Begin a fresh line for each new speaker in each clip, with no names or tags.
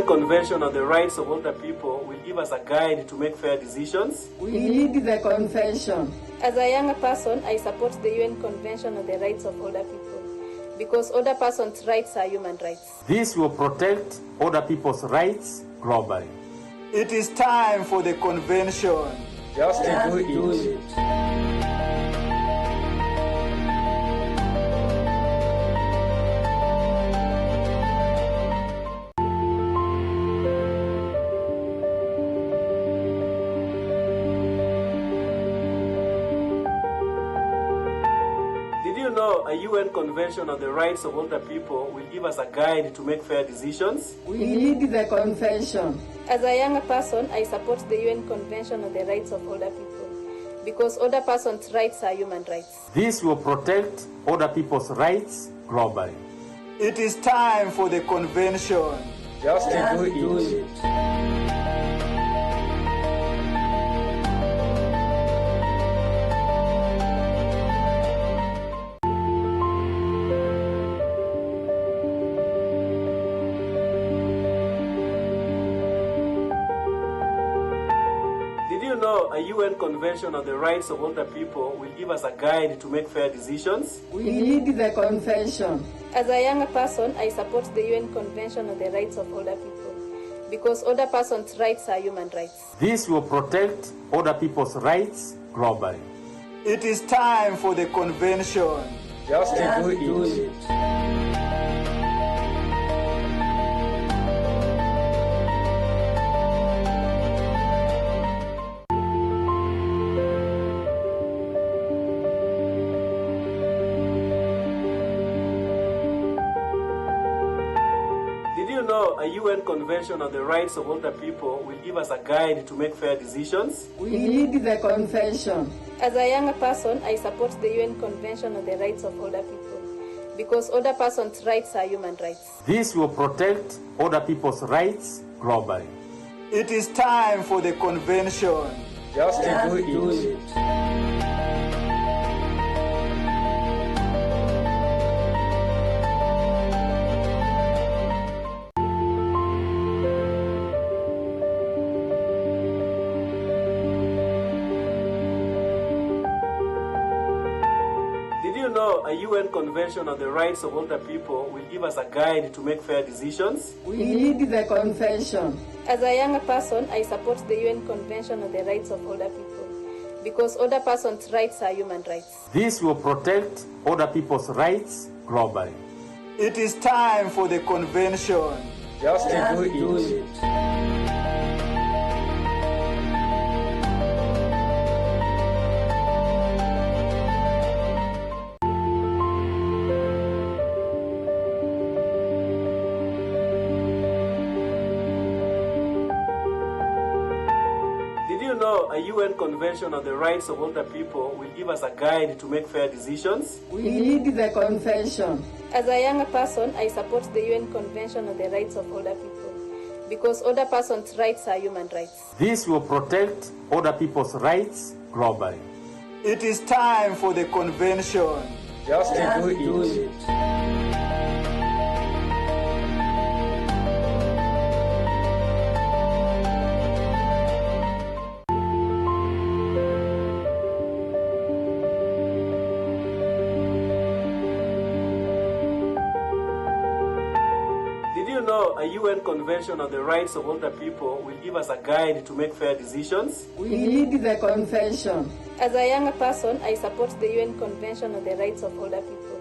UN Convention on the Rights of Older People will give us a guide to make fair decisions.
We need the convention.
As a young person, I support the UN Convention on the Rights of Older People because older persons' rights are human rights.
This will protect older people's rights globally.
It is time for the convention.
Just do it.
A UN Convention on the Rights of Older People will give us a guide to make fair decisions.
We need the convention.
As a young person, I support the UN Convention on the Rights of Older People because older persons' rights are human rights.
This will protect older people's rights globally.
It is time for the convention.
Just do it.
A UN Convention on the Rights of Older People will give us a guide to make fair decisions.
We need the convention.
As a young person, I support the UN Convention on the Rights of Older People because older persons' rights are human rights.
This will protect older people's rights globally.
It is time for the convention.
Just do it.
A UN Convention on the Rights of Older People will give us a guide to make fair decisions.
We need the convention.
As a young person, I support the UN Convention on the Rights of Older People because older persons' rights are human rights.
This will protect older people's rights globally.
It is time for the convention.
Just do it.
A UN Convention on the Rights of Older People will give us a guide to make fair decisions.
We need the convention.
As a young person, I support the UN Convention on the Rights of Older People because older persons' rights are human rights.
This will protect older people's rights globally.
It is time for the convention.
Just do it.
A UN Convention on the Rights of Older People will give us a guide to make fair decisions.
We need the convention.
As a young person, I support the UN Convention on the Rights of Older People because older persons' rights are human rights.
This will protect older people's rights globally.
It is time for the convention.
Just do it.
A UN Convention on the Rights of Older People will give us a guide to make fair decisions.
We need the convention.
As a young person, I support the UN Convention on the Rights of Older People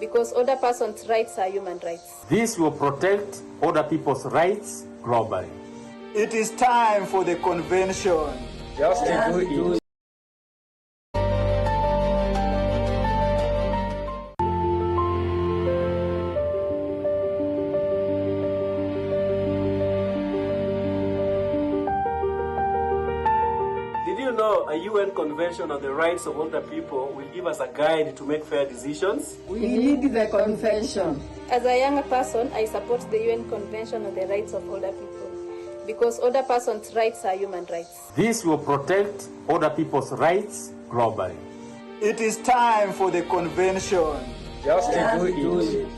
because older persons' rights are human rights.
This will protect older people's rights globally.
It is time for the convention.
Just do it.
A UN Convention on the Rights of Older People will give us a guide to make fair decisions.
We need the convention.
As a young person, I support the UN Convention on the Rights of Older People because older persons' rights are human rights.
This will protect older people's rights globally.
It is time for the convention.
Just do it.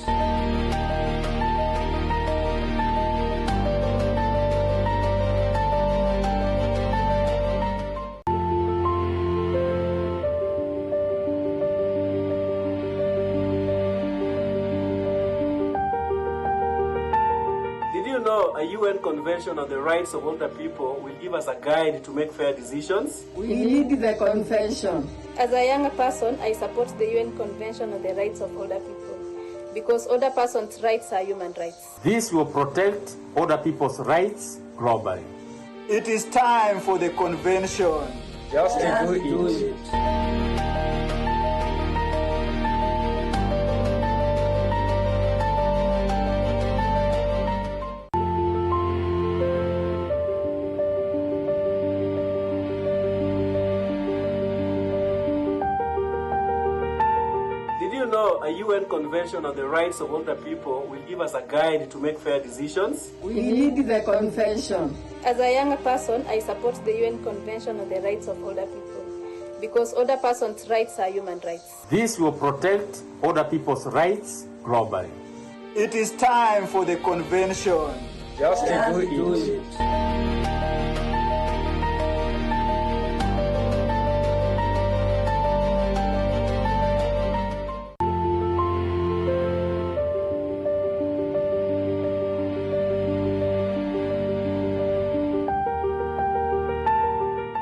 know a UN Convention on the Rights of Older People will give us a guide to make fair decisions?
We need the convention.
As a young person, I support the UN Convention on the Rights of Older People because older persons' rights are human rights.
This will protect older people's rights globally.
It is time for the convention.
Just do it.
Did you know a UN Convention on the Rights of Older People will give us a guide to make fair decisions?
We need the convention.
As a young person, I support the UN Convention on the Rights of Older People because older persons' rights are human rights.
This will protect older people's rights globally.
It is time for the convention.
Just do it.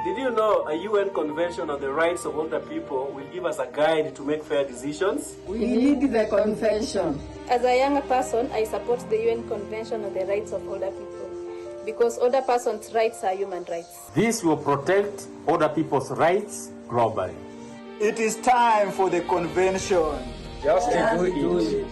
Did you know a UN Convention on the Rights of Older People will give us a guide to make fair decisions?
We need the convention.
As a young person, I support the UN Convention on the Rights of Older People because older persons' rights are human rights.
This will protect older people's rights globally.
It is time for the convention.
Just do it.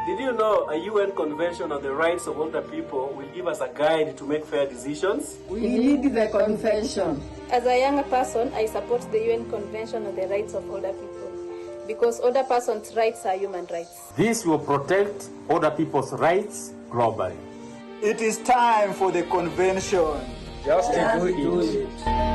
Did you know a UN Convention on the Rights of Older People will give us a guide to make fair decisions?
We need the convention.
As a young person, I support the UN Convention on the Rights of Older People because older persons' rights are human rights.
This will protect older people's rights globally.
It is time for the convention.
Just do it.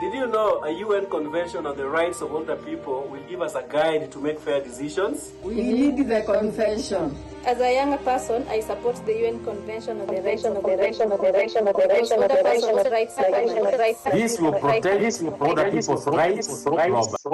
Did you know a UN Convention on the Rights of Older People will give us a guide to make fair decisions?
We need the convention.
As a young person, I support the UN Convention on the Rights of Older People because older persons' rights are human rights.
This will protect older people's rights globally.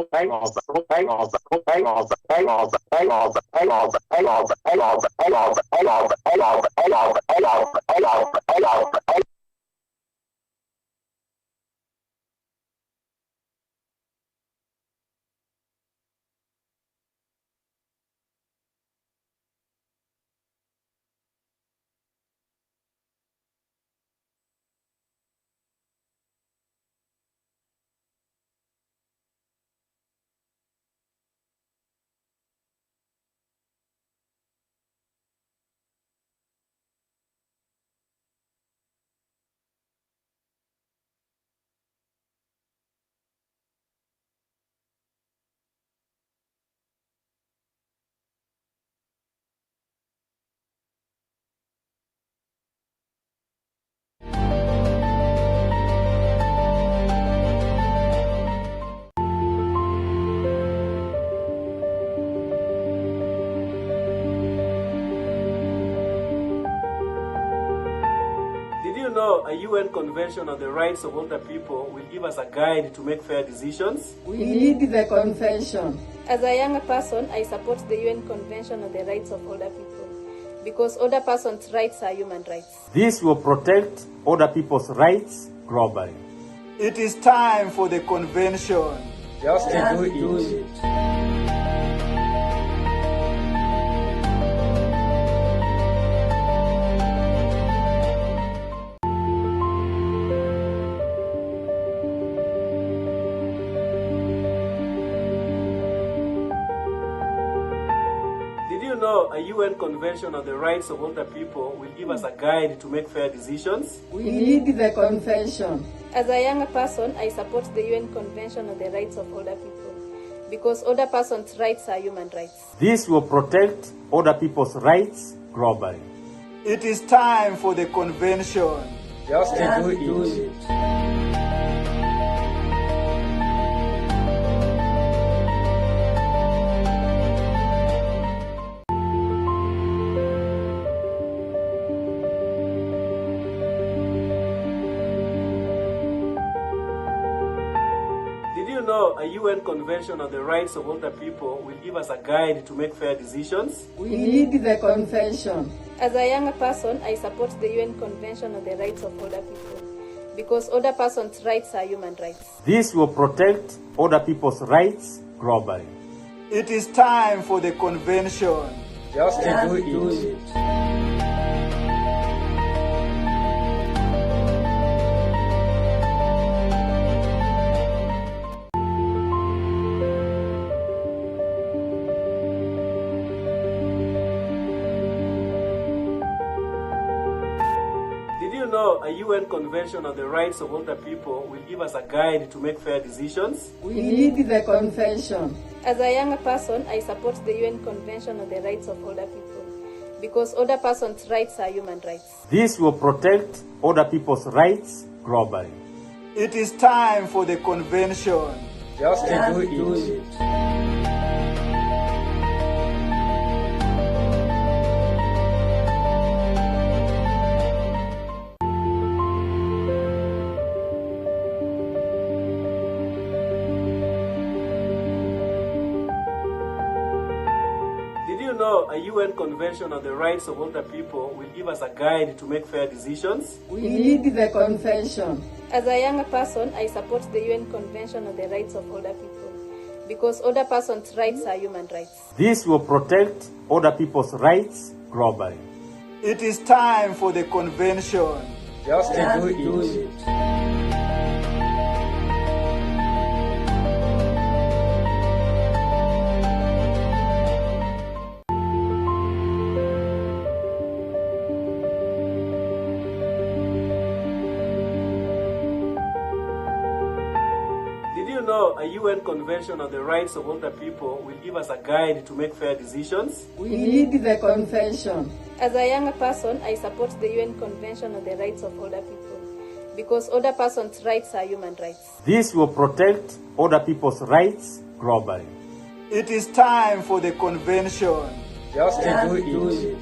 Did you know a UN Convention on the Rights of Older People will give us a guide to make fair decisions?
We need the convention.
As a young person, I support the UN Convention on the Rights of Older People because older persons' rights are human rights.
This will protect older people's rights globally.
It is time for the convention.
Just do it.
Did you know a UN Convention on the Rights of Older People will give us a guide to make fair decisions?
We need the convention.
As a young person, I support the UN Convention on the Rights of Older People because older persons' rights are human rights.
This will protect older people's rights globally.
It is time for the convention.
Just do it.
Did you know a UN Convention on the Rights of Older People will give us a guide to make fair decisions?
We need the convention.
As a younger person, I support the UN Convention on the Rights of Older People because older persons' rights are human rights.
This will protect older people's rights globally.
It is time for the convention.
Just do it.
Did you know a UN Convention on the Rights of Older People will give us a guide to make fair decisions?
We need the convention.
As a younger person, I support the UN Convention on the Rights of Older People because older persons' rights are human rights.
This will protect older people's rights globally.
It is time for the convention.
Just do it.
Did you know a UN Convention on the Rights of Older People will give us a guide to make fair decisions?
We need the convention.
As a younger person, I support the UN Convention on the Rights of Older People because older persons' rights are human rights.
This will protect older people's rights globally.
It is time for the convention.
Just do it.
Did you know a UN Convention on the Rights of Older People will give us a guide to make fair decisions?
We need the convention.
As a younger person, I support the UN Convention on the Rights of Older People because older persons' rights are human rights.
This will protect older people's rights globally.
It is time for the convention.
Just do it.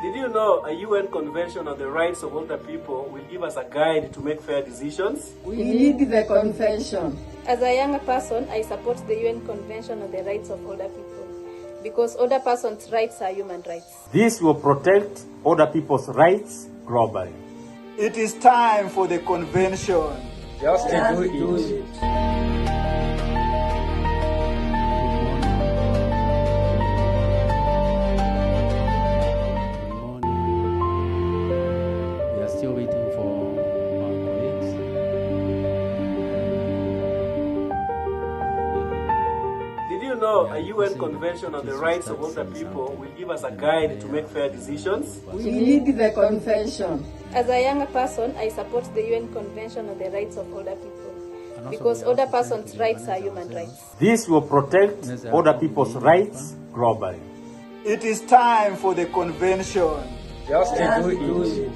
Did you know a UN Convention on the Rights of Older People will give us a guide to make fair decisions?
We need the convention.
As a younger person, I support the UN Convention on the Rights of Older People because older persons' rights are human rights.
This will protect older people's rights globally.
It is time for the convention.
Just do it.
Good morning. We are still waiting for our colleagues.
Did you know a UN Convention on the Rights of Older People will give us a guide to make fair decisions?
We need the convention.
As a younger person, I support the UN Convention on the Rights of Older People because older persons' rights are human rights.
This will protect older people's rights globally.
It is time for the convention.
Just do it.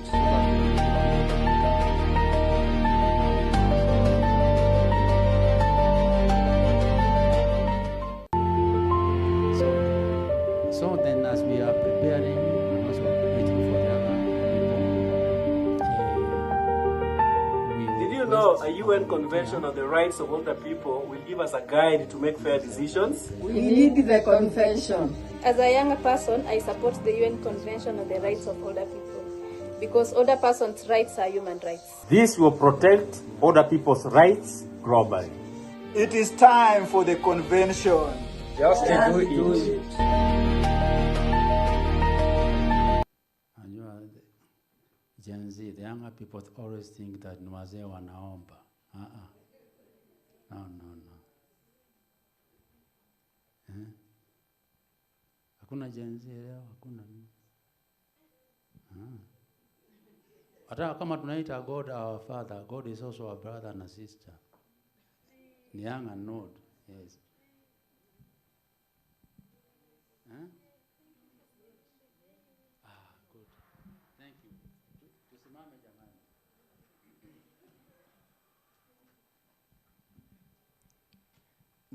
So then, as we are preparing and also waiting for the other people, we will
Did you know a UN Convention on the Rights of Older People will give us a guide to make fair decisions?
We need the convention.
As a younger person, I support the UN Convention on the Rights of Older People because older persons' rights are human rights.
This will protect older people's rights globally.
It is time for the convention.
Just do it.
Unajua, Gen Z, the younger people always think that ni wazee wanaomba. No. Hakuna jenzi leo, hakuna nini. Hata kama tunaita God our Father, God is also our brother and a sister. Ni young and old, yes. Good. Thank you. Tusimame jamani.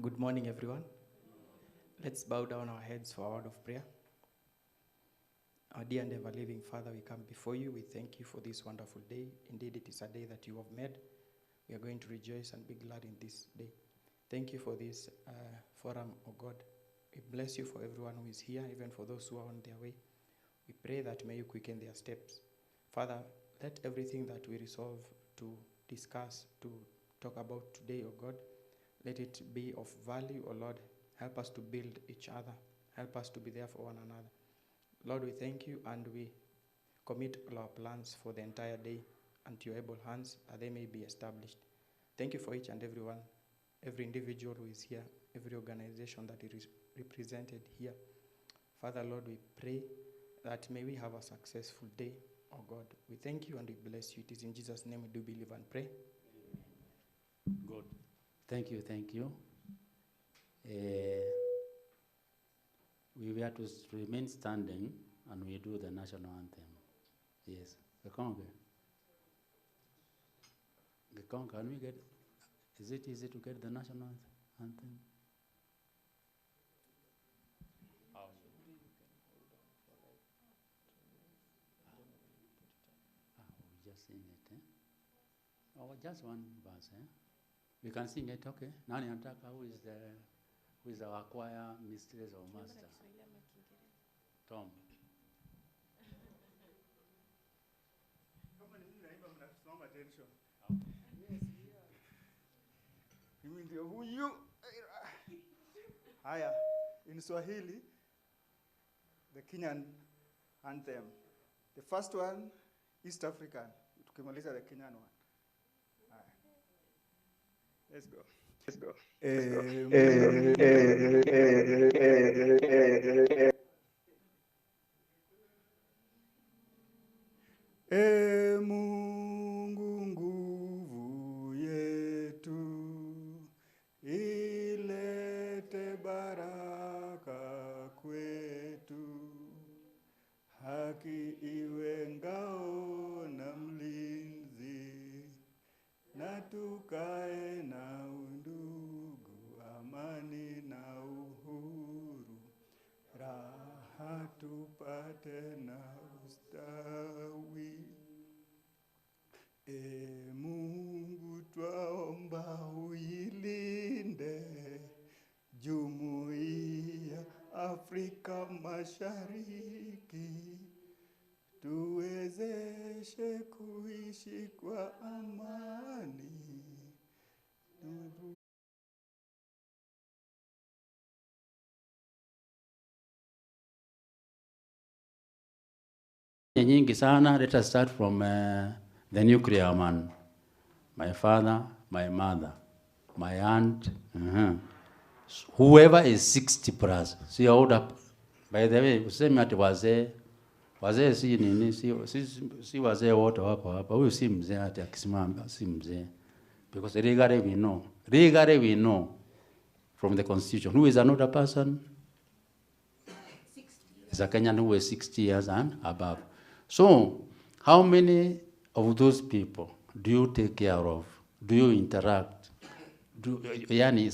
Good morning, everyone. Let's bow down our heads for a word of prayer. Our dear and ever-living Father, we come before you. We thank you for this wonderful day. Indeed, it is a day that you have made. We are going to rejoice and be glad in this day. Thank you for this forum, O God. We bless you for everyone who is here, even for those who are on their way. We pray that may you quicken their steps. Father, let everything that we resolve to discuss, to talk about today, O God, let it be of value, O Lord. Help us to build each other. Help us to be there for one another. Lord, we thank you and we commit all our plans for the entire day unto your able hands, that they may be established. Thank you for each and every one, every individual who is here, every organization that is represented here. Father, Lord, we pray that may we have a successful day, oh God. We thank you and we bless you. It is in Jesus' name we do believe and pray.
Good. Thank you. We have to remain standing and we do the national anthem. Yes. Gekong, can we get, is it easy to get the national anthem? We just sing it, Oh, just one verse, We can sing it, okay. Nani anataka, who is our choir mistress or master? Tom.
Mimi ndio huyu. Haya, in Swahili, the Kenyan anthem. The first one, East African. Tukimaliza the Kenyan one. Haya. Let's go. Mungu nguvu yetu, ilete baraka kwetu, haki iwe ngao na mlinzi, na tukae na undugu, amani na uhuru, raha tupate na ustawi. Mungu twaomba uilinde Jumuiya Afrika Mashariki, tuwezeshe kuishi kwa amani.
Nyingi sana. Let us start from the nuclear man. My father, my mother, my aunt, whoever is 60 plus. See older. By the way, useme ati wazee si nini, si wazee wote wako hapa. Huyu si mzee ati akisimama si mzee. Because legally we know from the constitution who is an older person. 60 is a Kenyan who is 60 years and above. So, how many of those people do you take care of? Do you interact? Yani,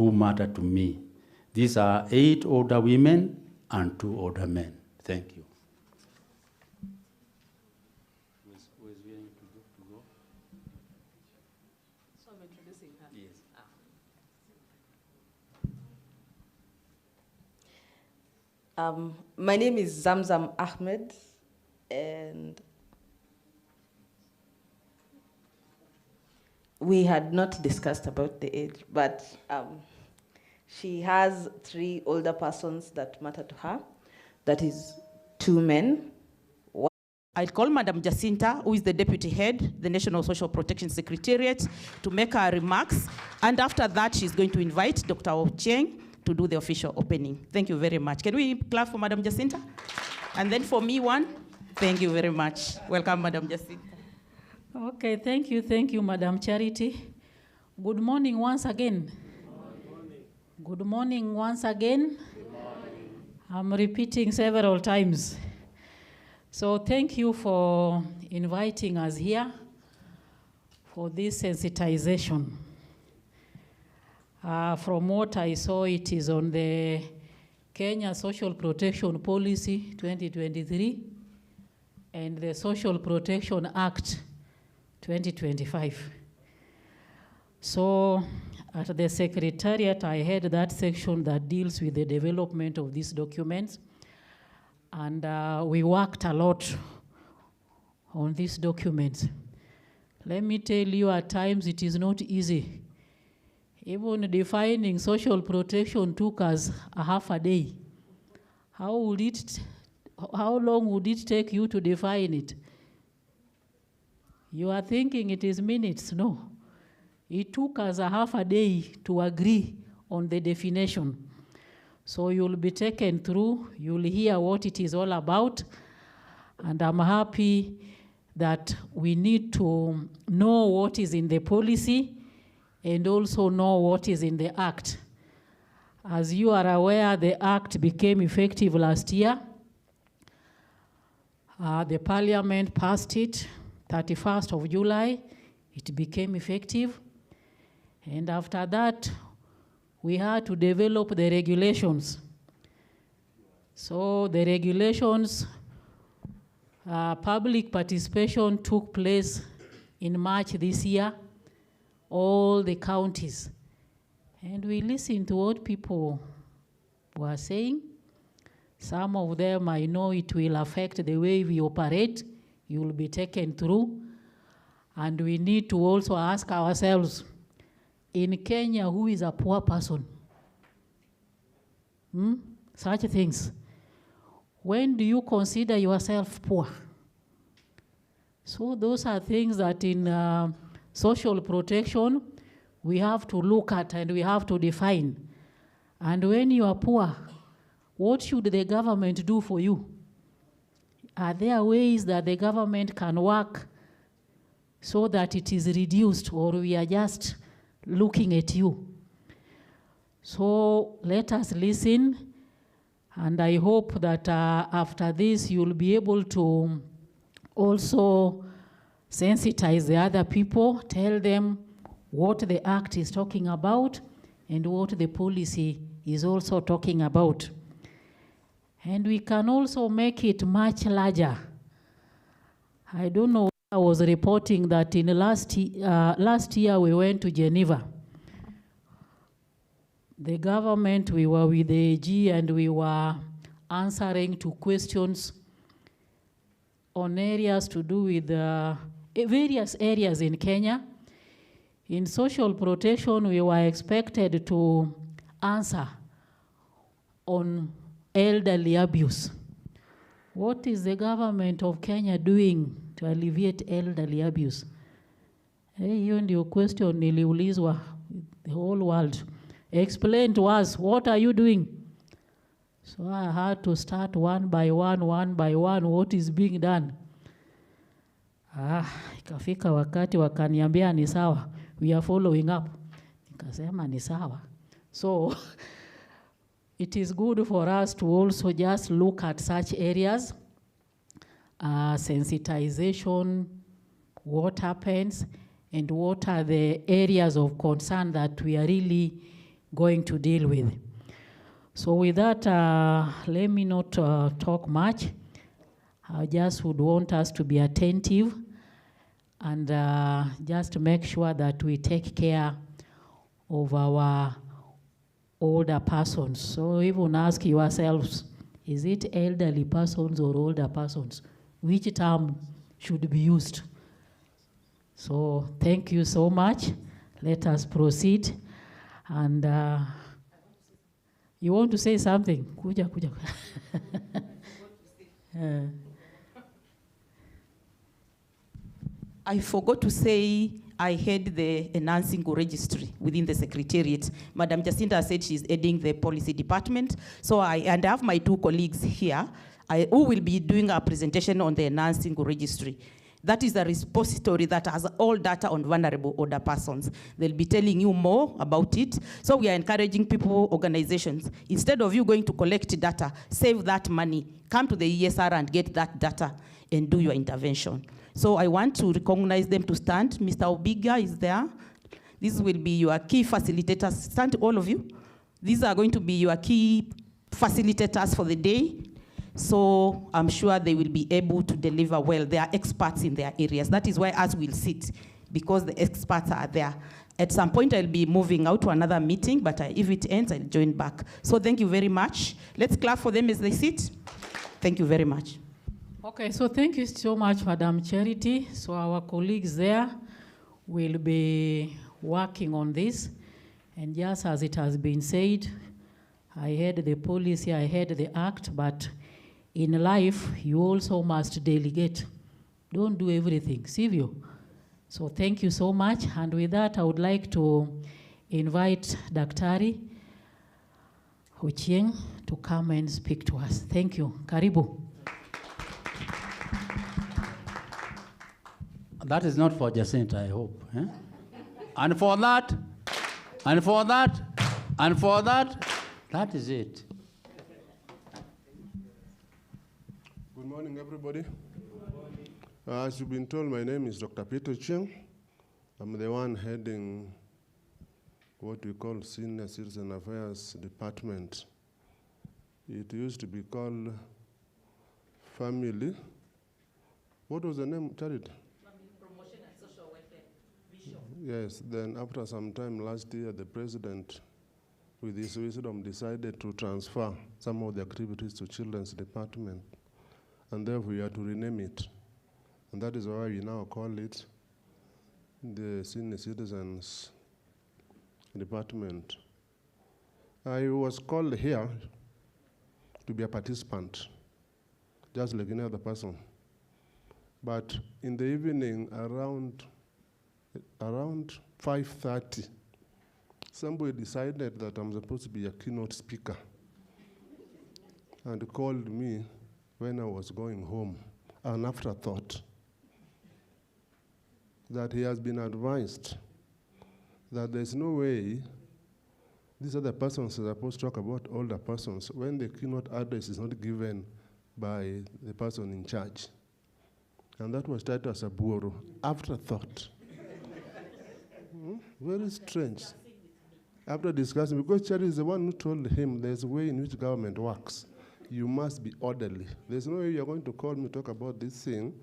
who matter to me. These are 8 older women and 2 older men. Thank you.
So I'm introducing her.
Yes.
My name is Zamzam Ahmed, and we had not discussed about the age, but she has 3 older persons that matter to her. That is 2 men. I'll call Madam Jacinta, who is the Deputy Head, the National Social Protection Secretariat, to make her remarks. And after that, she's going to invite Dr. Ocheng to do the official opening. Thank you very much. Can we clap for Madam Jacinta? And then for me, one. Thank you very much. Welcome, Madam Jacinta.
Okay, thank you, Madam Charity. Good morning once again. Good morning once again. I'm repeating several times. So thank you for inviting us here for this sensitization. From what I saw, it is on the Kenya Social Protection Policy 2023 and the Social Protection Act 2025. So at the Secretariat, I had that section that deals with the development of these documents. And we worked a lot on these documents. Let me tell you, at times it is not easy. Even defining social protection took us a half a day. How long would it take you to define it? You are thinking it is minutes. No. It took us a half a day to agree on the definition. So you'll be taken through, you'll hear what it is all about, and I'm happy that we need to know what is in the policy and also know what is in the Act. As you are aware, the Act became effective last year. The Parliament passed it, 31st of July, it became effective. And after that, we had to develop the regulations. So the regulations, public participation took place in March this year, all the counties. And we listened to what people were saying. Some of them, I know it will affect the way we operate. You will be taken through. And we need to also ask ourselves, in Kenya, who is a poor person? Such things. When do you consider yourself poor? So those are things that in social protection, we have to look at and we have to define. And when you are poor, what should the government do for you? Are there ways that the government can work so that it is reduced, or we are just looking at you? So let us listen, and I hope that after this you'll be able to also sensitize the other people, tell them what the Act is talking about and what the policy is also talking about. And we can also make it much larger. I don't know, I was reporting that in last year we went to Geneva. The government, we were with the AG and we were answering to questions on areas to do with various areas in Kenya. In social protection, we were expected to answer on elderly abuse. What is the government of Kenya doing to alleviate elderly abuse? Hiyo ndio question niliulizwa the whole world. Explain to us, what are you doing? So I had to start one by one, what is being done. Ikafika wakati wakaniambia ni sawa, we are following up. Nikasema ni sawa. So it is good for us to also just look at such areas, sensitization, what happens, and what are the areas of concern that we are really going to deal with. So with that, let me not talk much. I just would want us to be attentive and just make sure that we take care of our older persons. So even ask yourselves, is it elderly persons or older persons? Which term should be used? So thank you so much. Let us proceed. And you want to say something? Kuja.
I forgot to say I head the enhancing registry within the Secretariat. Madam Jacinta said she's heading the policy department. So I have my two colleagues here who will be doing a presentation on the enhancing registry. That is a repository that has all data on vulnerable older persons. They'll be telling you more about it. So we are encouraging people, organizations, instead of you going to collect data, save that money, come to the ESR and get that data and do your intervention. So I want to recognize them to stand. Mr. Obiga is there. This will be your key facilitators. Stand, all of you. These are going to be your key facilitators for the day. So I'm sure they will be able to deliver well. They are experts in their areas. That is why us will sit, because the experts are there. At some point, I'll be moving out to another meeting, but if it ends, I'll join back. So thank you very much. Let's clap for them as they sit. Thank you very much.
Okay, so thank you so much, Madam Charity. So our colleagues there will be working on this. And just as it has been said, I heard the policy, I heard the act, but in life, you also must delegate. Don't do everything, Sivyo. So thank you so much. And with that, I would like to invite Daktari Ochieng to come and speak to us. Thank you. Karibu.
That is not for Jacinta, I hope. Eh? And for that, that is it.
Good morning, everybody. As you've been told, my name is Dr. Peter Cheng. I'm the one heading what we call Senior Citizen Affairs Department. It used to be called Family. What was the name, Charity?
Family Promotion and Social Welfare. Vision.
Yes, then after some time last year, the president, with his wisdom, decided to transfer some of the activities to Children's Department. And therefore, we had to rename it. And that is why we now call it the Senior Citizens Department. I was called here to be a participant, just like any other person. But in the evening, around 5:30, somebody decided that I'm supposed to be a keynote speaker and called me when I was going home, an afterthought, that he has been advised that there's no way these other persons are supposed to talk about older persons when the keynote address is not given by the person in charge. And that was titled as a buoro, afterthought. Very strange. After discussing, because Charity is the one who told him there's a way in which government works. You must be orderly. There's no way you're going to call me to talk about this thing.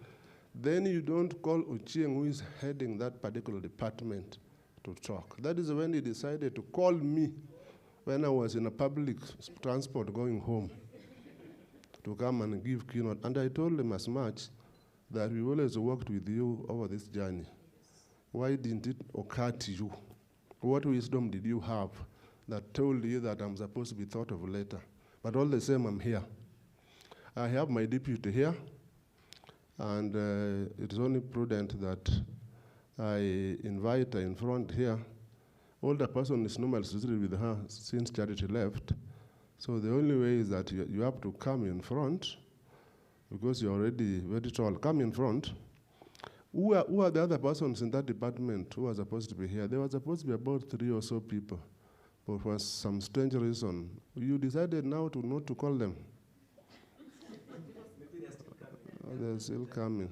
Then you don't call Ochieng, who is heading that particular department, to talk. That is when he decided to call me when I was in a public transport going home to come and give keynote. And I told him as much that we always worked with you over this journey. Why didn't it occur to you? What wisdom did you have that told you that I'm supposed to be thought of later? But all the same, I'm here. I have my deputy here, and it is only prudent that I invite her in front here. Older person is normally seated with her since Charity left. So the only way is that you have to come in front, because you're already very tall. Come in front. Who are the other persons in that department who are supposed to be here? There were supposed to be about 3 or so people. But for some strange reason, you decided now to not to call them. They're still coming.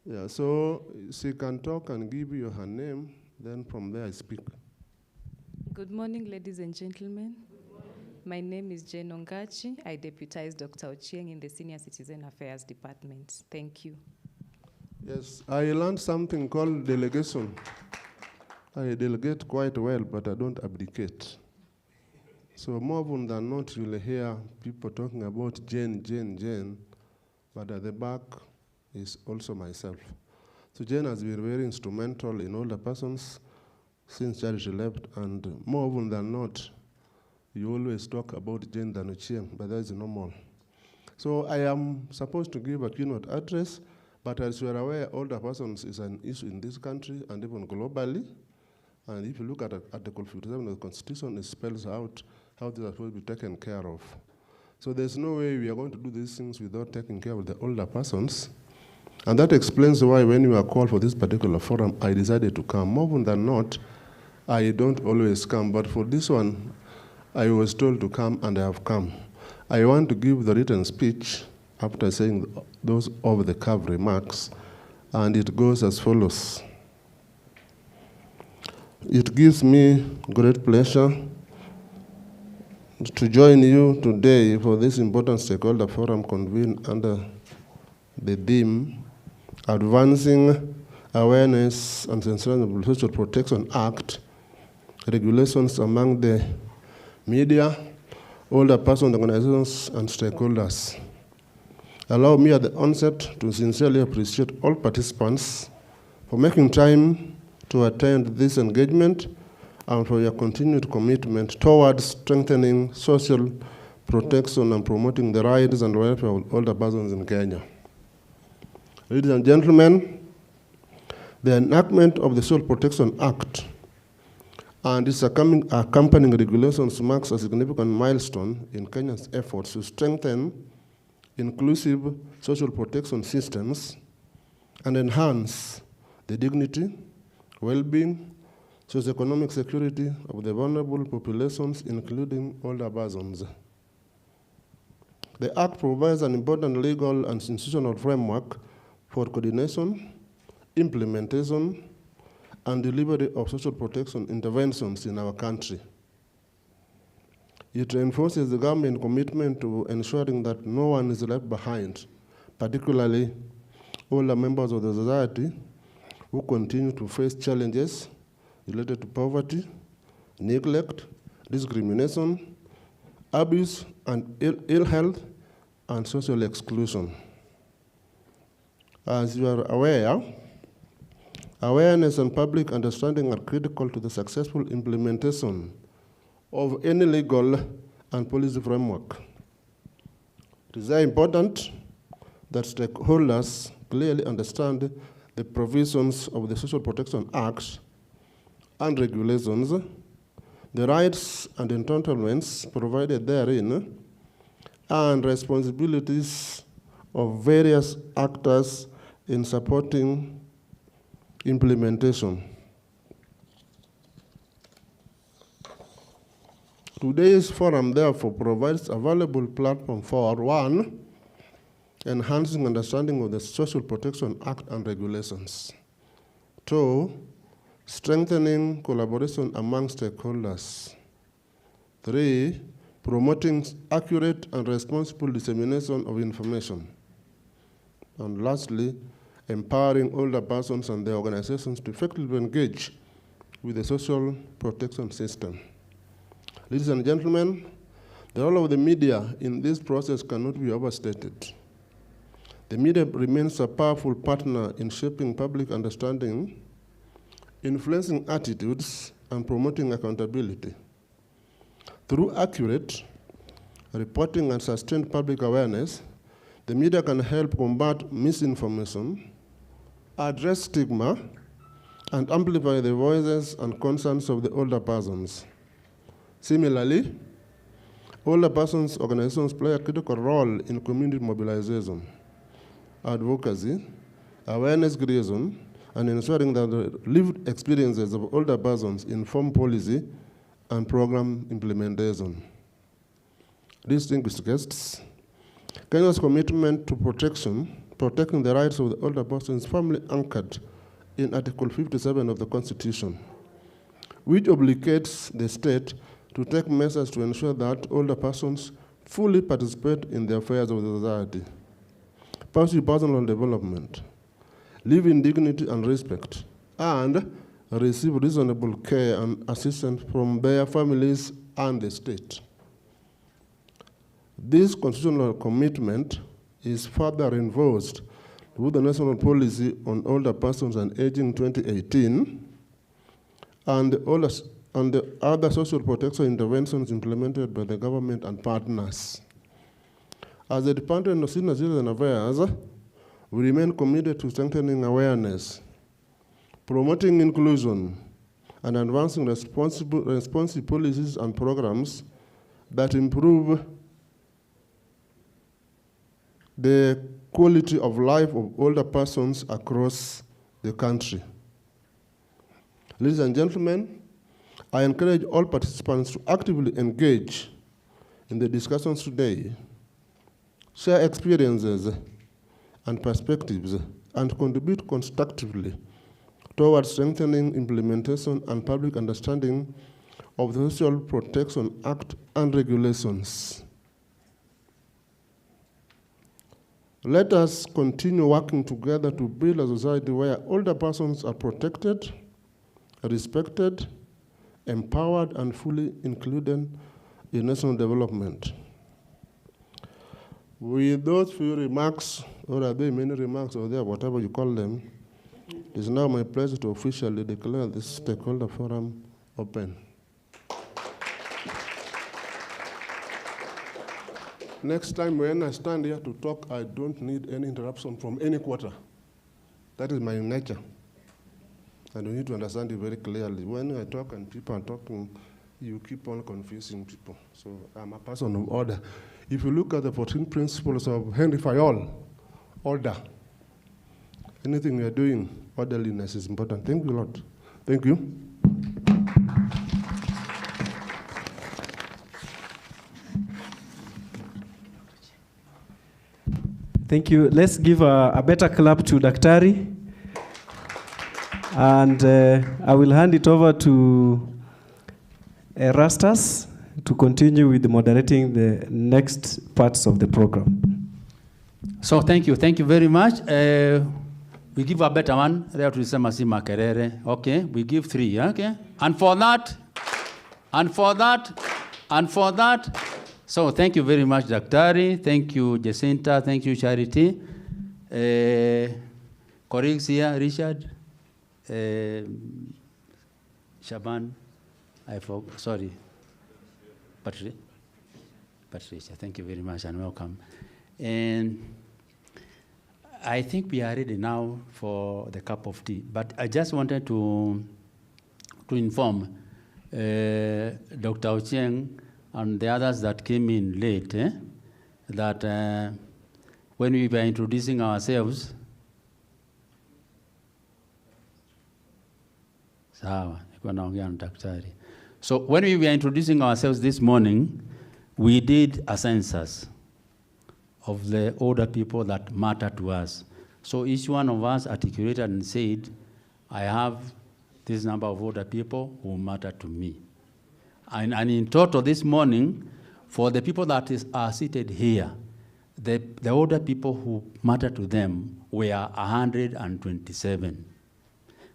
Yeah, so she can talk and give you her name, then from there I speak.
Good morning, ladies and gentlemen. My name is Jane Ongachi. I deputize Dr. Ochieng in the Senior Citizen Affairs Department. Thank you.
Yes, I learned something called delegation. I delegate quite well, but I don't abdicate. So more often than not, you'll hear people talking about Jane, but at the back is also myself. So Jane has been very instrumental in older persons since Charity left, and more often than not, you always talk about Jane than Ochieng, but that is normal. So I am supposed to give a keynote address, but as you are aware, older persons is an issue in this country and even globally. And if you look at Article 57 of the Constitution, it spells out how these are supposed to be taken care of. So there's no way we are going to do these things without taking care of the older persons. And that explains why when you are called for this particular forum, I decided to come. More often than not, I don't always come, but for this one, I was told to come and I have come. I want to give the written speech after saying those over-the-cuff remarks, and it goes as follows. It gives me great pleasure to join you today for this important stakeholder forum convened under the theme Advancing Awareness and Sensitization of Social Protection Act, Regulations among the Media, Older Person Organizations, and Stakeholders. Allow me at the onset to sincerely appreciate all participants for making time to attend this engagement and for your continued commitment towards strengthening social protection and promoting the rights and welfare of older persons in Kenya. Ladies and gentlemen, the enactment of the Social Protection Act and its accompanying regulations marks a significant milestone in Kenya's efforts to strengthen inclusive social protection systems and enhance the dignity, well-being, socioeconomic security of the vulnerable populations, including older persons. The Act provides an important legal and institutional framework for coordination, implementation, and delivery of social protection interventions in our country. It reinforces the government commitment to ensuring that no one is left behind, particularly older members of the society who continue to face challenges related to poverty, neglect, discrimination, abuse, and ill health, and social exclusion. As you are aware, awareness and public understanding are critical to the successful implementation of any legal and policy framework. It is very important that stakeholders clearly understand the provisions of the Social Protection Act and regulations, the rights and entitlements provided therein, and responsibilities of various actors in supporting implementation. Today's forum, therefore, provides a valuable platform for, one, enhancing understanding of the Social Protection Act and regulations. Two, strengthening collaboration among stakeholders. Three, promoting accurate and responsible dissemination of information. And lastly, empowering older persons and their organizations to effectively engage with the social protection system. Ladies and gentlemen, the role of the media in this process cannot be overstated. The media remains a powerful partner in shaping public understanding, influencing attitudes, and promoting accountability. Through accurate reporting and sustained public awareness, the media can help combat misinformation, address stigma, and amplify the voices and concerns of the older persons. Similarly, older persons organizations play a critical role in community mobilization, advocacy, awareness creation, and ensuring that the lived experiences of older persons inform policy and program implementation. Distinguished guests, Kenya's commitment to protecting the rights of the older persons is firmly anchored in Article 57 of the Constitution, which obligates the state to take measures to ensure that older persons fully participate in the affairs of the society, pursue personal development, live in dignity and respect, and receive reasonable care and assistance from their families and the state. This constitutional commitment is further reinforced with the National Policy on Older Persons and Aging 2018 and the other social protection interventions implemented by the government and partners. As the Department of Senior Citizen Affairs, we remain committed to strengthening awareness, promoting inclusion, and advancing responsive policies and programs that improve the quality of life of older persons across the country. Ladies and gentlemen, I encourage all participants to actively engage in the discussions today, share experiences and perspectives, and contribute constructively towards strengthening implementation and public understanding of the Social Protection Act and regulations. Let us continue working together to build a society where older persons are protected, respected, empowered, and fully included in national development. With those few remarks, or are there many remarks, or there, whatever you call them, it is now my pleasure to officially declare this stakeholder forum open. Next time when I stand here to talk, I don't need any interruption from any quarter. That is my nature. And you need to understand it very clearly. When I talk and people are talking, you keep on confusing people. So I'm a person of order. If you look at the 14 principles of Henry Fayol, order. Anything we are doing, orderliness is important. Thank you, Lord. Thank you.
Thank you. Let's give a better clap to Daktari. And I will hand it over to Erastus to continue with moderating the next parts of the program.
So thank you very much. We give a better one. Okay, we give 3. Okay, and for that. So thank you very much, Daktari. Thank you, Jacinta. Thank you, Charity. Colleagues here, Richard, Shaban, sorry, Patricia. Thank you very much and welcome. And I think we are ready now for the cup of tea. But I just wanted to inform Dr. Ochieng and the others that came in late, that when we were introducing ourselves, so when we were introducing ourselves this morning, we did a census of the older people that matter to us. So each one of us articulated and said, I have this number of older people who matter to me. And in total this morning, for the people that are seated here, the older people who matter to them were 127.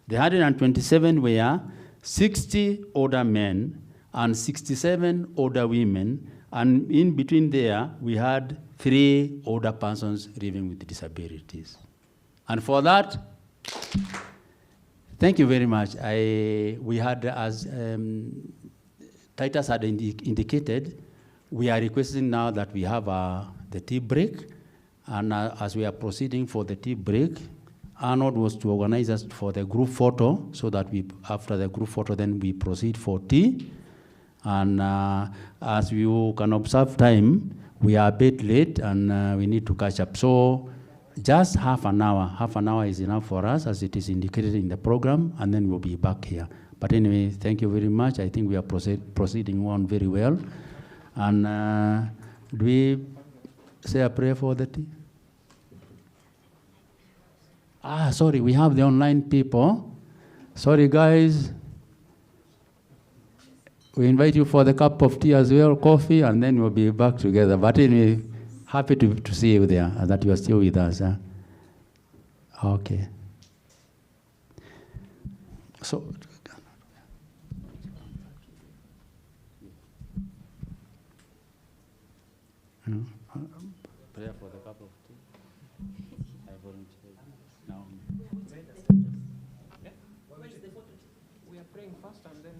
The 127 were 60 older men and 67 older women, and in between there, we had 3 older persons living with disabilities. And for that, thank you very much. We had, as Titus had indicated, we are requesting now that we have the tea break, and as we are proceeding for the tea break, Arnold was to organize us for the group photo, so that after the group photo, then we proceed for tea. And as you can observe time, we are a bit late and we need to catch up. So just half an hour is enough for us, as it is indicated in the program, and then we'll be back here. But anyway, thank you very much. I think we are proceeding on very well. And do we say a prayer for the tea? Sorry, we have the online people. Sorry, guys. we invite you for the cup of tea as well, coffee, and then we'll be back together. But anyway, happy to see you there, and that you are still with us. Okay. So, prayer for the cup of tea. I volunteer now.
We are praying first and then.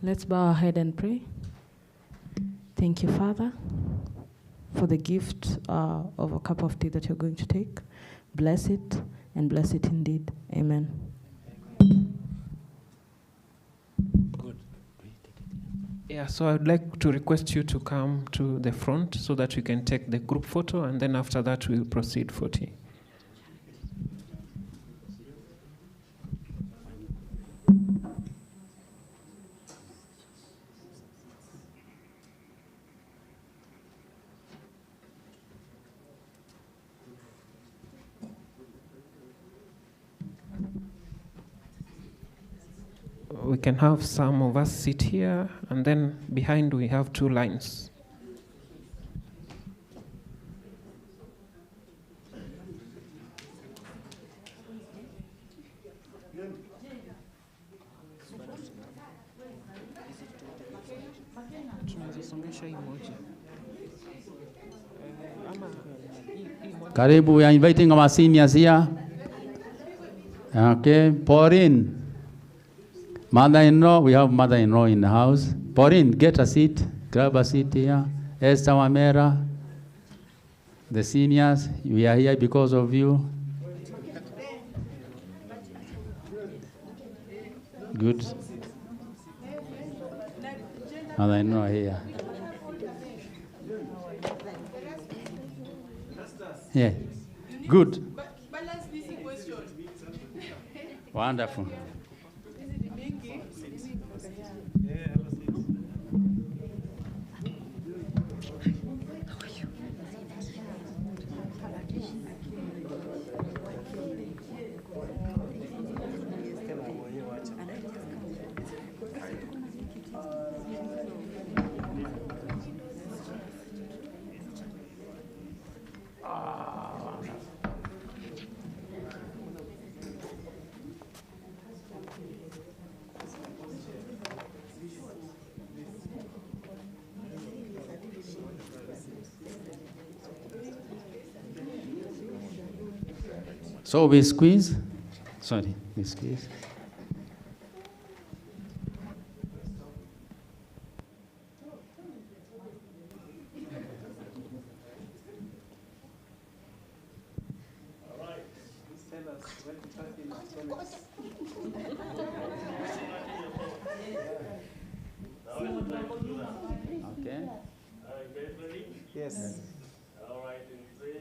Let's bow our head and pray. Thank you, Father, for the gift of a cup of tea that you're going to take. Bless it, and bless it indeed. Amen.
Good.
Yeah, so I would like to request you to come to the front so that we can take the group photo, and then after that we'll proceed for tea. We can have some of us sit here, and then behind we have two lines.
Karibu, we are inviting our seniors here. Okay, Pauline. Mother-in-law, we have mother-in-law in the house. Pauline, get a seat. Grab a seat here. Esther Wamera. The seniors, we are here because of you. Good. Mother-in-law here. Yeah. Good. Wonderful. So we squeeze. Sorry, we squeeze. Okay.
Yes.
All right, in 3,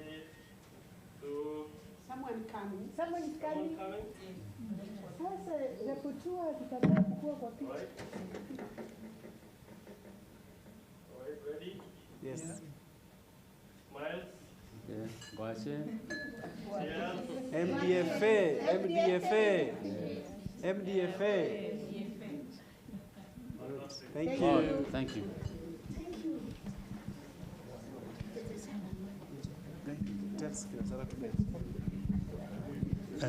2.
Someone coming. Someone is coming. Sasa ya kutua tutakuwa kukua kwa picha.
All right, ready?
Yes.
Smiles.
Okay. Guache.
MDFA. MDFA. MDFA. Thank you.
Oh, thank you.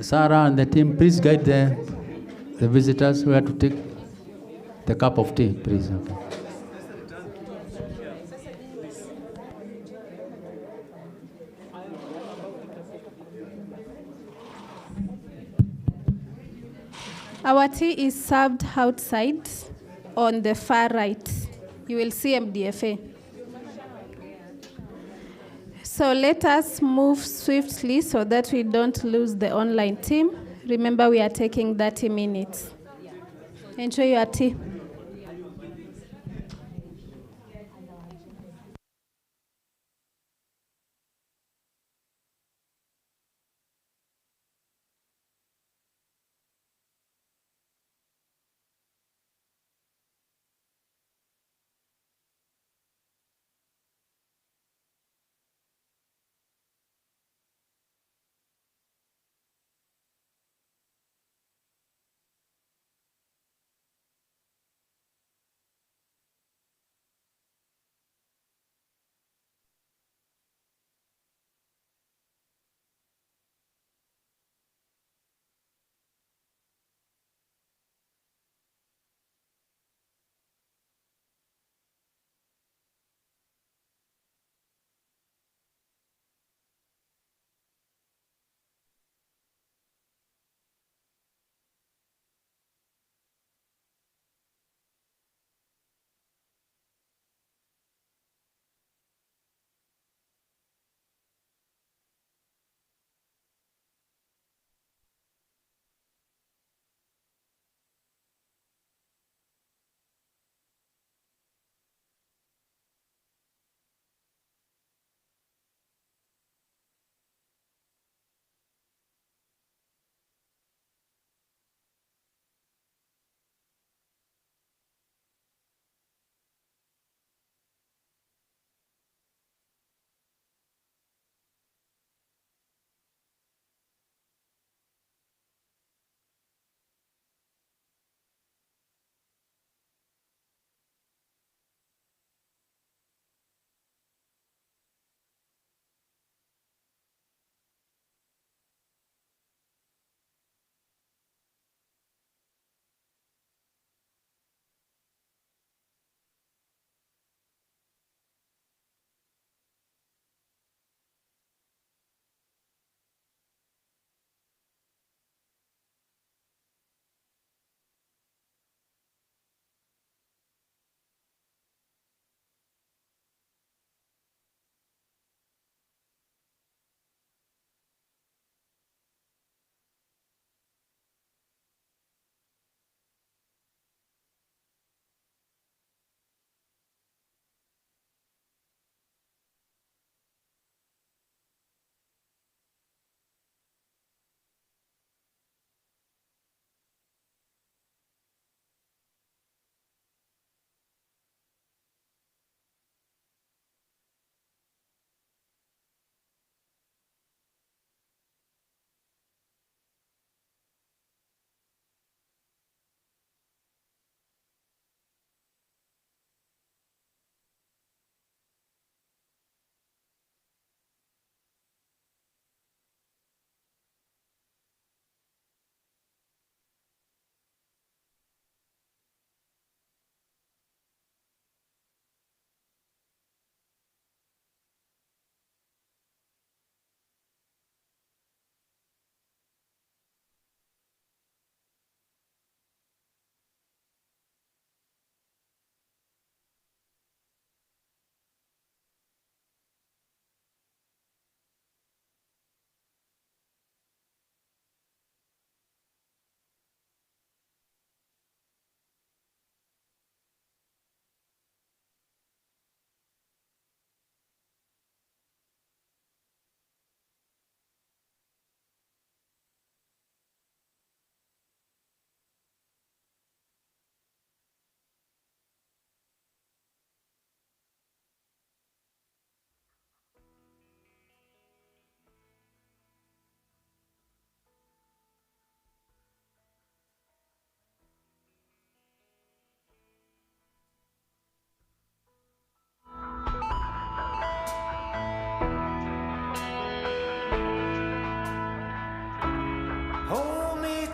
Sarah and the team, please guide the visitors where to take the cup of tea, please. Okay.
Our tea is served outside on the far right. You will see MDFA. So let us move swiftly so that we don't lose the online team. Remember, we are taking 30 minutes. Enjoy your tea.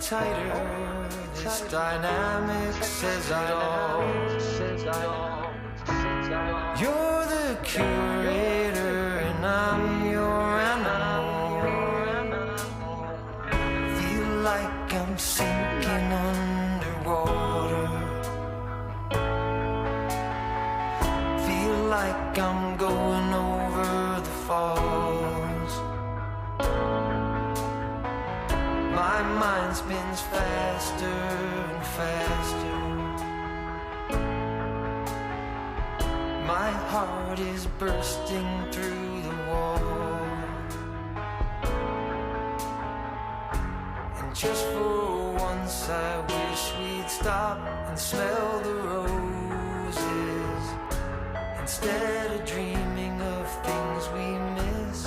tighter. This dynamic says it all. You're the curator and I'm your animal. Feel like I'm sinking underwater. Feel like I'm going over the falls. My mind spins faster and faster. My heart is bursting through the wall. And just for once I wish we'd stop and smell the roses, instead of dreaming of things we miss.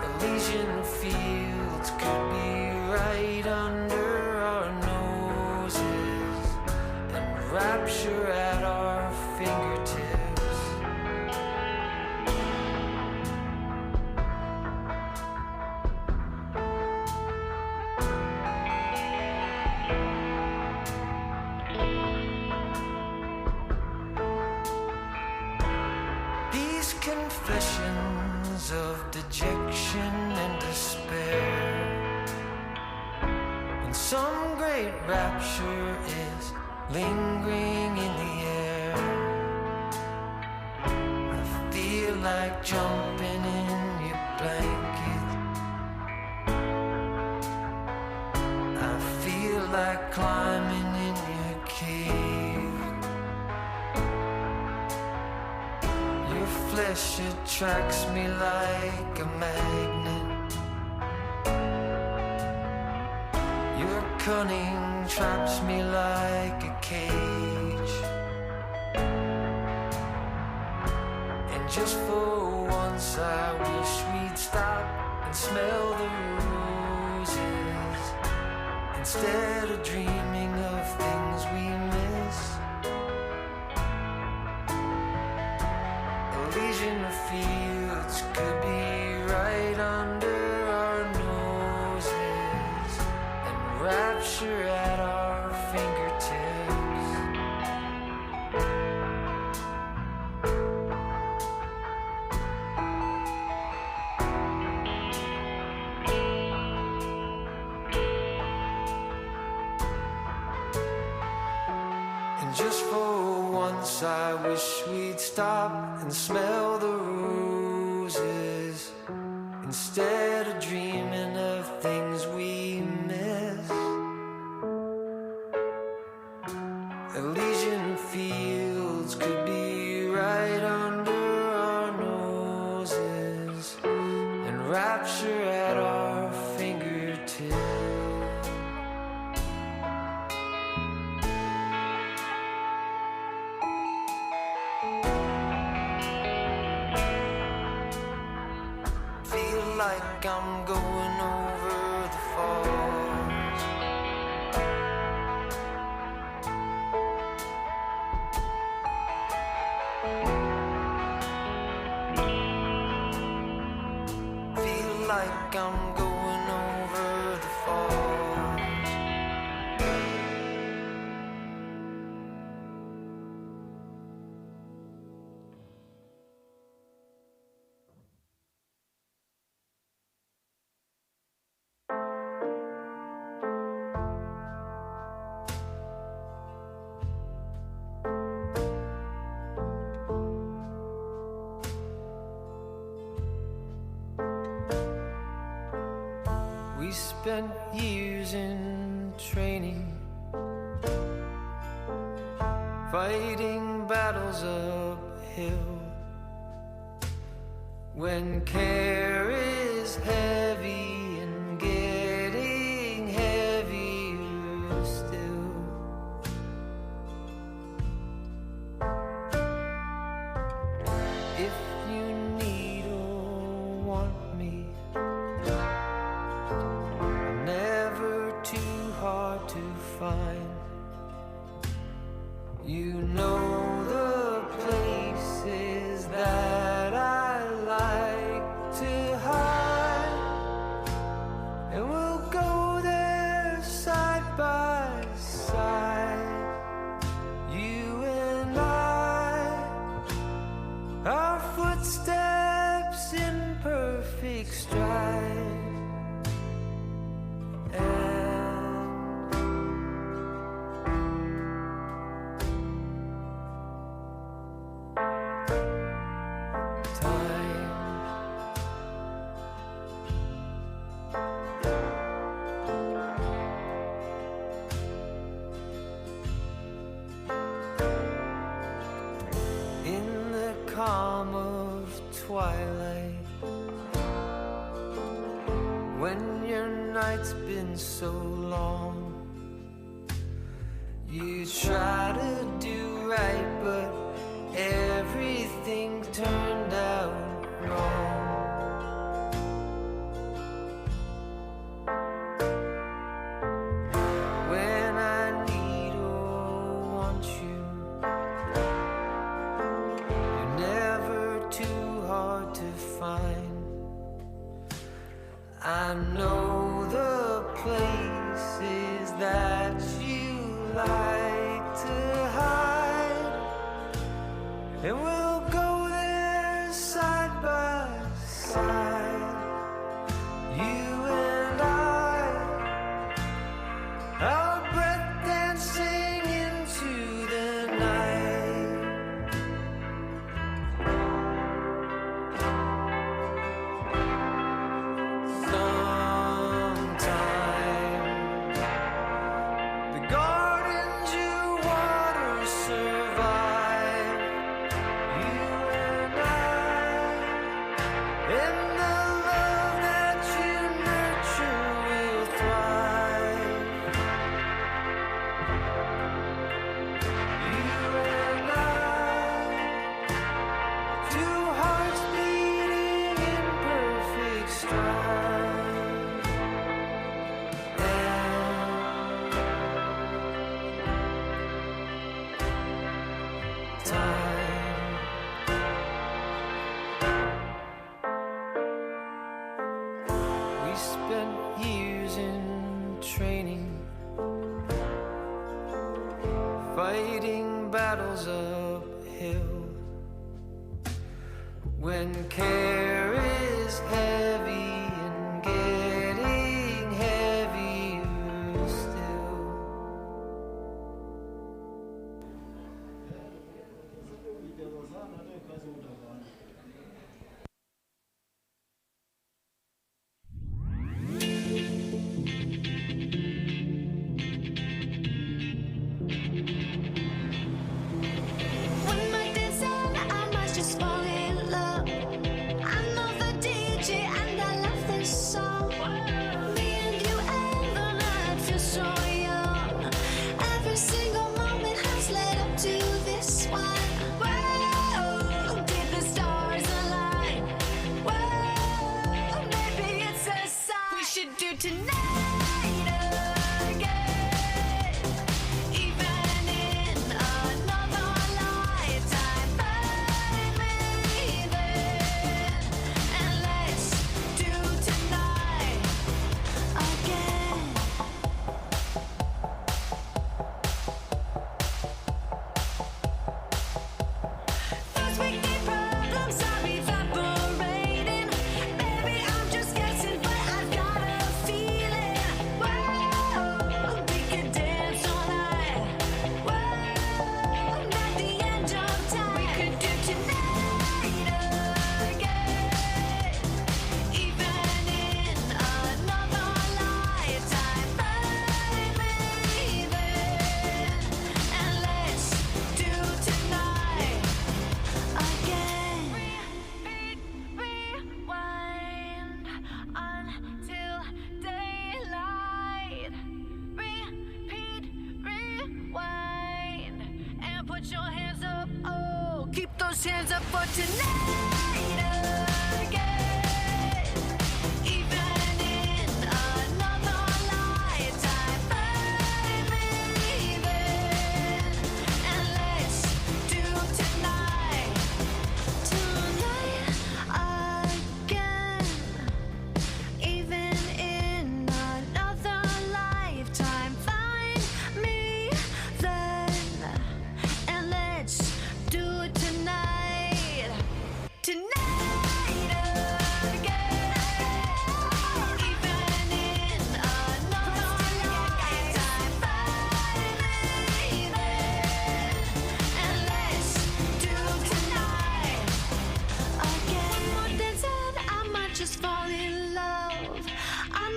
Elysian fields could be right under our noses, and rapture at our fingertips. These confessions of dejection and despair, when some great rapture is lingering in the air, I feel like jumping in your blanket. I feel like climbing in your cave. Your flesh attracts me like a magnet. Your cunning traps me like a cage. And just for once I wish we'd stop and smell the roses, instead of dreaming of things we miss. Elysian fields could be right under our noses, and rapture at our fingertips. And just for once I wish we'd stop and smell the roses, instead of dreaming of things we miss. Elysian fields could be right under our noses, and rapture at our fingertips. Feel like I'm going over the falls. Feel like I'm going over the falls. We spent years in training, fighting battles uphill. When care is heavy and getting heavier still. If you need or want me, never too hard to find. You know the places that I like to perfect stride. Calm of twilight, when your night's been so long, you try to do right, but everything turned out wrong. When I need or want you, too hard to find. I know the places that you like to hide, and we'll go there side by side, you and I, our breath dancing into the night. Spent years in training, fighting battles uphill. When care is heavy and getting heavier still.
When my days end, I must just fall in love. I know the DJ.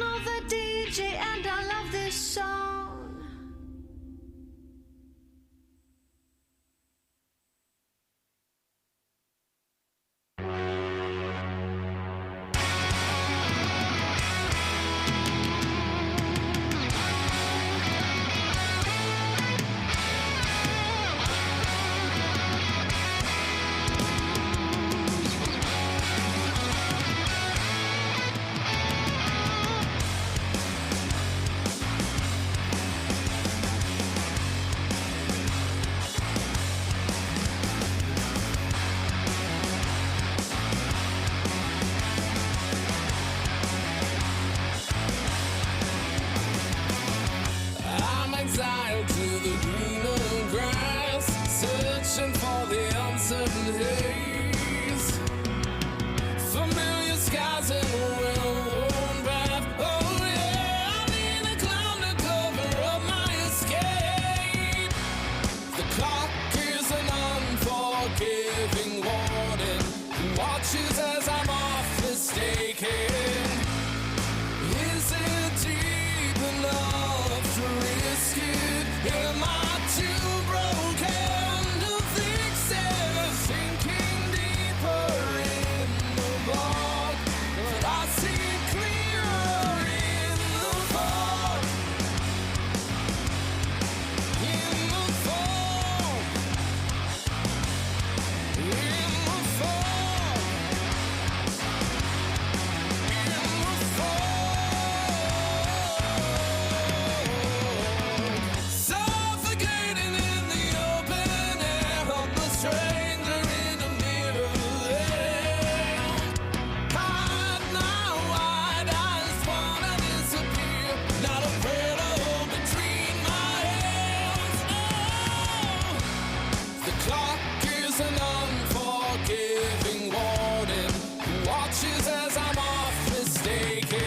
know the DJ and I love this song.
I'm exiled to the greener grass, searching for the uncertain haze. Familiar skies and a well-worn path. Oh yeah, I need a clown to cover up my escape. The clock is an unforgiving warden who watches as I'm off mistaken. Is it deep enough to risk it? Am I too broken to fix it? Sinking deeper in the bog, but I see clearer in the fog. In the fog. In the fog. In the fog. Suffocating in the open air, helpless stranger in the middle air. Hide now, wide eyes wanna disappear. Not a prayer to hold between my hands. Oh, the clock is an unforgiving warden who watches as I'm off mistaken.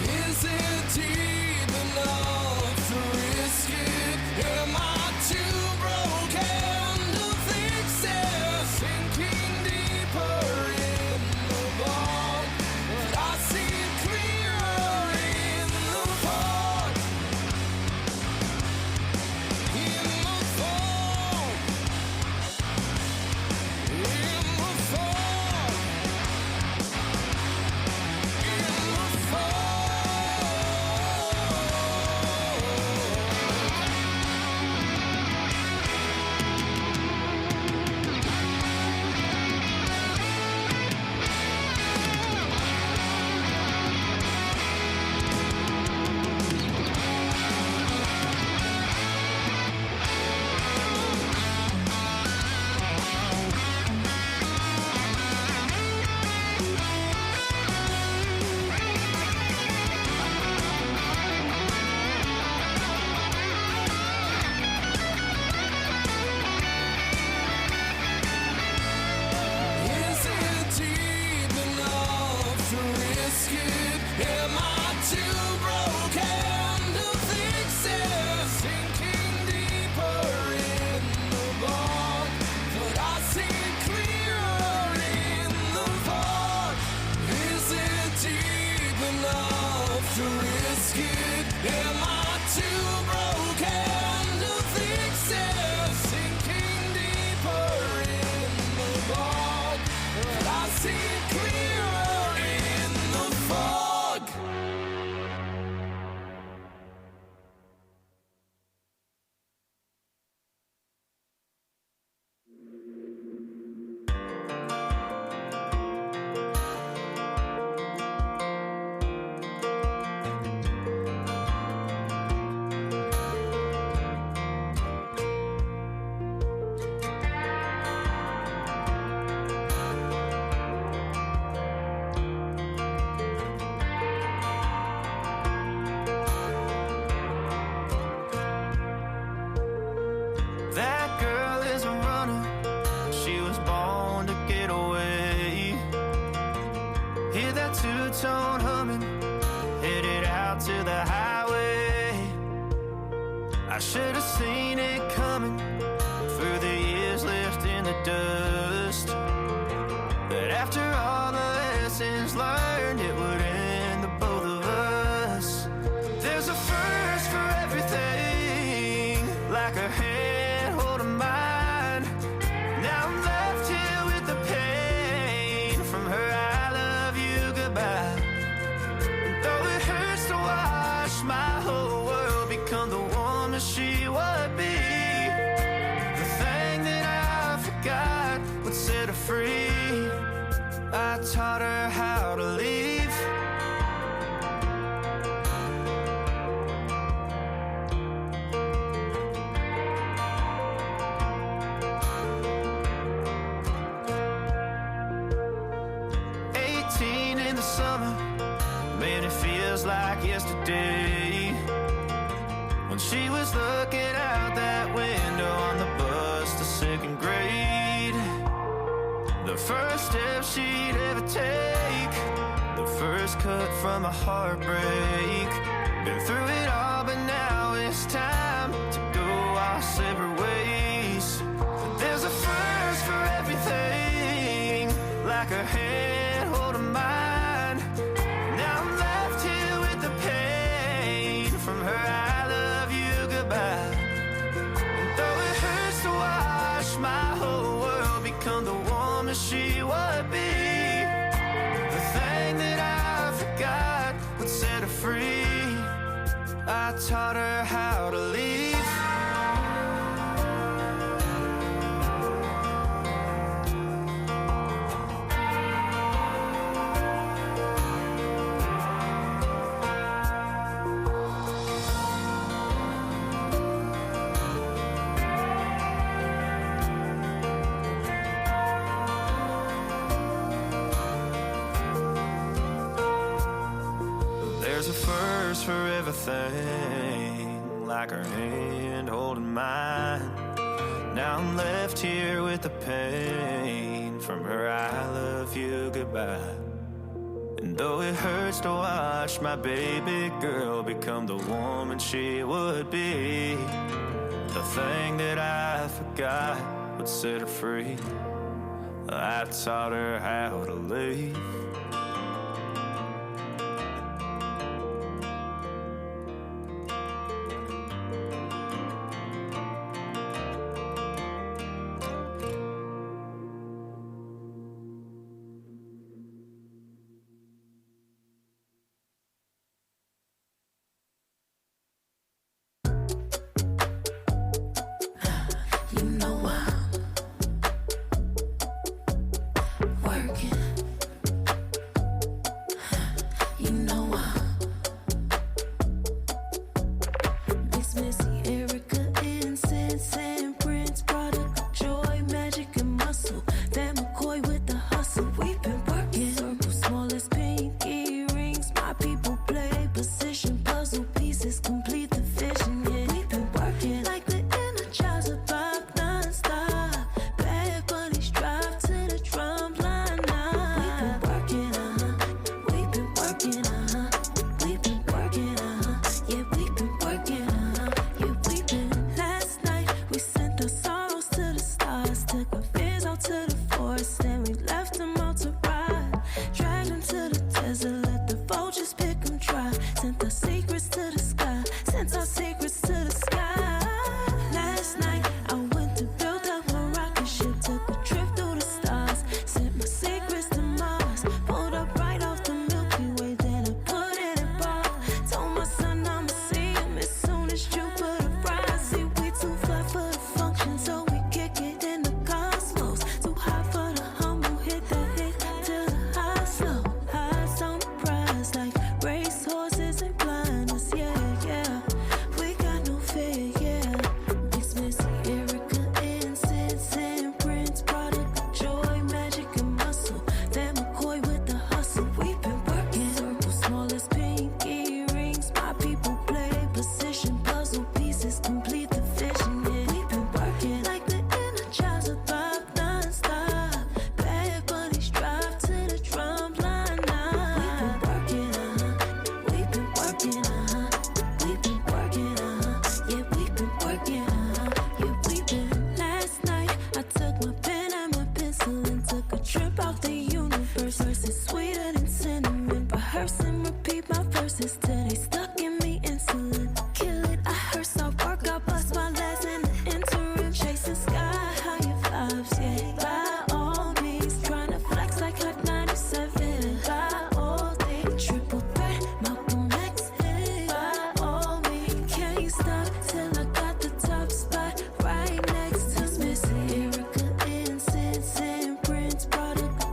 Is it deep enough to risk it? Am I too broken to fix it? Sinking deeper in the bog, but I see clearer in the fog. In the fog. In the fog. In the fog. Is it deep enough to risk it? Am I too broken to fix it? Sinking deeper in the bog, but I see clearer in the fog. Is it deep enough to risk it? Am I too broken to fix it? Sinking deeper in the bog, but I see clearer in the fog.
That girl is a runner, she was born to get away. Hear that two-tone humming, headed out to the highway. I should have seen it coming through the years left in the dust. But after all the lessons learned, it would end the taught her how to leave. 18 in the summer, man, it feels like yesterday, when she was looking out that window on the bus to second grade. The first step she'd ever take, the first cut from a heartbreak. Been through it all, but now it's time to go our separate ways. There's a first for everything, like her hand holding mine. Now I'm left here with the pain from her I love you goodbye. And though it hurts to watch my whole world become the woman she would be, the thing that I forgot would set her free. I taught her how to leave. There's a first for everything, like her hand holding mine. Now I'm left here with the pain from her I love you goodbye. And though it hurts to watch my baby girl become the woman she would be, the thing that I forgot would set her free. I taught her how to leave.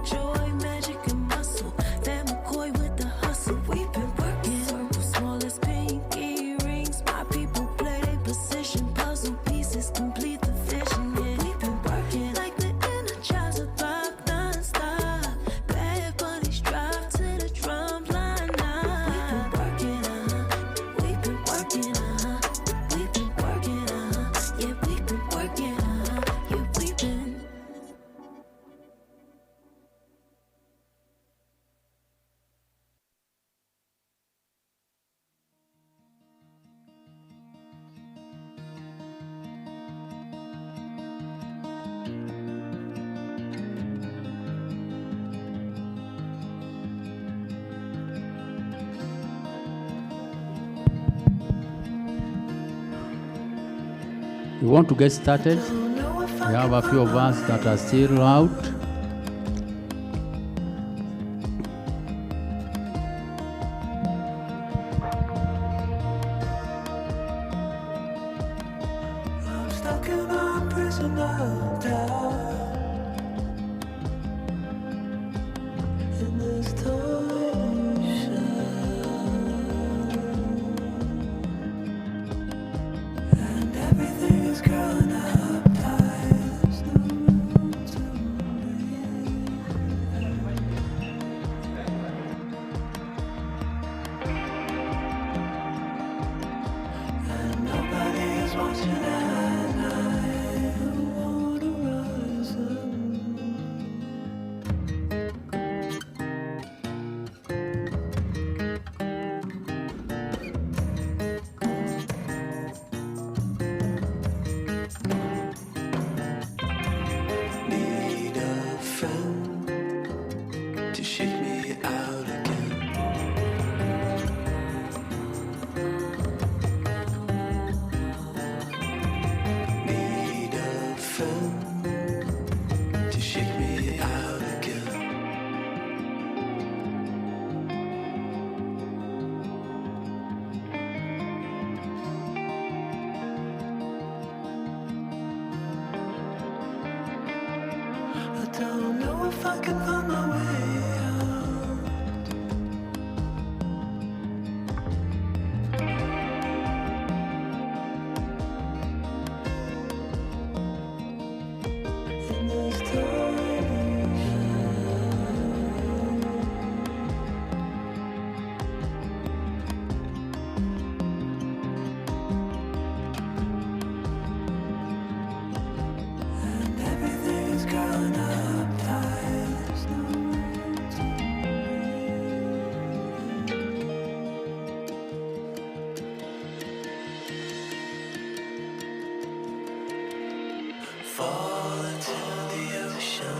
Joy, magic, and
We want to get started. We have a few of us that are still out.
I'm stuck in a prison of doubt. In this torsion, and everything is growing up tight. There's no room to breathe. And nobody is watching at night. I wanna rise up. Need a friend to shake me out again. Need a friend to shake me out again. I don't know if I can find my way out. In this torsion, and everything is growing up tight. There's no room to breathe. Fall into the ocean.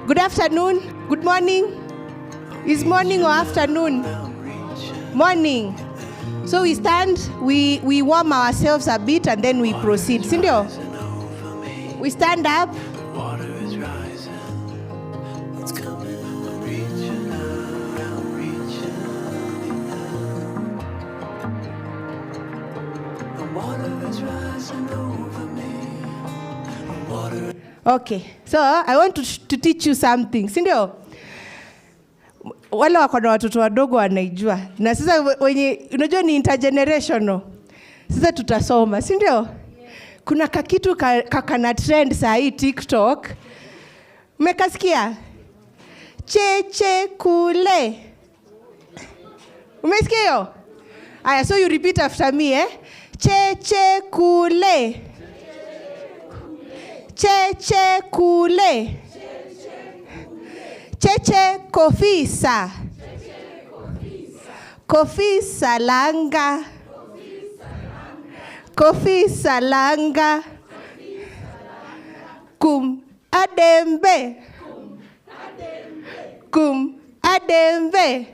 Good afternoon, good morning. Is morning or afternoon? Morning. So we stand, we warm ourselves a bit and then we proceed. Sindio? We stand up.
Water is rising. It's coming, reaching out, reaching. The water is rising over me. The water.
Okay, so I want to teach you something, si ndio? Wale wako na watoto wadogo wanaijua. Na sasa wenye unajua ni intergenerational. Sasa tutasoma, si ndio? Kuna kakitu kana trend saa hii TikTok. Umekasikia? Cheche kule. Umesikia hiyo? Aya, so you repeat after me, eh? Cheche kule. Cheche kule. Cheche kofisa. Kofisa langa. Kofisa langa. Kum adembe. Kum adembe.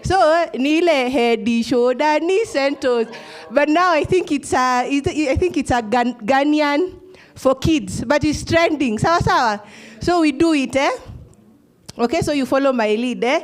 So ni ile head, shoulder, knees and toes. But now I think it's a Ghanaian for kids, but it's trending. Sawa sawa. So we do it, eh? Okay, so you follow my lead, eh?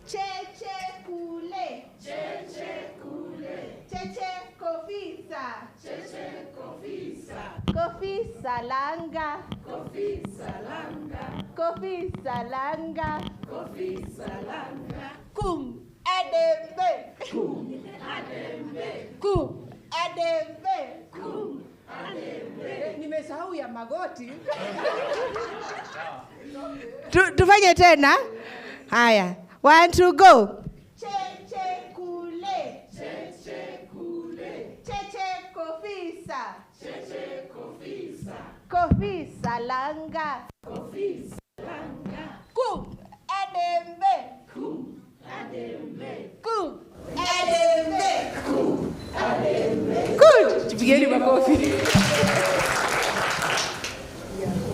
Cheche kule. Cheche kule. Cheche kofisa. Cheche kofisa. Kofisa langa. Kofisa langa. Kofisa langa. Kofisa langa. Kum adembe. Kum adembe. Kum adembe. Kum adembe. Nimesahau ya magoti. Tufanye tena. Haya. 1 2 go. Cheche kule. Cheche kule. Cheche kofisa. Cheche kofisa. Jipigeni makofi.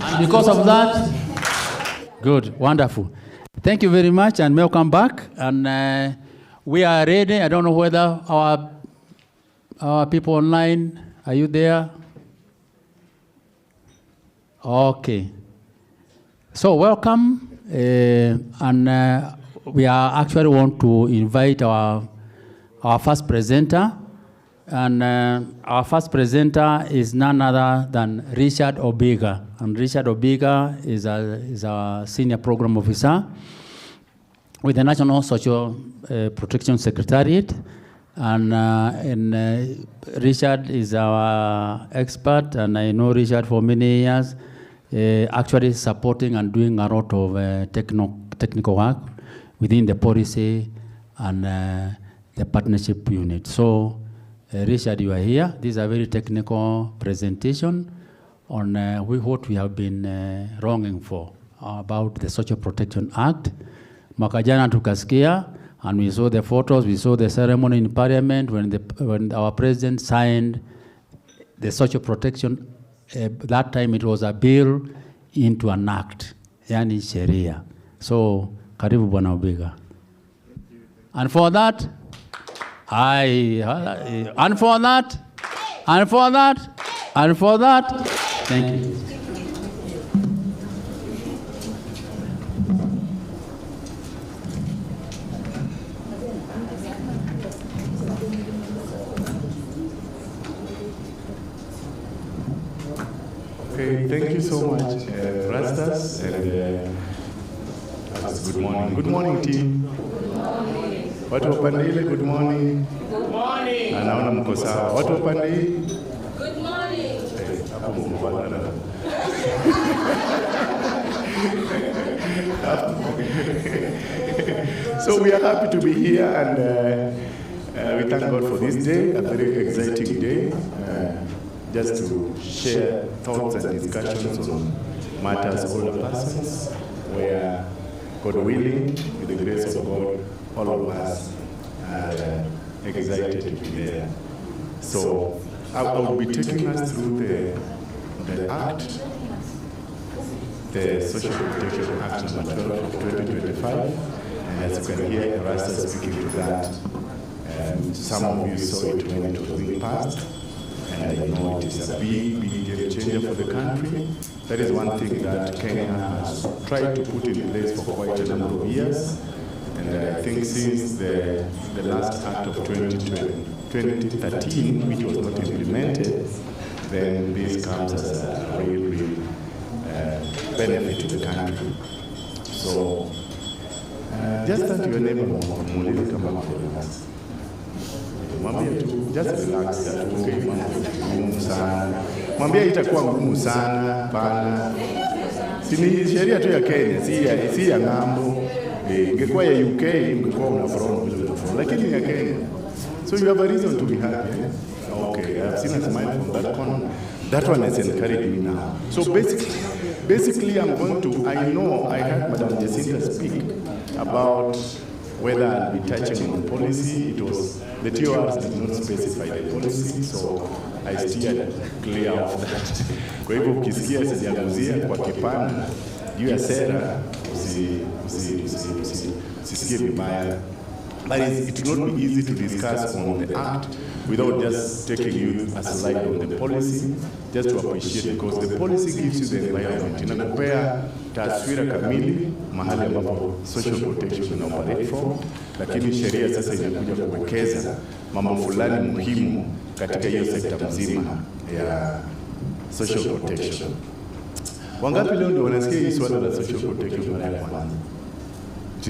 And because of that, good, wonderful. Thank you very much and welcome back. And we are ready. I don't know whether our people online, are you there? Okay. So welcome. And we are actually want to invite our first presenter. And our first presenter is none other than Richard Obiga. And Richard Obiga is our senior program officer with the National Social Protection Secretariat. And Richard is our expert, and I know Richard for many years, actually supporting and doing a lot of technical work within the policy and the partnership unit. So, Richard, you are here. This is a very technical presentation on what we have been longing for about the Social Protection Act. Mwaka jana tukasikia, and we saw the photos, we saw the ceremony in Parliament when our president signed the Social Protection. That time it was a bill into an act, yani sheria. So, karibu Bwana Obiga. And for that, and for that, thank you.
Okay, thank you so much, Rastas, and good morning. Good morning, team. Watu wa pande ile, good morning. Good morning. Anaona mko sawa. Watu wa pande hii. Good morning. Hapo mmebanana. So we are happy to be here, and we thank God for this day, a very exciting day, just to share thoughts and discussions on matters of older persons, where God willing, with the grace of God, all of us are excited to be there. So I will be taking us through the Act, the Social Protection Act number 12 of 2025. And as you can hear, Rasta speaking to that. Some of you saw it when it was being passed. And I know it is a big game changer for the country. That is one thing that Kenya has tried to put in place for quite a number of years. And I think since the last act of 2013, which was not implemented, then this comes as a real benefit to the country. So, just that your neighbor will come up for us. Just relax, that okay, ngumu sana. Mwambie itakuwa ngumu sana, pana. Si ni sheria tu ya Kenya, si ya ng'ambo. Ingekuwa ya UK, ingekuwa una front vile front. Lakini ya Kenya. So you have a reason to be happy. Okay, I've seen a smile from that corner. That one has encouraged me now. So basically I'm going to, I know I heard Madam Jacinta speak about whether I'll be touching on the policy. It was, the TORs did not specify the policy, so I steered clear of that. Kwa hivyo ukisikia sijaguzia kwa kipana, juu ya sera, usisikie vibaya. But it will not be easy to discuss on the Act without just taking you a slide on the policy, just to appreciate, because the policy gives you the environment. Inakupea taswira kamili mahali ambapo social protection ina operate from, lakini sheria sasa inakuja kuwekeza mambo fulani muhimu katika hiyo sekta mzima ya social protection. Wangapi leo ndio wanasikia hii swala la social protection mara ya kwanza?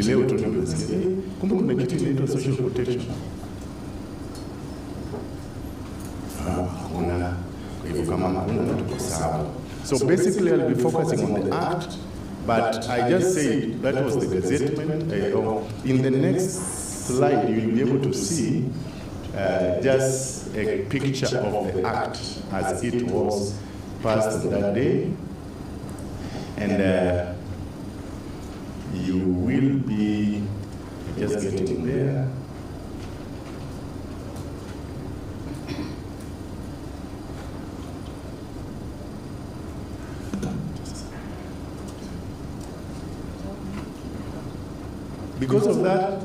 Leo tu ndio nasikia. Kumbe kuna kitu inaitwa social protection. So basically I'll be focusing on the Act, but I just said that was the gazettement. In the next slide you'll be able to see just a picture of the Act as it was passed that day. And you will be just getting there. Because of that,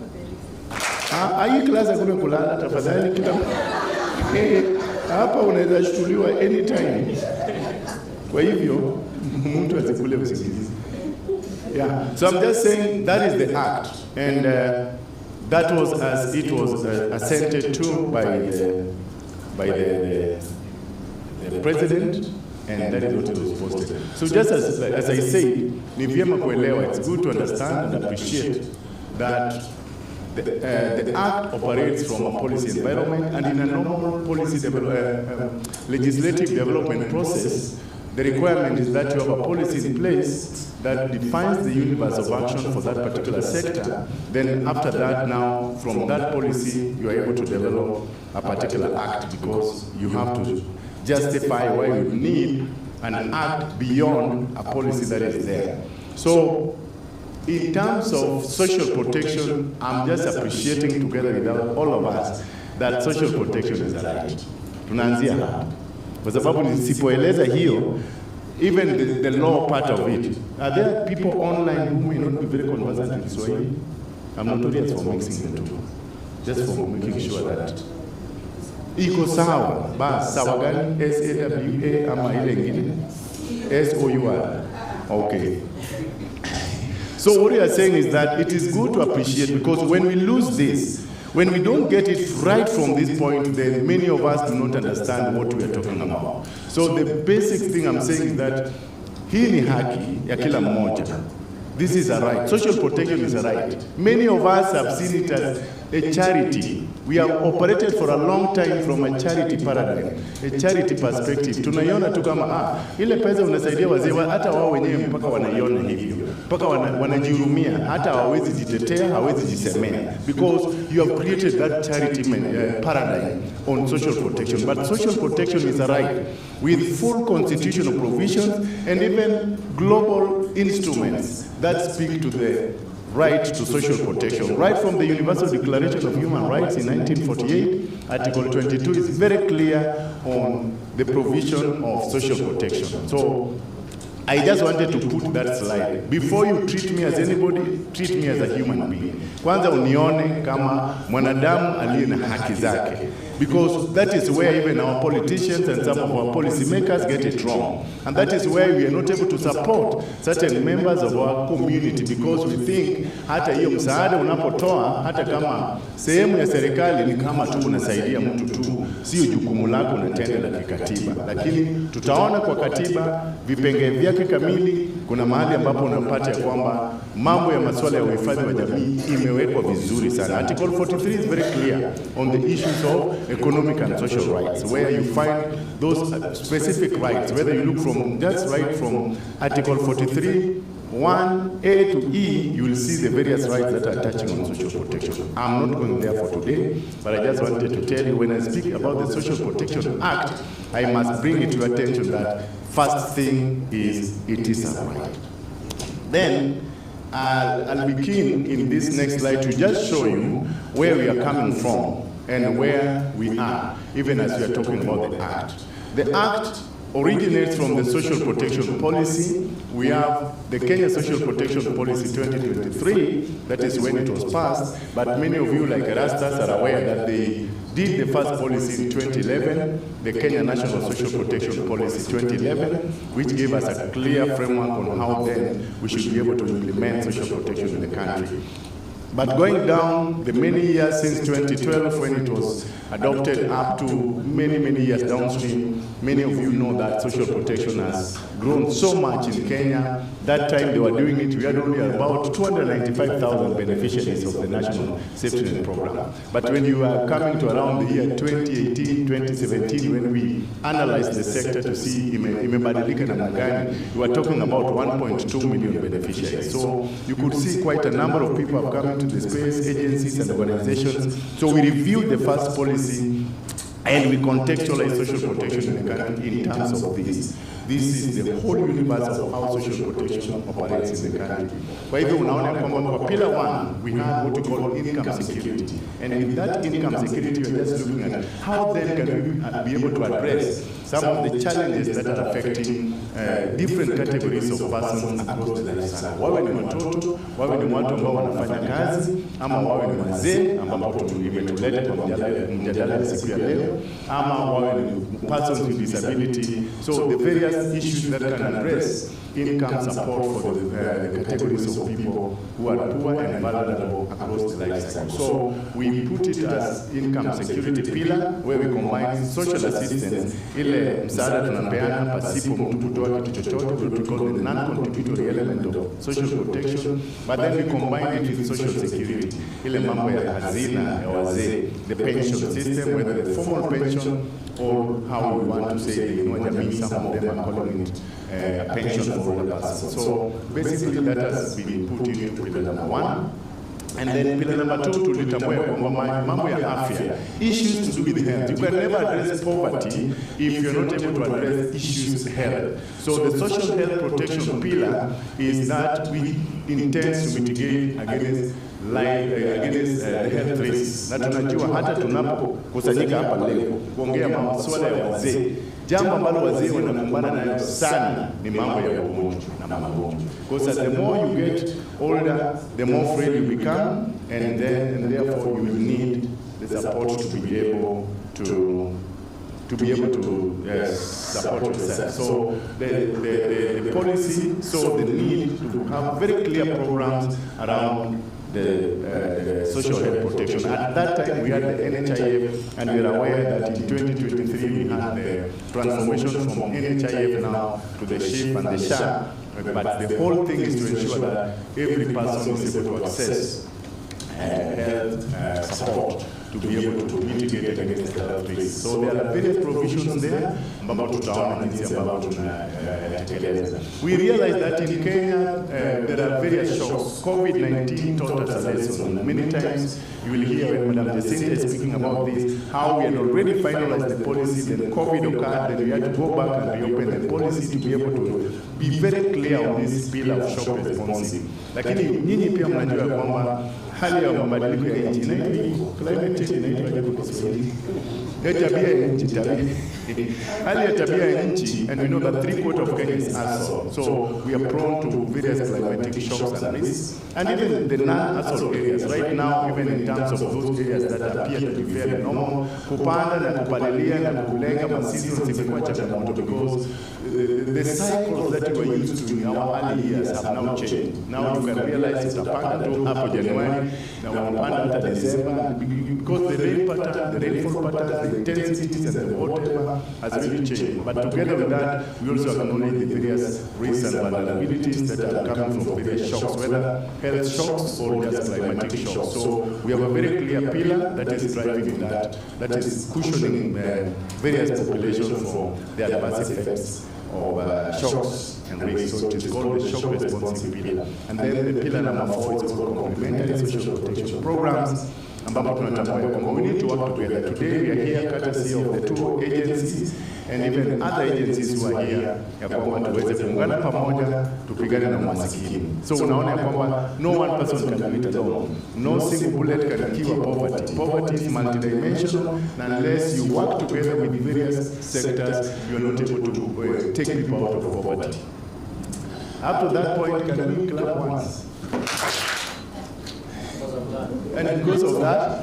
hii class hakuna kulala tafadhali kila hapa unaweza shtuliwa anytime. Kwa hivyo mtu asikule usingizi. Yeah. So I'm just saying that is the act, and that was as it was assented to by the president, and that is what it was posted. So just as I said, ni vyema kuelewa, it's good to understand and appreciate that the act operates from a policy environment, and in a normal policy legislative development process, the requirement is that you have a policy in place that defines the universe of action for that particular sector. Then after that, now, from that policy, you are able to develop a particular act, because you have to justify why you need an act beyond a policy that is there. So, in terms of social protection, I'm just appreciating together with all of us that social protection is a right. Tunaanzia hapa. Kwa sababu nisipoeleza hiyo, even the law part of it. Are there people online who may not be very conversant with Swahili? I'm notorious for mixing the two. Just for making sure that iko sawa, bas sawa gani, S-A-W-A ama ile ingine? S-O-U-R. Okay. So what we are saying is that it is good to appreciate, because when we lose this, when we don't get it right from this point, then many of us do not understand what we are talking about. So the basic thing I'm saying is that hii ni haki ya kila mmoja. This is a right. Social protection is a right. Many of us have seen it as a charity. We have operated for a long time from a charity paradigm, a charity perspective. Tunaiona tu kama ile pesa unasaidia wazee, hata wao wenyewe mpaka wanaiona hivyo, mpaka wanajihurumia, hata hawawezi jitetea, hawawezi jisemea, because you have created that charity paradigm on social protection. But social protection is a right with full constitutional provisions and even global instruments that speak to the right to social protection. Right from the Universal Declaration of Human Rights in 1948, Article 22 is very clear on the provision of social protection. So I just wanted to put that slide. Before you treat me as anybody, treat me as a human being. Kwanza unione kama mwanadamu aliye na haki zake. Because that is where even our politicians and some of our policymakers get it wrong. And that is where we are not able to support certain members of our community, because we think hata hiyo msaada unapotoa, hata kama sehemu ya serikali, ni kama tu unasaidia mtu tu, sio jukumu lako na tendo la kikatiba. Lakini tutaona kwa katiba vipengele vyake kamili, kuna mahali ambapo unapata kwamba mambo ya masuala ya uhifadhi wa jamii imewekwa vizuri sana. Article 43 is very clear on the issues of economic and social rights, where you find those specific rights, whether you look from just right from Article 43, 1A to E, you will see the various rights that are touching on social protection. I'm not going there for today, but I just wanted to tell you, when I speak about the Social Protection Act, I must bring it to your attention that first thing is it is a right. Then I'll begin in this next slide to just show you where we are coming from and where we are, even as we are talking about the Act. The Act originates from the Social Protection Policy. We have the Kenya Social Protection Policy 2023, that is when it was passed, but many of you, like Erastus, are aware that they did the first policy in 2011, the Kenya National Social Protection Policy 2011, which gave us a clear framework on how then we should be able to implement social protection in the country. But going down the many years since 2012, when it was adopted, up to many, many years downstream, many of you know that social protection has grown so much in Kenya. That time they were doing it, we had only about 295,000 beneficiaries of the National Safety Net Program. But when you are coming to around the year 2018, 2017, when we analyzed the sector to see imebadilika namna gani, we were talking about 1.2 million beneficiaries. So you could see quite a number of people have come into the space, agencies and organizations. So we reviewed the first policy and we contextualize social protection in the country in terms of this. This is the whole universe of how social protection operates in the country. Kwa hivyo unaona kwamba kwa pillar 1, we have what we call income security. And with that income security, we're just looking at how then can we be able to address some of the challenges that are affecting different categories of persons across the life cycle. Wawe ni watoto, wawe ni watu ambao wanafanya kazi, ama wawe ni wazee ambapo imetuleta kwa mjadala ya siku ya leo, ama wawe ni persons with disability. So the various issues that can address income support for the categories of people who are poor and vulnerable across the life cycle. So we put it as income security pillar, where we combine social assistance, ile msaada tunapeana pasipo mtu kutoa kitu chochote, what we call the non-contributory element of social protection, but then we combine it with social security, ile mambo ya hazina ya wazee, the pension system, whether the formal pension or how we want to say, you know, I mean, some of them are calling it a pension for older persons. So basically that has been put into pillar number 1. And then pillar number 2, tulitambua kwamba mambo ya afya, issues to do with health. You can never address poverty if you're not able to address issues of health. So the social health protection pillar is that we intend to mitigate against health risks. Na tunajua hata tunapokusanyika hapa leo kuongea masuala ya wazee, jambo ambalo wazee wanakumbana nayo sana ni mambo ya ugonjwa na magonjwa. Because the more you get older, the more frail you become, and therefore you will need the support to be able to support yourself. So the policy saw the need to have very clear programs around the social health protection. At that time, we had the NHIF, and we are aware that in 2023 we had the transformation from NHIF now to the SHIP and the SHA. But the whole thing is to ensure that every person is able to access health support to be able to mitigate against the health risks. So there are various provisions there about we realize that in Kenya there are various shocks. COVID-19 taught us a lesson. Many times you will hear when Madam Jacinta is speaking about this, how we had already finalized the policy, then COVID occurred, then we had to go back and reopen the policy to be able to be very clear on this pillar of shock responsive. Lakini nyinyi pia mnajua kwamba hali ya mabadiliko ya nchi inaitwa climate change, inaitwa kwa Kiswahili tabia ya nchi, hali ya tabia ya nchi, and we know that 3/4 of Kenya is arsol. So we are prone to various climatic shocks and risks, and even the non-arsol areas right now, even in terms of those areas that appear to be fairly normal, kupanda na kupalilia na kulenga ma-seasons zimekuwa changamoto because the cycles that we were used to in our early years have now changed. Now you can realize utapanda tu hapo Januari na unapanda hata December, because the rain pattern, the rainfall pattern, the intensities and the whatever has really changed. But together with that, we also acknowledge the various risks and vulnerabilities that are coming from various shocks, whether health shocks or just climatic shocks. So we have a very clear pillar that is driving that is cushioning various populations for the adverse effects of shocks and risks. So it is called the shock responsive pillar. And then the pillar number 4 is called complementary social protection programs, ambapo tunatambua kwamba we need to work together. Today we are here courtesy of the 2 agencies and even other agencies who are here, ya kwamba tuweze kuungana pamoja tupigane na umasikini. So unaona kwamba no one person can do it alone. No single bullet can kill poverty. Poverty is multidimensional, and unless you work together with various sectors, you are not able to take people out of poverty. Up to that point, can we clap once? And because of that,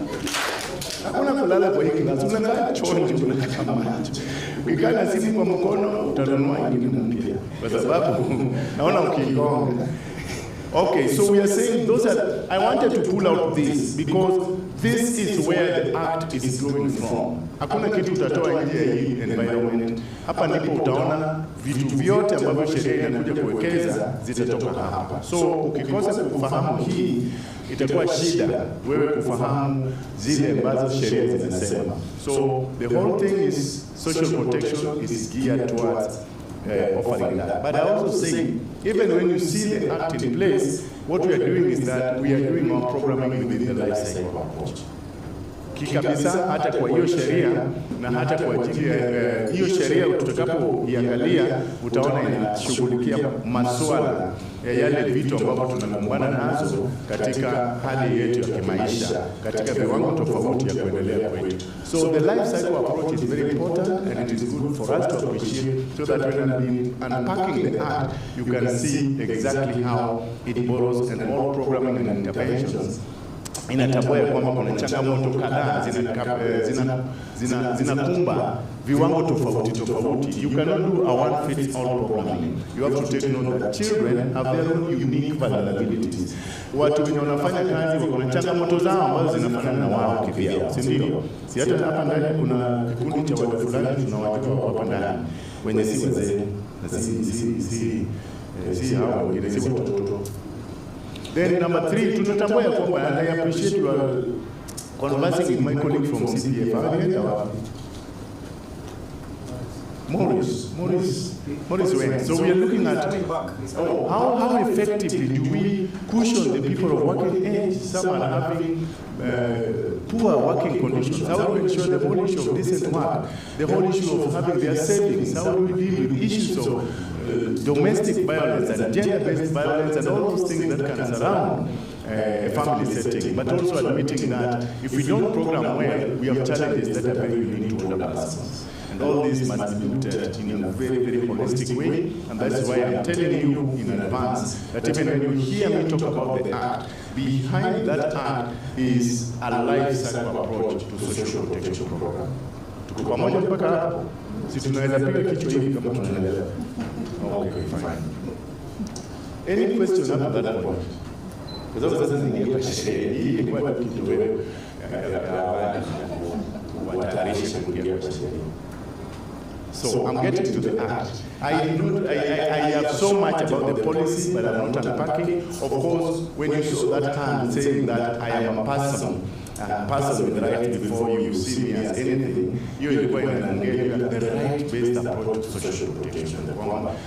hakuna kulala kwa hiki na tunakaa chonjo kama macho. Ukikana simu kwa mkono utanunua ingine mpya kwa sababu naona ukigonga. Okay, so we are saying I wanted to pull out this because this is where the act is going from. Hakuna kitu utatoa nje ya hii environment. Hapa ndipo utaona vitu vyote ambavyo sheria inakuja kuwekeza zitatoka hapa. So ukikosa kufahamu hii itakuwa shida wewe kufahamu zile ambazo sheria zinasema. So the whole thing is social protection is geared towards offering that. But I also say, even when you see the act in place, what we are doing is that we are doing our programming within the life cycle approach. Kikabisa hata kwa hiyo sheria na hata kwa ajili ya hiyo sheria tutakapoiangalia utaona inashughulikia masuala ya yale vitu ambavyo tunakumbana nazo katika hali yetu ya kimaisha katika viwango tofauti ya kuendelea kwetu. So So the life cycle approach is very important, and it is good for us to appreciate, so that when I'm unpacking the act, you can see exactly how it borrows, and all programming and interventions inatambua ya kwamba kuna changamoto kadhaa zinakumba viwango tofauti. You cannot do a one-fits-all programming. You have to take note that children have their own unique vulnerabilities. Watu wenye wanafanya kazi wako na changamoto zao ambazo zinafanana na wao kivyao, si ndio? Si hata hapa ndani kuna kikundi cha watu fulani tunawajua hapa ndani wenye si wazee na si hao wengine si watoto. Then number 3, tunatambua ya kwamba, and I appreciate you are conversing with my colleague from CPF. Morris went. So we are looking at how effectively do we cushion the people of working age, some are having poor working conditions. How do we ensure the whole issue of decent work, the whole issue of having their savings, how do we deal with issues of domestic violence and gender-based violence and all those things that can surround a family setting, but also admitting that if we don't program well, we have challenges that are very unique to older persons. And all this must be looked at in a very, very holistic way, and that's why I'm telling you in advance that even when you hear me talk about the act, behind that act is a life cycle approach to social protection program. Tuko pamoja mpaka hapo? Si tunaweza piga kichwa hivi kama tunaelewa? Okay, fine. Any question up to that point? Kwa sababu sasa zingine sheria hii ilikuwa kitu wewe watarisha kuingia kwa sheria. So I'm getting to the act. I have so much about the policy, but I'm not unpacking. Of course, when you saw that hand saying that I am a person with the right before you see me as anything, you are going to engage the right-based approach to social protection.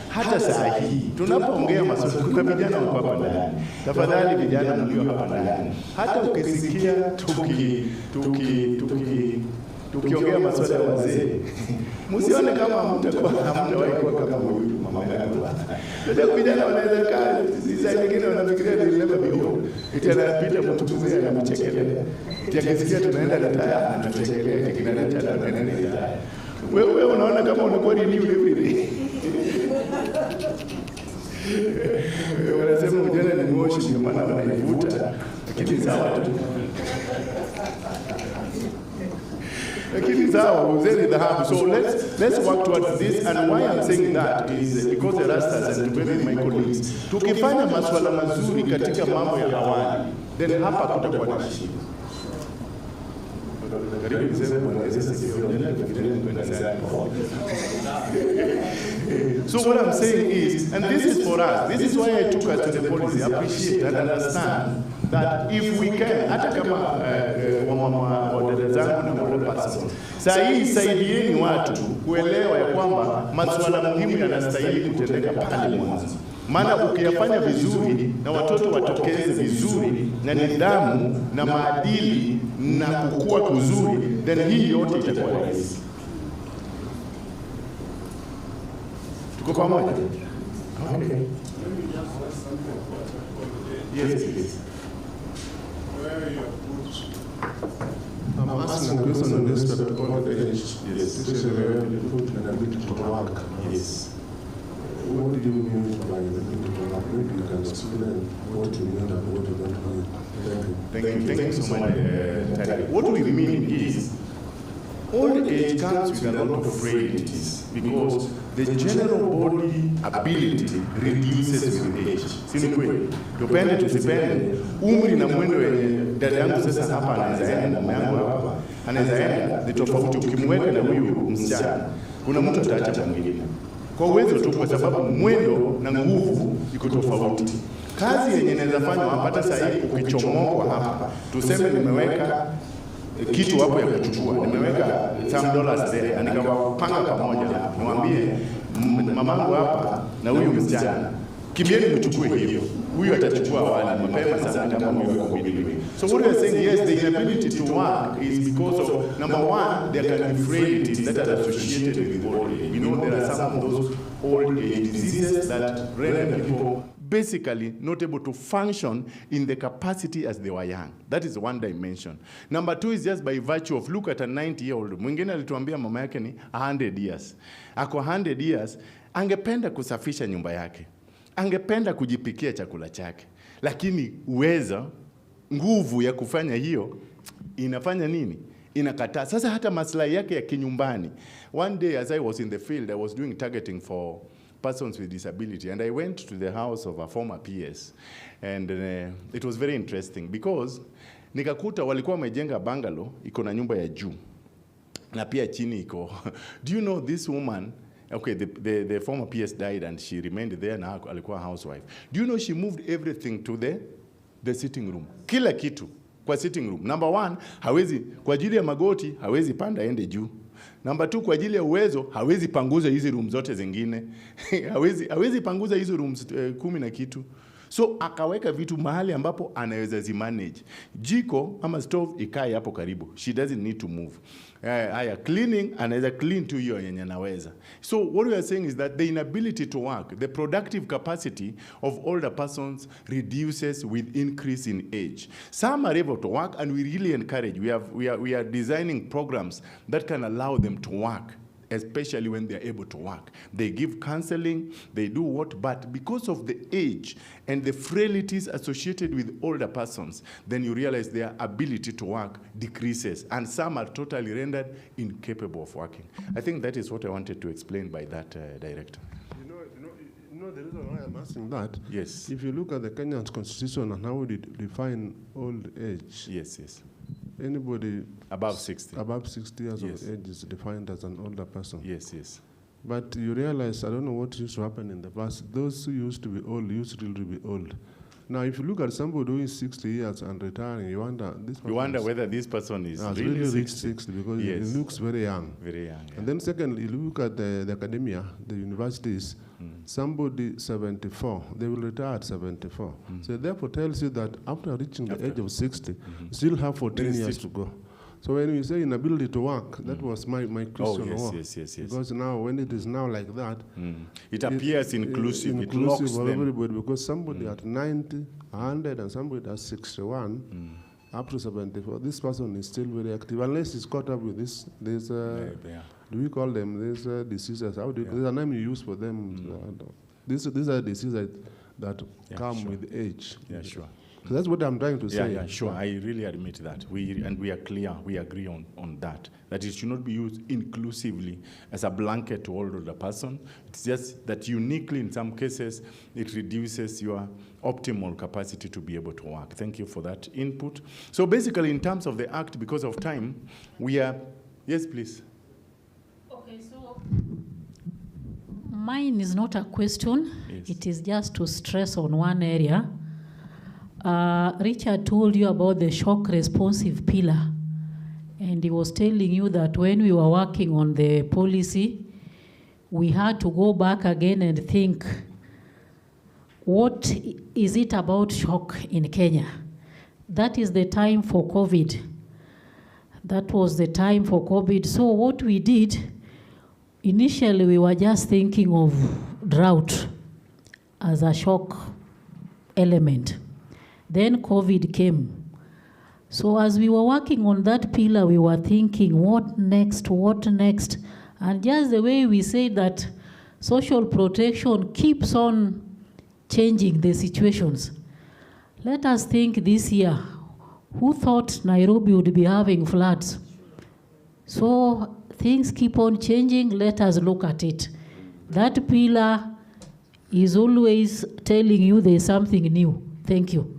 Hata saa hii, tunapoongea masuala, kuna vijana wako hapa ndani. Tafadhali vijana mlio hapa ndani. Hata ukisikia tukiongea masuala ya wazee, msione kama hamtawahi kuwa kama huyu mama yangu. Ndio vijana wanaweza kaa, sisi wengine wanafikiria ni never be old. Itanapita mtu mzee anamchekelea. Ikisikia tunaenda retire anachekelea, kinaenda cha tunaenda retire. Wewe unaona kama unakuwa ni new every day. Wanasema vijana ni moshi, ndio maana wanaivuta. Lakini sawa tu. So let's work towards this, and why I'm saying that is because the Rastas and together with my colleagues, tukifanya masuala mazuri katika mambo ya awali, then hapa kutakuwa na shida. So what I'm saying is, and this is for us, this is why I took us to the policy, appreciate and understand that if we can, hata kama wamama wadada zangu na wale person, saa hii saidieni watu kuelewa ya kwamba masuala muhimu yanastahili kutendeka pale mwanzo. Maana ukiyafanya vizuri na watoto watokeze vizuri na nidhamu na maadili na kukua kuzuri, then hii yote itakuwa rahisi. Tuko pamoja? Okay. Yes, please.
I'm asking a question on this particular age. Yes. This is where you put an ability to work.
Yes.
What do you mean by the ability to work? Maybe you can explain what you mean and what you don't mean.
Thank you so much. What we mean is, old age comes with a lot of frailties because the general body ability reduces with age. Si ni kweli? Tupende tusipende, umri na mwendo wenye dada yangu sasa hapa anaweza enda, mama yangu hapa anaweza enda, ni tofauti ukimweka na huyu msichana. Kuna mtu ataacha mwingine. Kwa uwezo tu, kwa sababu mwendo na nguvu iko tofauti. Kazi yenye inaweza fanywa hapa, hata sasa hivi ukichomokwa hapa, tuseme nimeweka kitu hapo ya kuchukua, nimeweka some dollars there, na nikawapanga pamoja, niwaambie mamangu hapa na huyu msichana, kimbieni mchukue hiyo. Huyu atachukua awali mapema sana kama huyu yuko mbili. So what we are saying, yes, the inability to work is because of, number one, there can be frailties that are associated with old age. We know there are some of those old age diseases that render people basically not able to function in the capacity as they were young. That is one dimension. Number two is just by virtue of, look at a 90-year-old. Mwingine alituambia mama yake ni 100 years. Ako 100 years, angependa kusafisha nyumba yake. Angependa kujipikia chakula chake. Lakini uwezo, nguvu ya kufanya hiyo, inafanya nini? Inakataa. Sasa hata maslahi yake ya kinyumbani. One day as I was in the field, I was doing targeting for persons with disability, and I went to the house of a former PS, and it was very interesting because nikakuta walikuwa wamejenga bungalow iko na nyumba ya juu na pia chini iko. Do you know this woman? Okay, the former PS died and she remained there, na alikuwa housewife. Do you know she moved everything to the sitting room? Kila kitu kwa sitting room. Number one, hawezi kwa ajili ya magoti hawezi panda ende juu. Number two, kwa ajili ya uwezo hawezi panguza hizi room zote zingine. hawezi panguza hizo rooms 10 na kitu. So akaweka vitu mahali ambapo anaweza zimanage. Jiko ama stove ikae hapo karibu. She doesn't need to move. Haya, cleaning anaweza clean tu hiyo yenye anaweza. So what we are saying is that the inability to work, the productive capacity of older persons reduces with increase in age. Some are able to work, and we really encourage. We are designing programs that can allow them to work, especially when they're able to work. They give counseling, they do what, but because of the age and the frailties associated with older persons, then you realize their ability to work decreases, and some are totally rendered incapable of working. I think that is what I wanted to explain by that, Director.
You know the reason why I'm asking that?
Yes.
If you look at the Kenyan Constitution and how we define old age.
Yes, yes.
Anybody
above 60
years of age is defined as an older person.
Yes, yes.
But you realize, I don't know what used to happen in the past, those who used to be old used to really be old. Now, if you look at somebody doing 60 years and retiring, you wonder
whether this person is
really reached 60 because
yes.
He looks very young.
Very young. Yeah.
And then secondly, you look at the academia, the universities, somebody 74, they will retire at 74. So it therefore tells you that after reaching the age of 60, you still have 14 years to go. So when we say inability to work, that was my question.
Oh, yes.
Because now, when it is now like that,
it appears inclusive. It
inclusive
locks
of
them.
everybody, because somebody at 90, 100, and somebody at 61, up to 74, this person is still very active, unless he's caught up with this. There's do we call them? There's diseases. There's a name you use for them. These are diseases that come with age.
Yeah, sure.
So that's what I'm trying to say.
Yeah, sure. I really admit that. We are clear. We agree on that. That it should not be used inclusively as a blanket to all older person. It's just that uniquely, in some cases, it reduces your optimal capacity to be able to work. Thank you for that input. So basically, in terms of the Act, because of time, we are... Yes, please.
Okay, so mine is not a question. Yes. It is just to stress on one area. Richard told you about the shock responsive pillar, and he was telling you that when we were working on the policy, we had to go back again and think, what is it about shock in Kenya? That is the time for COVID. That was the time for COVID. So what we did, initially we were just thinking of drought as a shock element. Then COVID came. So as we were working on that pillar, we were thinking, what next? And just the way we say that social protection keeps on changing the situations. Let us think this year, who thought Nairobi would be having floods? So things keep on changing, let us look at it. That pillar is always telling you there's something new. Thank you.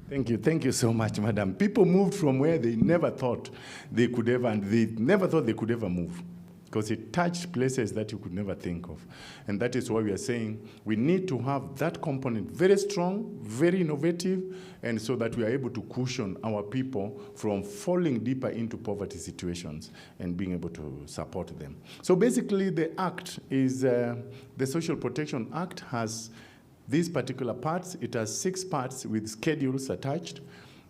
Thank you so much, madam. People moved from where they never thought they could ever, and they never thought they could ever move, because it touched places that you could never think of. And that is why we are saying we need to have that component very strong, very innovative, and so that we are able to cushion our people from falling deeper into poverty situations and being able to support them. So basically the Act is, the Social Protection Act has these particular parts. It has 6 parts with schedules attached.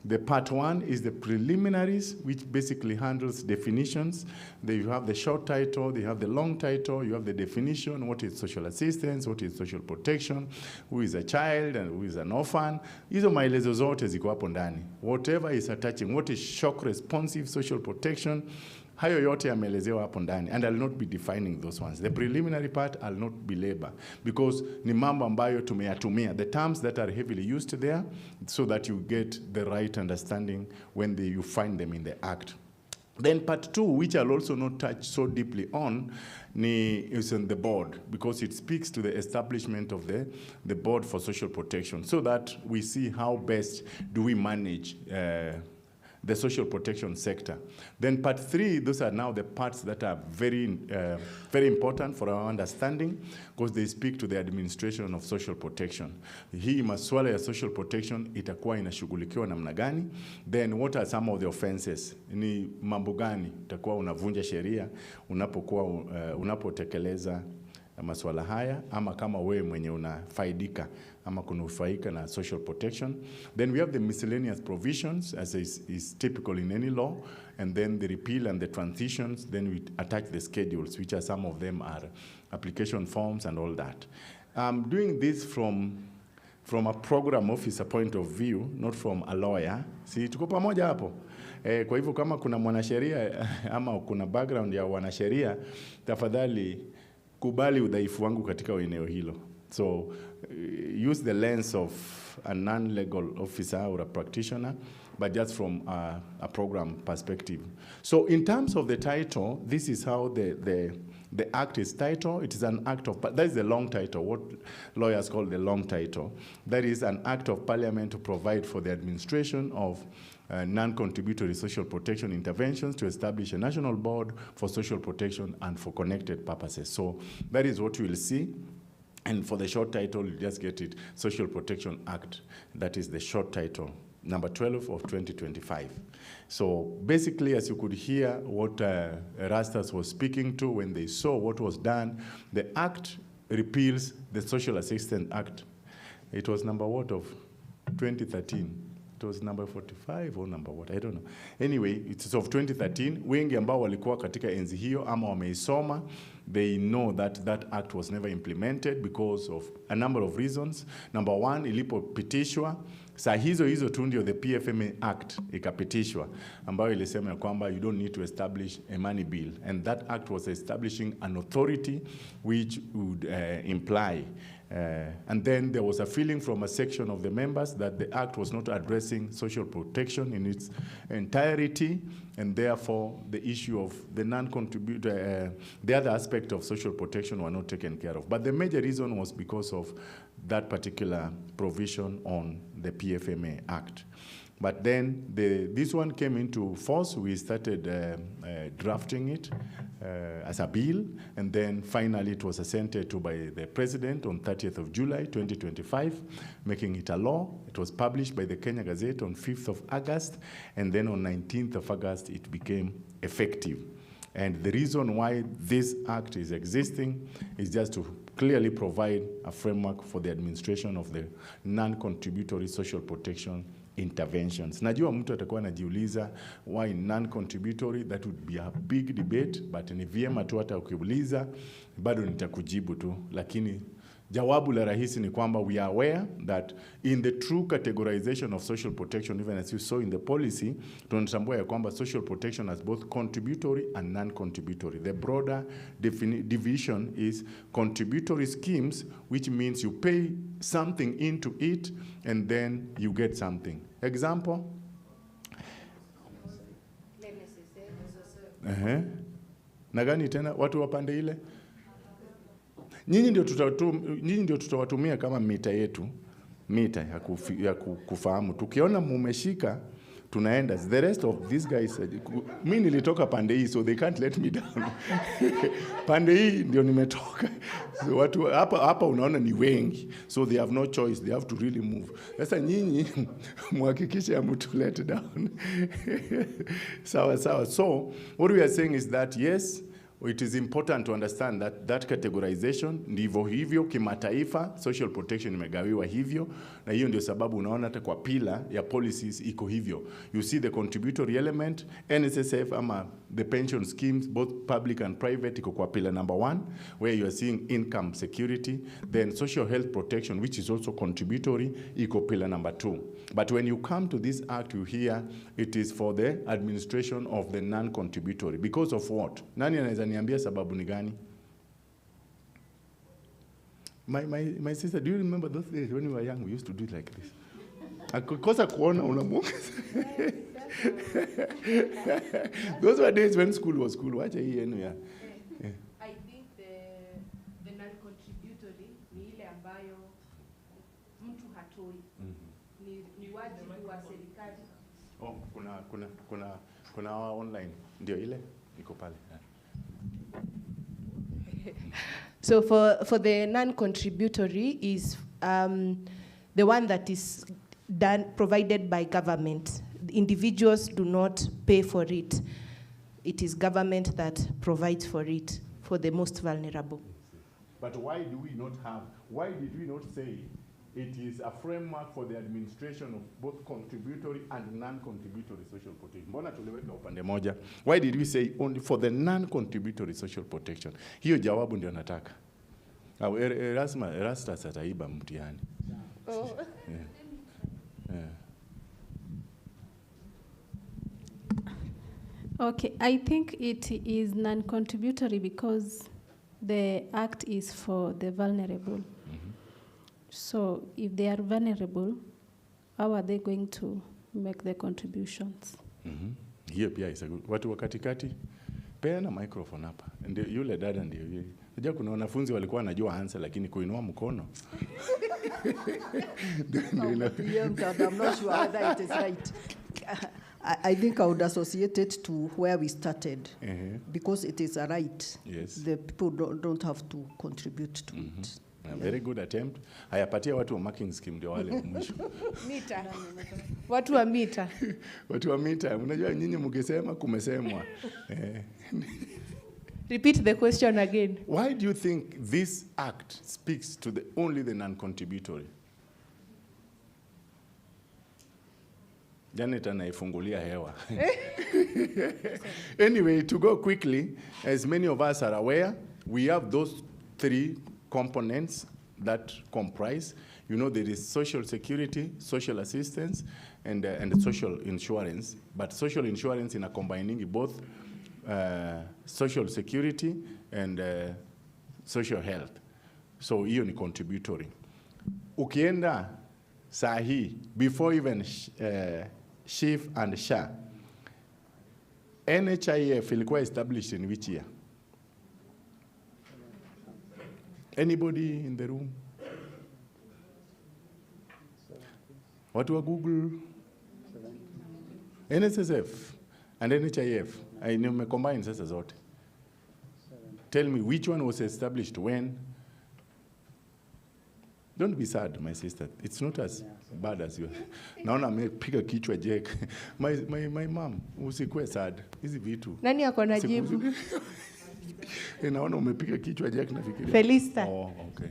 The part one is the preliminaries, which basically handles definitions. Then you have the short title, you have the long title, you have the definition, what is social assistance, what is social protection, who is a child and who is an orphan. Hizo maelezo zote ziko hapo ndani. Whatever is attaching, what is shock responsive social protection, hayo yote yameelezewa hapo ndani, and I'll not be defining those ones. The preliminary part I'll not belabor because ni mambo ambayo tumeyatumia, the terms that are heavily used there, so that you get the right understanding when you find them in the act. Then part two, which I'll also not touch so deeply on, is on the board, because it speaks to the establishment of the board for social protection, so that we see how best do we manage the social protection sector. Then part three, those are now the parts that are very, very important for our understanding, because they speak to the administration of social protection. Hii masuala ya social protection itakuwa inashughulikiwa namna gani? Then what are some of the offenses? Ni mambo gani utakuwa unavunja sheria unapotekeleza masuala haya, ama kama wewe mwenye unafaidika ama kunufaika na social protection. Then we have the miscellaneous provisions, as is typical in any law, and then the repeal and the transitions. Then we attach the schedules, which are some of them are application forms and all that. I'm doing this from a program officer point of view, not from a lawyer. Si tuko pamoja hapo? Kwa hivyo kama kuna mwanasheria ama kuna background ya wanasheria, tafadhali kubali udhaifu wangu katika eneo hilo. So use the lens of a non-legal officer or a practitioner, but just from a program perspective. So in terms of the title, this is how the act is titled. It is an act of, that is the long title, what lawyers call the long title. That is an act of parliament to provide for the administration of non-contributory social protection interventions, to establish a national board for social protection and for connected purposes. So that is what you will see. And for the short title, you just get it, Social Protection Act. That is the short title, number 12 of 2025. So basically, as you could hear what Rastas was speaking to when they saw what was done, the act repeals the Social Assistance Act. It was number what of 2013? It was number 45 or number what, I don't know. Anyway, it's of 2013. Wengi ambao walikuwa katika enzi hiyo ama wameisoma, they know that that act was never implemented because of a number of reasons. Number one, ilipopitishwa, saa hizo tu ndio the PFMA Act ikapitishwa, ambayo ilisema ya kwamba you don't need to establish a money bill. And that act was establishing an authority which would imply and then there was a feeling from a section of the members that the act was not addressing social protection in its entirety, and therefore the issue of the non-contributor, the other aspect of social protection were not taken care of. But the major reason was because of that particular provision on the PFMA Act. But then this one came into force. We started drafting it as a bill, and then finally it was assented to by the President on 30th of July, 2025, making it a law. It was published by the Kenya Gazette on 5th of August, and then on 19th of August it became effective. And the reason why this act is existing is just to clearly provide a framework for the administration of the non-contributory social protection interventions. Najua mtu atakuwa anajiuliza why non-contributory, that would be a big debate, but ni vyema tu hata ukiuliza bado nitakujibu tu, lakini jawabu la rahisi ni kwamba we are aware that in the true categorization of social protection, even as you saw in the policy, tunatambua ya kwamba social protection has both contributory and non-contributory. The broader division is contributory schemes, which means you pay something into it and then you get something. Example? Na gani tena watu wapande ile? Nyinyi ndio tutawatumia kama mita yetu, mita ya kufahamu. Tukiona mumeshika, tunaenda. The rest of these guys, mimi nilitoka pande hii, so they can't let me down. Pande hii ndio nimetoka. So watu hapa unaona ni wengi, so they have no choice, they have to really move. Sasa nyinyi muhakikishe mtu let down. Sawa. So what we are saying is that yes, it is important to understand that categorization ndivyo hivyo kimataifa, social protection imegawiwa hivyo, na hiyo ndio sababu unaona hata kwa pillar ya policies iko hivyo. You see the contributory element, NSSF ama the pension schemes, both public and private, iko kwa pillar number 1, where you are seeing income security. Then social health protection, which is also contributory, iko pillar number 2. But when you come to this act, you hear it is for the administration of the non-contributory. Because of what? Nani anaweza niambia sababu ni gani? My sister, do you remember those days when we were young? We used to do it like this. Akikosa kuona unamuka. Those were days when school was school. Wacha hii yenu ya.
I think the non-contributory ni ile ambayo mtu hatoi. Ni wajibu wa serikali.
Oh, kuna online. Ndio ile iko pale.
So for the non-contributory is the one that is done provided by government. Individuals do not pay for it. It is government that provides for it for the most vulnerable.
But why did we not say it is a framework for the administration of both contributory and non-contributory social protection? Mbona tuliweka upande moja? Why did we say only for the non-contributory social protection? Hiyo jawabu ndio nataka. Au Erastus ataiba mtihani.
Oh.
Yeah.
Okay, I think it is non-contributory because the act is for the vulnerable. So if they are vulnerable, how are they going to make the contributions?
Hiyo pia isa watu wa katikati peana microphone hapa. Ndio yule dada ndio yeye. Unajua kuna wanafunzi walikuwa wanajua answer lakini kuinua mkono.
I'm not sure whether it is right. I think I would associate it to where we started, because it is a right.
Yes.
The people don't have to contribute to it.
A very good attempt. Hayapatia watu wa marking scheme ndio wale mwisho.
Mita. Watu wa mita.
Watu wa mita. Unajua nyinyi mkisema kumesemwa.
Repeat the question again.
Why do you think this act speaks to only the non-contributory? Janet anaifungulia hewa. Anyway, to go quickly, as many of us are aware, we have those 3 components that comprise. You know, there is social security, social assistance, and social insurance. But social insurance in a combining both social security and social health. So hiyo ni contributory. Ukienda sahi, before even SHIF and SHA, NHIF ilikuwa established in which year? Anybody in the room? Watu wa Google? NSSF and NHIF. I combine sasa zote. Tell me which one was established when? Don't be sad, my sister. It's not as bad as you. Naona amepiga kichwa Jack. My mom, usikue sad. Hizi vitu.
Nani ako na jibu?
Naona umepiga kichwa Jack nafikiria.
Felista.
Oh, okay.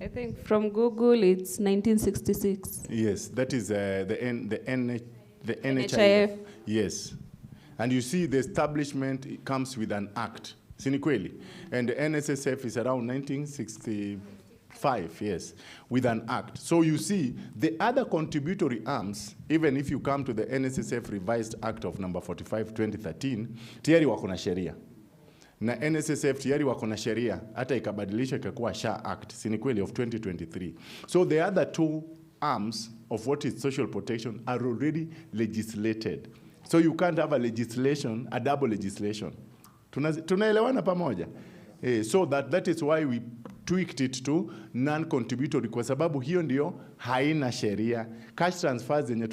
I think from Google it's 1966.
Yes, that is the
NHIF.
Yes. And you see the establishment comes with an act. Sini kweli? And the NSSF is around 1965, yes, with an act. So you see, the other contributory arms, even if you come to the NSSF revised act of number 45, 2013, tayari wako na sheria. Na NSSF tayari wako na sheria, hata ikabadilisha ikakuwa SHA Act, sini kweli, of 2023. So the other 2 arms of what is social protection are already legislated. So you can't have a double legislation. Tunaelewana pamoja? So that is why we tweaked it to non-contributory, kwa sababu hiyo ndio haina sheria. Cash transfers zenye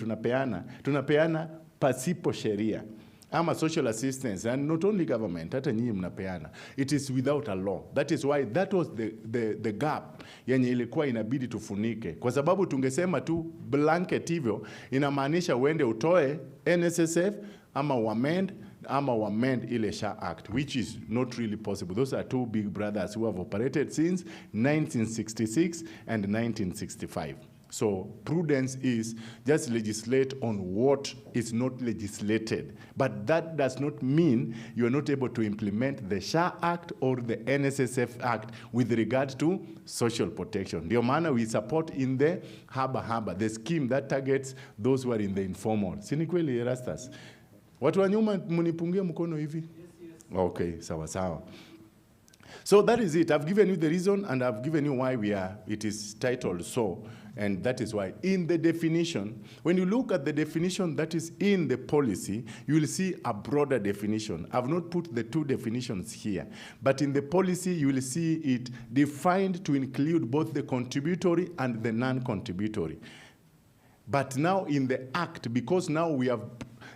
tunapeana pasipo sheria. Ama social assistance, and not only government, hata nyinyi mnapeana. It is without a law. That is why that was the gap yenye ilikuwa inabidi tufunike. Kwa sababu tungesema tu blanket hivyo, inamaanisha uende utoe NSSF ama uamend ama amend ile SHA Act, which is not really possible. Those are two big brothers who have operated since 1966 and 1965. So prudence is just legislate on what is not legislated. But that does not mean you are not able to implement the SHA Act or the NSSF Act with regard to social protection. Ndio maana we support in the haba, the scheme that targets those who are in the informal. Si ni kweli Erastus? Watu wa nyuma munipungie mkono hivi? Okay, sawa sawa. So that is it. I've given you the reason and I've given you why it is titled so. And that is why in the definition, when you look at the definition that is in the policy, you will see a broader definition. I've not put the two definitions here. But in the policy, you will see it defined to include both the contributory and the non-contributory. But now in the Act, because now we have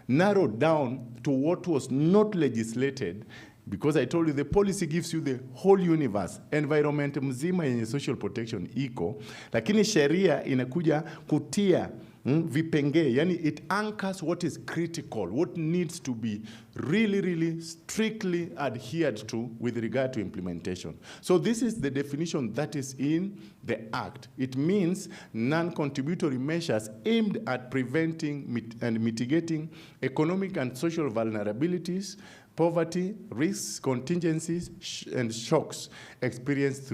narrowed down to what was not legislated, because I told you the policy gives you the whole universe, environment mzima yenye social protection iko, lakini sheria inakuja kutia vipengee, yani it anchors what is critical, what needs to be really, really strictly adhered to with regard to implementation. So this is the definition that is in the Act. It means non-contributory measures aimed at preventing and mitigating economic and social vulnerabilities, poverty, risks, contingencies, and shocks experienced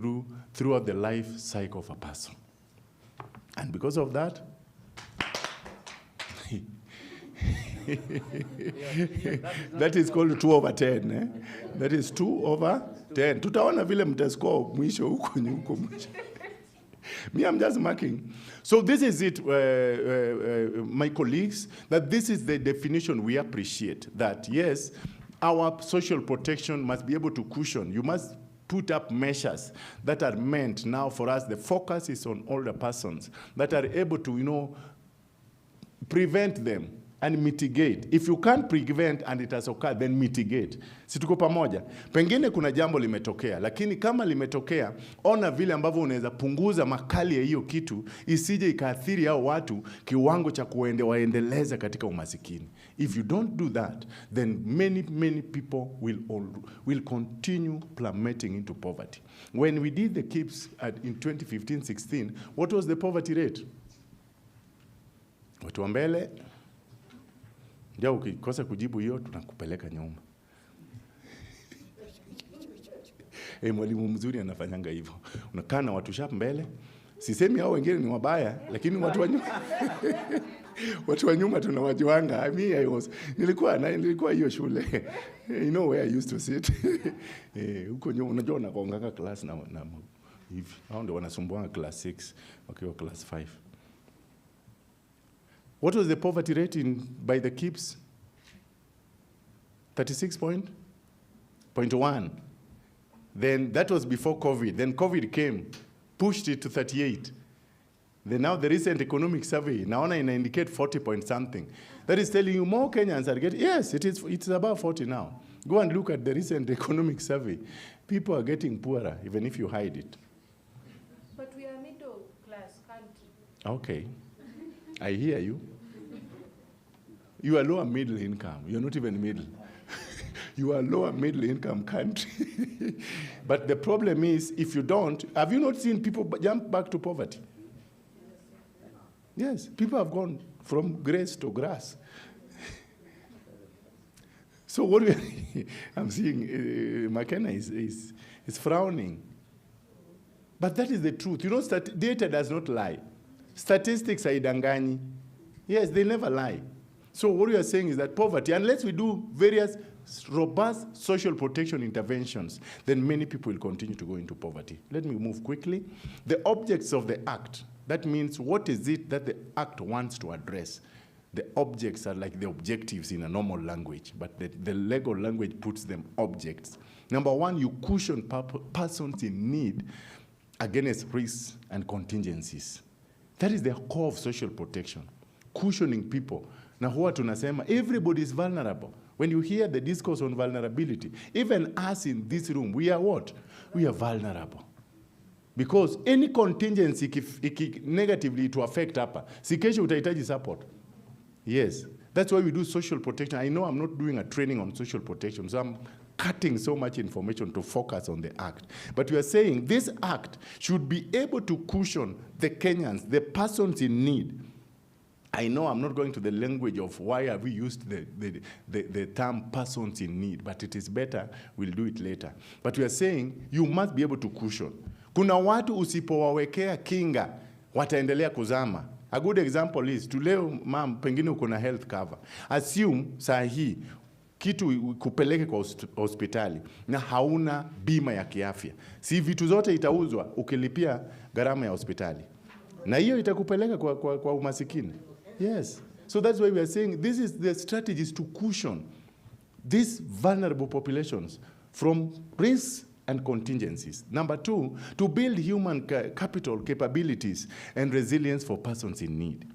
throughout the life cycle of a person. And because of that, that is called 2 over 10. Eh? That is 2 over 10. Tutaona vile mtascore mwisho huko nyuko mwisho. Me, I'm just marking. So this is it, my colleagues, that this is the definition we appreciate. That yes, our social protection must be able to cushion. You must put up measures that are meant now for us. The focus is on older persons that are able to, prevent them and mitigate. If you can't prevent and it has occurred, then mitigate. Si tuko pamoja? Pengine kuna jambo limetokea, lakini kama limetokea, ona vile ambavyo unaweza punguza makali ya hiyo kitu, isije ikaathiri hao watu kiwango cha waendeleza katika umasikini. If you don't do that, then many people will continue plummeting into poverty. When we did the KIPS in 2015-16, what was the poverty rate? Watu wa mbele, ndio ukikosa kujibu hiyo tunakupeleka nyuma. Mwalimu mzuri anafanyanga hivyo. Unakaa na watu sharp mbele. Sisemi hao wengine ni wabaya, lakini watu wa nyuma watu wa nyuma tunawajuanga. Nilikuwa hiyo shule. You know where I used to sit. Huko nyuma unajua unakonga class na hivi. Hao ndio wanasumbuanga class 6 wakiwa class 5. What was the poverty rate by the KIPS? 36.1. Then that was before COVID. Then COVID came, pushed it to 38. Then now the recent economic survey, now I indicate 40 point something. That is telling you more Kenyans are getting, yes, it's above 40 now. Go and look at the recent economic survey. People are getting poorer, even if you hide it.
But we are a middle class country.
Okay, I hear you. You are lower middle income. You're not even middle. You are lower middle income country. But the problem is, if you don't, have you not seen people jump back to poverty? Yes, people have gone from grace to grass. So what I'm seeing, McKenna is frowning. But that is the truth. Data does not lie. Statistics haidanganyi. Yes, they never lie. So what we are saying is that poverty, unless we do various robust social protection interventions, then many people will continue to go into poverty. Let me move quickly. The objects of the Act, that means what is it that the Act wants to address? The objects are like the objectives in a normal language, but the legal language puts them objects. Number one, you cushion persons in need against risks and contingencies. That is the core of social protection, cushioning people. Na huwa tunasema everybody is vulnerable. When you hear the discourse on vulnerability, even us in this room, we are what? We are vulnerable. Because any contingency negatively to affect hapa, si kesho utahitaji support. Yes, That's why we do social protection. I know I'm not doing a training on social protection, so I'm cutting so much information to focus on the act. But we are saying this act should be able to cushion the Kenyans, the persons in need. I know I'm not going to the language of why have we used the term persons in need, but it is better, we'll do it later. But we are saying you must be able to cushion. Kuna watu usipowawekea kinga, wataendelea kuzama. A good example is, tuleo ma'am, pengine uko na health cover. Assume saa hii, kitu kupeleke kwa hospitali na hauna bima ya kiafya. Si vitu zote itauzwa ukilipia gharama ya hospitali. Na hiyo itakupeleka kwa umasikini. Yes. So that's why we are saying this is the strategies to cushion these vulnerable populations from risks and contingencies. Number 2, to build human capital capabilities and resilience for persons in need.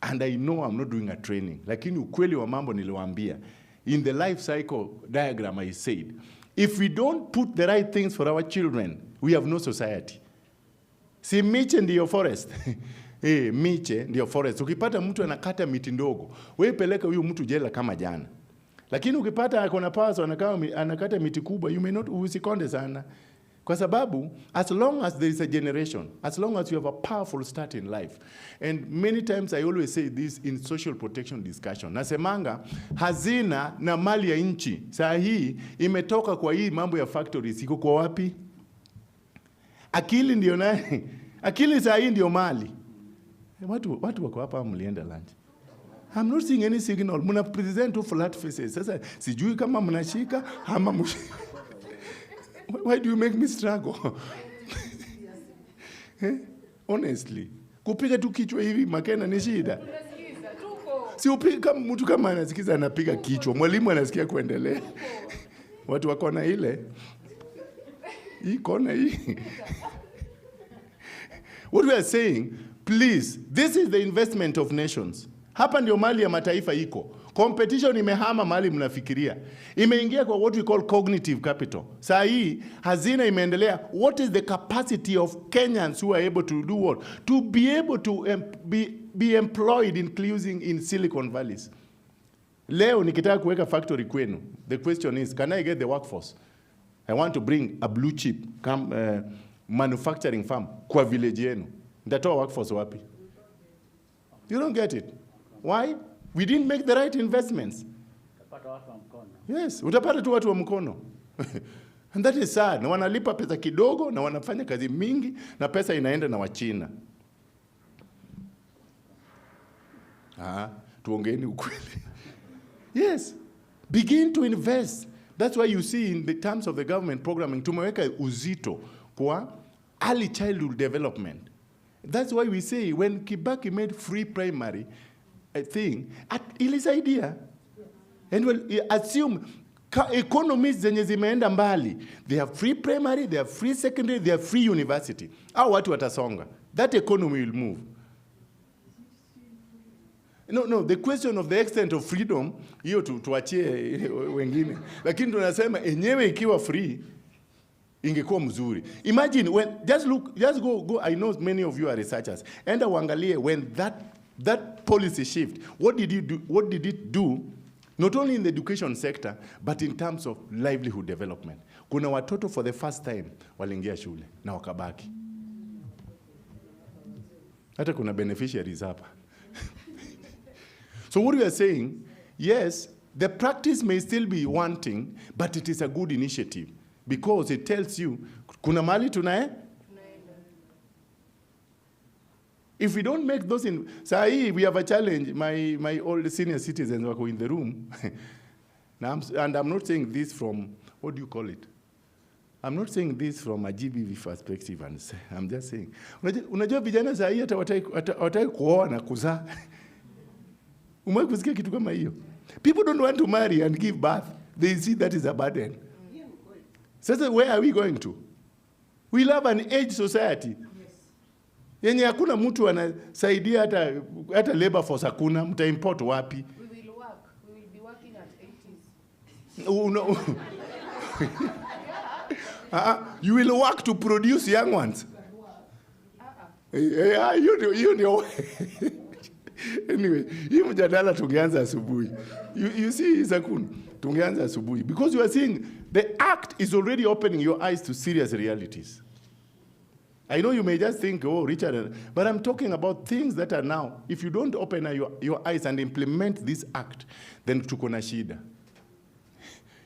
And I know I'm not doing a training, lakini ukweli wa mambo niliwaambia. In the life cycle diagram I said, if we don't put the right things for our children, we have no society. Si miche ndiyo forest. Miche ndiyo forest. Ukipata mtu anakata miti ndogo, wewe peleka huyu mtu jela kama jana. Lakini ukipata akona paso anakata miti kubwa, you may not usikonde sana. Kwa sababu, as long as there is a generation, as long as you have a powerful start in life, and many times I always say this in social protection discussion, nasemanga, hazina na mali ya nchi, saa hii imetoka kwa hii mambo ya factories, iko kwa wapi? Akili ndio nani? Akili saa hii ndio mali. Watu wako hapa mlienda lunch. I'm not seeing any signal. Muna present two flat faces. Sasa sijui kama mnashika ama mshika. Why do you make me struggle? Honestly. Kupiga tu kichwa hivi makena ni shida. Si upiga kama mtu kama anasikiza anapiga kichwa. Mwalimu anasikia kuendelea. Watu wako na ile. Hii kona hii. What we are saying, please, this is the investment of nations. Hapa ndio mali ya mataifa iko. Competition imehama mali mnafikiria. Imeingia kwa what we call cognitive capital. Saa hii, hazina imeendelea. What is the capacity of Kenyans who are able to do what? To be able to be employed including in Silicon Valleys. Leo nikitaka kuweka factory kwenu. The question is, can I get the workforce? I want to bring a blue chip manufacturing farm kwa village yenu. Ndatoa workforce wapi? You don't get it. Why? We didn't make the right investments. Yes, utapata tu watu wa mkono. And that is sad. Na wanalipa pesa kidogo na wanafanya kazi mingi na pesa inaenda na Wachina. Tuongeeni ukweli. Yes. Begin to invest. That's why you see in the terms of the government programming, tumeweka uzito kwa early childhood development. That's why we say when Kibaki made free primary thing, ilisaidia. And we'll assume economies zenye zimeenda mbali, they have free primary, they have free secondary, they have free university. Au watu watasonga. That economy will move. No, the question of the extent of freedom, hiyo tuachie wengine. Lakini tunasema enyewe ikiwa free, ingekuwa mzuri. Imagine when just go. I know many of you are researchers. Enda uangalie when that policy shift. What did it do? Not only in the education sector, but in terms of livelihood development. Kuna watoto for the first time waliingia shule na wakabaki. Hata kuna beneficiaries hapa. So what we are saying, yes, the practice may still be wanting, but it is a good initiative. Because it tells you, kuna mali tunae? If we don't make those in... Sahi, we have a challenge. My old senior citizens were in the room. And I'm not saying this from, what do you call it? I'm not saying this from a GBV perspective. I'm just saying. Unajua vijana sahi hata wataki kuoa na kuzaa. Umewahi kusikia kitu kama hiyo? People don't want to marry and give birth. They see that is a burden. Sasa where are we going to? We love an age society. Yenye hakuna mtu anasaidia hata labor force hakuna, mta import wapi? We will work. We will be working at 80s. No. You will work to produce young ones. You know. Anyway, hii mjadala tungeanza asubuhi. You see, Zakun, tungeanza asubuhi. Because you are seeing the act is already opening your eyes to serious realities. I know you may just think, oh, Richard, but I'm talking about things that are now, if you don't open your eyes and implement this act, then tuko na shida.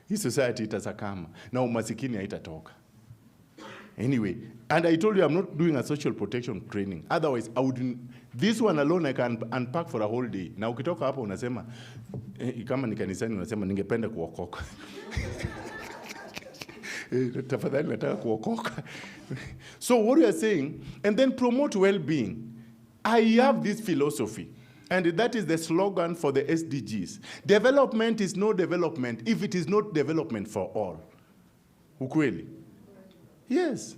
Hii society itasakama, na umasikini haitatoka. Anyway, and I told you I'm not doing a social protection training. Otherwise, I wouldn't. This one alone I can unpack for a whole day. Na ukitoka hapo unasema, kama ni kanisani unasema ningependa kuokoka. Tafadhali nataka kuokoka. So what we are saying, and then promote well-being. I have this philosophy, and that is the slogan for the SDGs. Development is no development if it is not development for all. Ukweli? Yes.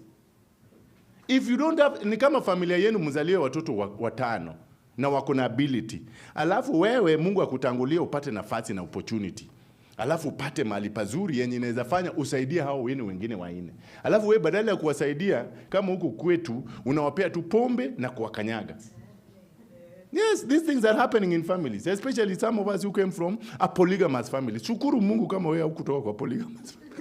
If you don't have, ni kama familia yenu mzalie watoto watano na wako na ability. Alafu wewe Mungu akutangulia upate nafasi na opportunity. Alafu upate mahali pazuri yenye inaweza fanya usaidie hao wengine waine. Alafu wewe badala ya kuwasaidia kama huko kwetu unawapea tu pombe na kuwakanyaga. Yes, these things are happening in families, especially some of us who came from a polygamous family. Shukuru Mungu kama wewe hukutoka kwa polygamous family.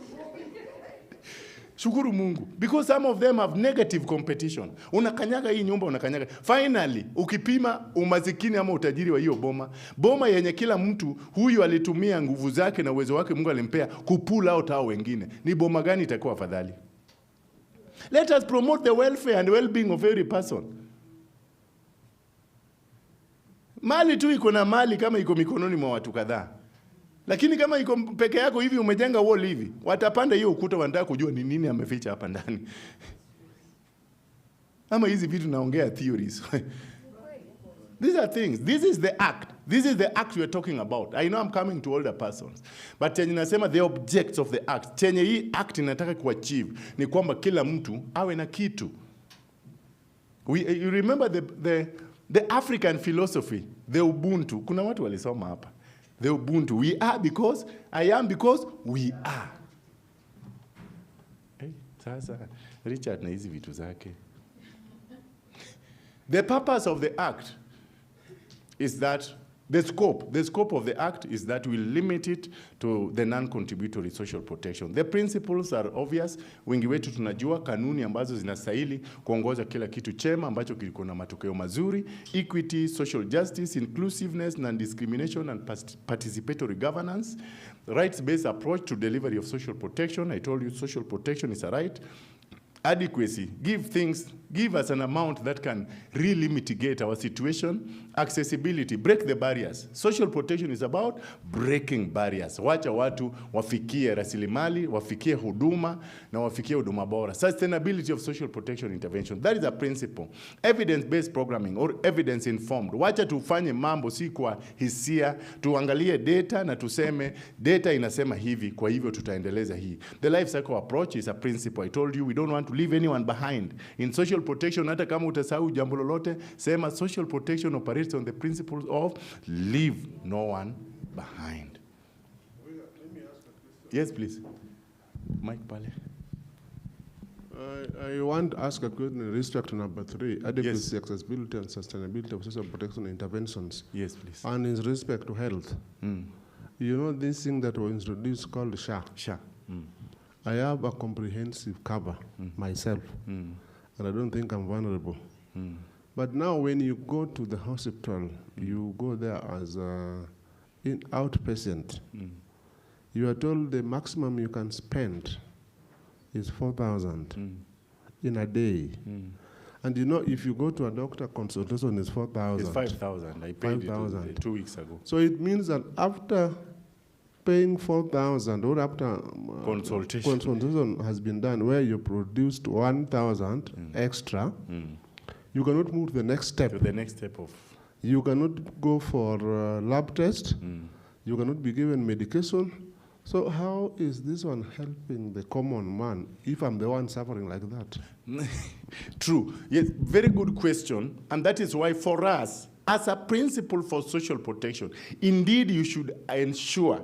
Shukuru Mungu. Because some of them have negative competition. Unakanyaga hii nyumba, unakanyaga. Finally, ukipima umasikini ama utajiri wa hiyo boma yenye kila mtu huyu alitumia nguvu zake na uwezo wake Mungu alimpea kupull out hao wengine. Ni boma gani itakuwa afadhali? Let us promote the welfare and well-being of every person. Mali tu iko na mali kama iko mikononi mwa watu kadhaa. Lakini kama iko peke yako hivi umejenga wall hivi, watapanda hiyo ukuta wanataka kujua ni nini ameficha hapa ndani. Ama hizi vitu naongea theories. These are things. This is the act. This is the act we are talking about. I know I'm coming to older persons. But chenye nasema the objects of the act. Chenye hii act inataka kuachieve ni kwamba kila mtu awe na kitu. You remember the African philosophy, the Ubuntu. Kuna watu walisoma hapa. The Ubuntu. We are because, I am because we are. Sasa, Richard na hizi vitu zake. The purpose of the act is that the scope of the act is that we limit it to the non-contributory social protection. The principles are obvious. Wengi wetu tunajua kanuni ambazo zinastahili kuongoza kila kitu chema ambacho kiliko na matokeo mazuri: equity, social justice, inclusiveness, non-discrimination and participatory governance, rights-based approach to delivery of social protection. I told you social protection is a right. Adequacy, give us an amount that can really mitigate our situation. Accessibility, break the barriers. Social protection is about breaking barriers. Wacha watu wafikie rasilimali, wafikie huduma, na wafikie huduma bora. Sustainability of social protection intervention. That is a principle. Evidence-based programming or evidence-informed. Wacha tufanye mambo si kwa hisia, tuangalie data na tuseme data inasema hivi, kwa hivyo tutaendeleza hii. The life cycle approach is a principle. I told you we don't want to leave anyone behind. In social protection, hata kama utasahau jambo lolote, sema social protection operates on the principles of leave no one behind. Yes, please. Mike Pale.
I want to ask a question in respect to number 3, adequacy, accessibility and sustainability of social protection interventions.
Yes, please.
And in respect to health. You know this thing that was introduced called SHA?
SHA.
I have a comprehensive cover myself, and I don't think I'm vulnerable. But now when you go to the hospital, you go there as an outpatient. You are told the maximum you can spend is 4,000 in a day. And you know, if you go to a doctor, consultation is 4,000.
It's 5,000. I paid it 2 weeks ago.
So it means that after paying 4,000 or after consultation has been done, where you produced 1,000 extra, you cannot move to the next step.
To the next step of.
You cannot go for lab test. You cannot be given medication. So how is this one helping the common man if I'm the one suffering like that?
True. Yes, very good question. And that is why for us, as a principle for social protection, indeed you should ensure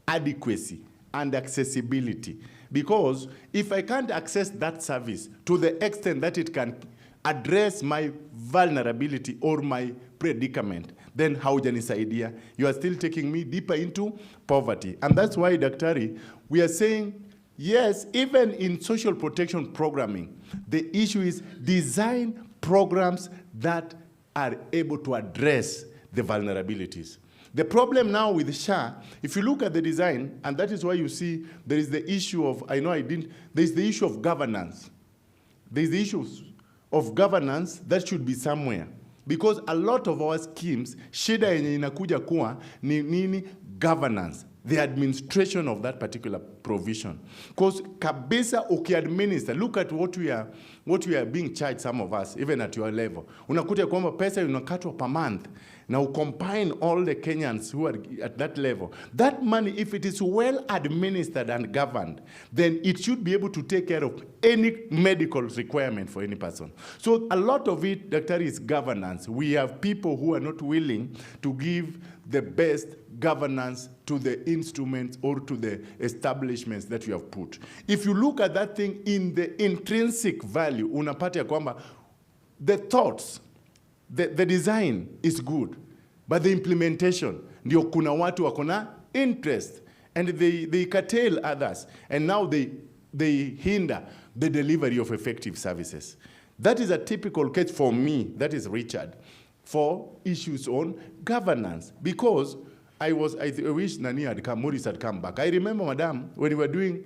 adequacy and accessibility. Because if I can't access that service to the extent that it can address my vulnerability or my predicament, then haujanisaidia. You are still taking me deeper into poverty. And that's why, Daktari, we are saying, yes, even in social protection programming, the issue is design programs that are able to address the vulnerabilities. The problem now with SHA, if you look at the design, and that is why you see there is the issue of, there is the issue of governance. There is the issues of governance that should be somewhere. Because a lot of our schemes, shida yenye inakuja kuwa ni nini? Governance. The administration of that particular provision. Because kabisa uki-administer, look at what we are being charged, some of us, even at your level. Unakuta kwamba pesa unakatwa per month. Now combine all the Kenyans who are at that level. That money, if it is well administered and governed, then it should be able to take care of any medical requirement for any person. So a lot of it, Doctor, is governance. We have people who are not willing to give the best governance to the instruments or to the establishments that you have put. If you look at that thing in the intrinsic value, unapata ya kwamba the thoughts, the design is good, but the implementation, ndio kuna watu wakona interest, and they curtail others, and now they hinder the delivery of effective services. That is a typical case for me, that is Richard, for issues on governance, because I wish Nani had come, Maurice had come back. I remember, Madam, when we were doing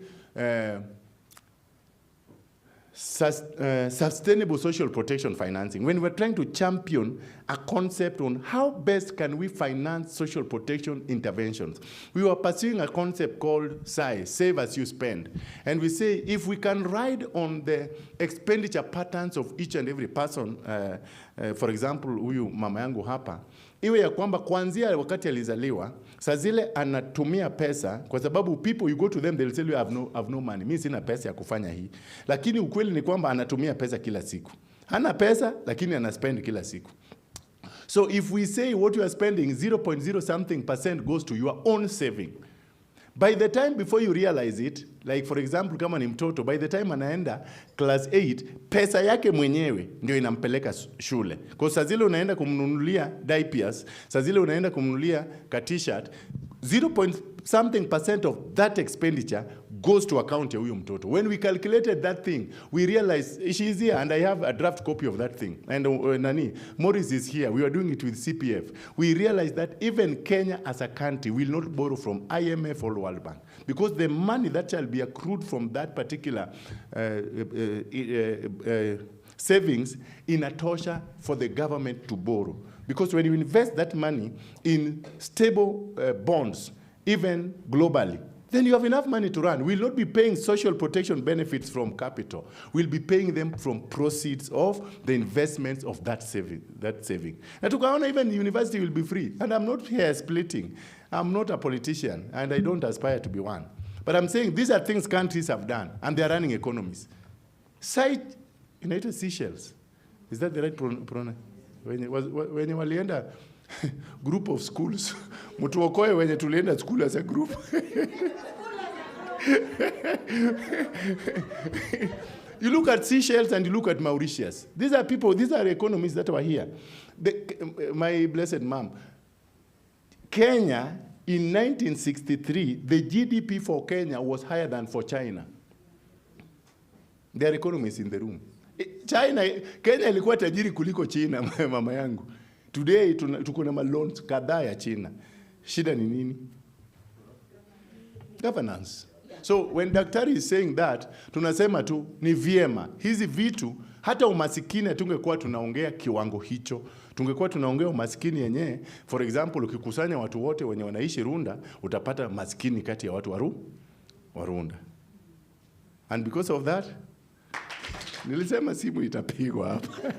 sustainable social protection financing, when we're trying to champion a concept on how best can we finance social protection interventions, we were pursuing a concept called SAI, save as you spend. And we say, if we can ride on the expenditure patterns of each and every person, for example, huyu mama yangu hapa, iwe ya kwamba kuanzia wakati alizaliwa, saa zile anatumia pesa, kwa sababu people, you go to them, they'll tell you, I have no money. Mimi sina pesa ya kufanya hii. Lakini ukweli ni kwamba anatumia pesa kila siku. Hana pesa, lakini anaspend kila siku. So if we say what you are spending, 0.0 something % goes to your own saving. By the time before you realize it, like for example, kama ni mtoto, by the time anaenda class 8, pesa yake mwenyewe ndio inampeleka shule. Kwa saa zile unaenda kumnunulia diapers, saa zile unaenda kumnunulia ka t-shirt, 0. something % of that expenditure goes to account ya huyo mtoto. When we calculated that thing, we realized, she's here and I have a draft copy of that thing. And Maurice is here. We are doing it with CPF. We realized that even Kenya as a country will not borrow from IMF or World Bank, because the money that shall be accrued from that particular savings in a tosha for the government to borrow. Because when you invest that money in stable bonds, even globally, then you have enough money to run. We'll not be paying social protection benefits from capital. We'll be paying them from proceeds of the investments of that saving. And tukaona even the university will be free. And I'm not here splitting. I'm not a politician, and I don't aspire to be one. But I'm saying these are things countries have done, and they're running economies. Cite United Seychelles. Is that the right pronoun? When you walienda group of schools, mutuokoe wenye tulienda school as a group. You look at Seychelles and you look at Mauritius. These are people, these are economies that were here. My blessed mom, Kenya, in 1963, the GDP for Kenya was higher than for China. There are economies in the room. Kenya ilikuwa tajiri kuliko China, mama yangu. Today, tuko na loans kadhaa ya China. Shida ni nini? Governance. So when daktari is saying that, tunasema tu ni vyema. Hizi vitu, hata umasikini tungekuwa tunaongea kiwango hicho. Tungekuwa tunaongea umasikini yenyewe. For example, ukikusanya watu wote wenye wanaishi Runda, utapata masikini kati ya watu wa Runda. And because of that, nilisema simu itapigwa hapa.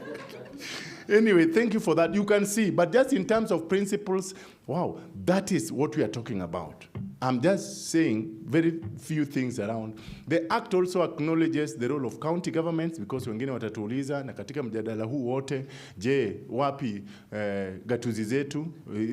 Anyway, thank you for that. You can see, but just in terms of principles, wow, that is what we are talking about. I'm just saying very few things around. The Act also acknowledges the role of county governments, because wengine watatuuliza, na katika mjadala huu wote, je, wapi gatuzi zetu?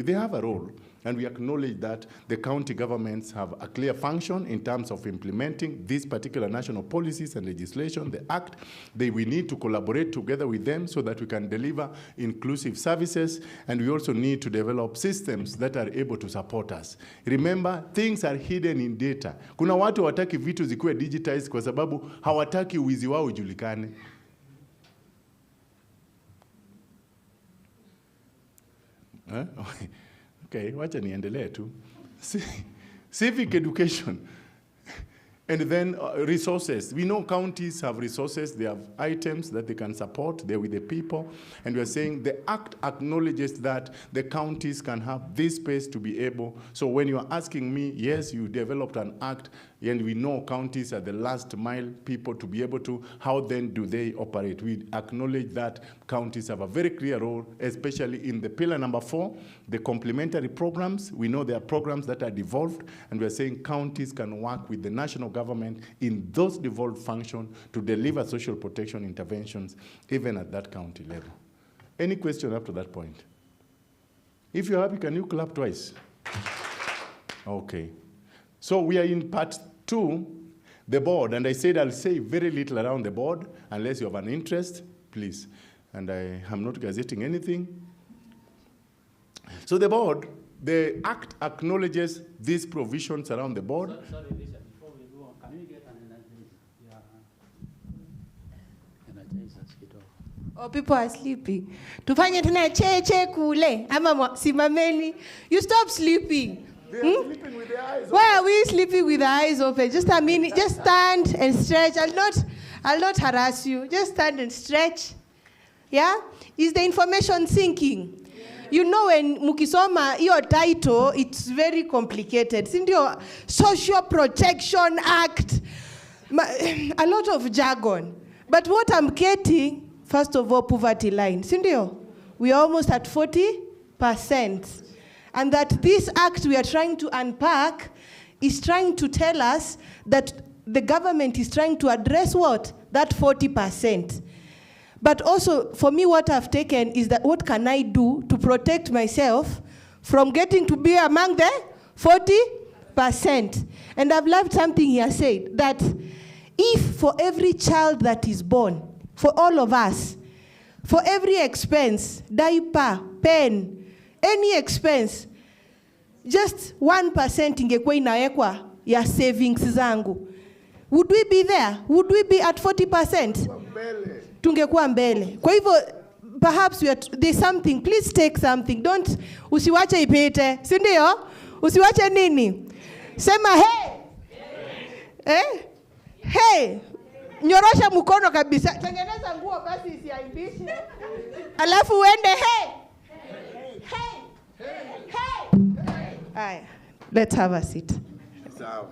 They have a role. And we acknowledge that the county governments have a clear function in terms of implementing these particular national policies and legislation, the Act. We need to collaborate together with them so that we can deliver inclusive services, and we also need to develop systems that are able to support us. Remember, things are hidden in data. Kuna watu hawataki vitu zikuwe digitized kwa sababu hawataki uwizi wao ujulikane. Okay, wacha niendelee tu. Civic education. And then resources. We know counties have resources, they have items that they can support, they're with the people. And we are saying the Act acknowledges that the counties can have this space to be able. So when you are asking me, yes, you developed an Act, and we know counties are the last mile people to be able to, how then do they operate? We acknowledge that counties have a very clear role, especially in the pillar number 4, the complementary programs. We know there are programs that are devolved, and we are saying counties can work with the national government in those devolved functions to deliver social protection interventions, even at that county level. Any question up to that point? If you're happy, can you clap twice? Okay. So we are in part 2, the board, and I said I'll say very little around the board, unless you have an interest, please. And I am not gazetting anything. So the board, the Act acknowledges these provisions around the board.
Sorry, Lisa, before we go on, can we get an energizer kidogo?
Oh, people are sleeping. Tufanye tena cheche kule, ama simameni. You stop sleeping.
They are sleeping with their eyes open.
Why are we sleeping with the eyes open? Just a minute. Just stand and stretch. I'll not harass you. Just stand and stretch. Yeah? Is the information sinking? You know, when mukisoma your title, it's very complicated. Sindio, Social Protection Act, a lot of jargon. But what I'm getting, first of all, poverty line. Sindio, we are almost at 40%. And that this act we are trying to unpack is trying to tell us that the government is trying to address what? That 40%. But also, for me, what I've taken is that what can I do to protect myself from getting to be among the 40%? And I've loved something he has said, that if for every child that is born, for all of us, for every expense, diaper, pen, any expense, just 1% ingekuwa inawekwa ya savings zangu. Would we be there? Would we be at 40%? Tungekuwa mbele. Kwa hivyo, perhaps there's something. Please take something. Don't, usiwache ipite. Si ndio? Usiwache nini? Sema hey. Hey. Nyorosha mkono kabisa. Tengeneza nguo basi isiaibishe. Alafu uende hey. Hey. Let's have a seat.
So,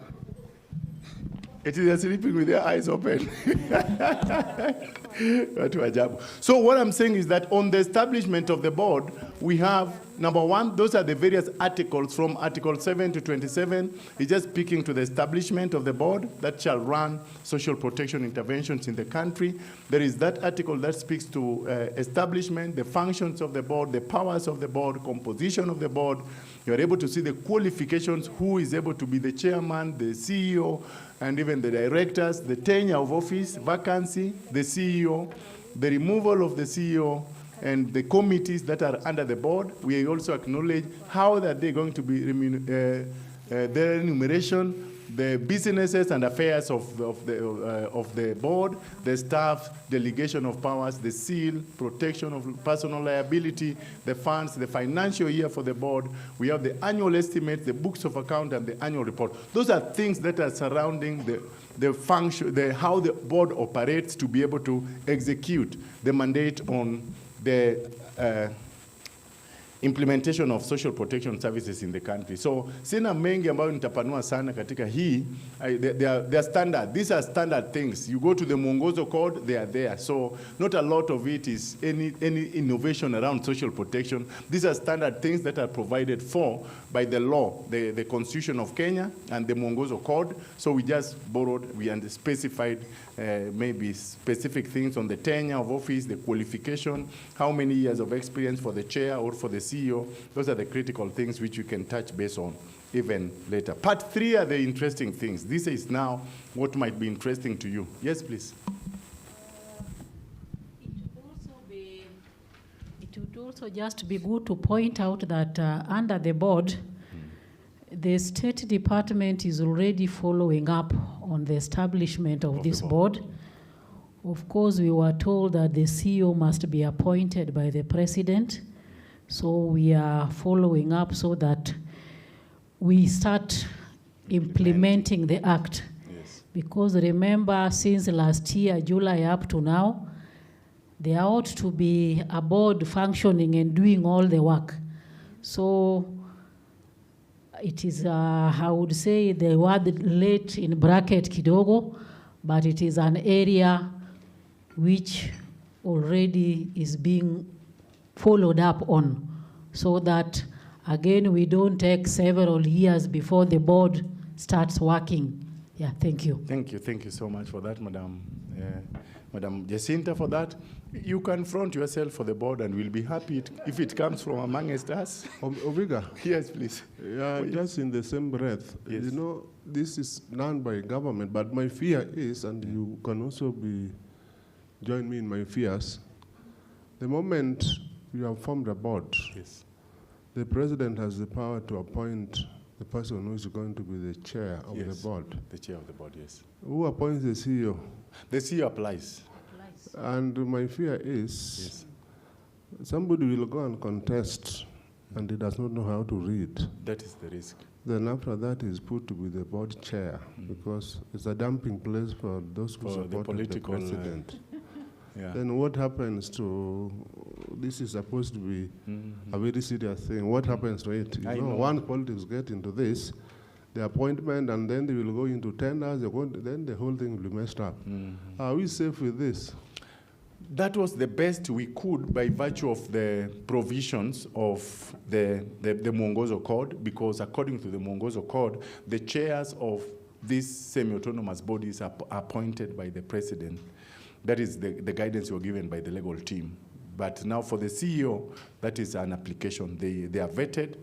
it is sleeping with their eyes open. So what I'm saying is that on the establishment of the board, we have, number 1, those are the various articles from Article 7 to 27. It's just speaking to the establishment of the board that shall run social protection interventions in the country. There is that article that speaks to establishment, the functions of the board, the powers of the board, composition of the board. You're able to see the qualifications, who is able to be the chairman, the CEO, and even the directors, the tenure of office, vacancy, the CEO, the removal of the CEO, and the committees that are under the board. We also acknowledge how that they're going to be their remuneration, the businesses and affairs of the board, the staff, delegation of powers, the seal, protection of personal liability, the funds, the financial year for the board. We have the annual estimate, the books of account, and the annual report. Those are things that are surrounding the function, how the board operates to be able to execute the mandate on the implementation of social protection services in the country. So, sina mengi ambayo nitapanua sana katika hii. They are standard. These are standard things. You go to the Mwongozo Code, they are there. So, not a lot of it is any innovation around social protection. These are standard things that are provided for by the law, the Constitution of Kenya and the Mwongozo Code. So, we just borrowed, we specified maybe specific things on the tenure of office, the qualification, how many years of experience for the chair or for the CEO. Those are the critical things which you can touch base on even later. Part 3 are the interesting things. This is now what might be interesting to you. Yes, please.
It would also just be good to point out that under the board, the State Department is already following up on the establishment of this board. Of course, we were told that the CEO must be appointed by the President. So we are following up so that we start implementing the act.
Yes.
Because remember, since last year, July up to now, there ought to be a board functioning and doing all the work. So it is, I would say, the word late in bracket kidogo, but it is an area which already is being followed up on, so that, again, we don't take several years before the board starts working. Yeah, thank you.
Thank you so much for that, Madam Jacinta, for that. You confront yourself for the board, and we'll be happy if it comes from amongst us.
Oviga.
Yes, please.
Yeah, just in the same breath,
yes.
You know, this is done by government, but my fear is, and you can also join me in my fears, the moment you have formed a board,
yes,
the president has the power to appoint the person who is going to be the chair of the board.
The chair of the board, yes.
Who appoints the CEO?
The CEO applies.
And my fear is somebody will go and contest and he does not know how to read.
That is the risk.
Then after that is put to be the board chair because it's a dumping place for those who support the president. Then what happens to, this is supposed to be a very serious thing, what happens to it? You know, once politics get into this, the appointment, and then they will go into tenders, then the whole thing will be messed up. Are we safe with this?
That was the best we could by virtue of the provisions of the Mwongozo Code, because according to the Mwongozo Code, the chairs of these semi-autonomous bodies are appointed by the president. That is the guidance you were given by the legal team. But now for the CEO, that is an application. They are vetted,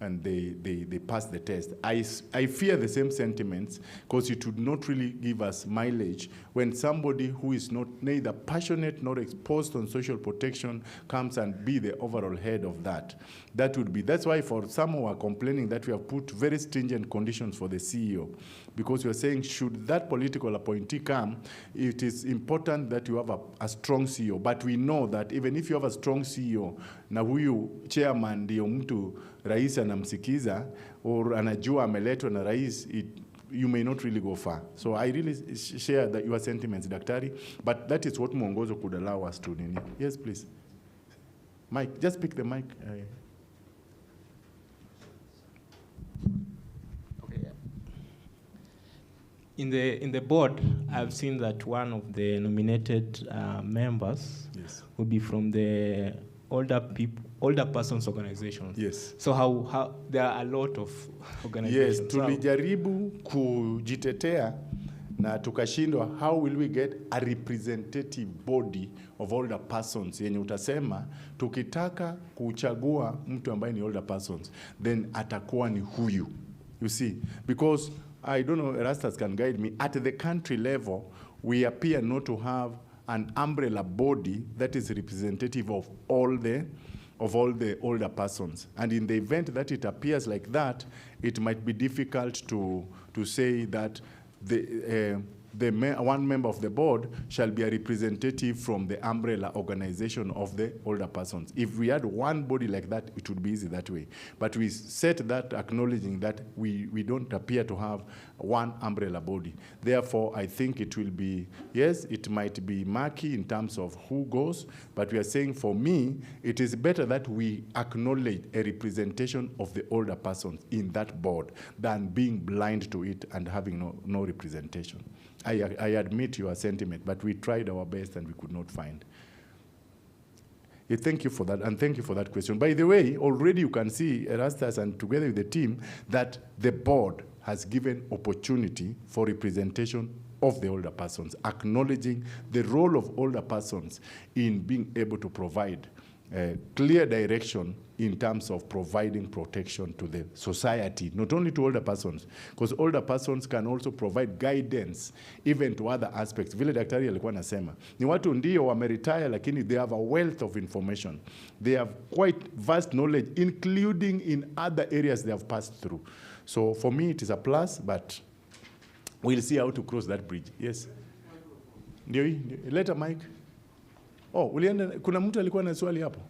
and they pass the test. I fear the same sentiments, because it would not really give us mileage when somebody who is not neither passionate nor exposed on social protection comes and be the overall head of that. That's why for some who are complaining that we have put very stringent conditions for the CEO, because we are saying should that political appointee come, it is important that you have a strong CEO. But we know that even if you have a strong CEO, na huyu chairman ndio mtu rais anamsikiza or anajua ameletwa na rais, you may not really go far. So I really share your sentiments, Daktari, but that is what Mwongozo could allow us to. Yes, please. Mike, just pick the mic.
Okay. In the board, I've seen that one of the nominated members will be from the older persons organizations.
Yes.
So how there are a lot of organizations.
Yes, tulijaribu kujitetea na tukashindwa. How will we get a representative body of older persons yenye utasema tukitaka kuchagua mtu ambaye ni older persons, then atakuwa ni huyu. You see, because I don't know, Erastus can guide me, at the country level we appear not to have an umbrella body that is representative of all the older persons. And in the event that it appears like that, it might be difficult to say that one member of the board shall be a representative from the umbrella organization of the older persons. If we had one body like that, it would be easy that way. But we set that acknowledging that we don't appear to have one umbrella body. Therefore, I think it will be, yes, it might be murky in terms of who goes, but we are saying for me, it is better that we acknowledge a representation of the older persons in that board than being blind to it and having no representation. I admit your sentiment, but we tried our best and we could not find. Thank you for that, and thank you for that question. By the way, already you can see, Erastus and together with the team, that the board has given opportunity for representation of the older persons, acknowledging the role of older persons in being able to provide clear direction in terms of providing protection to the society, not only to older persons, because older persons can also provide guidance even to other aspects. Vile daktari alikuwa nasema, ni watu ndio wameretire, lakini they have a wealth of information. They have quite vast knowledge, including in other areas they have passed through. So for me, it is a plus, but we'll see how to cross that bridge. Yes. Ndio hii, leta mic. Oh, ulienda, kuna mtu alikuwa na swali hapo?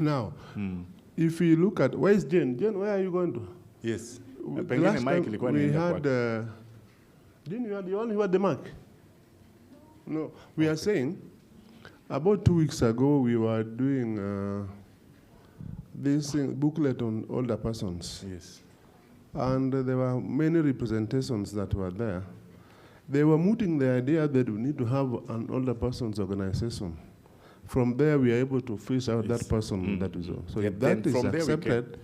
Now, if you look at, where is Jane? Jane, where are you going to?
Yes.
Last time we had, Jane, you are the one who had the mic. No, we are saying, about 2 weeks ago, we were doing this booklet on older persons.
Yes.
And there were many representations that were there. They were mooting the idea that we need to have an older persons organization. From there, we are able to fish out that person that is all. So if that is accepted,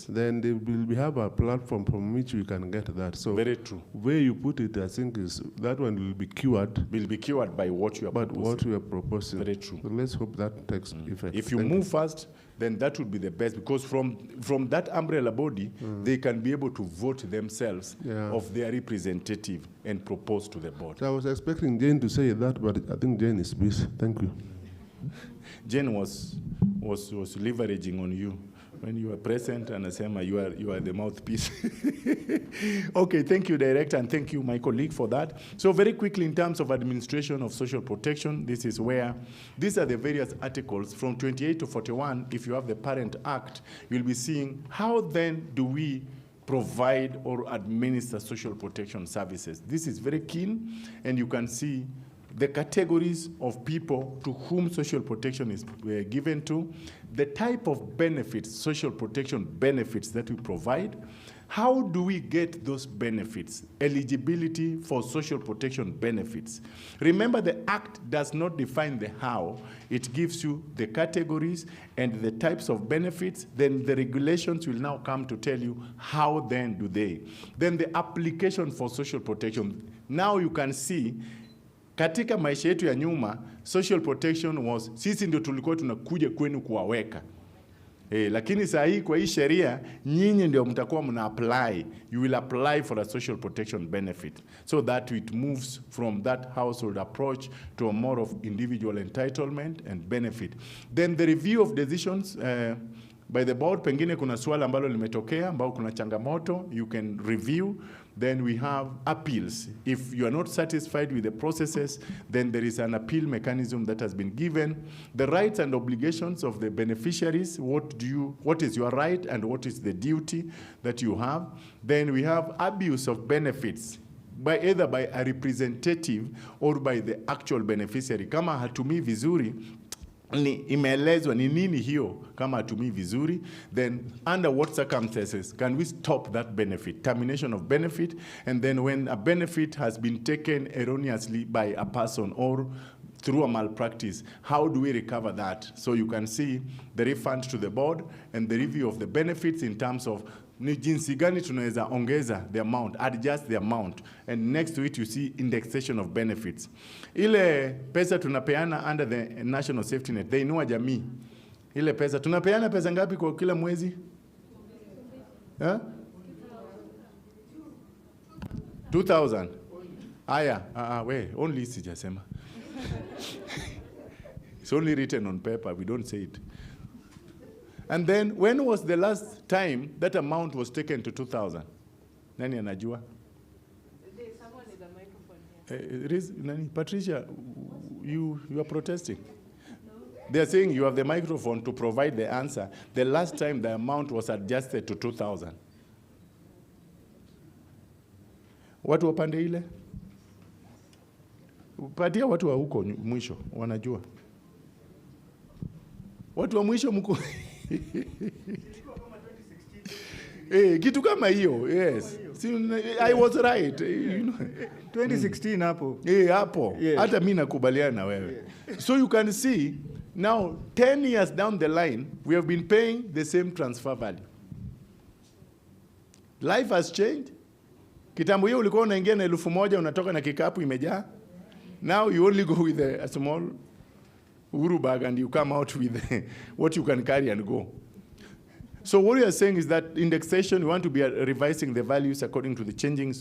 then we have a platform from which we can get that. So
very true.
Where you put it, I think is that one will be cured.
Will be cured by what you are proposing.
What we are proposing.
Very true.
So let's hope that takes effect.
If you move fast, then that would be the best, because from that umbrella body, they can be able to vote themselves of their representative and propose to the board.
So I was expecting Jane to say that, but I think Jane is busy. Thank you.
Jane was leveraging on you when you were present, and Asema, you are the mouthpiece. Okay, thank you, Director, and thank you, my colleague, for that. So very quickly, in terms of administration of social protection, this is where, these are the various articles from 28 to 41. If you have the Parent Act, you'll be seeing how then do we provide or administer social protection services. This is very keen, and you can see the categories of people to whom social protection is given to, the type of benefits, social protection benefits that we provide, how do we get those benefits, eligibility for social protection benefits. Remember, the Act does not define the how. It gives you the categories and the types of benefits. Then the regulations will now come to tell you how then do they. Then the application for social protection. Now you can see, katika maisha yetu ya nyuma, social protection was, sisi ndio tulikuwa tunakuja kwenu kuwaweka. Lakini saa hii kwa hii sheria, nyinyi ndio mtakuwa mna apply. You will apply for a social protection benefit. So that it moves from that household approach to a more of individual entitlement and benefit. Then the review of decisions by the board, pengine kuna swala ambalo limetokea, ambao kuna changamoto, you can review. Then we have appeals. If you are not satisfied with the processes, then there is an appeal mechanism that has been given. The rights and obligations of the beneficiaries, what is your right and what is the duty that you have. Then we have abuse of benefits, either by a representative or by the actual beneficiary. Kama hatumii vizuri, imeelezwa ni nini hiyo kama hatumii vizuri, then under what circumstances can we stop that benefit, termination of benefit. And then when a benefit has been taken erroneously by a person or through a malpractice, how do we recover that? So you can see the refund to the board and the review of the benefits in terms of ni jinsi gani tunaweza ongeza the amount, adjust the amount, and next to it you see indexation of benefits. Ile pesa tunapeana under the national safety net, they inua jamii. Ile pesa tunapeana pesa ngapi kwa kila mwezi? 2,000. Aya, only sijasema. It's only written on paper, we don't say it. And then, when was the last time that amount was taken to 2,000? Nani anajua?
There's someone with a microphone here.
Patricia, you are protesting. No. They are saying you have the microphone to provide the answer. The last time the amount was adjusted to 2,000. Watu wapande ile? Patia watu wa huko mwisho, wanajua. Watu wa mwisho mko... kitu kama hiyo, yes. I was right.
2016 hapo.
Hapo. Hata mimi nakubaliana na wewe. So you can see, now 10 years down the line, we have been paying the same transfer value. Life has changed. Kitambo hiyo ulikuwa unaingia na 1,000 unatoka na kikapu imejaa. Now you only go with a small Uhuru bag and you come out with what you can carry and go. So what we are saying is that indexation, we want to be revising the values according to the changing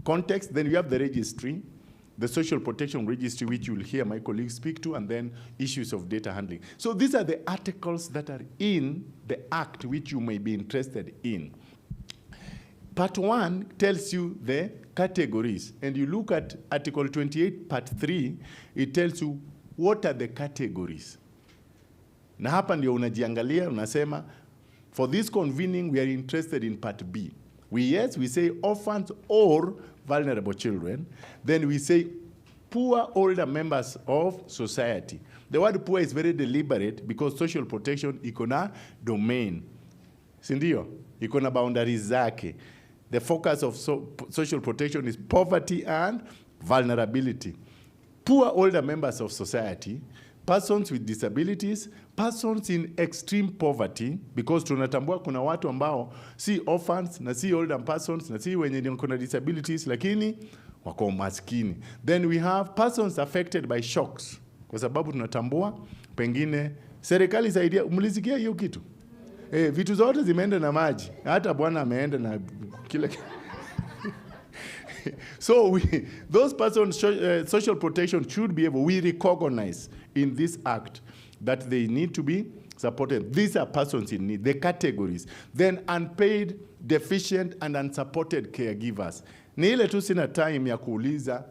context. Then we have the registry, the social protection registry, which you'll hear my colleagues speak to, and then issues of data handling. So these are the articles that are in the Act which you may be interested in. Part 1 tells you the categories. And you look at Article 28, Part 3, it tells you what are the categories. Na hapa ndio unajiangalia, unasema, for this convening, we are interested in Part B. We say orphans or vulnerable children. Then we say poor older members of society. The word poor is very deliberate because social protection iko na domain. Sindio? Iko na boundaries zake. The focus of social protection is poverty and vulnerability. Poor older members of society, persons with disabilities, persons in extreme poverty, because tunatambua kuna watu ambao si orphans, na si older persons, na si wenye kuna disabilities, lakini wako maskini. Then we have persons affected by shocks, kwa sababu tunatambua, pengine, serikali saidia, mlisikia hiyo kitu? Vitu zote zimeenda na maji, hata bwana ameenda na kila So those persons, social protection should be able, we recognize in this act that they need to be supported. These are persons in need, the categories. Then unpaid, deficient, and unsupported caregivers. Ni ile tu sina time ya kuuliza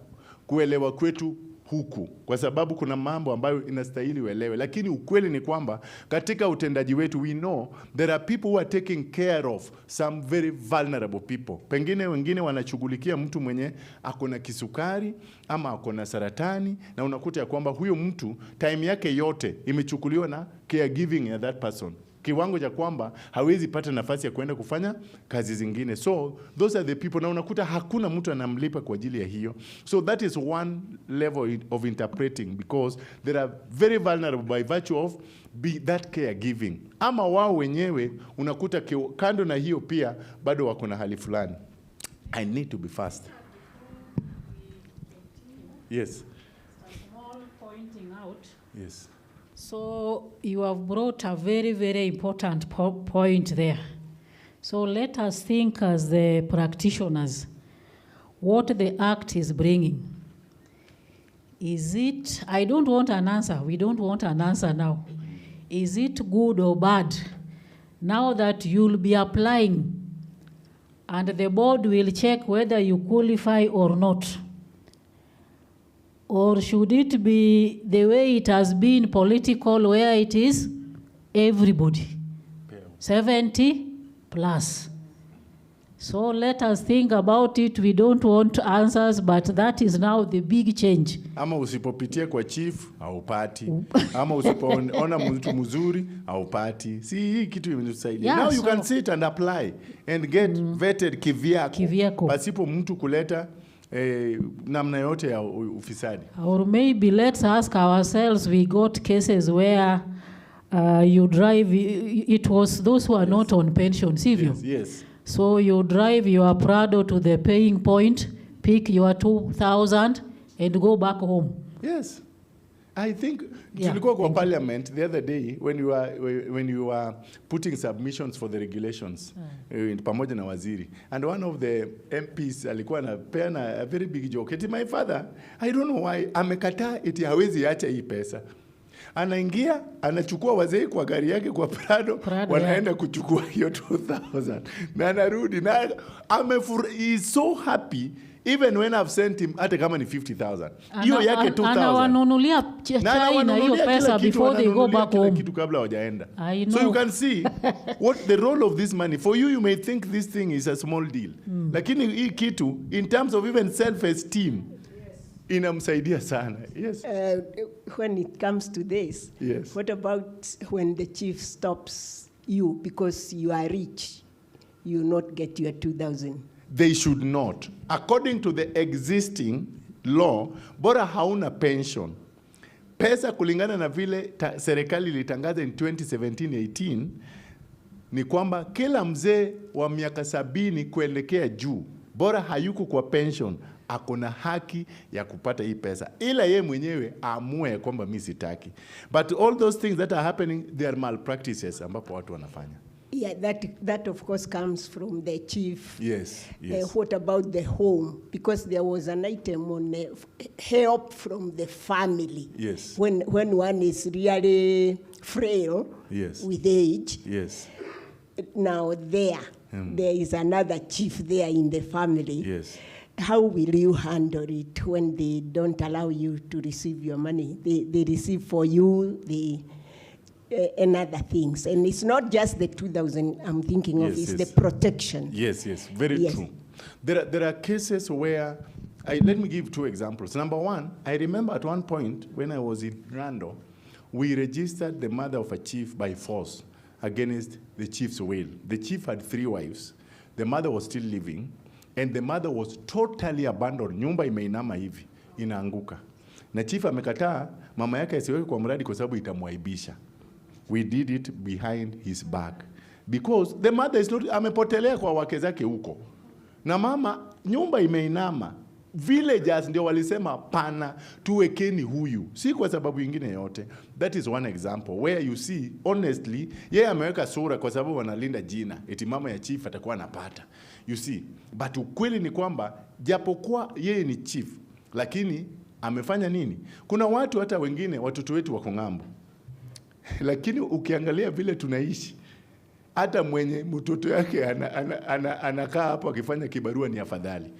kuelewa kwetu huku, kwa sababu kuna mambo ambayo inastahili uelewe. Lakini ukweli ni kwamba katika utendaji wetu, we know there are people who are taking care of some very vulnerable people. Pengine wengine wanashughulikia mtu mwenye akona kisukari ama akona saratani, na unakuta ya kwamba huyo mtu time yake yote imechukuliwa na caregiving ya that person, kiwango cha kwamba hawezi pata nafasi ya kwenda kufanya kazi zingine. So those are the people, na unakuta hakuna mtu anamlipa kwa ajili ya hiyo. So that is one level of interpreting, because they are very vulnerable by virtue of that caregiving. Ama wao wenyewe unakuta kando na hiyo pia bado wako na hali fulani. I need to be fast. Yes.
Small pointing out.
Yes.
So you have brought a very, very important point there. So let us think as the practitioners, what the Act is bringing. Is it, I don't want an answer, we don't want an answer now. Is it good or bad? Now that you'll be applying and the board will check whether you qualify or not. Or should it be the way it has been political, where it is everybody, 70 plus? So let us think about it. We don't want answers, but that is now the big change.
Ama usipopitia kwa chief, haupati. Ama usipoona mtu mzuri, haupati. Si hii kitu imetusaidia. Now you can sit and apply and get vetted kivyako. Pasipo mtu kuleta namna yote ya ufisadi.
Or maybe let's ask ourselves, we got cases where you drive, it was those who are not on pension, sivyo?
Yes.
So you drive your Prado to the paying point, pick your 2,000 and go back home.
Yes. I think tulikuwa kwa parliament the other day when you were putting submissions for the regulations pamoja na waziri, and one of the MPs alikuwa anapeana a very big joke. Eti my father, I don't know why, amekataa eti hawezi acha hii pesa. Anaingia, anachukua wazee kwa gari yake kwa Prado wanaenda kuchukua hiyo 2,000. Na anarudi, na he is so happy. Even when I've sent him, hata kama ni 50,000. Hiyo yake 2,000.
Anawanunulia chai na hiyo pesa before they go back home.
Kitu kabla hawajaenda. So you can see what the role of this money. For you may think this thing is a small deal. Lakini hii kitu, in terms of even self-esteem, inamsaidia sana. Yes.
When it comes to this,
yes.
What about when the chief stops you because you are rich, you not get your 2,000?
They should not. According to the existing law, bora hauna pension. Pesa kulingana na vile serikali ilitangaza in 2017-18 ni kwamba kila mzee wa miaka 70 kuelekea juu bora hayuko kwa pension, akona haki ya kupata hii pesa, ila ye mwenyewe amue kwamba mimi sitaki. But all those things that are happening, they are malpractices ambapo watu wanafanya.
Yeah, that of course comes from the chief.
Yes, yes.
What about the home? Because there was an item on help from the family.
Yes.
When one is really frail,
yes,
with age.
Yes.
Now there is another chief there in the family.
Yes.
How will you handle it when they don't allow you to receive your money? They receive for you and other things. And it's not just the 2,000 I'm thinking of, it's the protection.
Yes, yes, very true. There are cases where, let me give 2 examples. Number one, I remember at one point when I was in Rando, we registered the mother of a chief by force against the chief's will. The chief had 3 wives. The mother was still living, and the mother was totally abandoned. Nyumba imeinama hivi, inaanguka. Na chief amekataa mama yake asiweke kwa mradi kwa sababu itamwaibisha. We did it behind his back. Because the mother is not, amepotelea kwa wake zake huko. Na mama, nyumba imeinama. Villagers ndio walisema pana, tuwekeni huyu. Si kwa sababu ingine yote. That is one example where you see, honestly, yeye ameweka sura kwa sababu wanalinda jina. Eti mama ya chief atakuwa anapata. You see, but ukweli ni kwamba, japokuwa yeye ni chief, lakini amefanya nini? Kuna watu hata wengine, watoto wetu wako ng'ambo. Lakini ukiangalia vile tunaishi, hata mwenye mtoto yake anakaa hapo akifanya kibarua ni afadhali.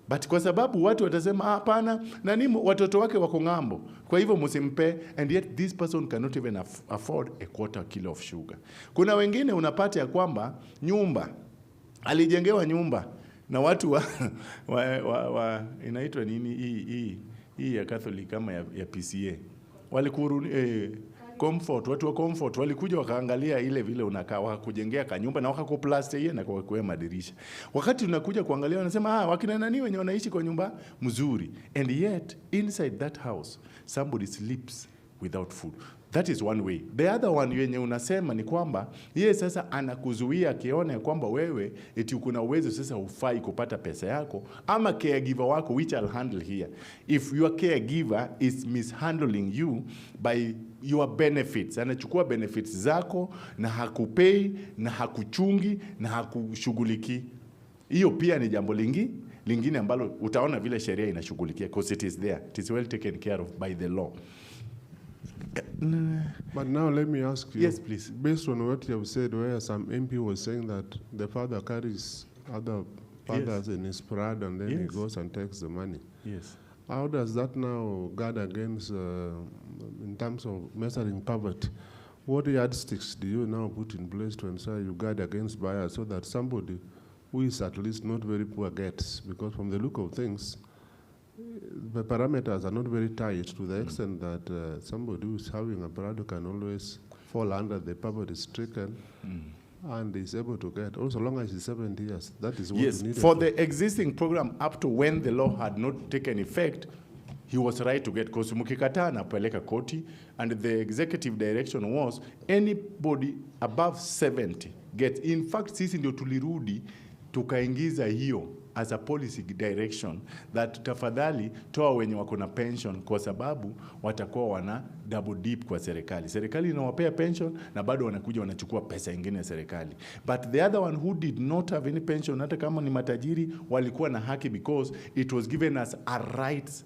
But kwa sababu watu watasema hapana, nani watoto wake wako ng'ambo, kwa hivyo msimpe, and yet this person cannot even afford a quarter kilo of sugar. Kuna wengine unapata ya kwamba nyumba, alijengewa nyumba na watu inaitwa nini hii ya Catholic kama ya PCA. Walikuru comfort, watu wa comfort walikuja wakaangalia ile vile unakaa, wakakujengea kanyumba na wakakuplaster yeye na kuwekea madirisha. Wakati unakuja kuangalia wanasema wakina nani wenye wanaishi kwa nyumba mzuri, and yet inside that house somebody sleeps without food. That is one way. The other one yenye unasema ni kwamba yeye sasa anakuzuia akiona kwamba wewe eti uko na uwezo sasa ufai kupata pesa yako, ama caregiver wako, which I'll handle here. If your caregiver is mishandling you by your benefits, anachukua benefits zako na hakupei na hakuchungi na hakushughuliki, hiyo pia ni jambo lingine ambalo utaona vile sheria inashughulikia, because it is there. It is well taken care of by the law.
But now let me ask you.
Yes, please.
Based on what you have said, where some MP was saying that the father carries other fathers in his pride and then he goes and takes the money.
Yes.
How does that now guard against, in terms of measuring poverty, what yardsticks do you now put in place to ensure you guard against bias so that somebody who is at least not very poor gets? Because from the look of things, the parameters are not very tight to the extent that somebody who is having a brother can always fall under the poverty-stricken and is able to get, also long as he's 70 years. That is what
yes,
we need.
For the existing program up to when the law had not taken effect, he was right to get, because mukikata anapeleka koti, and the executive direction was anybody above 70 gets. In fact, sisi ndio tulirudi tukaingiza hiyo as a policy direction that tafadhali toa wenye wako na pension, kwa sababu watakuwa wana double dip kwa serikali. Serikali inawapea pension na bado wanakuja wanachukua pesa ingine ya serikali. But the other one who did not have any pension, hata kama ni matajiri, walikuwa na haki, because it was given as a rights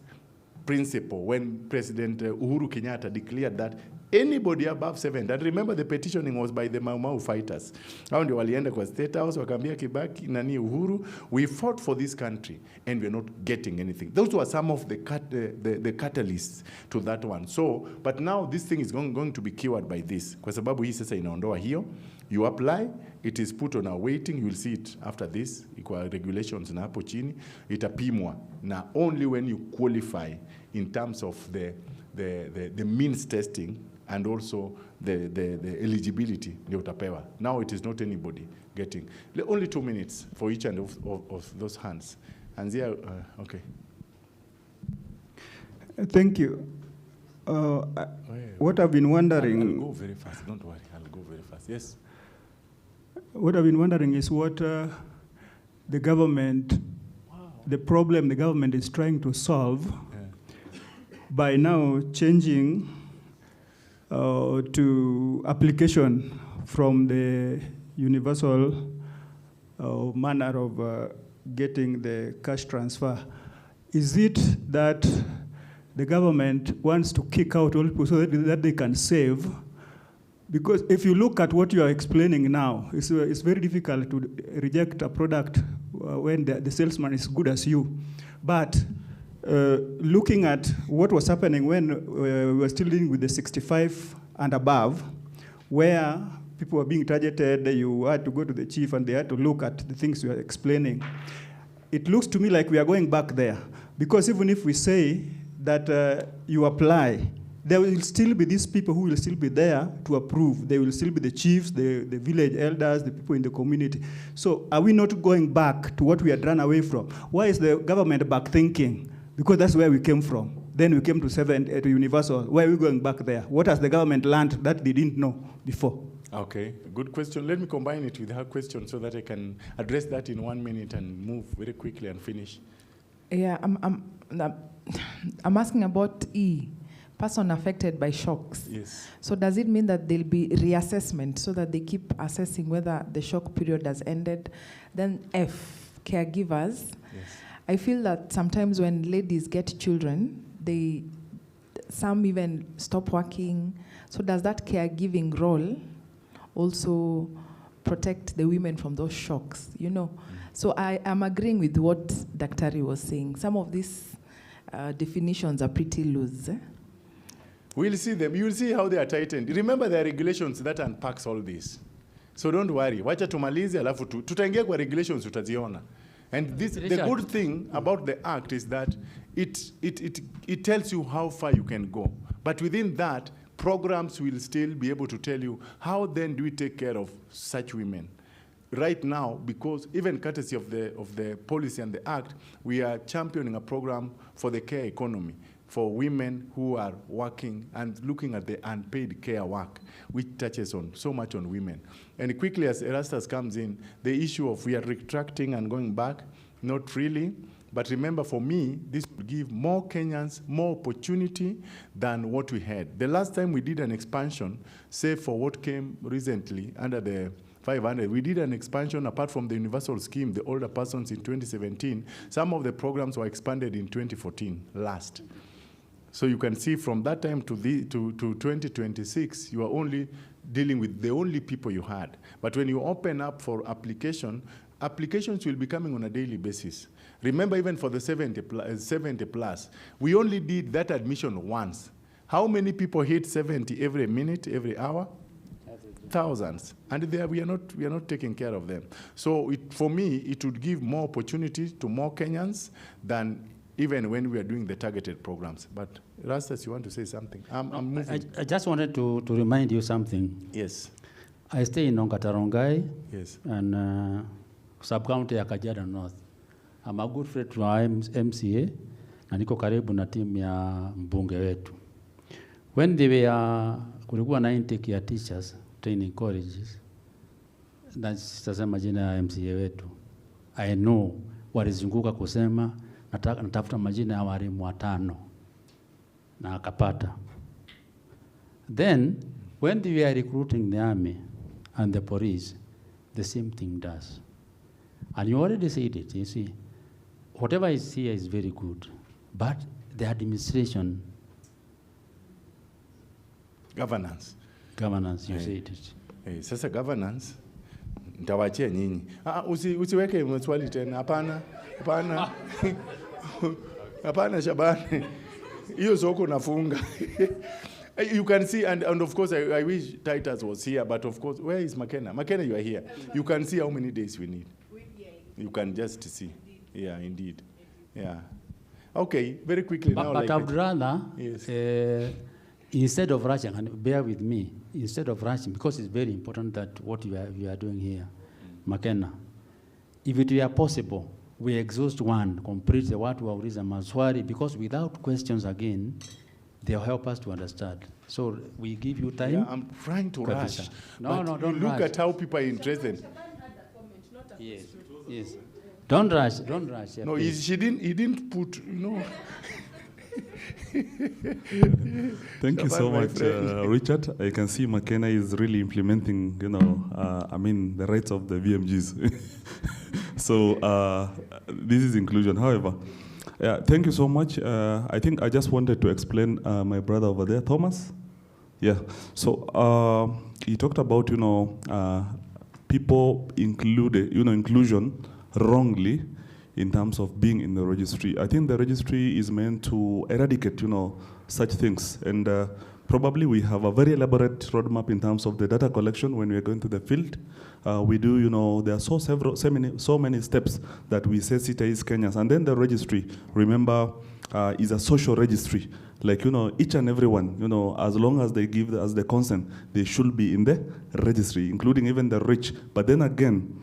principle when President Uhuru Kenyatta declared that anybody above 70, and remember the petitioning was by the Mau Mau fighters. Hao ndio walienda kwa State House wakaambia Kibaki nani Uhuru, we fought for this country and we're not getting anything. Those were some of the catalysts to that one. So, but now this thing is going to be cured by this. Kwa sababu hii sasa inaondoa hiyo. You apply, it is put on a waiting, you will see it after this, kwa regulations na hapo chini, itapimwa, na only when you qualify in terms of the means testing and also the eligibility, ndio utapewa. Now it is not anybody getting. Only 2 minutes for each and of those hands. Anzia, okay.
Thank you. What I've been wondering...
I'll go very fast, don't worry, I'll go very fast. Yes?
What I've been wondering is what the government the problem the government is trying to solve by now changing to application from the universal manner of getting the cash transfer. Is it that the government wants to kick out all people so that they can save? Because if you look at what you are explaining now, it's very difficult to reject a product when the salesman is good as you. But looking at what was happening when we were still dealing with the 65 and above, where people were being targeted, you had to go to the chief and they had to look at the things you are explaining. It looks to me like we are going back there. Because even if we say that you apply, there will still be these people who will still be there to approve. They will still be the chiefs, the village elders, the people in the community. So are we not going back to what we had run away from? Why is the government back thinking? Because that's where we came from. Then we came to universal. Why are we going back there? What has the government learned that they didn't know before?
Okay, good question. Let me combine it with her question so that I can address that in 1 minute and move very quickly and finish.
Yeah, I'm asking about E, person affected by shocks.
Yes.
So does it mean that there'll be reassessment so that they keep assessing whether the shock period has ended? Then F, caregivers.
Yes.
I feel that sometimes when ladies get children, some even stop working. So does that caregiving role also protect the women from those shocks, you know? So I am agreeing with what Daktari was saying. Some of these definitions are pretty loose.
We'll see them. You'll see how they are tightened. Remember, there are regulations that unpacks all this. So don't worry. Wacha tumalize alafu tutaingia kwa regulations utaziona. And the good thing about the act is that it tells you how far you can go. But within that, programs will still be able to tell you how then do we take care of such women. Right now, because even courtesy of the policy and the act, we are championing a program for the care economy for women who are working and looking at the unpaid care work, which touches on so much on women. And quickly as Erastus comes in, the issue of we are retracting and going back, not really. But remember, for me, this will give more Kenyans more opportunity than what we had. The last time we did an expansion, say for what came recently under the 500, we did an expansion apart from the universal scheme, the older persons in 2017. Some of the programs were expanded in 2014, last. So you can see from that time to 2026, you are only dealing with the only people you had. But when you open up for applications will be coming on a daily basis. Remember, even for the 70 plus, we only did that admission once. How many people hit 70 every minute, every hour? Thousands. And we are not taking care of them. So for me, it would give more opportunity to more Kenyans than even when we are doing the targeted programs. But Rastas, you want to say something? I'm moving.
I just wanted to remind you something.
Yes.
I stay in Ongatarongai.
Yes.
And sub-county ya Kajiado North. I'm a good friend to our MCA, na niko karibu na team ya mbunge wetu. When they were kulikuwa na intake ya teachers training colleges, na sitasema jina ya MCA wetu, I know walizunguka kusema natafuta majina ya walimu 5 na akapata. Then when they were recruiting the army and the police, the same thing does. And you already said it, you see. Whatever is here is very good, but the administration...
Governance,
you said it.
Sasa governance, nitawachia nyinyi. Usiweke maswali tena, hapana. Hapana Shabani. Hiyo soko nafunga. You can see, and of course, I wish Titus was here, but of course, where is McKenna? McKenna, you are here. You can see how many days we need. You can just see. Yeah, indeed. Yeah. Okay, very quickly now.
But I would rather,
yes.
Instead of rushing, and bear with me, instead of rushing, because it's very important that what you are doing here, McKenna, if it were possible, we exhaust one, complete the watu wauliza maswali, because without questions again, they'll help us to understand. So we give you time.
Yeah, I'm trying to rush.
No, don't
look
rush.
At how people are interested.
Yes, yes. Don't rush, don't rush.
No, he didn't put, you know.
Thank you so much, Richard. I can see McKenna is really implementing, you know, the rights of the VMGs. So this is inclusion. However, thank you so much. I think I just wanted to explain my brother over there, Thomas. Yeah. So he talked about, you know, people included, you know, inclusion wrongly in terms of being in the registry. I think the registry is meant to eradicate, you know, such things. And probably we have a very elaborate roadmap in terms of the data collection when we are going to the field. We do, you know, there are so many steps that we sensitize Kenyans. And then the registry, remember, is a social registry. Like, you know, each and everyone, you know, as long as they give us the consent, they should be in the registry, including even the rich. But then again,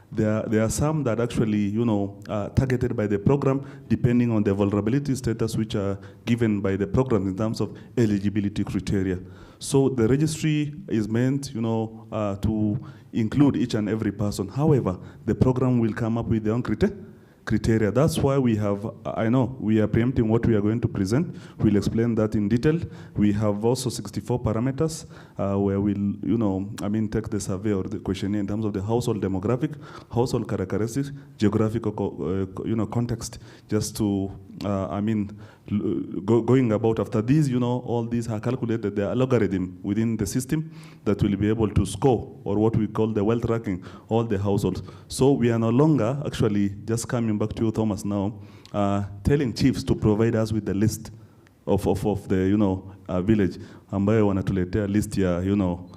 there are some that actually, you know, targeted by the program, depending on the vulnerability status which are given by the program in terms of eligibility criteria. So the registry is meant, you know, to include each and every person. However, the program will come up with their own criteria. That's why we have, I know, we are preempting what we are going to present. We'll explain that in detail. We have also 64 parameters where we'll, you know, take the survey or the questionnaire in terms of the household demographic, household characteristics, geographical, you know, context, just to, going about after these, you know, all these are calculated. There are logarithm within the system that will be able to score, or what we call the wealth ranking, all the households. So we are no longer actually just coming back to you, Thomas, now, telling chiefs to provide us with the list of the, you know, village, ambayo wanatuletea list ya, you know,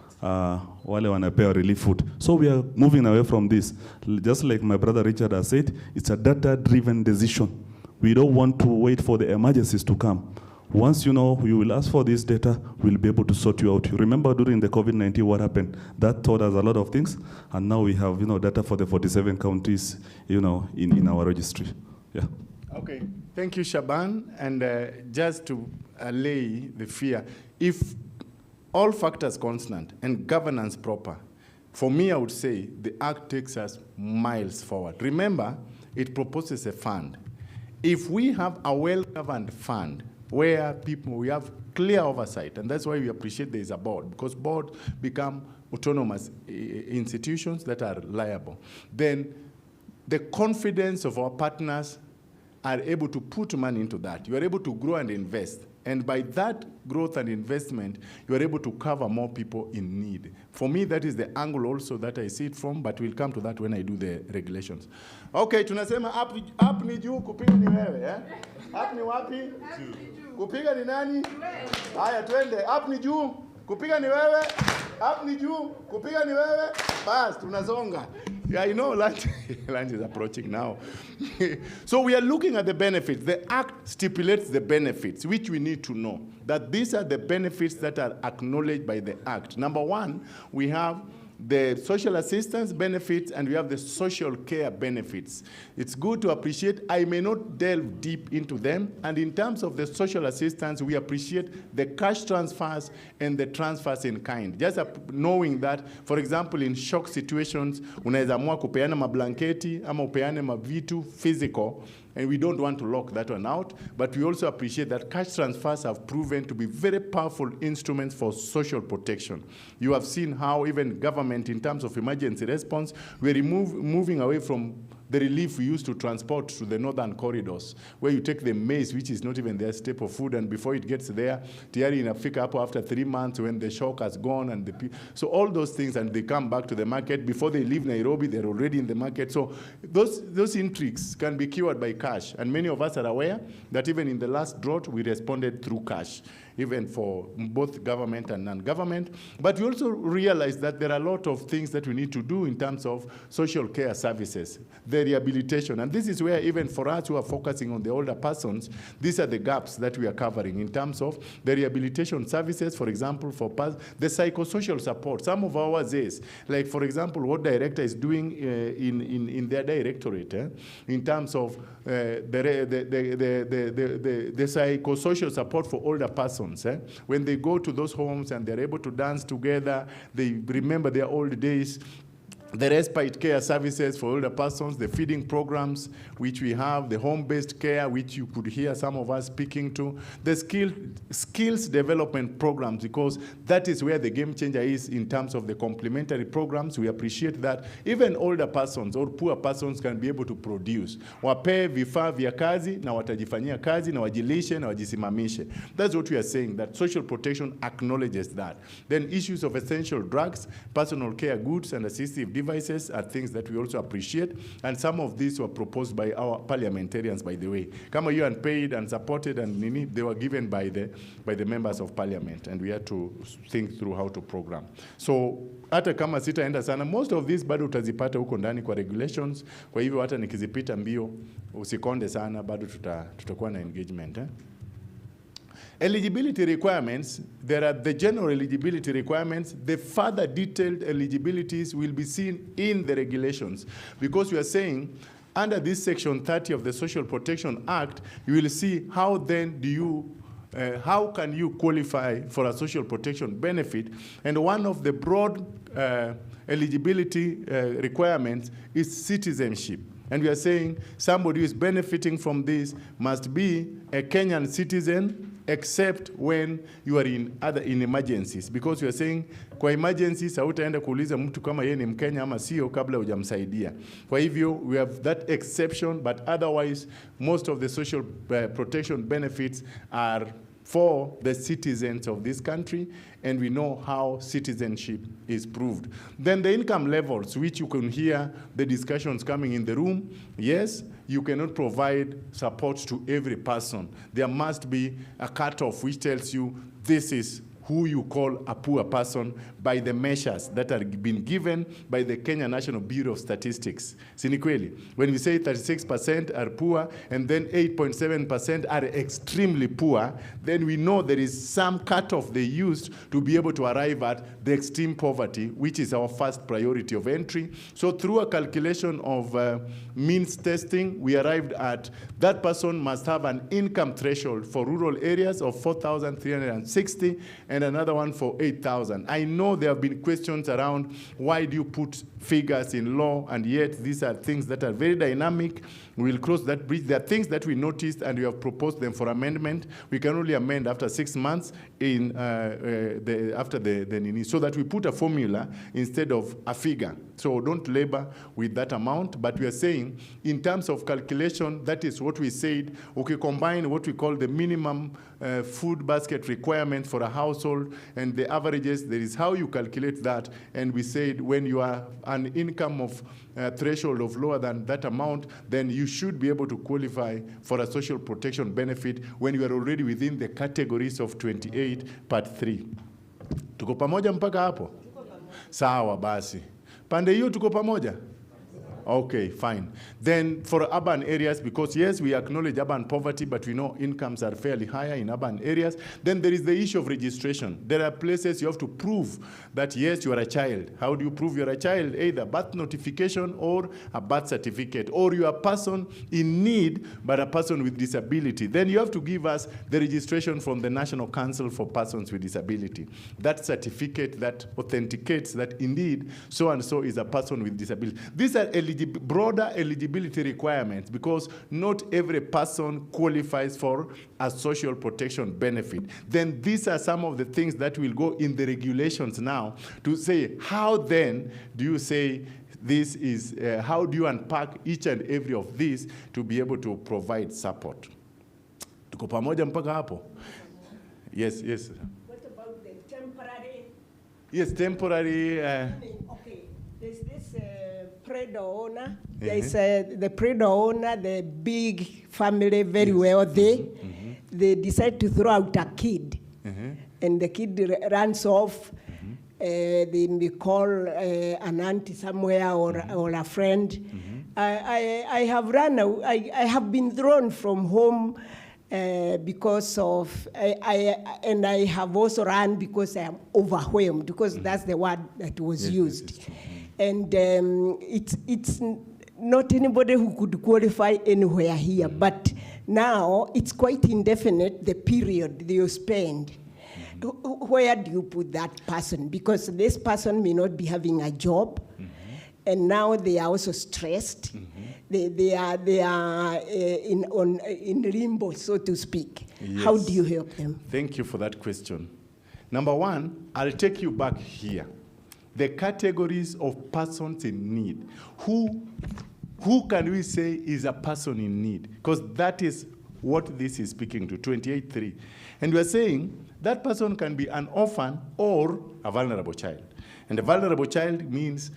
wale wanapewa relief food. So we are moving away from this. Just like my brother Richard has said, it's a data-driven decision. We don't want to wait for the emergencies to come. Once, you know, you will ask for this data, we'll be able to sort you out. You remember during the COVID-19 what happened? That taught us a lot of things, and now we have, you know, data for the 47 counties, you know, in our registry. Yeah.
Okay, thank you, Shaban. And just to allay the fear, if all factors constant and governance proper, for me, I would say the Act takes us miles forward. Remember, it proposes a fund. If we have a well-governed fund where we have clear oversight, and that's why we appreciate there is a board, because boards become autonomous institutions that are liable, then the confidence of our partners are able to put money into that. You are able to grow and invest. And by that growth and investment, you are able to cover more people in need. For me, that is the angle also that I see it from, but we'll come to that when I do the regulations. Okay, tunasema up ni juu, kupiga ni wewe, eh? Up ni wapi? Kupiga ni nani? Haya, twende. Up ni juu, kupiga ni wewe. Up ni juu, kupiga ni wewe. Bas, tunazonga. Yeah, you know, lunch is approaching now. So we are looking at the benefits. The Act stipulates the benefits, which we need to know, that these are the benefits that are acknowledged by the Act. Number one, we have the social assistance benefits, and we have the social care benefits. It's good to appreciate. I may not delve deep into them. And in terms of the social assistance, we appreciate the cash transfers and the transfers in kind. Just knowing that, for example, in shock situations, unaweza amua kupeana mablanketi ama upeane mavitu physical, and we don't want to lock that one out, but we also appreciate that cash transfers have proven to be very powerful instruments for social protection. You have seen how even government, in terms of emergency response, we're moving away from the relief we used to transport to the northern corridors, where you take the maize, which is not even their staple food, and before it gets there, tayari inafika hapo after 3 months when the shock has gone, and so all those things, and they come back to the market. Before they leave Nairobi, they're already in the market. So those intrigues can be cured by cash, and many of us are aware that even in the last drought, we responded through cash, even for both government and non-government. But we also realize that there are a lot of things that we need to do in terms of social care services, the rehabilitation. And this is where, even for us who are focusing on the older persons, these are the gaps that we are covering in terms of the rehabilitation services, for example, for the psychosocial support. Some of ours is, like, for example, what director is doing in their directorate, in terms of the psychosocial support for older persons. When they go to those homes and they're able to dance together, they remember their old days. the respite care services for older persons, the feeding programs which we have, the home-based care which you could hear some of us speaking to, the skills development programs, because that is where the game changer is in terms of the complementary programs. We appreciate that even older persons or poor persons can be able to produce. Wapee vifaa vya kazi na watajifanyia kazi na wajilishe na wajisimamishe. That's what we are saying, that social protection acknowledges that. Then issues of essential drugs, personal care goods, and assistive devices are things that we also appreciate, and some of these were proposed by our parliamentarians, by the way. Kama you unpaid and supported, and they were given by the members of parliament, and we had to think through how to program. So hata kama sitaenda sana, most of these bado utazipata huko ndani kwa regulations. Kwa hivyo hata nikizipita mbio usikonde sana, bado tutakuwa na engagement. Eligibility requirements, there are the general eligibility requirements. The further detailed eligibilities will be seen in the regulations, because we are saying under this section 30 of the Social Protection Act, you will see how then do you how can you qualify for a social protection benefit? And one of the broad eligibility requirements is citizenship. And we are saying somebody who is benefiting from this must be a Kenyan citizen, except when you are in emergencies, because we are saying kwa emergencies hautaenda kuuliza mtu kama yeye ni Mkenya ama sio kabla hujamsaidia. Kwa hivyo we have that exception, but otherwise most of the social protection benefits are for the citizens of this country, and we know how citizenship is proved. Then the income levels, which you can hear the discussions coming in the room. Yes, you cannot provide support to every person. There must be a cutoff which tells you this is who you call a poor person by the measures that are been given by the Kenya National Bureau of Statistics. Sini kweli? When we say 36% are poor and then 8.7% are extremely poor, then we know there is some cutoff they used to be able to arrive at the extreme poverty, which is our first priority of entry. So through a calculation of means testing, we arrived at that person must have an income threshold for rural areas of 4,360 and another one for 8,000. I know there have been questions around why do you put figures in law, and yet these are things that are very dynamic. We will cross that bridge. There are things that we noticed and we have proposed them for amendment. We can only amend after 6 months in after the NINI, so that we put a formula instead of a figure. So don't labor with that amount, but we are saying in terms of calculation, that is what we said. Okay, combine what we call the minimum food basket requirement for a household and the averages. There is how you calculate that, and we said when you are an income of threshold of lower than that amount, then you should be able to qualify for a social protection benefit when you are already within the categories of 28 part 3. Tuko pamoja mpaka hapo? Sawa basi. Pande hiyo tuko pamoja? Okay, fine. Then for urban areas, because yes, we acknowledge urban poverty, but we know incomes are fairly higher in urban areas. Then there is the issue of registration. There are places you have to prove that yes, you are a child. How do you prove you're a child? Either birth notification or a birth certificate, or you are a person in need, but a person with disability. Then you have to give us the registration from the National Council for Persons with Disability. That certificate that authenticates that indeed so-and-so is a person with disability. These are broader eligibility requirements, because not every person qualifies for a social protection benefit. Then these are some of the things that will go in the regulations now to say, how then do you say this is, how do you unpack each and every of these to be able to provide support? Tuko pamoja mpaka hapo? Yes, yes.
What about the temporary?
Yes, temporary.
Okay, there's this predo owner. There's the predo owner, the big family, very wealthy. They decide to throw out a kid, and the kid runs off. They may call an auntie somewhere or a friend. I have been thrown from home because of, and I have also run because I am overwhelmed, because that's the word that was used. And it's not anybody who could qualify anywhere here, but now it's quite indefinite, the period you spend. Where do you put that person? Because this person may not be having a job. and now they are also stressed. They are in limbo, so to speak.
Yes.
How do you help them?
Thank you for that question. Number one, I'll take you back here. The categories of persons in need. Who can we say is a person in need? Because that is what this is speaking to, 28.3. And we're saying that person can be an orphan or a vulnerable child. And a vulnerable child means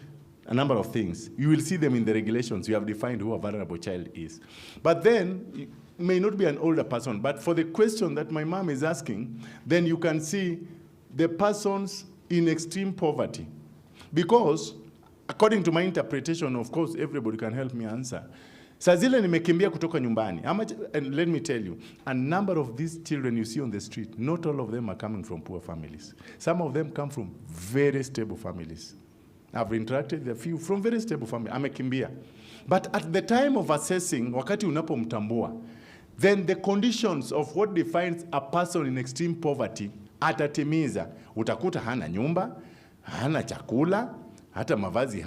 a number of things. You will see them in the regulations. You have defined who a vulnerable child is. But then, it may not be an older person, but for the question that my mom is asking, then you can see the persons in extreme poverty. Because, according to my interpretation, of course, everybody can help me answer. Saa zile nimekimbia kutoka nyumbani. And let me tell you, a number of these children you see on the street, not all of them are coming from poor families. Some of them come from very stable families. I've interacted with a few from very stable families. Amekimbia. But at the time of assessing, wakati unapomtambua, then the conditions of what defines a person in extreme poverty atatimiza. Utakuta hana nyumba, hana chakula, hata mavazi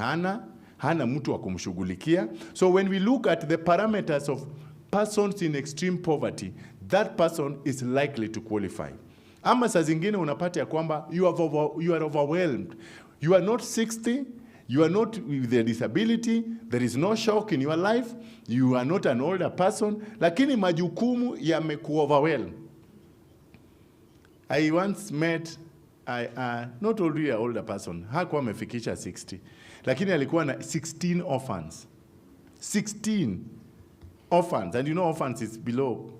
hana mtu wa kumshughulikia. So when we look at the parameters of persons in extreme poverty, that person is likely to qualify. Ama saa zingine unapata ya kwamba you are overwhelmed. You are not 60, you are not with a disability, there is no shock in your life, you are not an older person, lakini majukumu yamekuoverwhelm. I once met, not only an older person, hakuwa amefikisha 60, lakini alikuwa na 16 orphans. 16 orphans, and you know orphans is below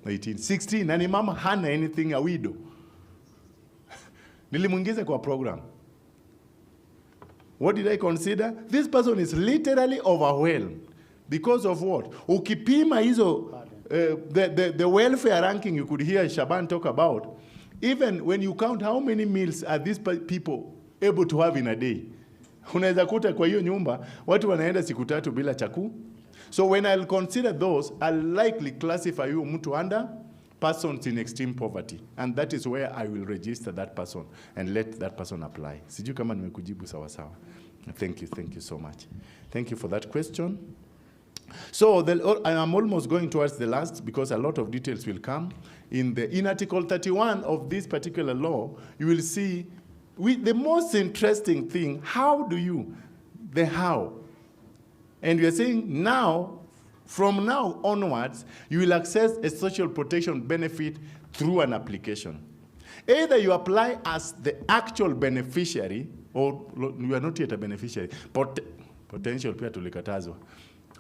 18. 16, na ni mama hana anything, a widow. Nilimuingiza kwa program. What did I consider? This person is literally overwhelmed. Because of what? Ukipima hizo, the welfare ranking you could hear Shaban talk about, even when you count how many meals are these people able to have in a day, unaweza kuta kwa hiyo nyumba, watu wanaenda siku 3 bila chakula. So when I'll consider those, I'll likely classify you mtu under persons in extreme poverty. And that is where I will register that person and let that person apply. Sijui kama nimekujibu sawa sawa. Thank you so much. Thank you for that question. So I'm almost going towards the last because a lot of details will come. In Article 31 of this particular law, you will see the most interesting thing, how. And we are saying now, from now onwards, you will access a social protection benefit through an application. Either you apply as the actual beneficiary, or you are not yet a beneficiary, potential pia tulikatazwa.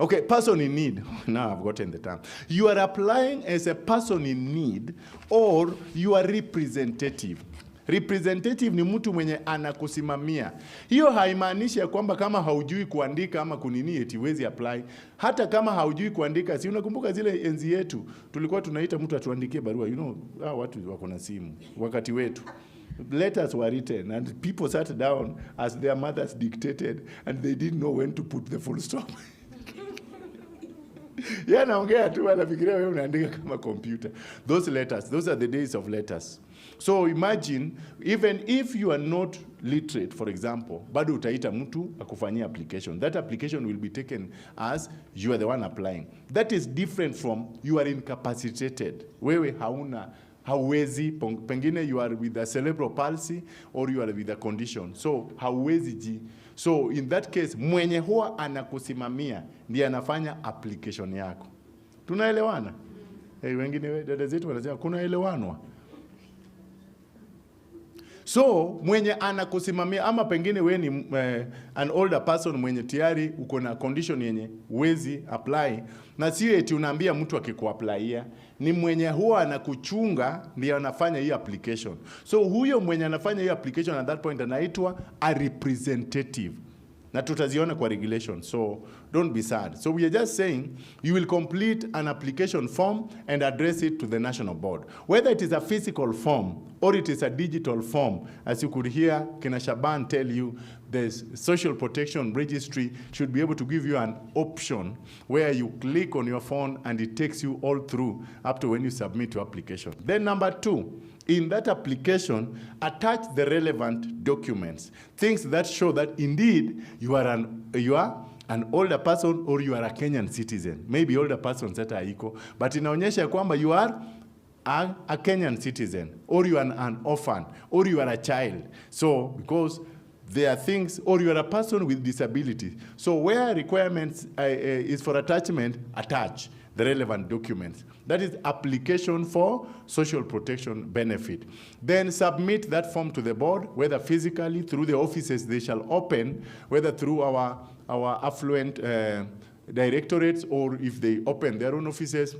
Okay, person in need. Now I've gotten the term. You are applying as a person in need, or you are representative. Representative ni mtu mwenye anakusimamia. Hiyo haimaanishi ya kwamba kama haujui kuandika ama kunini eti huwezi apply. Hata kama haujui kuandika, si unakumbuka zile enzi yetu tulikuwa tunaita mtu atuandikie barua. You know, watu wako na simu wakati wetu. Letters were written and people sat down as their mothers dictated and they didn't know when to put the full stop. Naongea tu anafikiria wewe unaandika kama computer. Those letters, those are the days of letters. So imagine, even if you are not literate, for example, bado utaita mtu akufanyia application. That application will be taken as you are the one applying. That is different from you are incapacitated. Wewe hauwezi, pengine you are with a cerebral palsy or you are with a condition. So hauwezi ji. So in that case, mwenye huwa anakusimamia ndiye anafanya application yako. Tunaelewana? Wengine dada zetu wanasema kunaelewanwa. So mwenye anakusimamia ama pengine we ni an older person mwenye tayari uko na condition yenye uwezi apply, na sio eti unaambia mtu akikuapplyia, ni mwenye huwa anakuchunga ndiye anafanya hii application. So huyo mwenye anafanya hii application at that point anaitwa a representative. Na tutaziona kwa regulation, so don't be sad. So we are just saying you will complete an application form and address it to the national board. Whether it is a physical form or it is a digital form, as you could hear Kina Shaban tell you, the social protection registry should be able to give you an option where you click on your phone and it takes you all through up to when you submit your application. Then number 2, in that application, attach the relevant documents, things that show that indeed you are an older person or you are a Kenyan citizen. Maybe older persons that are equal, but inaonyesha kwamba you are a Kenyan citizen, or you are an orphan, or you are a child. So, because there are things, or you are a person with disability. So where requirements is for attachment, attach the relevant documents. That is application for social protection benefit. Then submit that form to the board, whether physically through the offices they shall open, whether through our affluent directorates, or if they open their own offices,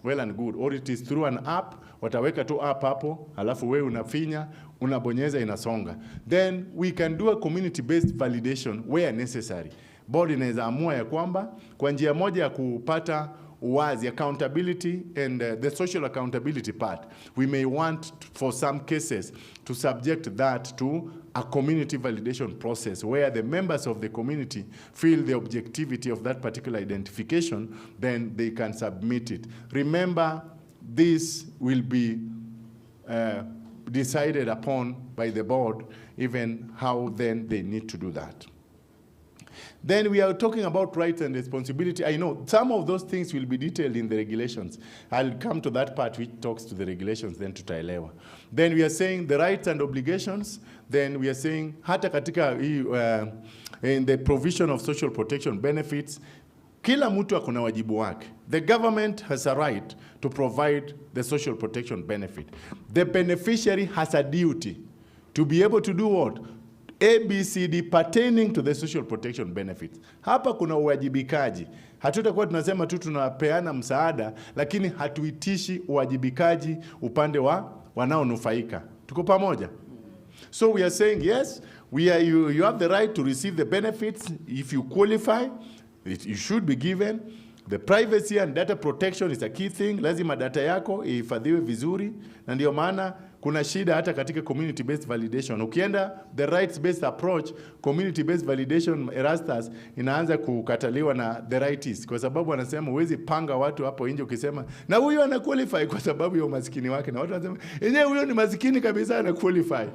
well and good. Or it is through an app, wataweka tu app hapo, alafu wewe unafinya, unabonyeza inasonga. Then we can do a community-based validation where necessary. Board inaweza amua ya kwamba kwa njia moja ya kupata uwazi, accountability and the social accountability part, we may want for some cases to subject that to a community validation process where the members of the community feel the objectivity of that particular identification, then they can submit it. Remember, this will be decided upon by the board, even how then they need to do that. Then we are talking about rights and responsibility. I know some of those things will be detailed in the regulations. I'll come to that part which talks to the regulations, then to Tailewa. Then we are saying the rights and obligations. Then we are saying hata katika in the provision of social protection benefits, kila mtu akona wajibu wake. The government has a right to provide the social protection benefit. The beneficiary has a duty to be able to do what? ABCD pertaining to the social protection benefits. Hapa kuna uwajibikaji. Hatutakuwa tunasema tu tunapeana msaada, lakini hatuitishi uwajibikaji upande wa wanaonufaika. Tuko pamoja? So we are saying, yes, you have the right to receive the benefits if you qualify. You should be given. The privacy and data protection is a key thing. Lazima data yako ihifadhiwe vizuri, na ndio maana kuna shida hata katika community-based validation. Ukienda the rights-based approach, community-based validation Erastus inaanza kukataliwa na the rightists, kwa sababu wanasema huwezi panga watu hapo nje ukisema na huyu ana qualify kwa sababu ya umaskini wake, na watu wanasema yenyewe huyo ni maskini kabisa ana qualify.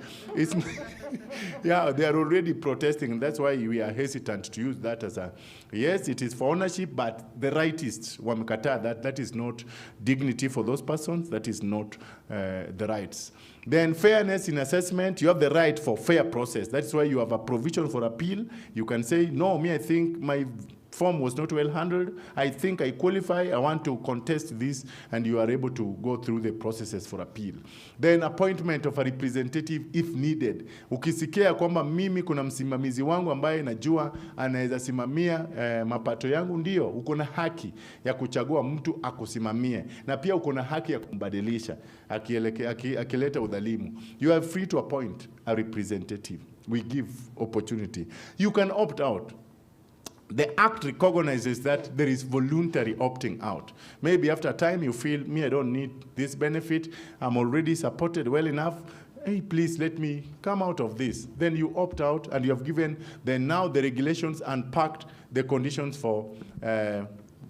Yeah, they are already protesting, and that's why we are hesitant to use that as a, yes, it is for ownership, but the rightists wamekataa that is not dignity for those persons, that is not the rights. Then fairness in assessment, you have the right for fair process. That's why you have a provision for appeal. You can say, no, I think my form was not well handled. I think I qualify. I want to contest this, and you are able to go through the processes for appeal. Then appointment of a representative if needed. Ukisikia kwamba mimi kuna msimamizi wangu ambaye najua anaweza simamia mapato yangu, ndio uko na haki ya kuchagua mtu akusimamie, na pia uko na haki ya kumbadilisha akileta udhalimu. You are free to appoint a representative. We give opportunity. You can opt out. The Act recognizes that there is voluntary opting out. Maybe after time you feel, I don't need this benefit, I'm already supported well enough, hey, please let me come out of this. Then you opt out, and you have given, then now the regulations unpacked the conditions for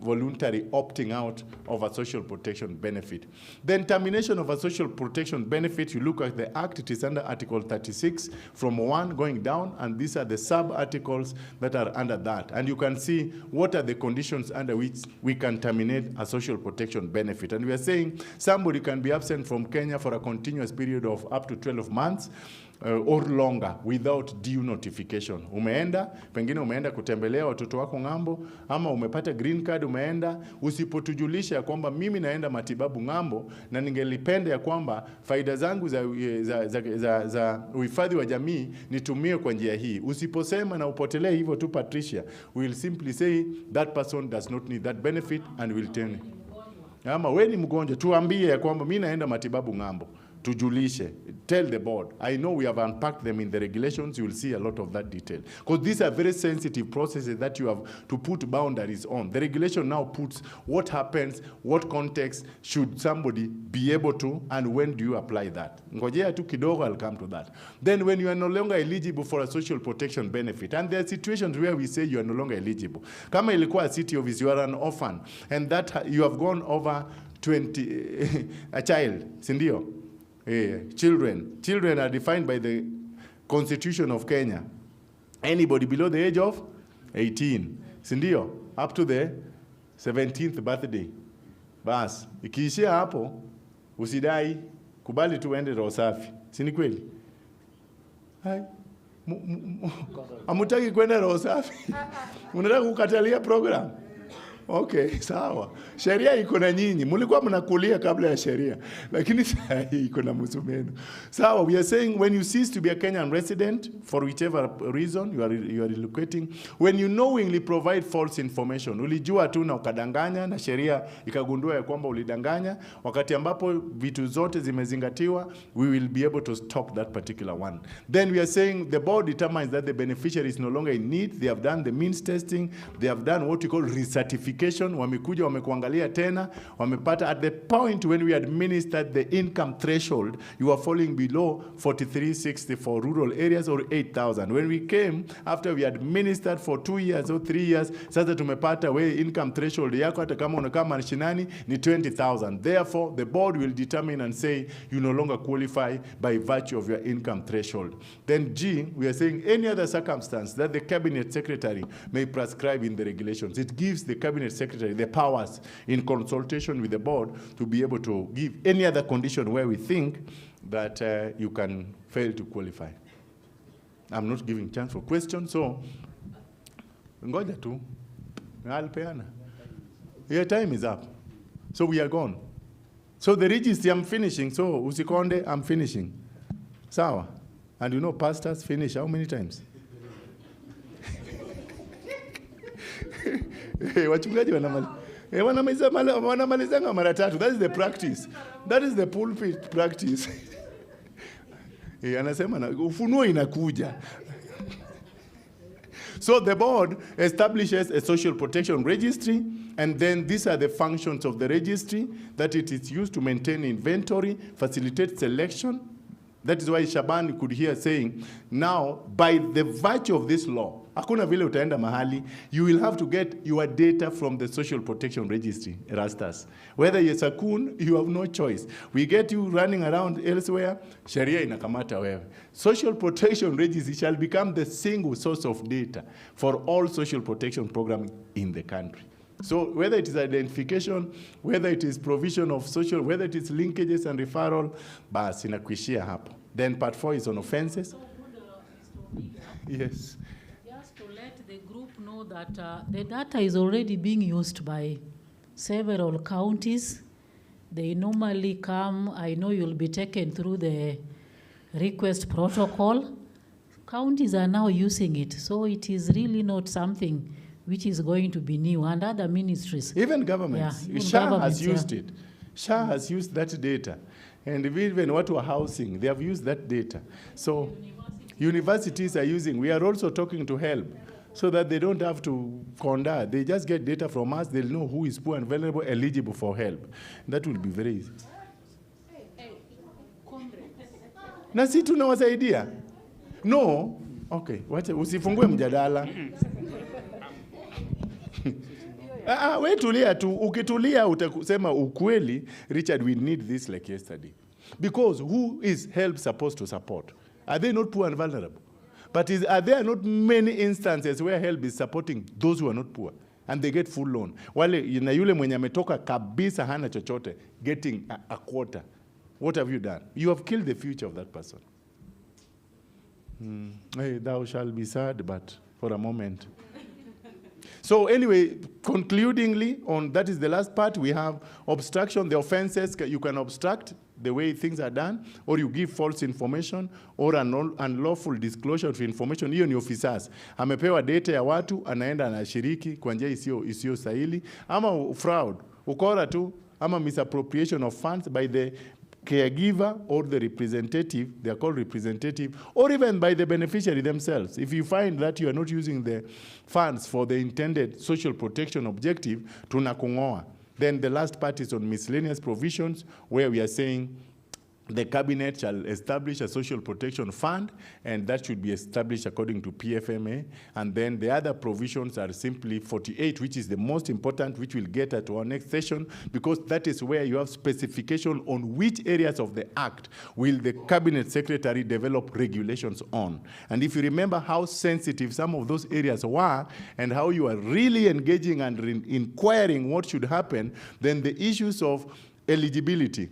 voluntary opting out of a social protection benefit. Then termination of a social protection benefit, you look at the Act, it is under Article 36 from 1 going down, and these are the sub-articles that are under that. And you can see what are the conditions under which we can terminate a social protection benefit. And we are saying somebody can be absent from Kenya for a continuous period of up to 12 months, or longer without due notification. Pengine umeenda kutembelea watoto wako ng'ambo, ama umepata green card umeenda, usipotujulisha kwamba mimi naenda matibabu ng'ambo na ningelipenda ya kwamba faida zangu za uhifadhi wa jamii nitumie kwa njia hii. Usiposema na upotelee hivyo tu, Patricia, we will simply say that person does not need that benefit and will tell you. Ama wewe ni mgonjwa, tuambie ya kwamba mimi naenda matibabu ng'ambo. Tujulishe. tell the board. I know we have unpacked them in the regulations. You will see a lot of that detail. Because these are very sensitive processes that you have to put boundaries on. The regulation now puts what happens, what context should somebody be able to, and when do you apply that. Ngojea tu kidogo, I'll come to that. Then when you are no longer eligible for a social protection benefit, and there are situations where we say you are no longer eligible. Kama ilikuwa a city office, you are an orphan, and that you have gone over 20, a child, sindio? Children are defined by the Constitution of Kenya. Anybody below the age of 18, sindio? Up to the 17th birthday. Bas, ikiishia hapo, usidai, kubali tuende roho safi. Sini kweli? Hai. Amutaki kwenda roho safi. Unataka kukatalia program? Okay, sawa. Sheria iko na nyinyi. Mulikuwa mnakulia kabla ya sheria. Lakini sasa iko na musumeno. Sawa, we are saying when you cease to be a Kenyan resident, for whichever reason you are relocating, when you knowingly provide false information, ulijua tu na ukadanganya na sheria ikagundua ya kwamba ulidanganya, wakati ambapo vitu zote zimezingatiwa, we will be able to stop that particular one. Then we are saying the board determines that the beneficiary is no longer in need. They have done the means testing. They have done what we call recertification. Wamekuja wamekuangalia tena, wamepata at the point when we administered the income threshold, you are falling below 4360 for rural areas or 8,000. When we came, after we administered for 2 years or 3 years, sasa tumepata we income threshold yako hata kama unakaa mashinani ni 20,000. Therefore, the board will determine and say you no longer qualify by virtue of your income threshold. Then G, we are saying any other circumstance that the cabinet secretary may prescribe in the regulations. It gives the cabinet secretary the powers in consultation with the board to be able to give any other condition where we think that you can fail to qualify. I'm not giving chance for questions, so ngoja tu. Alpeana. Your time is up. So we are gone. So the registry, I'm finishing. So usikonde, I'm finishing. Sawa. And you know pastors finish how many times? Wachungaji wanamalizanga mara tatu. That is the practice. That is the pulpit practice. Anasema ufunuo inakuja. So the board establishes a social protection registry, and then these are the functions of the registry, that it is used to maintain inventory, facilitate selection. That is why Shaban could hear saying, now, by the virtue of this law, hakuna vile utaenda mahali, you will have to get your data from the social protection registry, Rastas. Whether you're Sakun, you have no choice. We get you running around elsewhere, Sharia inakamata wewe. Social protection registry shall become the single source of data for all social protection programs in the country. So whether it is identification, whether it is provision of social, whether it is linkages and referral, basi inakuishia hapo. Then part 4 is on offenses.
So good,
yes.
Just to let the group know that the data is already being used by several counties. They normally come, I know you'll be taken through the request protocol. Counties are now using it, so it is really not something which is going to be new, and other ministries.
Even governments.
Yeah,
SHA has used it. SHA has used that data. And even what we're housing, they have used that data. So universities are using, we are also talking to HELB, so that they don't have to conduct. They just get data from us, they'll know who is poor and vulnerable, eligible for help. That will be very easy. Na si tunawasaidia? No. Okay, usifungue mjadala. We tulia tu, ukitulia utasema ukweli, Richard, we need this like yesterday. Because who is help supposed to support? Are they not poor and vulnerable? But are there not many instances where help is supporting those who are not poor? And they get full loan. Wale na yule mwenye ametoka kabisa hana chochote, getting a quarter. What have you done? You have killed the future of that person. Hey, thou shalt be sad, but for a moment. So anyway, concludingly, that is the last part, we have obstruction, the offenses. You can obstruct the way things are done, or you give false information, or unlawful disclosure of information. Hiyo ni officers. Amepewa data ya watu, anaenda anashiriki kwa njia isiyo stahili, ama fraud, ukora tu, ama misappropriation of funds by the
caregiver or the representative, they are called representative, or even by the beneficiary themselves. If you find that you are not using the funds for the intended social protection objective, tunakungoa. Then the last part is on miscellaneous provisions, where we are saying the cabinet shall establish a social protection fund, and that should be established according to PFMA. And then the other provisions are simply 48, which is the most important, which we'll get at our next session, because that is where you have specification on which areas of the act will the cabinet secretary develop regulations on. And if you remember how sensitive some of those areas were, and how you are really engaging and inquiring what should happen, then the issues of eligibility,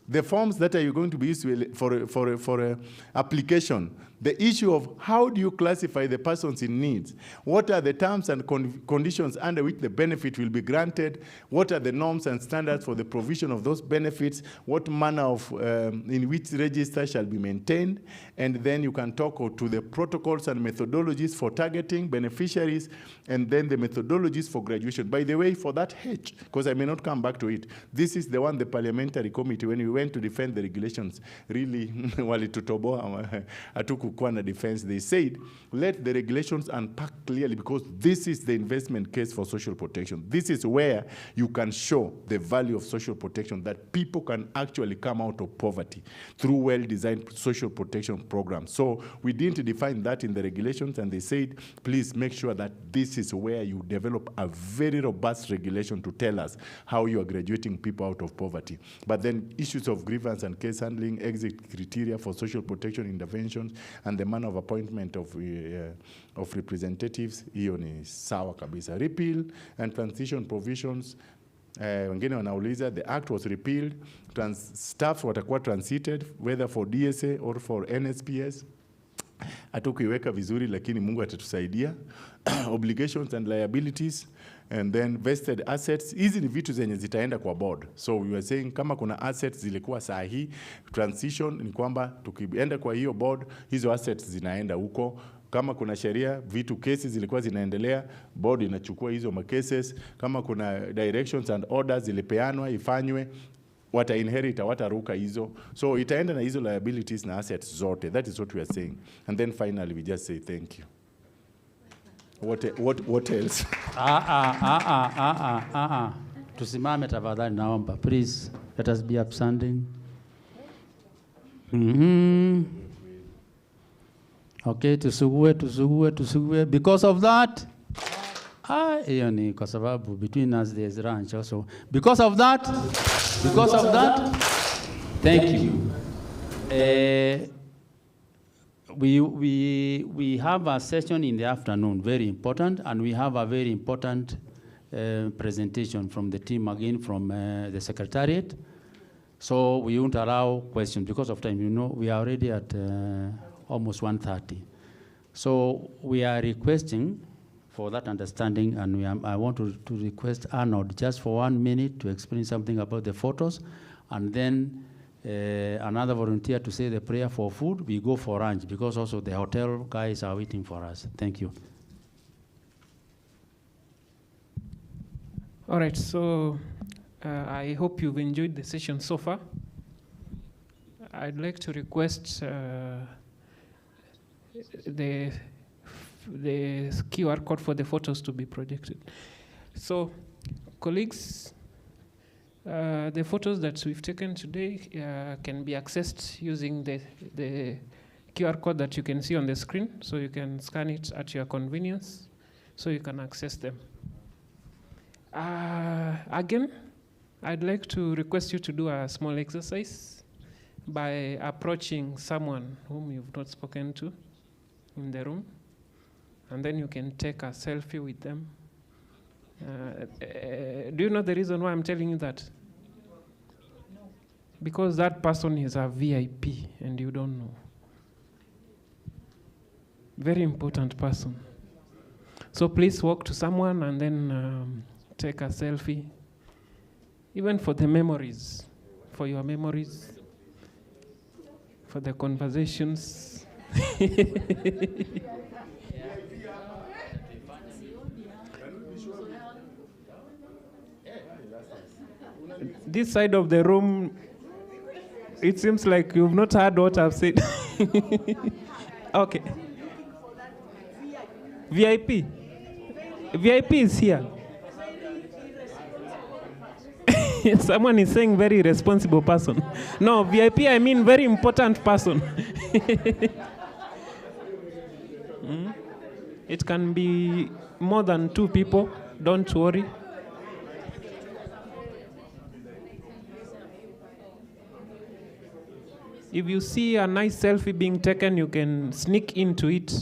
the forms that are going to be used for application, the issue of how do you classify the persons in needs, what are the terms and conditions under which the benefit will be granted, what are the norms and standards for the provision of those benefits, what manner of, in which register shall be maintained, and then you can talk to the protocols and methodologies for targeting beneficiaries, and then the methodologies for graduation. By the way, for that H, because I may not come back to it, this is the one the parliamentary committee, when we went to defend the regulations, really, walitutoboa atuku Kwana defense, they said, let the regulations unpack clearly, because this is the investment case for social protection. This is where you can show the value of social protection, that people can actually come out of poverty through well-designed social protection programs. So we didn't define that in the regulations, and they said, please make sure that this is where you develop a very robust regulation to tell us how you are graduating people out of poverty. But then issues of grievance and case handling, exit criteria for social protection interventions, and the manner of appointment of representatives, hiyo ni sawa kabisa. Repeal and transition provisions, wengine wanauliza, the act was repealed, staff watakuwa transited, whether for DSA or for NSPS. Hatukuiweka vizuri, lakini Mungu atatusaidia. Obligations and liabilities, and then vested assets. Hizi ni vitu zenye zitaenda kwa board. So we were saying, kama kuna assets zilikuwa sahihi, transition ni kwamba tukienda kwa hiyo board, hizo assets zinaenda huko. Kama kuna sheria, vitu cases zilikuwa zinaendelea, board inachukua hizo cases. Kama kuna directions and orders zilipeanwa, ifanywe, wata inherit, wataruka hizo. So itaenda na hizo liabilities na assets zote. That is what we are saying. And then finally we just say thank you. What else?
Tusimame tafadhali, naomba. Please, let us be upstanding. Okay, tusugue. Because of that, hiyo ni kwa sababu between us there is ranch also. Because of that, thank you. We have a session in the afternoon, very important, and we have a very important presentation from the team again from the Secretariat. So we won't allow questions because of time. You know, we are already at almost 1:30. So we are requesting for that understanding, and I want to request Arnold just for 1 minute to explain something about the photos, and then another volunteer to say the prayer for food. We go for lunch because also the hotel guys are waiting for us. Thank you.
All right, so I hope you've enjoyed the session so far. I'd like to request the QR code for the photos to be projected. So, colleagues, the photos that we've taken today can be accessed using the QR code that you can see on the screen. So you can scan it at your convenience, so you can access them. Again, I'd like to request you to do a small exercise by approaching someone whom you've not spoken to in the room, and then you can take a selfie with them. Do you know the reason why I'm telling you that? Because that person is a VIP and you don't know. Very important person. So please walk to someone and then take a selfie. Even for the memories, for your memories, for the conversations. This side of the room, It seems like you've not heard what I've said. Okay. VIP. VIP is here. Someone is saying very responsible person. No, VIP, I mean very important person. It can be more than 2 people. Don't worry. If you see a nice selfie being taken, you can sneak into it.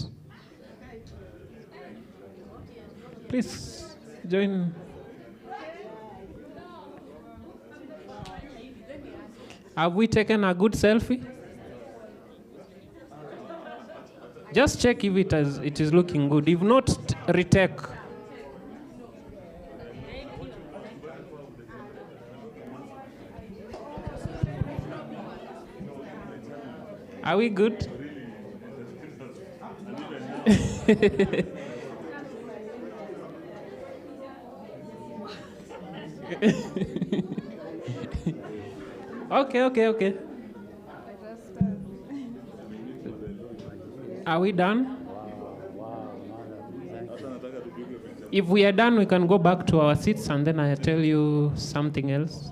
Please join. Have we taken a good selfie? Just check if it is looking good. If not, retake. Are we good? Okay. Are we done? If we are done, we can go back to our seats and then I'll tell you something else.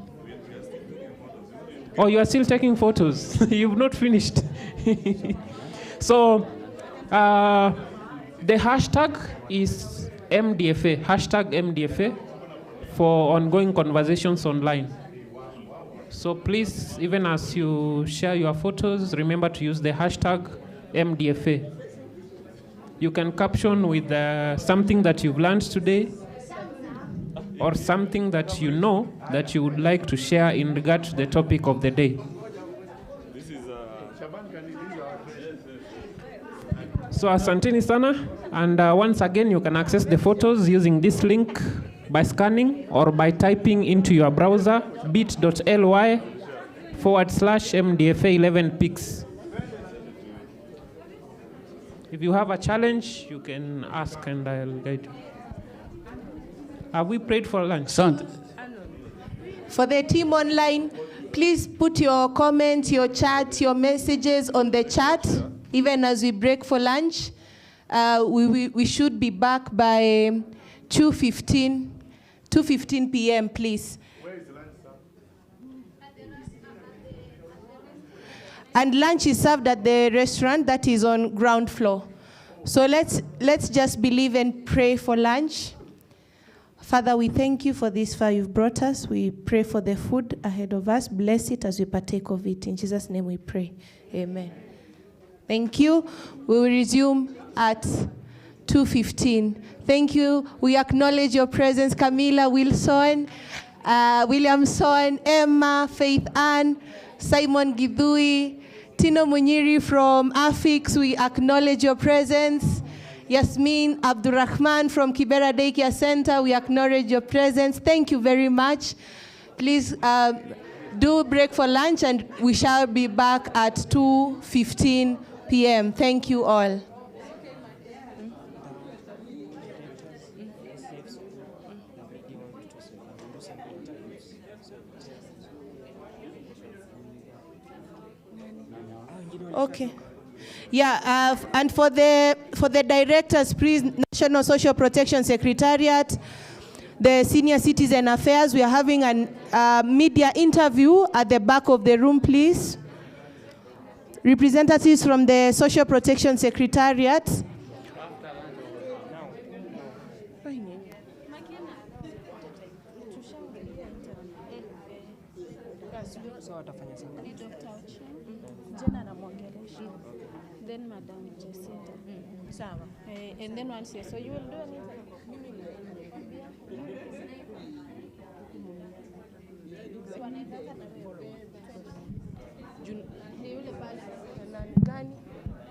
Oh, you are still taking photos. You've not finished. So, the hashtag is MDFA, hashtag MDFA for ongoing conversations online. So please, even as you share your photos, remember to use the hashtag MDFA. You can caption with something that you've learned today or something that you know that you would like to share in regard to the topic of the day. So asanteni sana, and once again you can access the photos using this link by scanning or by typing into your browser bit.ly/MDFA11pics. If you have a challenge, you can ask and I'll guide you. Have we prayed for lunch?
For the team online, please put your comments, your chat, your messages on the chat, even as we break for lunch. We should be back by 2:15 p.m., please.
Where is lunch, sir?
And lunch is served at the restaurant that is on ground floor. So let's just believe and pray for lunch. Father, we thank you for this far you've brought us. We pray for the food ahead of us. Bless it as we partake of it. In Jesus' name we pray. Amen. Thank you. We will resume at 2:15. Thank you. We acknowledge your presence, Camila, Wilson, Williamson, Emma, Faith Ann, Simon Gidui, Tino Munyiri from AFIX. We acknowledge your presence. Yasmin Abdurrahman from Kibera Daycare Center. We acknowledge your presence. Thank you very much. Please do break for lunch and we shall be back at 2:15 p.m. Thank you all. Okay. Yeah, and for the directors, please, National Social Protection Secretariat, the Senior Citizen Affairs, we are having a media interview at the back of the room, please. Representatives from the Social Protection Secretariat.
Then Madam Jacinta. And then one says, so you will do anything?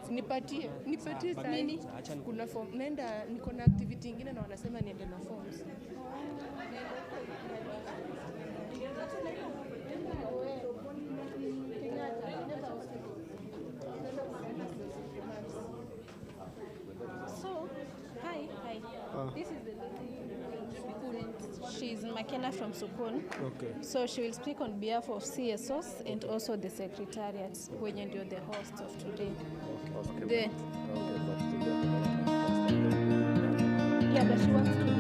Nipatie nini? Kuna form nenda, niko na activity nyingine na wanasema niende na forms.
So, hi. This is the lady. She's my Makena from Sukun.
Okay.
So she will speak on behalf of CSOs and also the secretariats, when you're the host of today.
Okay.
Yeah, but she wants to.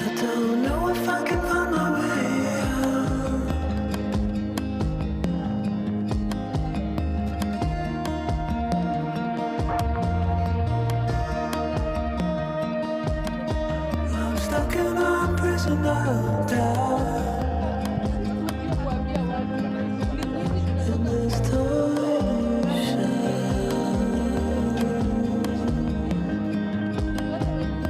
I don't know if I can find my way out. I'm stuck in a prison of doubt. In this torsion,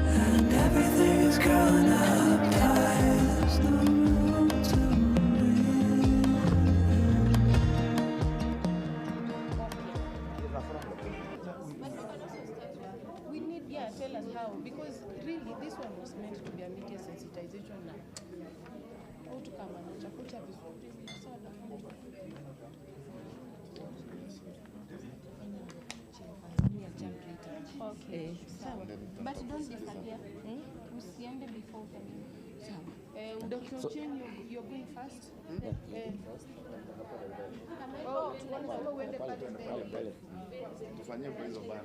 and everything is growing up past the room to
We need, tell us how, because really this one was meant to be a media sensitization now. How to come and chakuta vizuri.
Okay. But don't disappear. Usiende before coming.
Dr. Chen, you're going first? Oh, tunasema uende pale.
Tufanyie kwa hizo bana.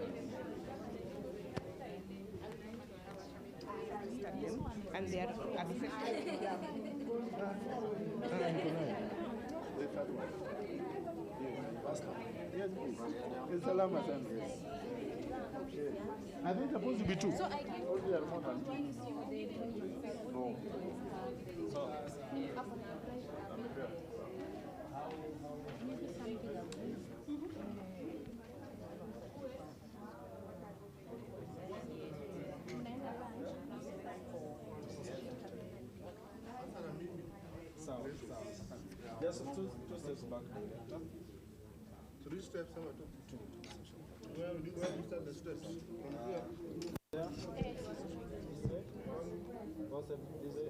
And they are affected.
It's salama sana. I think it's supposed to be two.
So I give
No.
Just two steps back.
3 steps, some are 2. Where do you start the steps? From here.
Yeah. One step this way.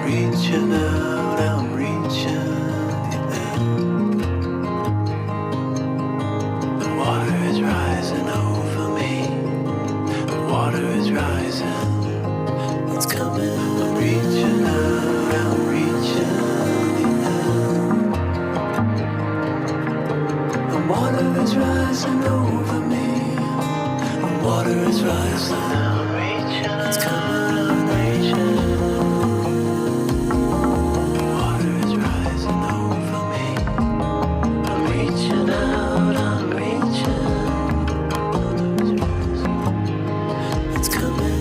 reaching out, I'm reaching the end. The water is rising over me. The water is rising. It's coming. I'm reaching out, I'm reaching the end. The water is rising over me. The water is rising. I'm reaching. It's coming. I'm reaching. It's coming.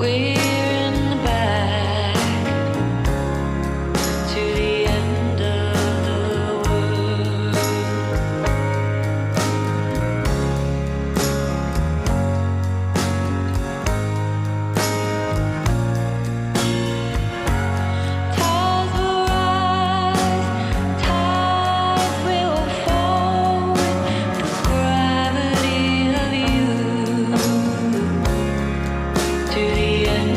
We're in the back to the end of the world. Tides will rise, tides will fall with the gravity of you to the end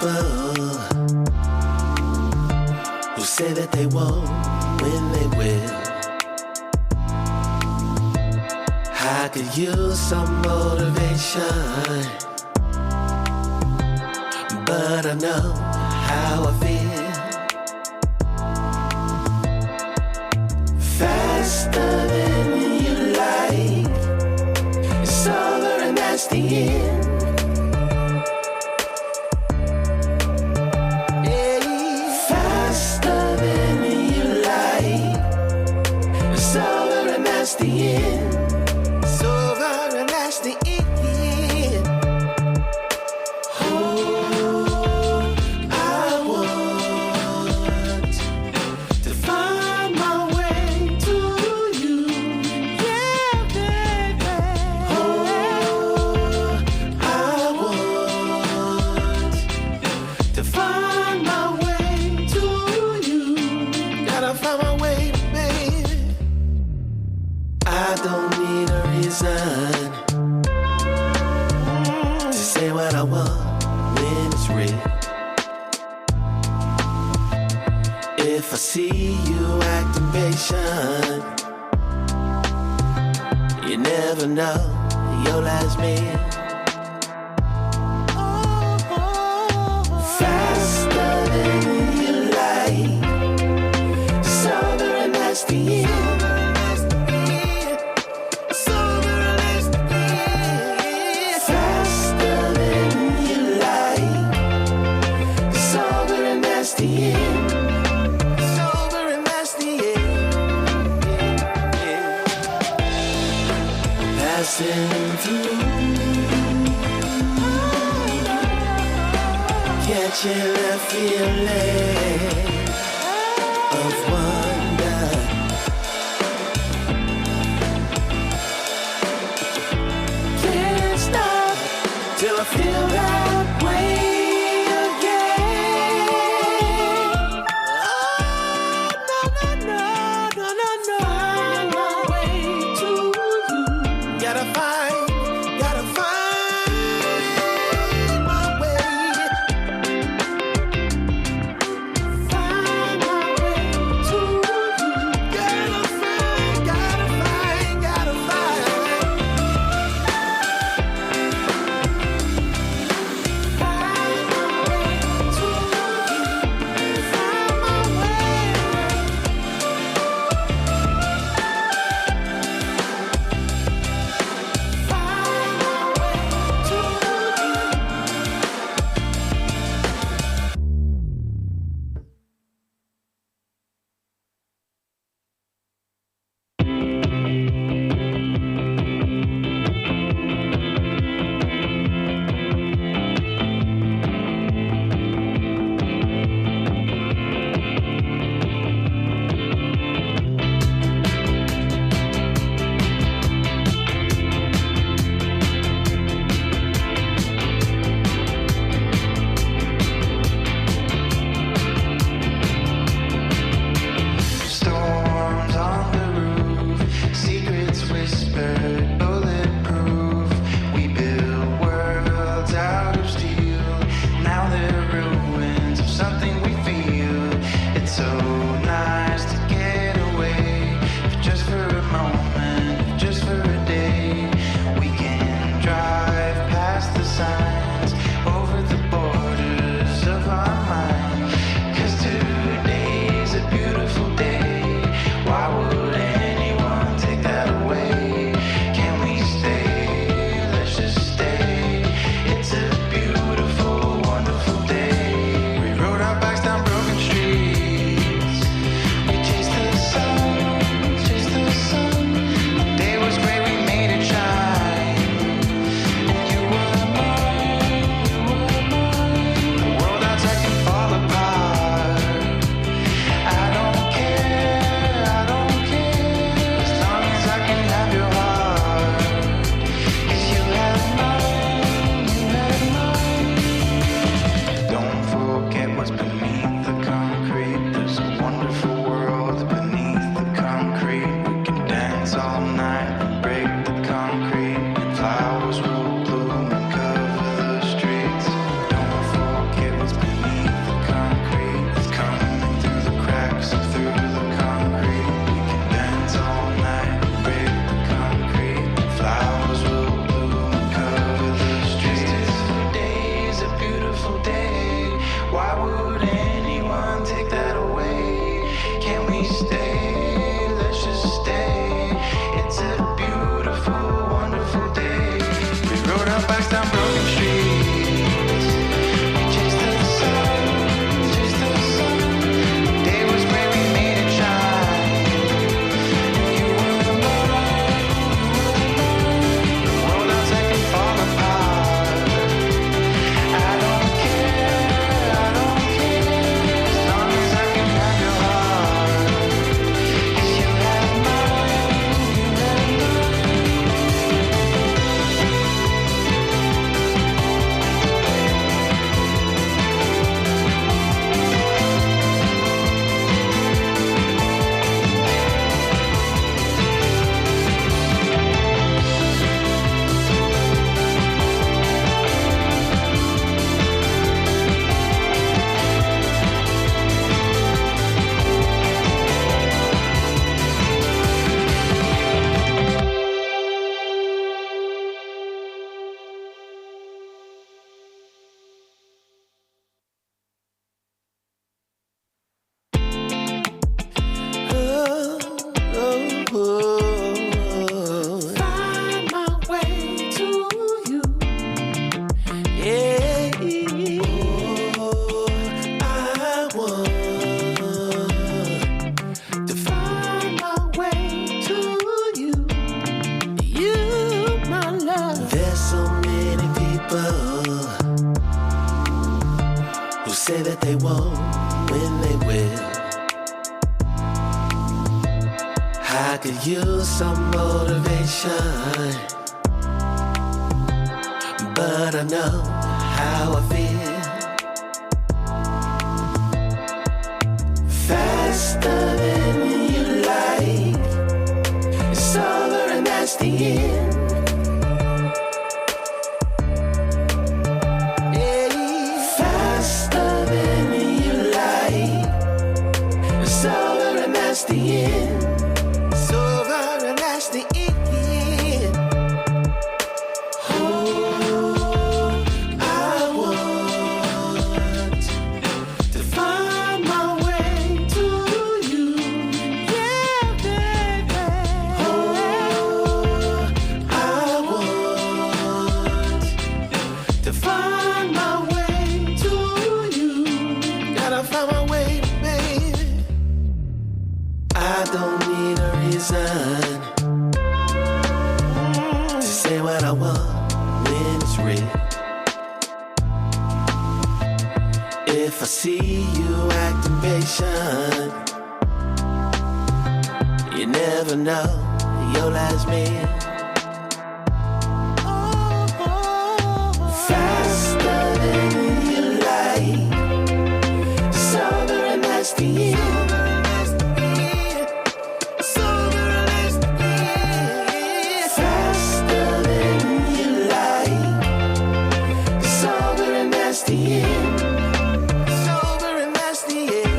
people who say that they won't when they will. I could use some motivation, but I know how I feel. Faster than you like, it's over and that's the end. Faster than you like, it's over and that's the end. It's over and that's the end. Oh, I want to find my way to you. Yeah, baby. Oh, I want to find my way to you. Gotta find my way, baby. I don't need a reason to say what I want when it's real. If I see you acting patient, you never know your last meal. Faster than you like, it's over and that's the end. Faster than you like, it's over and that's the end. It's over and that's the end. Passing through, catching a feeling of wonder. Can't stop till I feel that way again. Oh, no. Find my way to you. Gotta find my way. Find my way to who say that they won't when they will. I could use some motivation, but I know how I feel. Faster than you like, it's over and that's the end. Faster than you like, it's over and that's the end. It's over and that's the end. Oh, I want to find my way to you, yeah, baby. Oh, I want to find my way to you. Gotta find my way, baby. I don't need a reason to say what I want when it's real. If I see you acting patient, you never know your last meal. Faster than you like, it's over and that's the end. Faster than you like, it's over and that's the end. It's over and that's the end.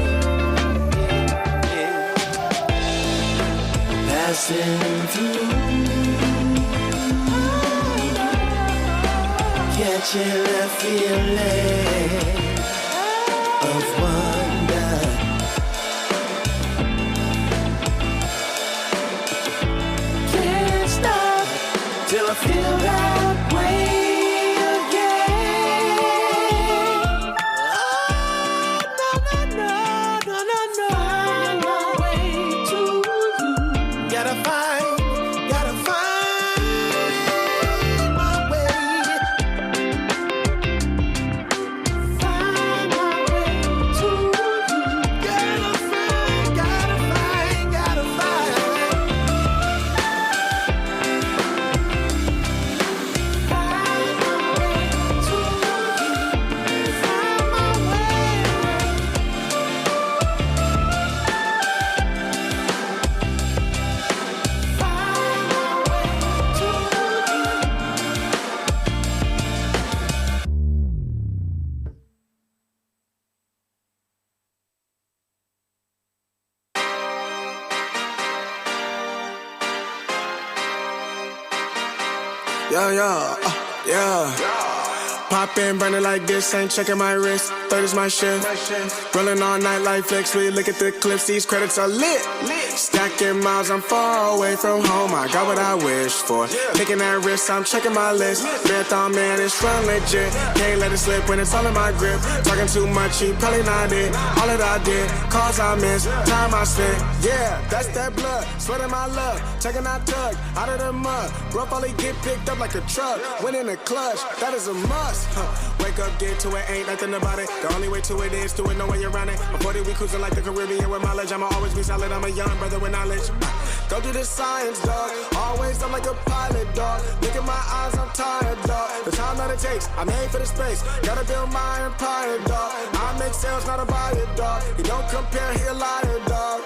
Passing through, catching that feeling of wonder. Can't stop till I feel that way again. Oh, no. Find my way to you. Gotta find my way. Find my way to you. Gotta find.
Yeah. Pop in, burning like this, ain't checking my wrist. Third is my shift. Rolling all night like flex. We look at the clips, these credits are lit. Stacking miles, I'm far away from home. I got what I wished for. Taking that risk, I'm checking my list. Marathon man, it's run legit. Can't let it slip when it's all in my grip. Talking too much, he probably not it. All that I did, cause I missed, time I spent. Yeah, that's that blood, sweating my love. Checking that tug, out of the mud. Rough only get picked up like a truck. Win in the clutch, that is a must. Wake up, get to it, ain't nothing about it. The only way to it is to it, no way around it. Before we cruising like the Caribbean with mileage. I'ma always be solid, I'm a young brother with knowledge. Go do the science, dog. Always I'm like a pilot, dog. Look at my eyes, I'm tired, dog. The time that it takes, I made for the space. Gotta build my empire, dog. I make sales, not a buyer, dog. You don't compare, he a liar, dog.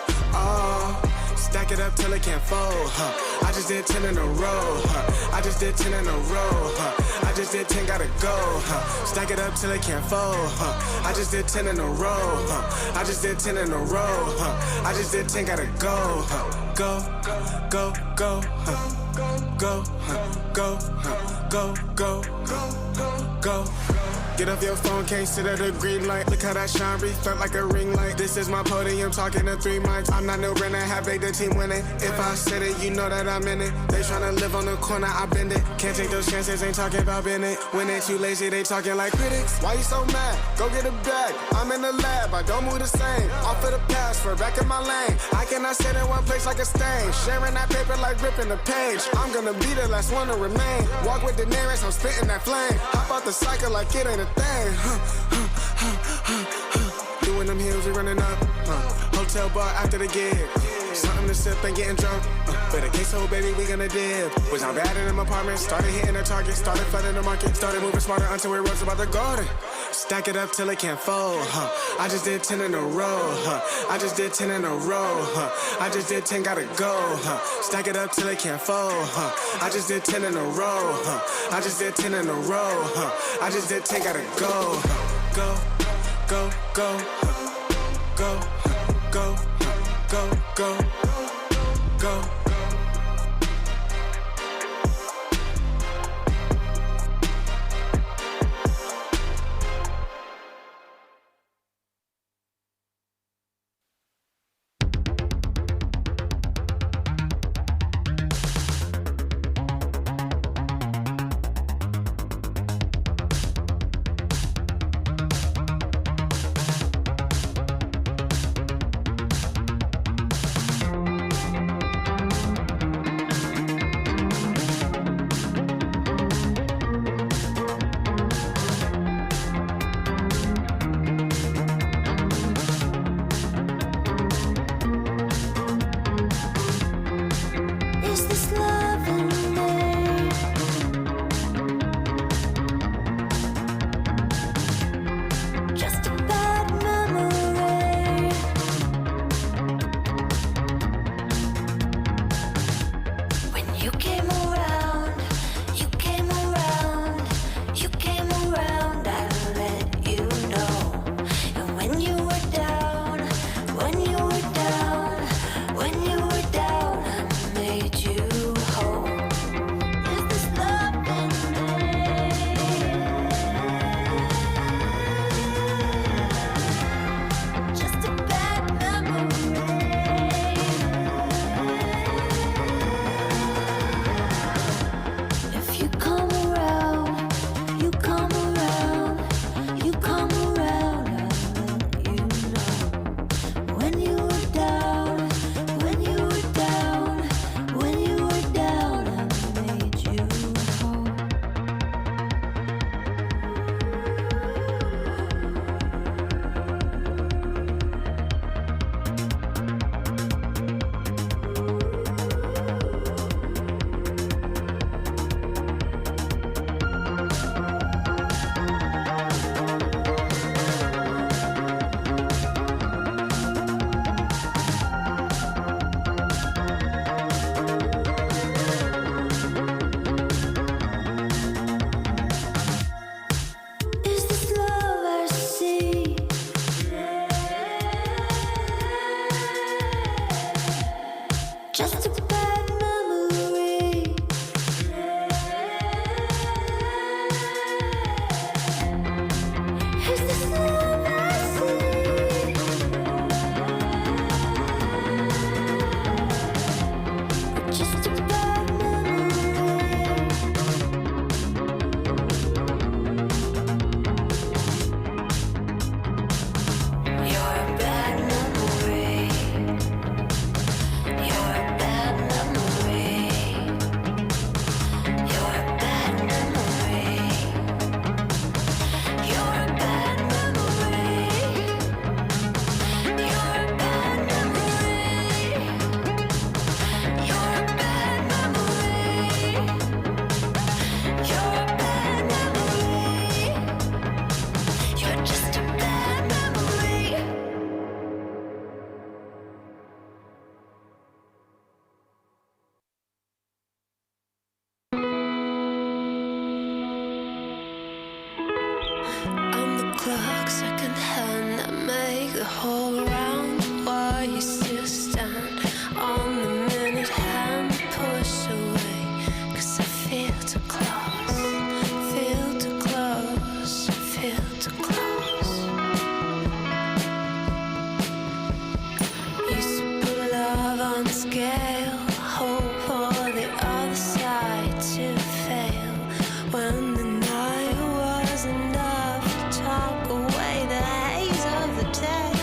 Stack it up till it can't fold, I just did 10 in a row, I just did 10 in a row, I just did 10, gotta go, Stack it up till it can't fold, I just did 10 in a row, I just did 10 in a row, I just did 10, gotta go, go, go, go, go, go, go, go, go. Get off your phone, can't sit at a green light. Look how that shine reflect like a ring light. This is my podium, talking to 3 mics. I'm not no Renner, have the team winning. If I said it, you know that I'm in it. They tryna live on the corner, I bend it. Can't take those chances, ain't talking about Bennett. When they too lazy, they talking like critics. Why you so mad? Go get a bag. I'm in the lab, I don't move the same. Off of the password, back in my lane. I cannot sit in one place like a stain. Sharing that paper like ripping the page. I'm gonna be the last one to remain. Walk with the nearest, I'm spitting that flame. Hop out the cycle like it ain't a thing. hotel bar after the gig. Something to sip and getting drunk. With a queso, baby, we gonna dip. Was not bad in my apartment. Started hitting the target. Started flooding the market. Started moving smarter until we rose about the garden. Stack it up till it can't fold. I just did 10 in a row. I just did 10 in a row. I just did 10, gotta go. Stack it up till it can't fold. I just did 10 in a row. I just did 10 in a row. I just did 10, gotta go. Go, go, go, go, go, go, go, go.
clock, second hand, I make the whole round. Why you still stand on the minute hand? Push away, 'cause I feel too close, feel too close, feel too close. Used to put love on scale, hope for the other side to fail. When the night was enough to talk away the haze of the day.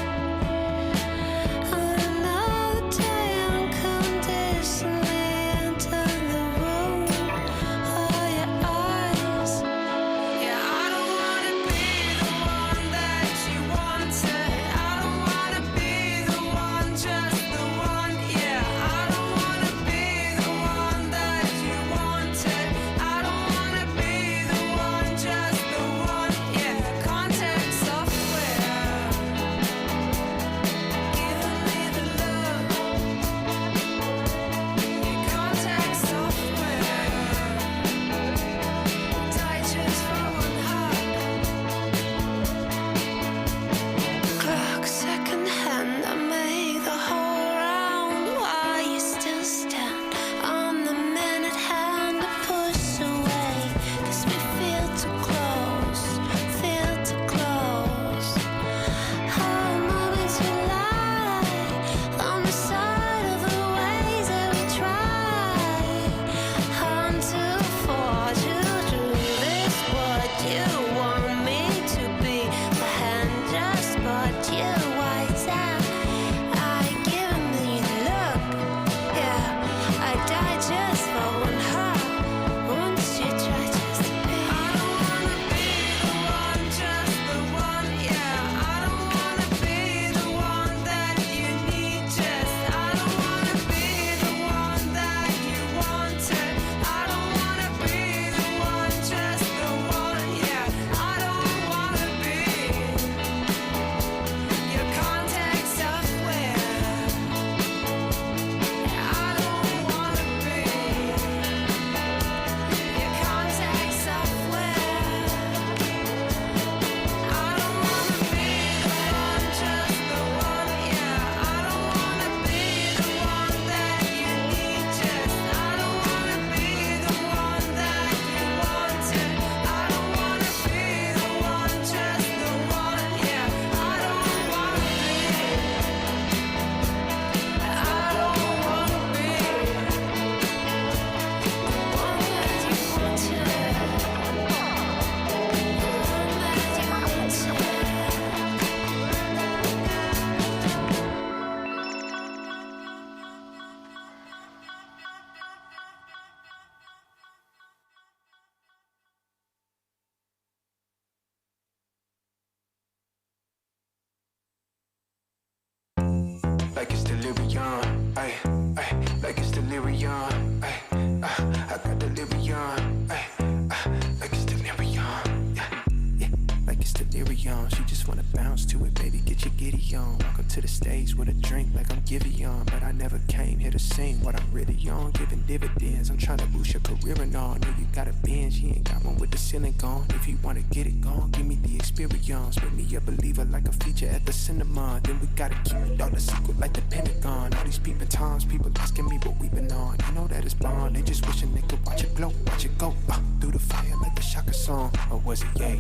delirium. She just wanna bounce to it, baby, get your giddy on. Welcome to the stage with a drink like I'm Givy on. But I never came here to sing what I'm really on. Giving dividends, I'm trying to boost your career and all. Know you got a Benz, you ain't got one with the ceiling gone. If you wanna get it gone, give me the experience. Make me a believer like a feature at the cinema. Then we gotta keep it all the secret like the Pentagon. All these peeping times, people asking me what we been on. You know that it's bond, they just wishing they could watch it glow, watch it go through the fire like the Shaka song. Or was it yeah?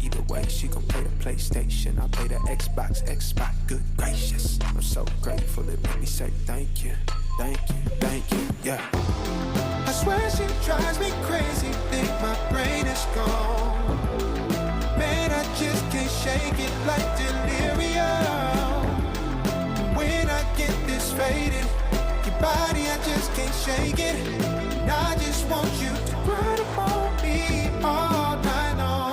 Either way, she gon' play the PlayStation, I'll play the Xbox, good gracious. I'm so grateful, it made me say thank you, yeah.
I swear she drives me crazy, think my brain is gone. Man, I just can't shake it like delirium. When I get this faded, your body, I just can't shake it. And I just want you to run up on me all night long.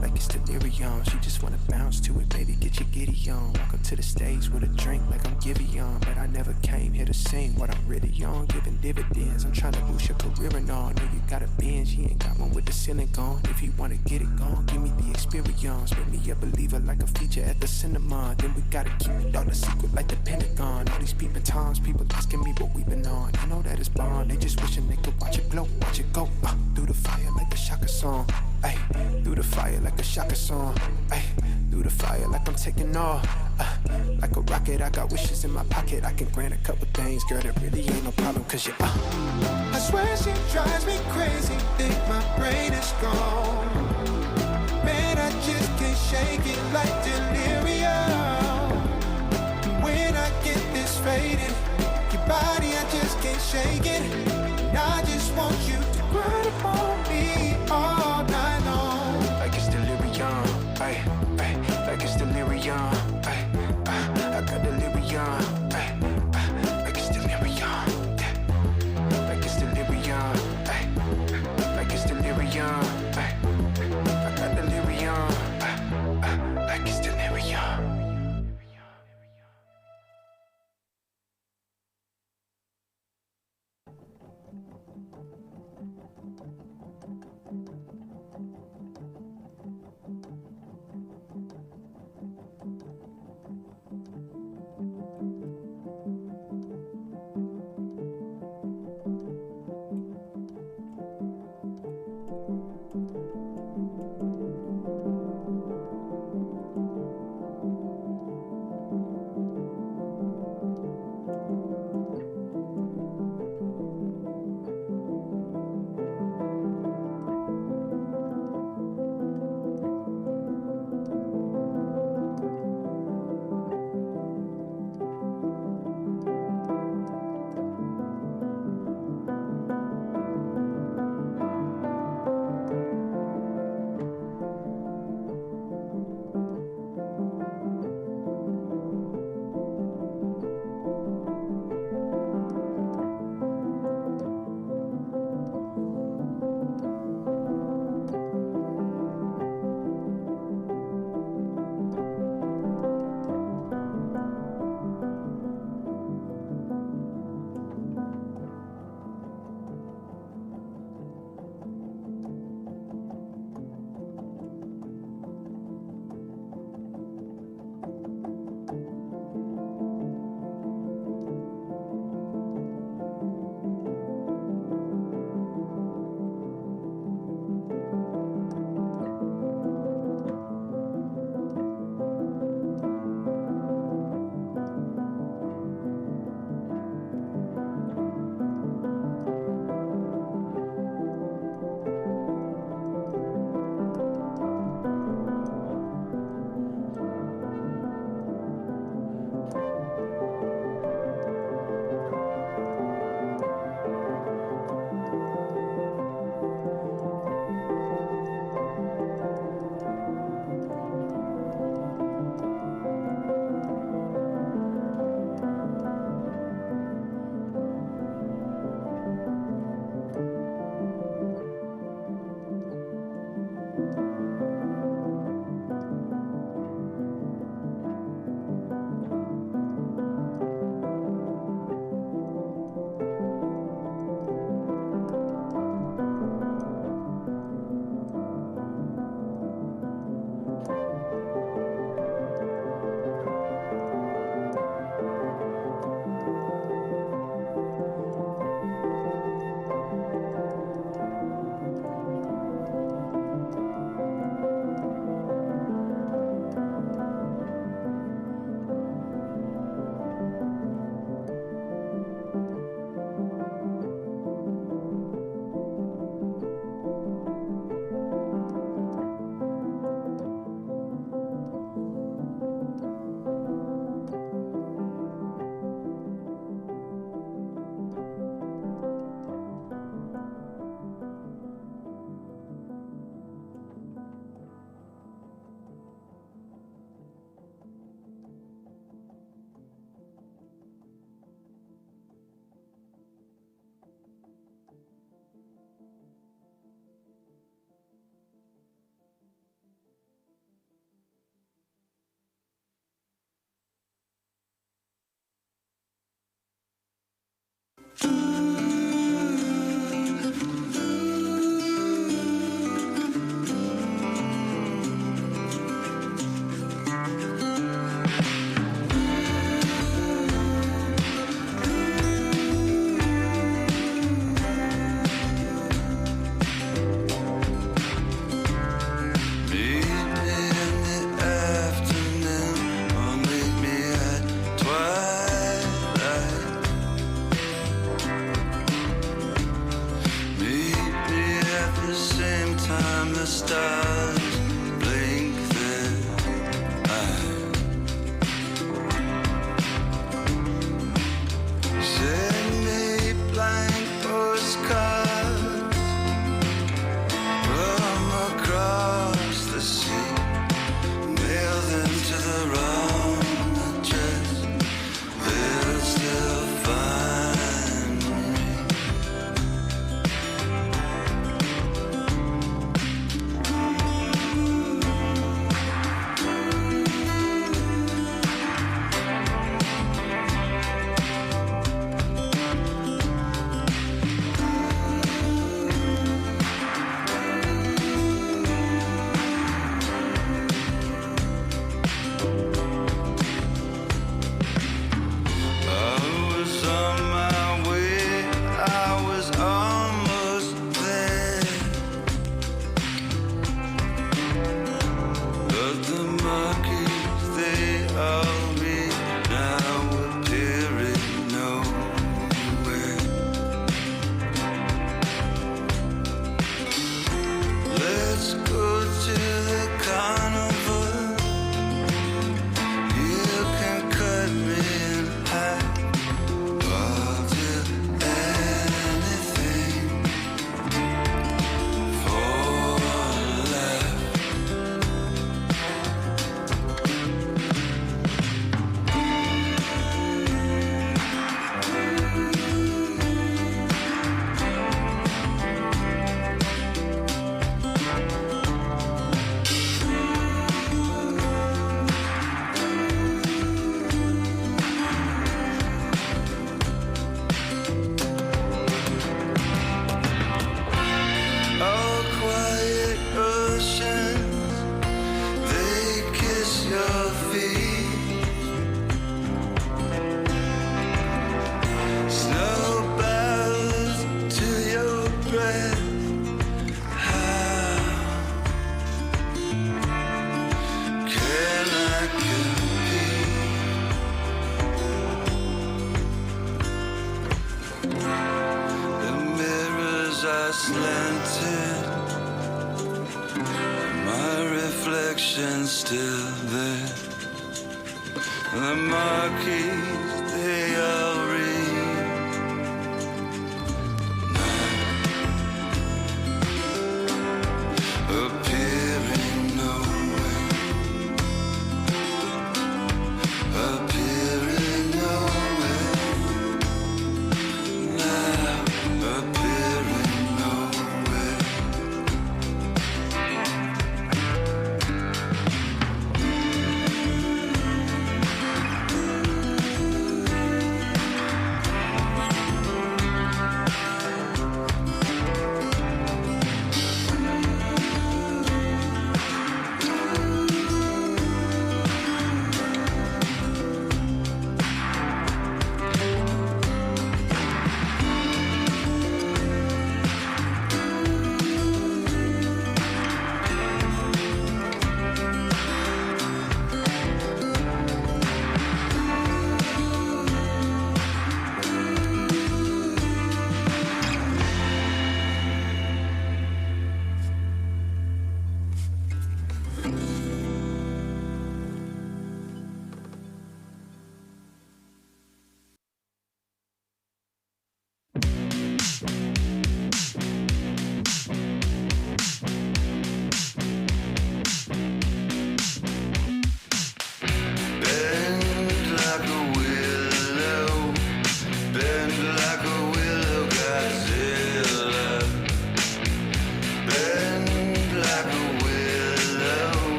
Like it's delirium. She just wanna bounce to it, baby, get your giddy on. Welcome to the stage with a drink like I'm Givy on. But I never came here to sing what I'm really on. Giving dividends, I'm trying to boost your career and all. Know you got a Benz, you ain't got one with the ceiling gone. If you wanna get it gone, give me the experience. Make me a believer like a feature at the cinema. Then we gotta keep it all the secret like the Pentagon. All these peeping times, people asking me what we been on. You know that it's bond, they just wishing they could watch it glow, watch it go through the fire like the Shaka song. Ay, through the fire like a Shaka song. Ay, through the fire like I'm taking off. Like a rocket, I got wishes in my pocket. I can grant a couple things, girl, that really ain't no problem. Cause you
I swear she drives me crazy, think my brain is gone. Man, I just can't shake it like delirium. When I get this faded, your body, I just can't shake it. And I just want you to run up on me all night long.
like it's delirium. Ay, ay, like it's delirium. Ay, I got delirium. Ay, like it's delirium. Yeah. Like it's delirium. Ay, like it's delirium. Ay, I got delirium. Like it's delirium.
stars blink their eyes. Send me blank postcards from across the sea. Mail them to the wrong address. They'll still find me. I was on my way, I was almost there. But the monkeys, they all read now appearing nowhere. Let's go to the carnival. You can cut me in half. I'll do anything for a laugh. Oh, quiet oceans, they kiss your feet. Snow bows to your breath. How can I compete? The mirrors are slanted, my reflection's still there. The marquees, they all read now, appearing nowhere, appearing nowhere, now appearing nowhere.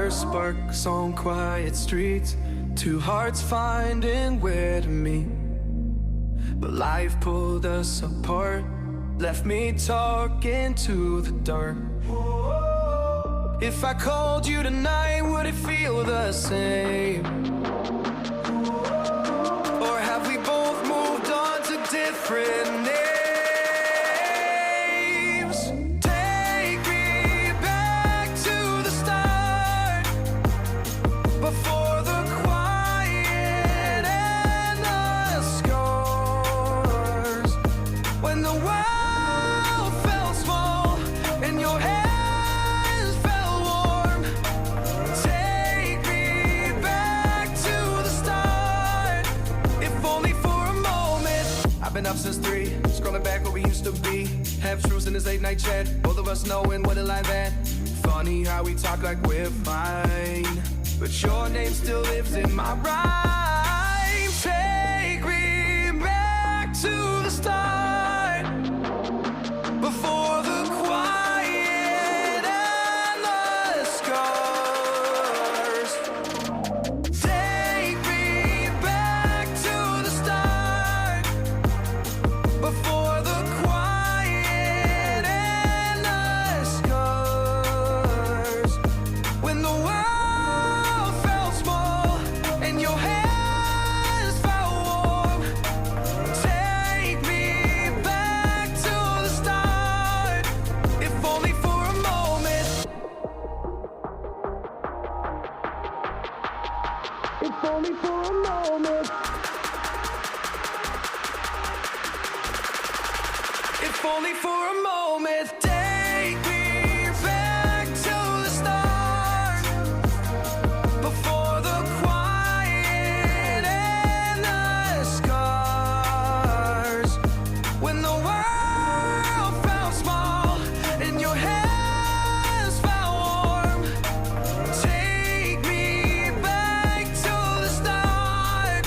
first sparks on quiet streets, two hearts finding where to meet. But life pulled us apart, left me talking to the dark. If I called you tonight, would it feel the same? Or have we both moved on to different names? Take me back to the start, before the quiet and the scars. When the world felt small and your hands felt warm. Take me back to the start, if only for a moment. I've been up since 3, scrolling back where we used to be. Half truths in this late night chat, both of us knowing what a lie that. Funny how we talk like we're fine, but your name still lives in my rhyme. Take me back to the start, before the quiet and the scars. Take me back to the start, before the quiet and the scars. When the world felt small and your hands felt warm. Take me back to the start, if only for a moment. If only for a moment. If only for a moment. Take me back to the start, before the quiet and the scars. When the world felt small and your hands felt warm. Take me back to the start,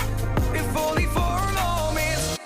if only for a moment.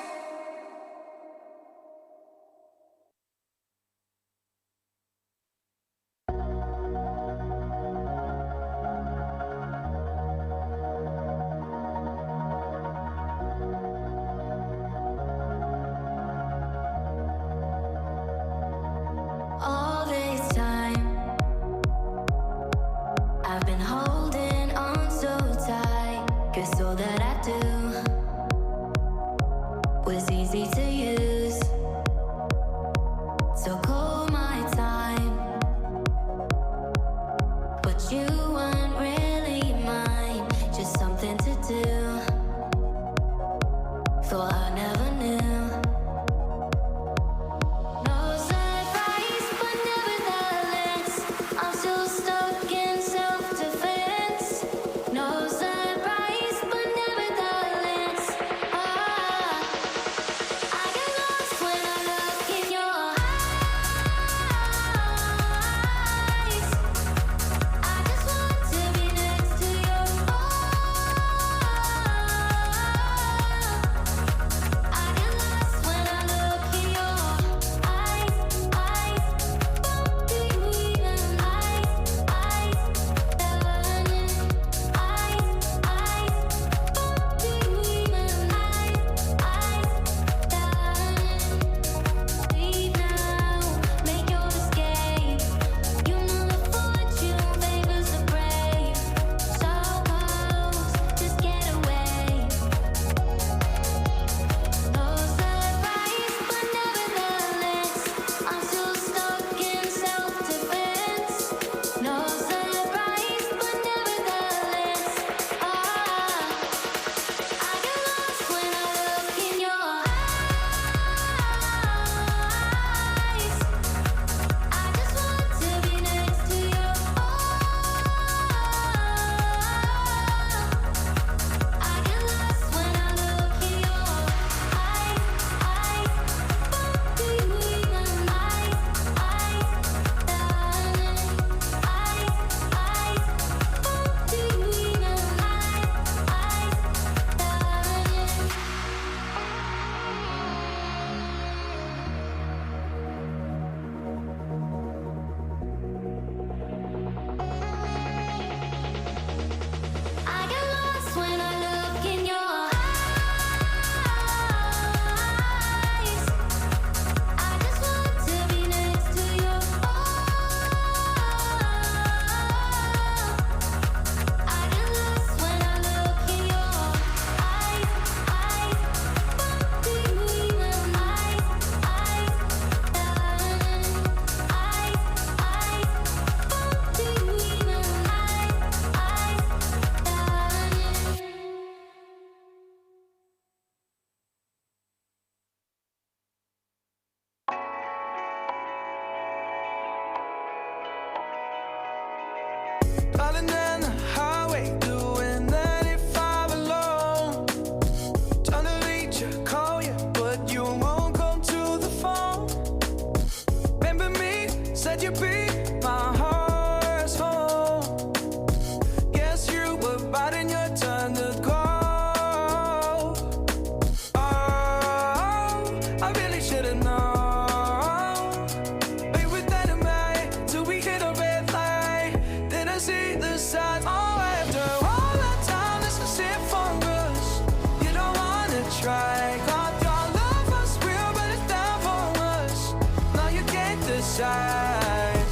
decide.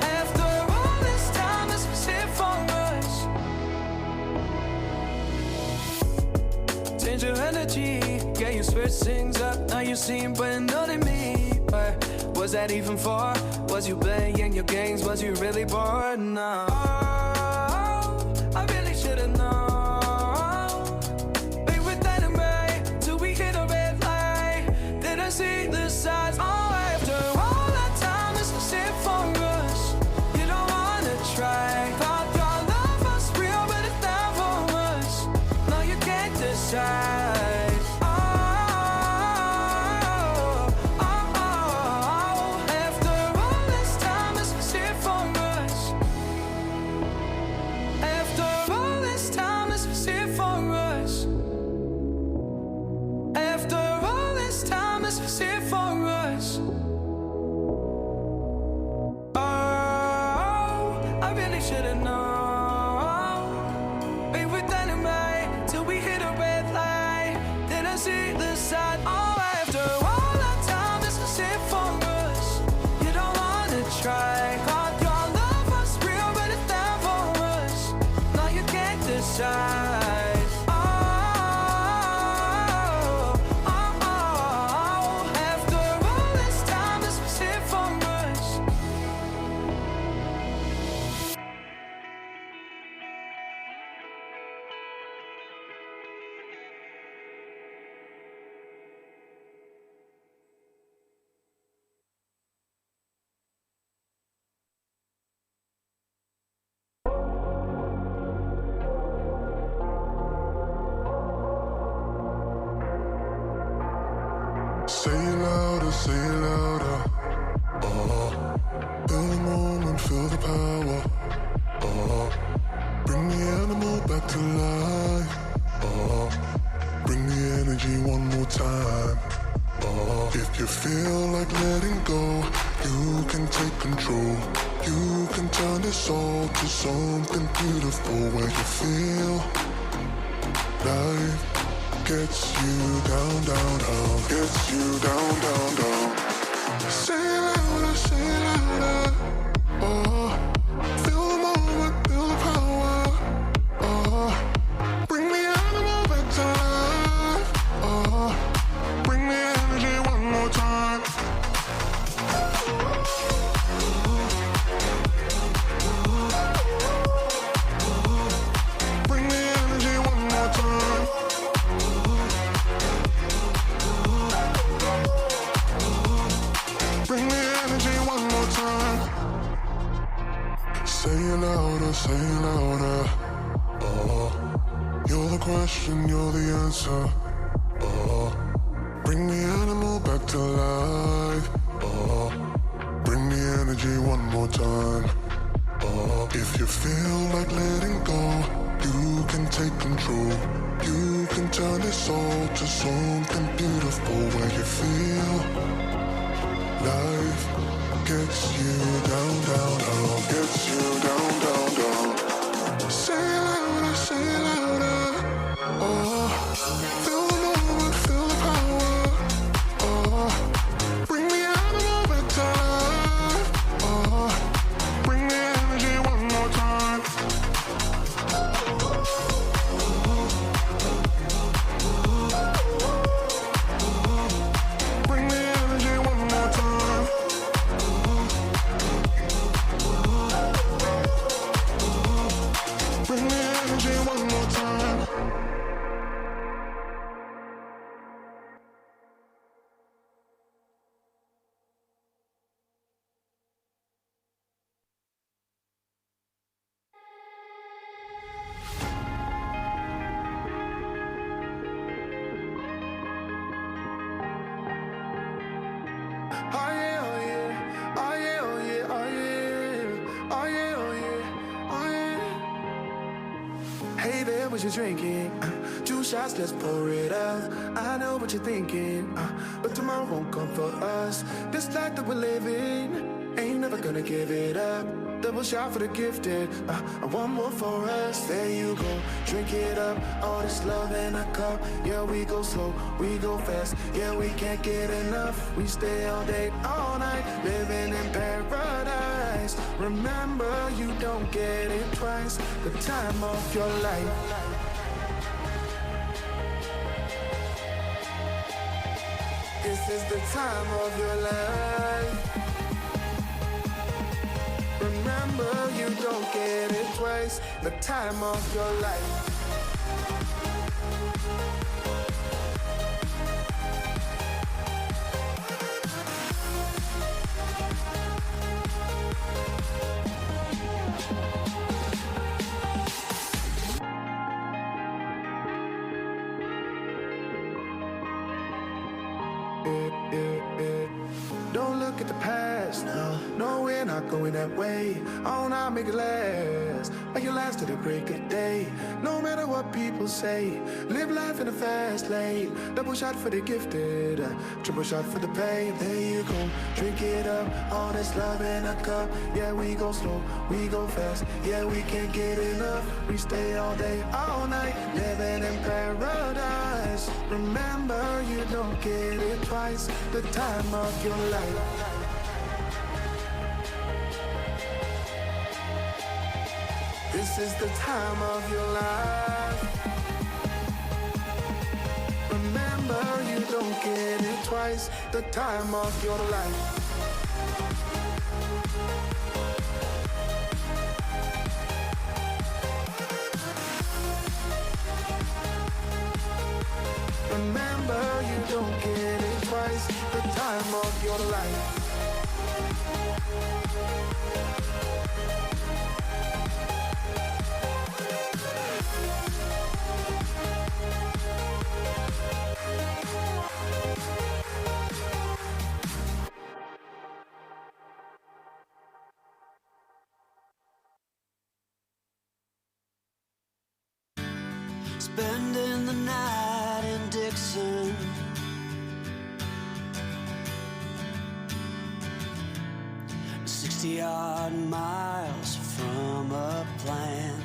After all this time, this was it for us. Change your energy, yeah, you switch things up. Now you seem brand new to me. But was that even for? Was you playing your games? Was you really bored? No. I really should've known. We were dynamite till we hit a red light. Didn't see the signs. Oh, after all that time, this was it for us. You don't wanna try. Thought your love was real, but it's not for us. No, you can't decide.
Say it louder, say it louder. Feel the moment, feel the power. Bring the animal back to life. Bring the energy one more time. If you feel like letting go, you can take control. You can turn this all to something beautiful where you feel life gets you down, down, down, gets you down, down, down. Say it louder, say it louder. Feel the moment, feel the power. Bring the animal back to life. Bring the energy one more time. Bring the energy one more time. Bring the energy one more time. Say it louder, say it louder. You're the question, you're the answer. Bring the animal back to life. Bring the energy one more time. If you feel like letting go, you can take control. You can turn this all to something beautiful where you feel life gets you down, down, down, gets you down, down, down. Say it louder, say it louder. Feel the moment, feel the power. Bring the animal back to life. Bring the energy one more time. Bring the energy one more time. Bring the energy one more time. Oh yeah, oh yeah, oh yeah, oh yeah, oh yeah, oh yeah, oh yeah, oh yeah. Hey there, what you drinking? 2 shots, let's pour it out. I know what you're thinking, but tomorrow won't come for us. This life that we're living,
Ain't never gonna give it up. Double shot for the gifted, one more for us. There you go, drink it up. All this love in a cup. Yeah, we go slow, we go fast. Yeah, we can't get enough. We stay all day, all night, living in paradise. Remember, you don't get it twice. The time of your life. This is the time of your life. Remember, you don't get it twice. The time of your life. Don't look at the past, no, we're not going that way. Oh, now make it last, make it last to the break of day. No matter what people say, live life in a fast lane. Double shot for the gifted, triple shot for the pain. There you go, drink it up, all this love in a cup. Yeah, we go slow, we go fast. Yeah, we can't get enough. We stay all day, all night, living in paradise. Remember, you don't get it twice. The time of your life. This is the time of your life. Remember, you don't get it twice. The time of your life. Remember, you don't get it twice. The time of your life.
Spending the night in Dixon, 60-odd miles from a plan.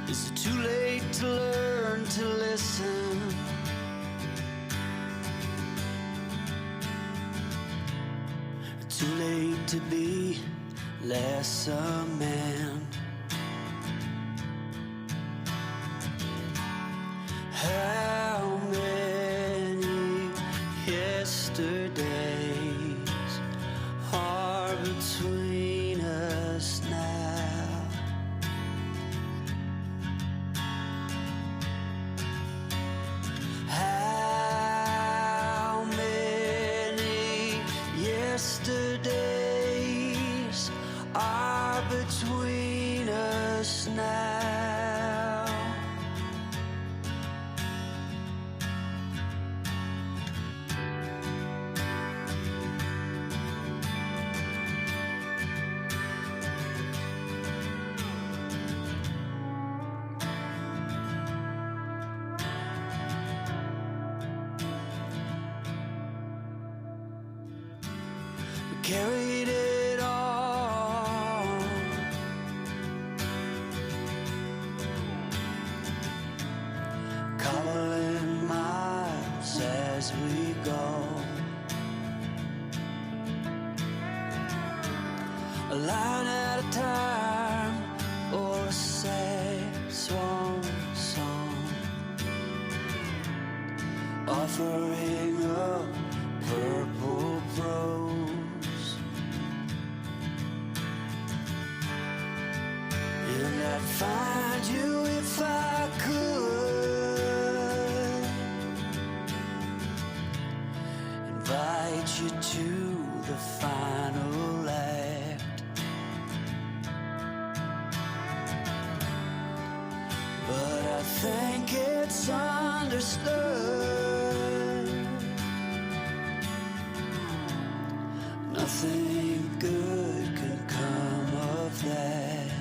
Is it too late to learn to listen? Too late to be less a man? How many yesterdays are between us now? How many yesterdays are between us now? Carried it on, cobbling miles as we go, a line at a time, or a sad swan song, offering up purple prose. And I'd find you if I could, invite you to the final act. But I think it's understood, nothing good can come of that.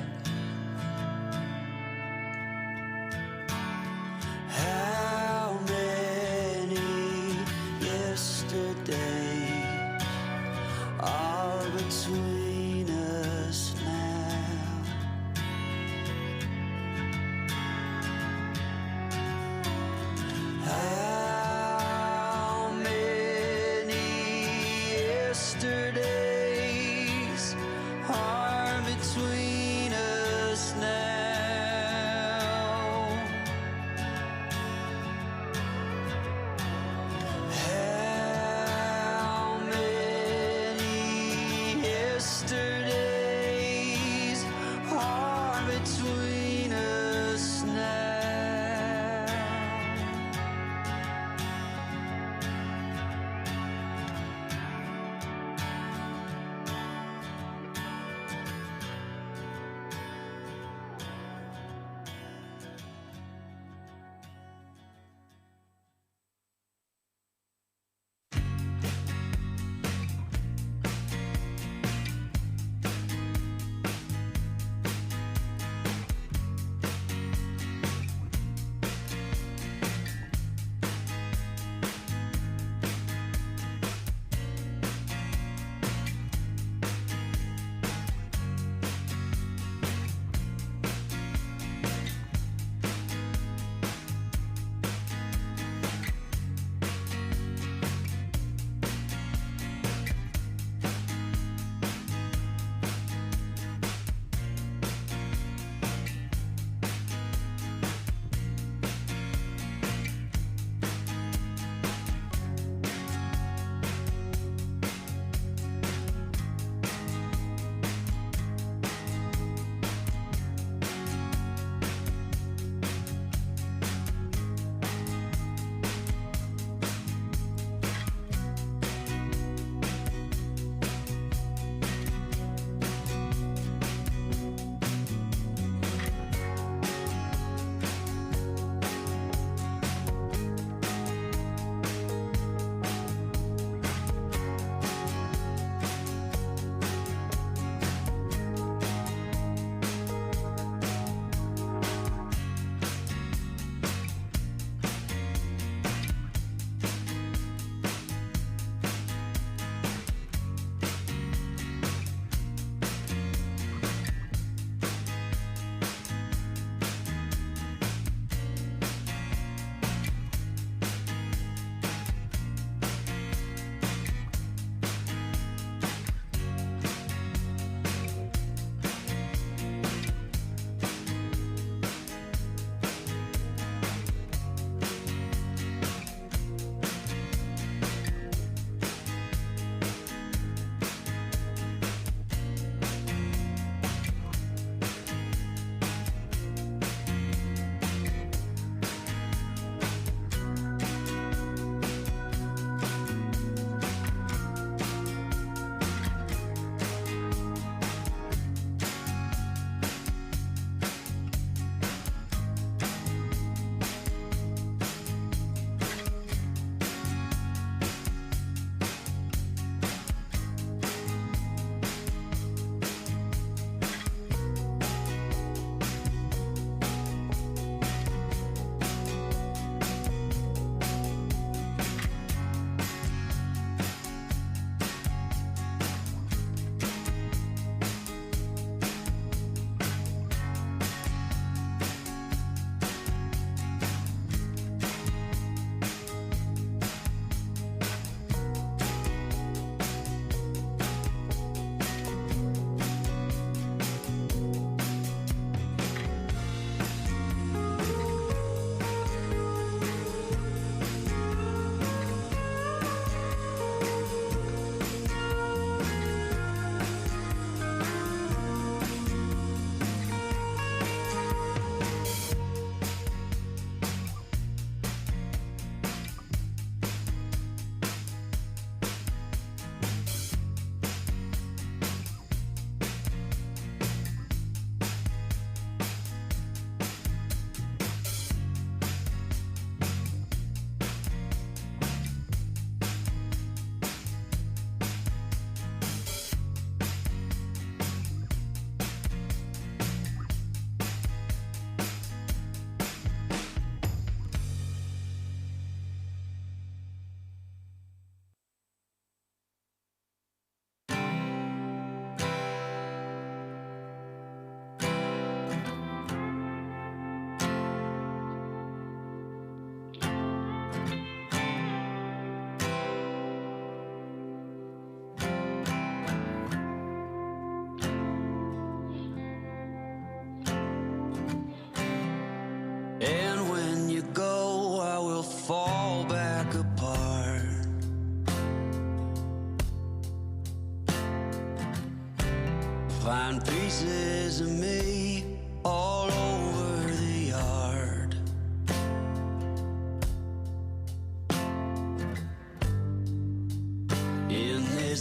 How many yesterdays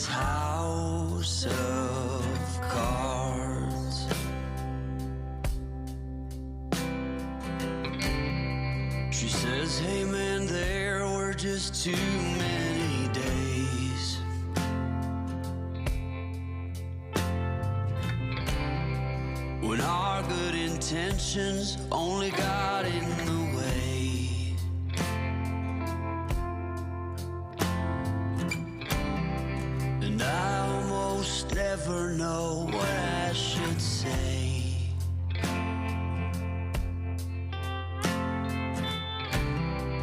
this house of cards. She says, hey man, there were just too many days. When our good intentions only got in the way. And I almost never know what I should say.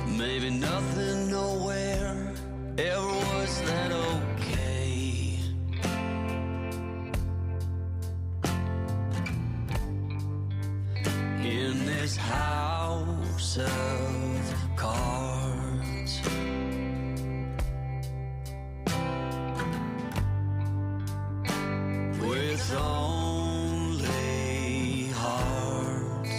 Maybe nothing nowhere ever was that okay. In this house of cards, with only hearts.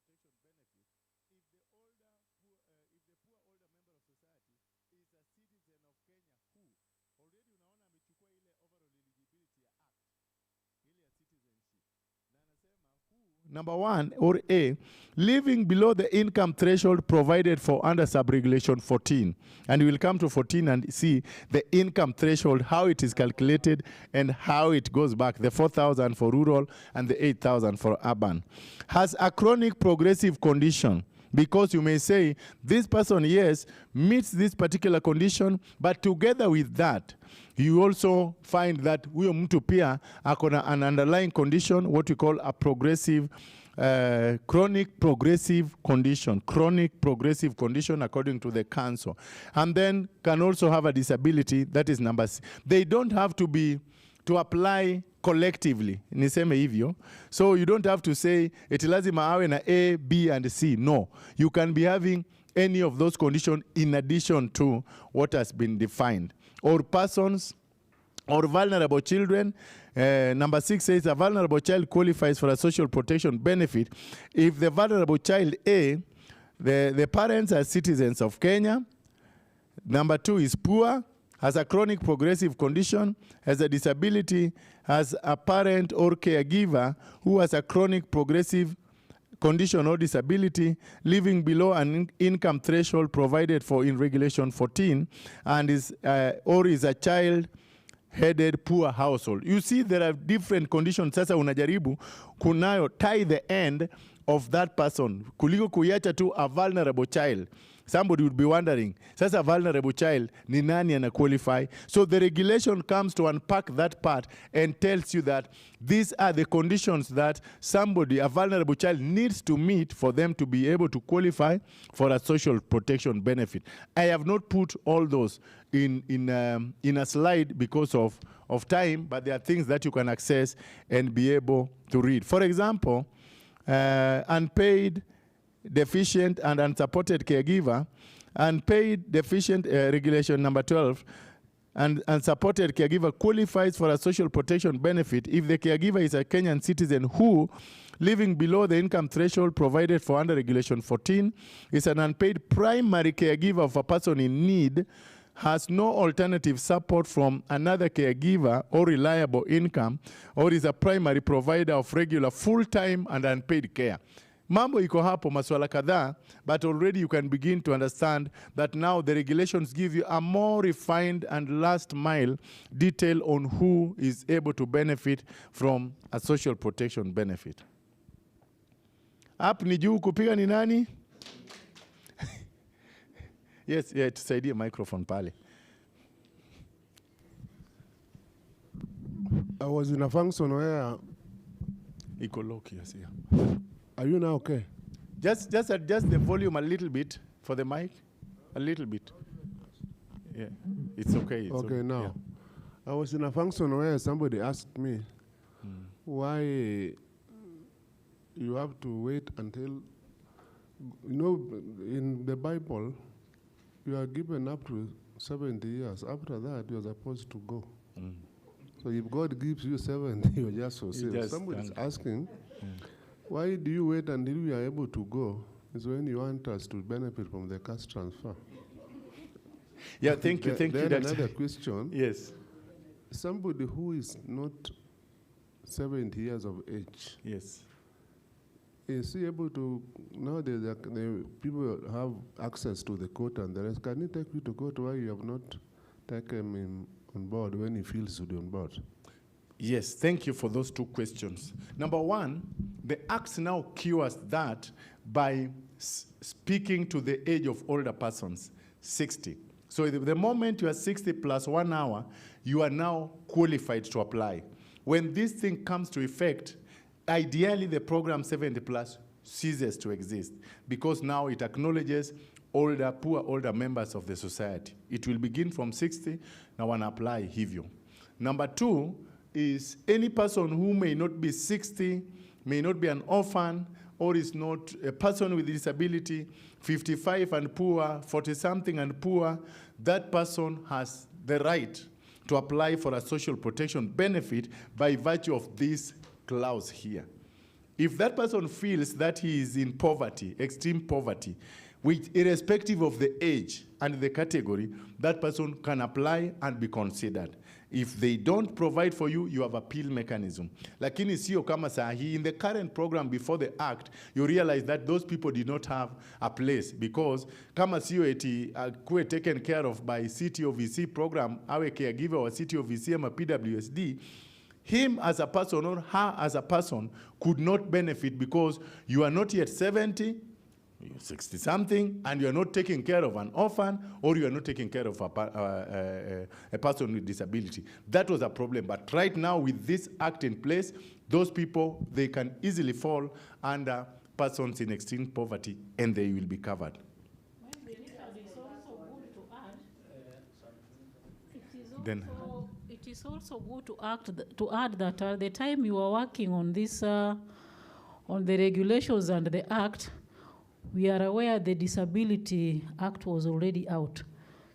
protection benefit if the poor older member of society is a citizen of Kenya who already unaona amechukua ile overall eligibility ya act ile ya citizenship. Na anasema who, number 1 or A, living below the income threshold provided for under subregulation 14. And we will come to 14 and see the income threshold, how it is calculated and how it goes back, the 4,000 for rural and the 8,000 for urban. Has a chronic progressive condition. Because you may say, this person, yes, meets this particular condition, but together with that, you also find that huyo mtu pia akona an underlying condition, what we call a progressive, chronic progressive condition, according to the council. And then can also have a disability, that is number C. They don't have to apply collectively, niseme hivyo. So you don't have to say, eti lazima awe na A, B, and C. No. You can be having any of those conditions in addition to what has been defined. Or persons, or vulnerable children. Number 6 says, a vulnerable child qualifies for a social protection benefit if the vulnerable child, A, the parents are citizens of Kenya. Number 2 is poor, has a chronic progressive condition, has a disability, has a parent or caregiver who has a chronic progressive condition or disability, living below an income threshold provided for in Regulation 14, and is a child-headed poor household. You see, there are different conditions. Sasa unajaribu kunayo tie the end of that person. Kuliko kuyacha tu a vulnerable child. Somebody would be wondering, sasa vulnerable child, ni nani ana qualify? So the regulation comes to unpack that part and tells you that these are the conditions that somebody, a vulnerable child, needs to meet for them to be able to qualify for a social protection benefit. I have not put all those in a slide because of time, but there are things that you can access and be able to read. For example, unpaid, deficient and unsupported caregiver, unpaid, deficient, regulation number 12, and unsupported caregiver qualifies for a social protection benefit if the caregiver is a Kenyan citizen who, living below the income threshold provided for under Regulation 14, is an unpaid primary caregiver of a person in need, has no alternative support from another caregiver or reliable income, or is a primary provider of regular full-time and unpaid care. Mambo iko hapo maswala kadhaa, but already you can begin to understand that now the regulations give you a more refined and last mile detail on who is able to benefit from a social protection benefit. Up ni juu, kupiga ni nani? Yes, yeah, tusaidie microphone pale.
I was in a function where
iko low kiasi.
Are you now okay?
Just adjust the volume a little bit for the mic. A little bit. Yeah, it's okay. It's
okay now. Yeah. I was in a function where somebody asked me why you have to wait until, in the Bible, you are given up to 70 years. After that, you are supposed to go. So if God gives you 70, you're just so safe. Somebody is asking, why do you wait until we are able to go? It's when you want us to benefit from the cash transfer.
Yeah, thank you.
Then another question.
Yes.
Somebody who is not 70 years of age.
Yes.
Is he able to, nowadays the people have access to the court and the rest. Can he take you to court why you have not taken him on board when he feels to be on board?
Yes, thank you for those two questions. Number one, the Act now cures that by speaking to the age of older persons, 60. So the moment you are 60 plus 1 hour, you are now qualified to apply. When this thing comes to effect, ideally the program 70 plus ceases to exist because now it acknowledges poor older members of the society. It will begin from 60, now and apply hivyo. Number two, is any person who may not be 60, may not be an orphan, or is not a person with disability, 55 and poor, 40-something and poor, that person has the right to apply for a social protection benefit by virtue of this clause here. If that person feels that he is in poverty, extreme poverty, which irrespective of the age and the category, that person can apply and be considered. If they don't provide for you, you have appeal mechanism. Lakini sio kama sahi, in the current program before the act, you realize that those people did not have a place because kama sio eti kuwe taken care of by CTOVC program, awe caregiver wa CTOVC ama PWSD, him as a person or her as a person could not benefit because you are not yet 70, you're 60-something, and you are not taking care of an orphan, or you are not taking care of a person with disability. That was a problem. But right now, with this act in place, those people, they can easily fall under persons in extreme poverty, and they will be covered. Then.
It is also good to add that at the time you are working on this, on the regulations and the act, we are aware the Disability Act was already out.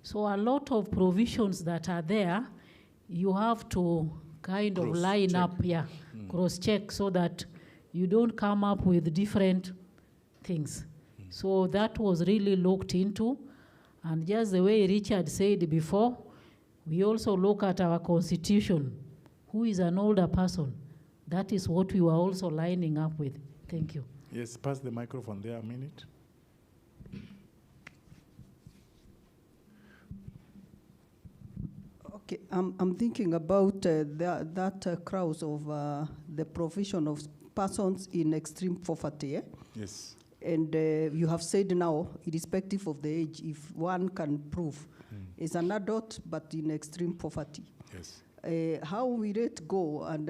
So a lot of provisions that are there, you have to kind of line up, cross-check so that you don't come up with different things. So that was really looked into. And just the way Richard said before, we also look at our constitution. Who is an older person? That is what we were also lining up with. Thank you.
Yes, pass the microphone there a minute.
Okay, I'm thinking about that crowd of the provision of persons in extreme poverty.
Yes.
And you have said now, irrespective of the age, if one can prove is an adult but in extreme poverty.
Yes.
How will it go? And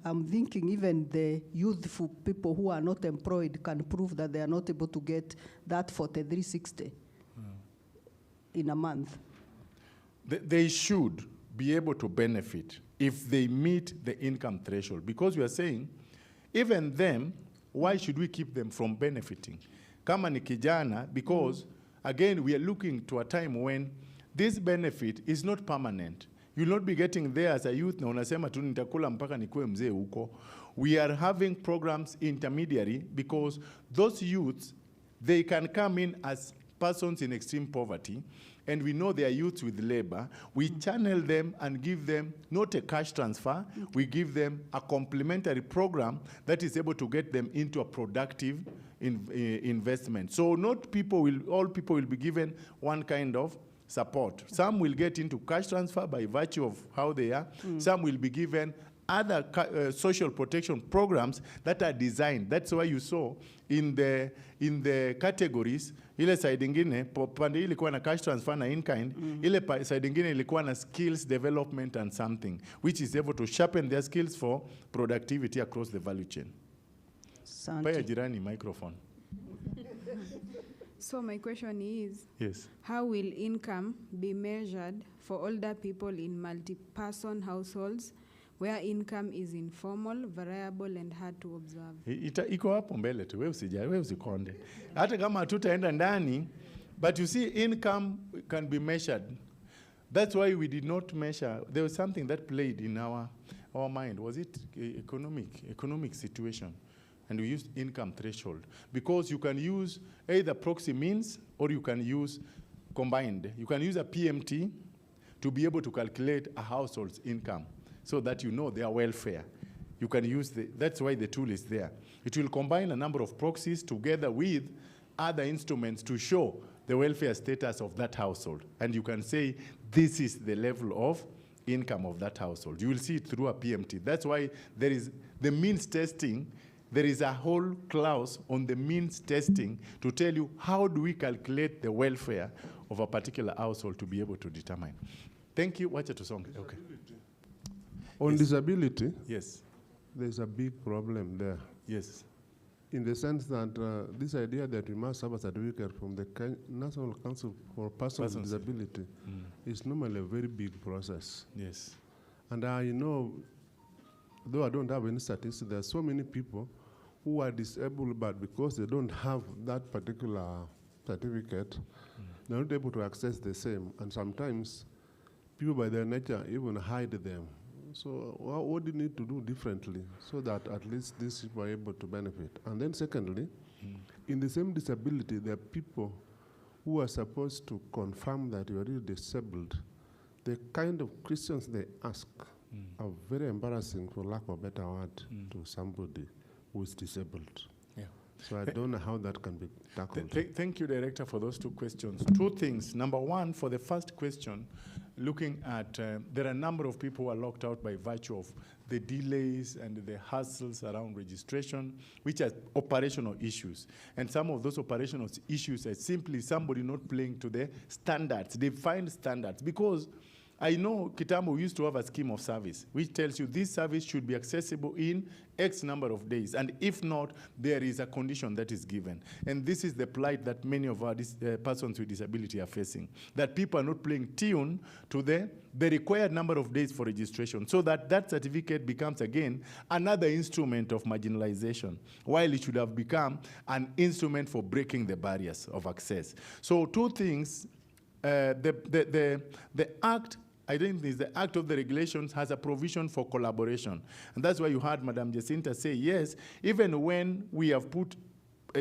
I'm thinking even the youthful people who are not employed can prove that they are not able to get that 4360 in a month.
They should be able to benefit if they meet the income threshold. Because we are saying, even them, why should we keep them from benefiting? Kama ni kijana, because again, we are looking to a time when this benefit is not permanent. You'll not be getting there as a youth na unasema tu nitakula mpaka nikuwe mzee huko. We are having programs intermediary because those youths, they can come in as persons in extreme poverty, and we know they are youths with labor. We channel them and give them not a cash transfer, we give them a complementary program that is able to get them into a productive investment. So not all people will be given one kind of support. Some will get into cash transfer by virtue of how they are. Some will be given other social protection programs that are designed. That's why you saw in the categories, ile side ingine, pande ilikuwa na cash transfer na in-kind, ile side ingine ilikuwa na skills development and something, which is able to sharpen their skills for productivity across the value chain. Paya jirani microphone.
So my question is,
yes,
how will income be measured for older people in multi-person households where income is informal, variable, and hard to observe?
Iko hapo mbele tu, wewe usikonde. Hata kama hatutaenda ndani, but you see, income can be measured. That's why we did not measure. There was something that played in our mind. Was it economic situation? And we used income threshold because you can use either proxy means or you can use combined. You can use a PMT to be able to calculate a household's income so that you know their welfare. You can use that's why the tool is there. It will combine a number of proxies together with other instruments to show the welfare status of that household. And you can say, this is the level of income of that household. You will see it through a PMT. That's why there is the means testing. There is a whole clause on the means testing to tell you how do we calculate the welfare of a particular household to be able to determine. Thank you. Watch it to song. Okay.
On disability,
yes,
there's a big problem there.
Yes.
In the sense that this idea that we must have a certificate from the National Council for Persons with Disability is normally a very big process.
Yes.
And I know, though I don't have any statistics, there are so many people who are disabled, but because they don't have that particular certificate, they're not able to access the same. And sometimes people by their nature even hide them So what do you need to do differently so that at least these people are able to benefit? And then secondly, in the same disability, there are people who are supposed to confirm that you are really disabled. The kind of questions they ask are very embarrassing, for lack of a better word, to somebody who is disabled.
Yeah.
So I don't know how that can be tackled.
Thank you, Director, for those two questions. Two things. Number one, for the first question, looking at, there are a number of people who are locked out by virtue of the delays and the hassles around registration, which are operational issues. And some of those operational issues are simply somebody not playing to the standards. They find standards because I know Kitambo used to have a scheme of service which tells you this service should be accessible in X number of days. And if not, there is a condition that is given. And this is the plight that many of our persons with disability are facing, that people are not playing tune to the required number of days for registration, so that that certificate becomes, again, another instrument of marginalization, while it should have become an instrument for breaking the barriers of access. So two things, the Act, I think the Act of the Regulations has a provision for collaboration. And that's why you heard Madam Jacinta say, yes, even when we have put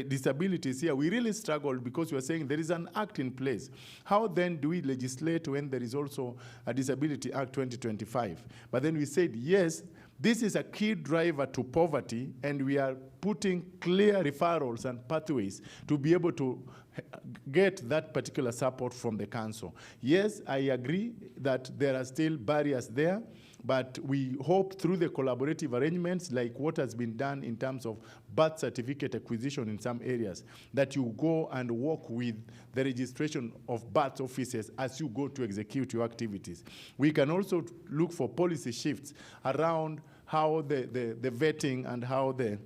disabilities here, we really struggled because we are saying there is an act in place. How then do we legislate when there is also a Disability Act 2025? But then we said, yes, this is a key driver to poverty, and we are putting clear referrals and pathways to be able to get that particular support from the council. Yes, I agree that there are still barriers there, but we hope through the collaborative arrangements, like what has been done in terms of birth certificate acquisition in some areas, that you go and work with the registration of birth offices as you go to execute your activities. We can also look for policy shifts around how the vetting and how the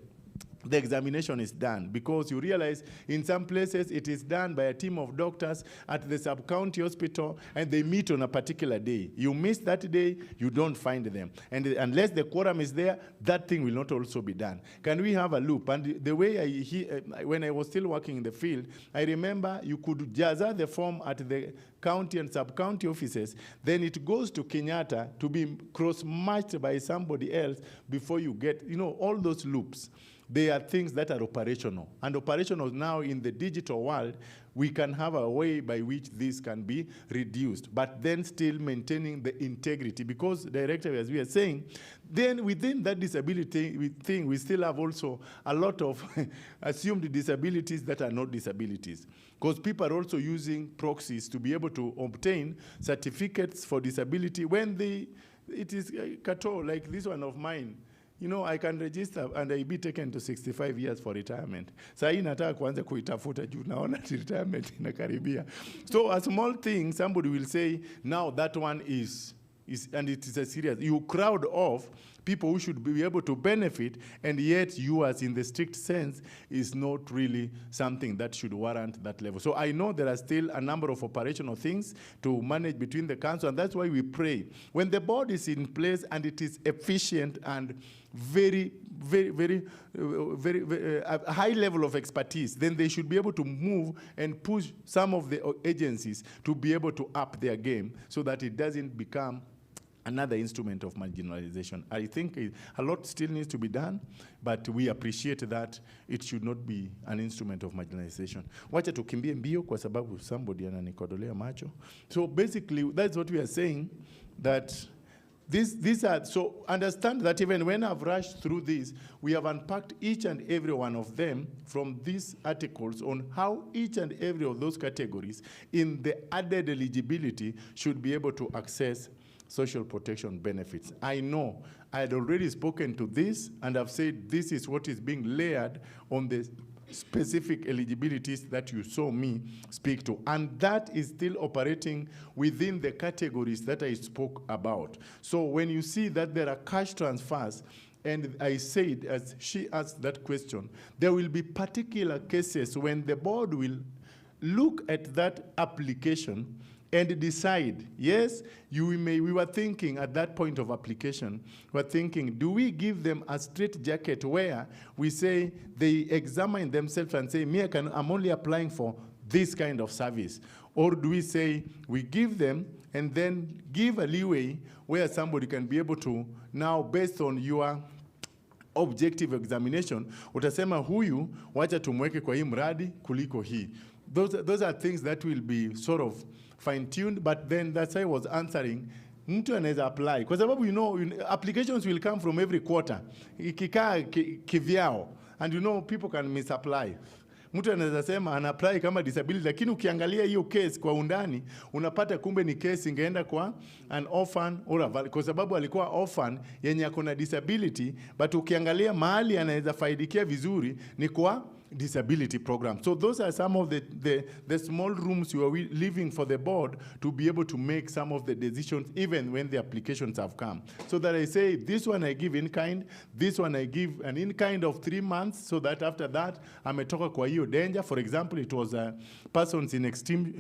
examination is done, because you realize in some places it is done by a team of doctors at the sub-county hospital, and they meet on a particular day. You miss that day, you don't find them. And unless the quorum is there, that thing will not also be done. Can we have a loop? And the way when I was still working in the field, I remember you could jazz the form at the county and sub-county offices, then it goes to Kenyatta to be cross-matched by somebody else before you get, all those loops. They are things that are operational. And operational now in the digital world, we can have a way by which this can be reduced, but then still maintaining the integrity. Because, Director, as we are saying, then within that disability thing, we still have also a lot of assumed disabilities that are not disabilities. Because people are also using proxies to be able to obtain certificates for disability when it is Kato, like this one of mine. I can register and I be taken to 65 years for retirement. Saa hii nataka kuanza kuitafuta juu naona retirement inakaribia. So a small thing, somebody will say, now that one is and it is a serious, you crowd off people who should be able to benefit, and yet yours in the strict sense is not really something that should warrant that level. So I know there are still a number of operational things to manage between the council, and that's why we pray. When the board is in place and it is efficient and very a high level of expertise, then they should be able to move and push some of the agencies to be able to up their game so that it doesn't become another instrument of marginalization. I think a lot still needs to be done, but we appreciate that it should not be an instrument of marginalization. Wacha tukimbie mbio kwa sababu somebody ananikodolea macho. So basically, that's what we are saying, that these are, so understand that even when I've rushed through this, we have unpacked each and every one of them from these articles on how each and every of those categories in the added eligibility should be able to access social protection benefits. I know I had already spoken to this, and I've said this is what is being layered on the specific eligibilities that you saw me speak to. And that is still operating within the categories that I spoke about. So when you see that there are cash transfers, and I said, as she asked that question, there will be particular cases when the board will look at that application and decide, yes, we were thinking at that point of application, we're thinking, do we give them a straight jacket where we say they examine themselves and say, I'm only applying for this kind of service? Or do we say we give them and then give a leeway where somebody can be able to now, based on your objective examination, utasema huyu wacha tumweke kwa hii mradi kuliko hii. Those are things that will be sort of fine-tuned, but then that's why I was answering, mtu anaweza apply. Kwa sababu, you know, applications will come from every quarter. Ikikaa kivyao, and you know, people can misapply. Mtu anaweza sema ana apply kama disability, lakini ukiangalia hiyo case kwa undani, unapata kumbe ni case ingeenda kwa an orphan or kwa sababu alikuwa orphan yenye akona disability, but ukiangalia mahali anaweza faidikia vizuri ni kwa disability program. So those are some of the small rooms you are leaving for the board to be able to make some of the decisions even when the applications have come. So that I say, this one I give in kind, this one I give an in kind of 3 months, so that after that, ametoka kwa hiyo danger. For example, it was persons in extreme,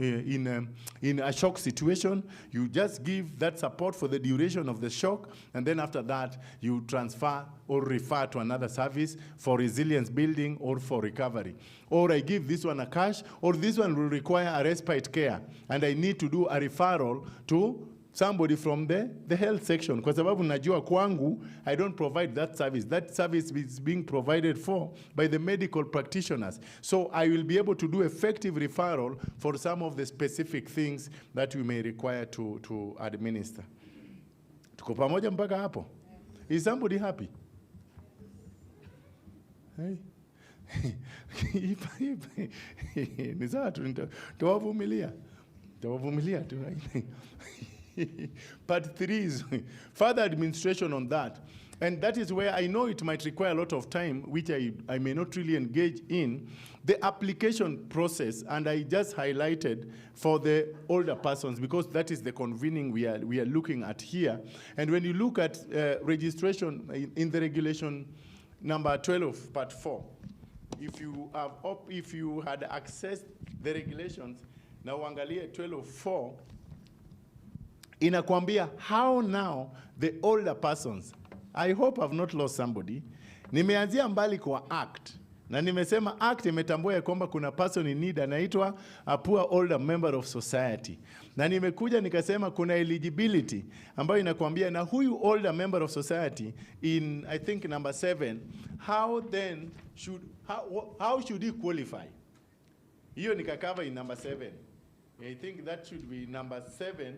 in a shock situation. You just give that support for the duration of the shock, and then after that, you transfer or refer to another service for resilience building or for recovery. Or I give this one a cash, or this one will require a respite care, and I need to do a referral to somebody from the health section. Kwa sababu najua kwangu, I don't provide that service. That service is being provided for by the medical practitioners. So I will be able to do effective referral for some of the specific things that we may require to administer. Tuko pamoja mpaka hapo? Is somebody happy? Hey. Ni sawa tu, tawavumilia tu. Part 3 is further administration on that. And that is where I know it might require a lot of time, which I may not really engage in, the application process. And I just highlighted for the older persons, because that is the convening we are looking at here. And when you look at registration in the regulation number 12, part 4, if you had accessed the regulations, na uangalie 12.4, inakwambia how now the older persons, I hope I've not lost somebody, nimeanzia mbali kwa act, na nimesema act imetambua ya kwamba kuna person in need anaitwa a poor older member of society. Na nimekuja nikasema kuna eligibility ambayo inakwambia na huyu older member of society in, I think, number 7, how should he qualify? Hiyo nikakava in number 7. I think that should be number 7.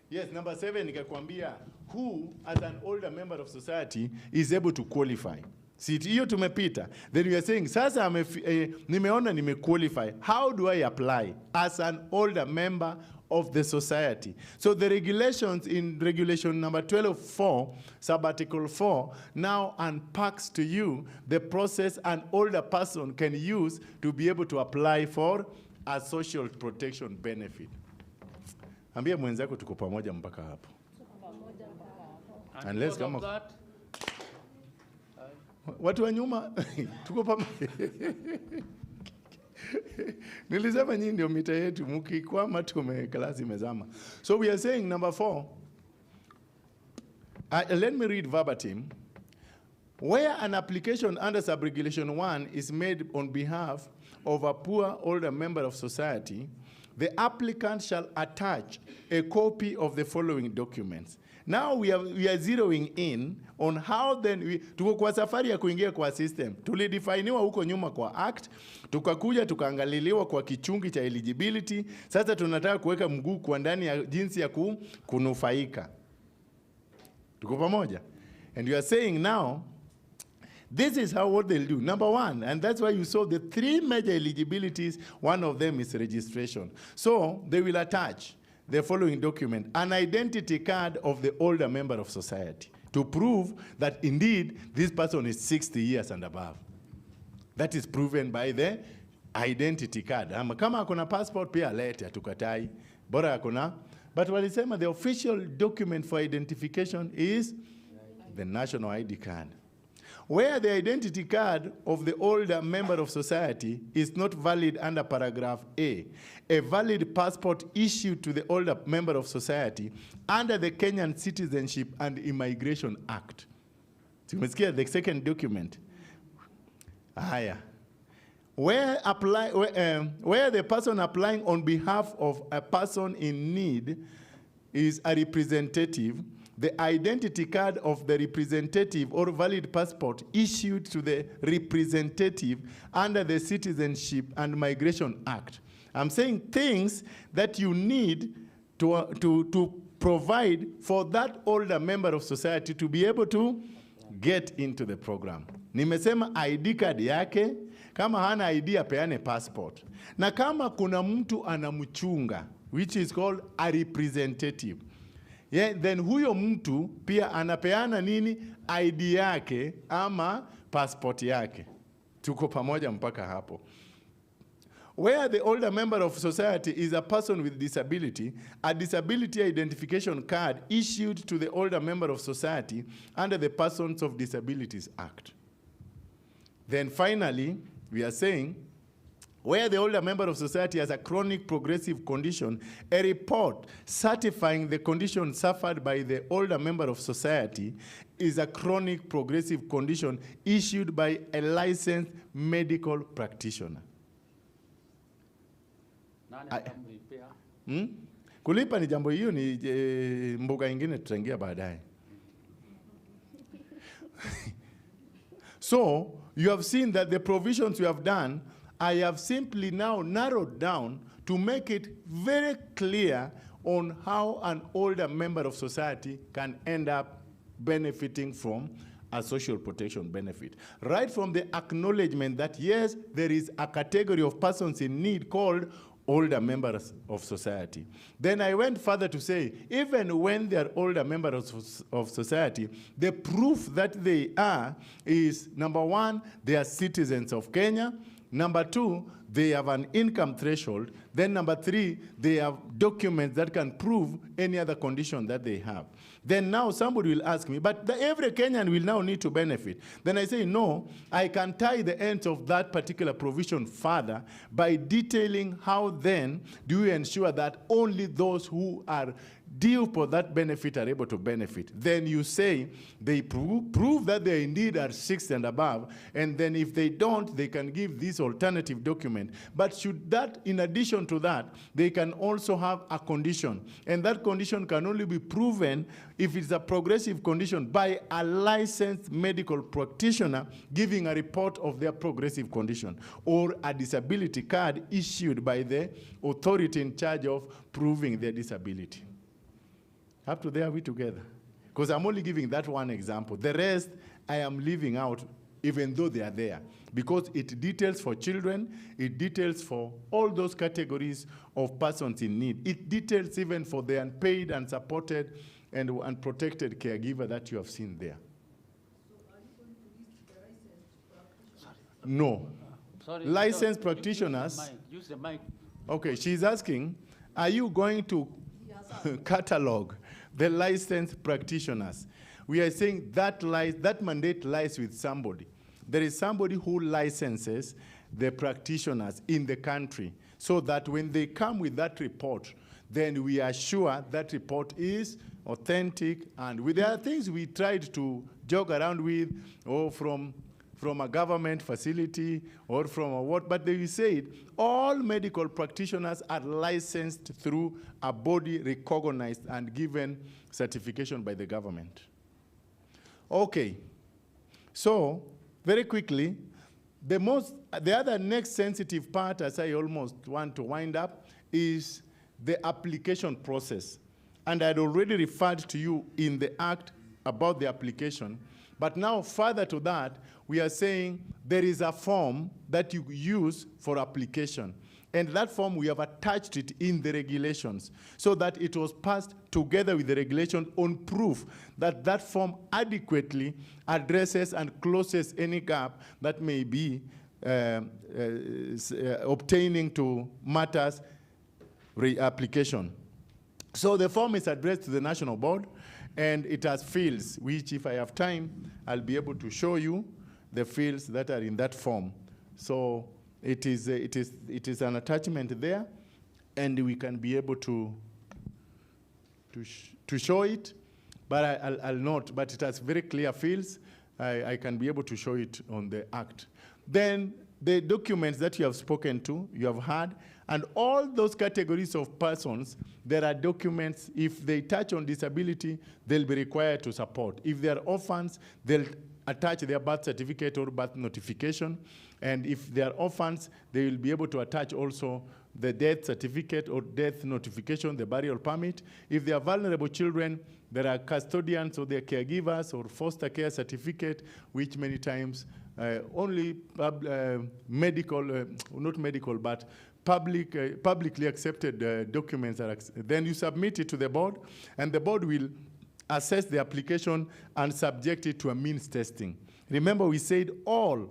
Yes, number 7 nikakwambia who as an older member of society is able to qualify. See, hiyo tumepita. Then we are saying, sasa nimeona nime-qualify. How do I apply as an older member of the society? So the regulations in regulation number 12.4, sub-article 4, now unpacks to you the process an older person can use to be able to apply for a social protection benefit. Ambia mwenzako tuko pamoja mpaka hapo. Unless kama watu wa nyuma tuko pamoja. Nilisema nyinyi ndio mita yetu, mkikwama klasi imezama. So we are saying number 4. Let me read verbatim. Where an application under sub-regulation 1 is made on behalf of a poor older member of society, the applicant shall attach a copy of the following documents. Now we are zeroing in on how then tuko kwa safari ya kuingia kwa system. Tulidefiniwa huko nyuma kwa act, tukakuja tukaangaliliwa kwa kichungi cha eligibility. Sasa tunataka kuweka mguu kwa ndani ya jinsi ya kunufaika. Tuko pamoja? And you are saying now, this is what they'll do. Number 1, and that's why you saw the 3 major eligibilities. One of them is registration. So they will attach the following document: an identity card of the older member of society to prove that indeed this person is 60 years and above. That is proven by the identity card. Kama akona passport pia lete, hatukatai. Bora akona. But walisema the official document for identification is the national ID card. Where the identity card of the older member of society is not valid under paragraph A, a valid passport issued to the older member of society under the Kenyan Citizenship and Immigration Act. Tumesikia the second document. Haya. where the person applying on behalf of a person in need is a representative, the identity card of the representative or valid passport issued to the representative under the Citizenship and Migration Act. I'm saying things that you need to provide for that older member of society to be able to get into the program. Nimesema ID card yake, kama hana ID apeane passport. Na kama kuna mtu anamchunga, which is called a representative, yeah, then huyo mtu pia anapeana nini? ID yake ama passport yake. Tuko pamoja mpaka hapo. Where the older member of society is a person with disability, a disability identification card issued to the older member of society under the Persons of Disabilities Act. Then finally, we are saying, where the older member of society has a chronic progressive condition, a report certifying the condition suffered by the older member of society is a chronic progressive condition issued by a licensed medical practitioner. Kulipa ni jambo hiyo, ni mbuga ingine tutaingia baadaye. So, you have seen that the provisions you have done, I have simply now narrowed down to make it very clear on how an older member of society can end up benefiting from a social protection benefit. Right from the acknowledgement that, yes, there is a category of persons in need called older members of society. Then I went further to say, even when they are older members of society, the proof that they are is, number one, they are citizens of Kenya. Number two, they have an income threshold. Then number three, they have documents that can prove any other condition that they have. Then now somebody will ask me, but every Kenyan will now need to benefit. Then I say, no, I can tie the ends of that particular provision further by detailing how then do you ensure that only those who are due for that benefit are able to benefit. Then you say they prove that they indeed are 6 and above, and then if they don't, they can give this alternative document. But should that, in addition to that, they can also have a condition, and that condition can only be proven if it's a progressive condition by a licensed medical practitioner giving a report of their progressive condition, or a disability card issued by the authority in charge of proving their disability. Up to there, are we together? Because I'm only giving that one example. The rest, I am leaving out, even though they are there. Because it details for children, it details for all those categories of persons in need. It details even for the unpaid, unsupported, and unprotected caregiver that you have seen there.
So are you going to list the licensed practitioners?
No.
Sorry,
licensed practitioners.
Use the mic.
Okay, she's asking, are you going to catalog the licensed practitioners? We are saying that mandate lies with somebody. There is somebody who licenses the practitioners in the country, so that when they come with that report, then we are sure that report is authentic. And there are things we tried to jog around with, or from a government facility, or from a what, but they said all medical practitioners are licensed through a body recognized and given certification by the government. Okay, so very quickly, the other next sensitive part, as I almost want to wind up, is the application process. And I'd already referred to you in the Act about the application, but now further to that, we are saying there is a form that you use for application. And that form, we have attached it in the regulations so that it was passed together with the regulation on proof that that form adequately addresses and closes any gap that may be obtaining to matters application. So the form is addressed to the National Board, and it has fields, which if I have time, I'll be able to show you the fields that are in that form. So it is an attachment there, and we can be able to show it, but I'll not. But it has very clear fields. I can be able to show it on the Act. Then the documents that you have spoken to, you have had, and all those categories of persons, there are documents. If they touch on disability, they'll be required to support. If they are orphans, they'll attach their birth certificate or birth notification. And if they are orphans, they will be able to attach also the death certificate or death notification, the burial permit. If they are vulnerable children, there are custodians or their caregivers or foster care certificate, which many times only medical, not medical, but publicly accepted documents are then you submit it to the board, and the board will assess the application and subject it to a means testing. Remember, we said all.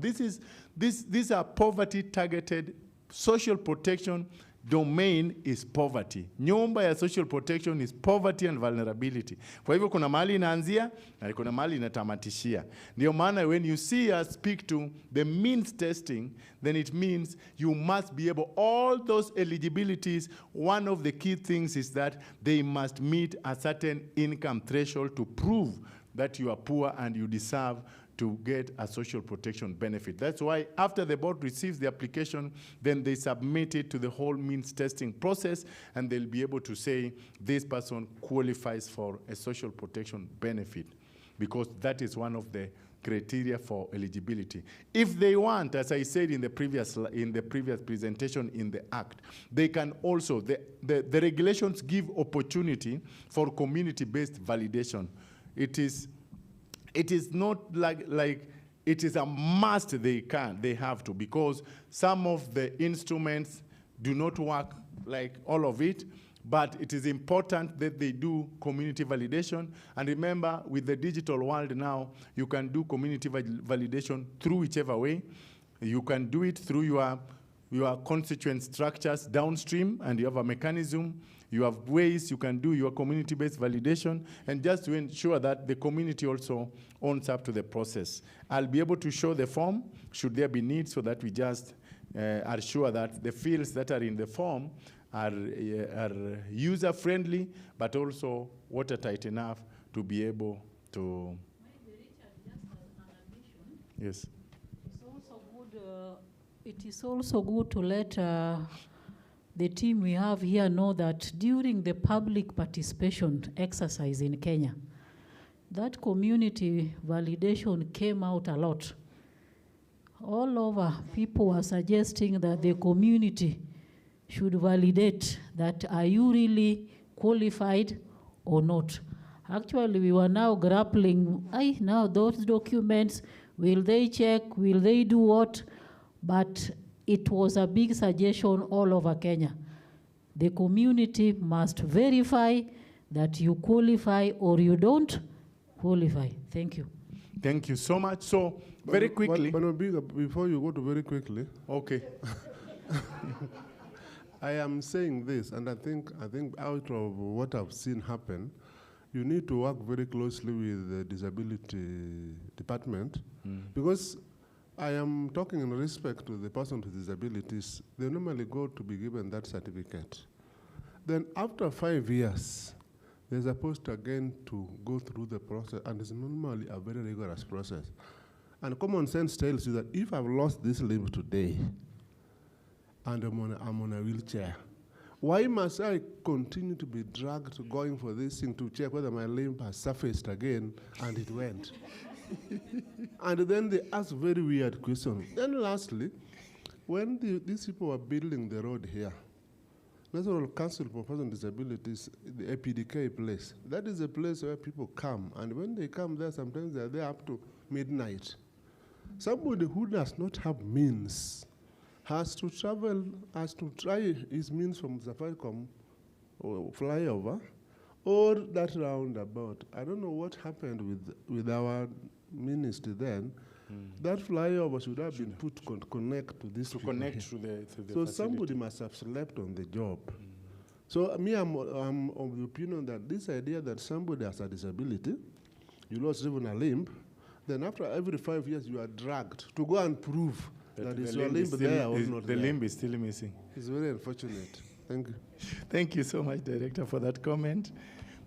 These are poverty-targeted social protection. Domain is poverty. Nyumba ya social protection is poverty and vulnerability. Kwa hivyo kuna mahali inaanzia na kuna mahali inatamatishia. Ndio maana when you see us speak to the means testing, then it means you must be able, all those eligibilities, one of the key things is that they must meet a certain income threshold to prove that you are poor and you deserve to get a social protection benefit. That's why after the board receives the application, then they submit it to the whole means testing process, and they'll be able to say this person qualifies for a social protection benefit, because that is one of the criteria for eligibility. If they want, as I said in the previous presentation in the Act, they can also, the regulations give opportunity for community-based validation. It is not like it is a must they have to, because some of the instruments do not work like all of it, but it is important that they do community validation. And remember, with the digital world now, you can do community validation through whichever way. You can do it through your constituent structures downstream, and you have a mechanism. You have ways you can do your community-based validation, and just to ensure that the community also owns up to the process. I'll be able to show the form, should there be need, so that we just are sure that the fields that are in the form are user-friendly, but also watertight enough to be able to... Yes.
It is also good to let the team we have here know that during the public participation exercise in Kenya, that community validation came out a lot. All over, people were suggesting that the community should validate that are you really qualified or not. Actually, we were now grappling, now those documents, will they check, will they do what? But it was a big suggestion all over Kenya. The community must verify that you qualify or you don't qualify. Thank you.
Thank you so much. So, very quickly.
Before you go to very quickly.
Okay.
I am saying this, and I think out of what I've seen happen, you need to work very closely with the disability department, because I am talking in respect to the person with disabilities. They normally go to be given that certificate. Then after 5 years, they're supposed to again to go through the process, and it's normally a very rigorous process. And common sense tells you that if I've lost this limb today, and I'm on a wheelchair, why must I continue to be dragged going for this thing to check whether my limb has surfaced again, and it went? And then they ask very weird questions. Then lastly, when these people were building the road here, National Council for Persons with Disabilities, the APDK place, that is a place where people come, and when they come there, sometimes they're there up to midnight. Somebody who does not have means has to travel, has to try his means from Safaricom or flyover, or that roundabout. I don't know what happened with our ministry then. That flyover should have been put to connect to this.
To connect to the
So
facility.
somebody must have slept on the job. So me, I'm of the opinion that this idea that somebody has a disability, you lost even a limb, then after every 5 years you are dragged to go and prove that is your limb there or not
the
there.
limb is still missing.
It's very unfortunate. Thank you.
Thank you so much, Director, for that comment.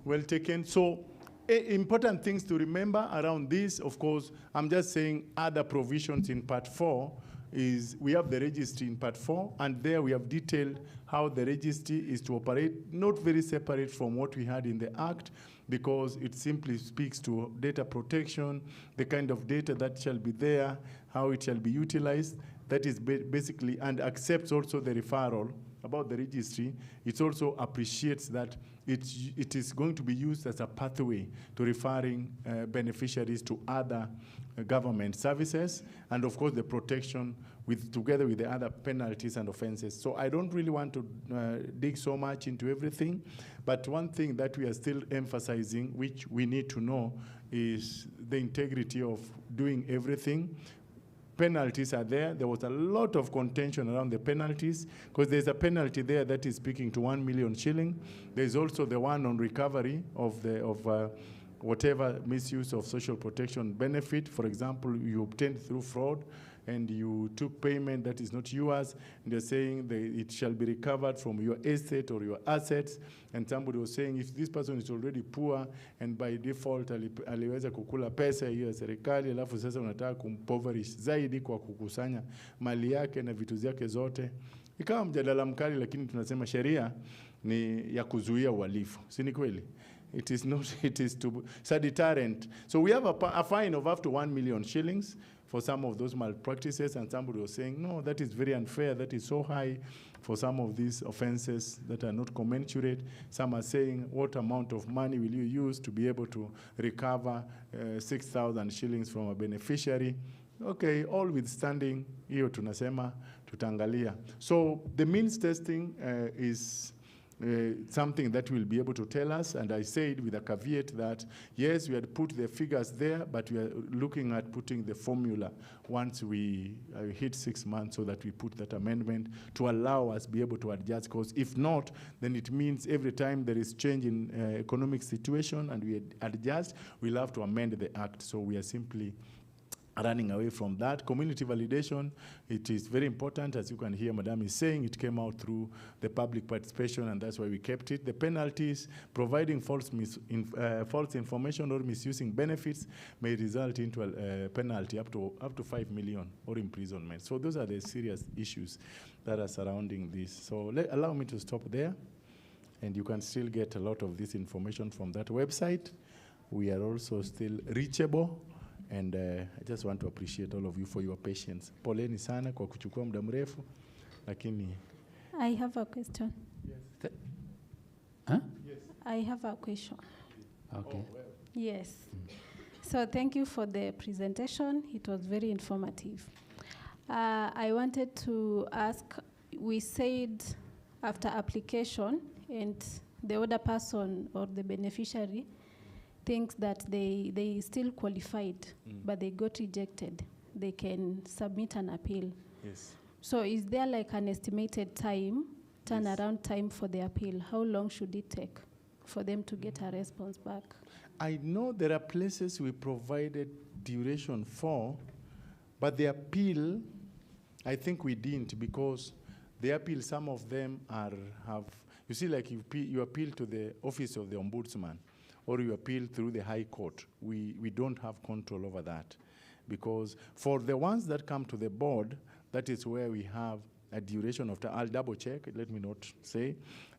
Well taken. So Important things to remember around this, of course, I'm just saying other provisions in Part 4 is we have the registry in Part 4, and there we have detailed how the registry is to operate, not very separate from what we had in the Act, because it simply speaks to data protection, the kind of data that shall be there, how it shall be utilized. That is basically, and accepts also the referral about the registry. It also appreciates that it is going to be used as a pathway to referring beneficiaries to other government services, and of course the protection together with the other penalties and offenses. So I don't really want to dig so much into everything, but one thing that we are still emphasizing, which we need to know, is the integrity of doing everything. Penalties are there. There was a lot of contention around the penalties, because there's a penalty there that is speaking to 1 million shilling. There's also the one on recovery of whatever misuse of social protection benefit. For example, you obtained through fraud and you took payment that is not yours, and they're saying that it shall be recovered from your estate or your assets. And somebody was saying, if this person is already poor and by default aliweza kukula pesa hiyo ya serikali, alafu sasa unataka kumpoverish zaidi kwa kukusanya mali yake na vitu zake zote. Ikawa mjadala mkali, lakini tunasema sheria ni ya kuzuia uhalifu. Si ni kweli? It is not, it's a deterrent. So we have a fine of up to 1 million shillings for some of those malpractices, and somebody was saying, no, that is very unfair, that is so high for some of these offenses that are not commensurate. Some are saying, what amount of money will you use to be able to recover 6,000 shillings from a beneficiary? Okay, all withstanding, hiyo tunasema tutangalia. So the means testing is something that will be able to tell us, and I said with a caveat that yes, we had put the figures there, but we are looking at putting the formula once we hit 6 months, so that we put that amendment to allow us be able to adjust, because if not, then it means every time there is change in economic situation and we adjust, we'll have to amend the Act. So we are simply running away from that. Community validation, it is very important. As you can hear, Madam is saying, it came out through the public participation, and that's why we kept it. The penalties, providing false information or misusing benefits may result into a penalty up to 5 million or imprisonment. So those are the serious issues that are surrounding this. So allow me to stop there, and you can still get a lot of this information from that website. We are also still reachable. And I just want to appreciate all of you for your patience. Poleni sana kwa kuchukua muda mrefu, lakini
I have a question.
Yes. Huh?
Yes. I have a question.
Okay.
Oh, well. Yes. So thank you for the presentation. It was very informative. I wanted to ask, we said after application and the other person or the beneficiary thinks that they still qualified, but they got rejected, they can submit an appeal.
Yes.
So is there like an estimated turnaround time for the appeal? How long should it take for them to get a response back?
I know there are places we provided duration for, but the appeal, I think we didn't, because the appeal, some of them have, you see, like you appeal to the Office of the Ombudsman, or you appeal through the High Court. We don't have control over that, because for the ones that come to the board, that is where we have a duration of time. I'll double check, let me not say,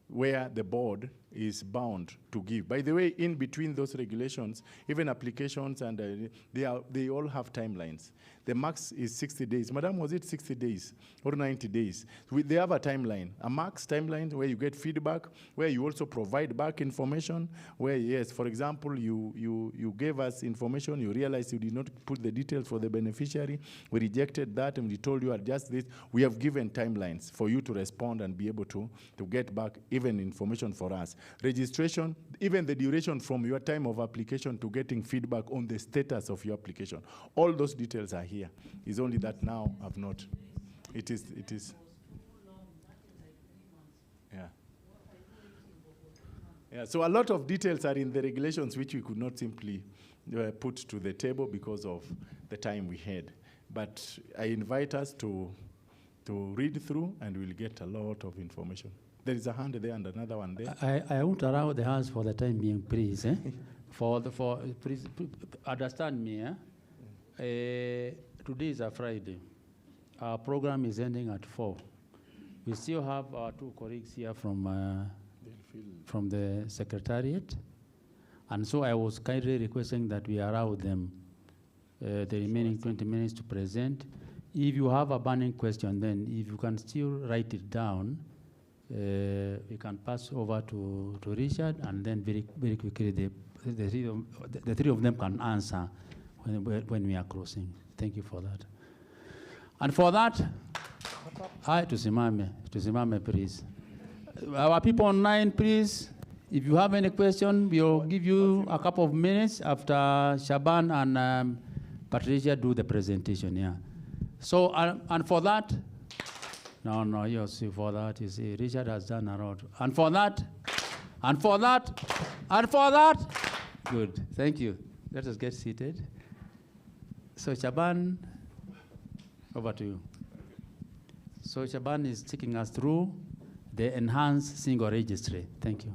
where the board is bound to give. By the way, in between those regulations, even applications, and they all have timelines. The max is 60 days. Madam, was it 60 days or 90 days? They have a timeline, a max timeline where you get feedback, where you also provide back information, where, yes, for example, you gave us information, you realized you did not put the details for the beneficiary, we rejected that, and we told you adjust this. We have given timelines for you to respond and be able to get back even information for us. Registration, even the duration from your time of application to getting feedback on the status of your application. All those details are here. It's only that now I've not. It is. Yeah. Yeah, so a lot of details are in the regulations which we could not simply put to the table because of the time we had. But I invite us to read through, and we'll get a lot of information. There is a hand there and another one there.
I won't allow the hands for the time being, please. please understand me, today is a Friday. Our program is ending at 4. We still have our 2 colleagues here from the Secretariat. And so I was kindly requesting that we allow them the remaining 20 minutes to present. If you have a burning question, then if you can still write it down, we can pass over to Richard, and then very quickly the 3 of them can answer when we are closing. Thank you for that. And for that, hi, tusimame, please. Our people online, please. If you have any question, we'll give you a couple of minutes after Shaban and Patricia do the presentation. Yeah. So and for that, no, you see, for that, you see, Richard has done a lot. And for that, good. Thank you. Let us get seated. So Shaban, over to you. So Shaban is taking us through the enhanced single registry. Thank you.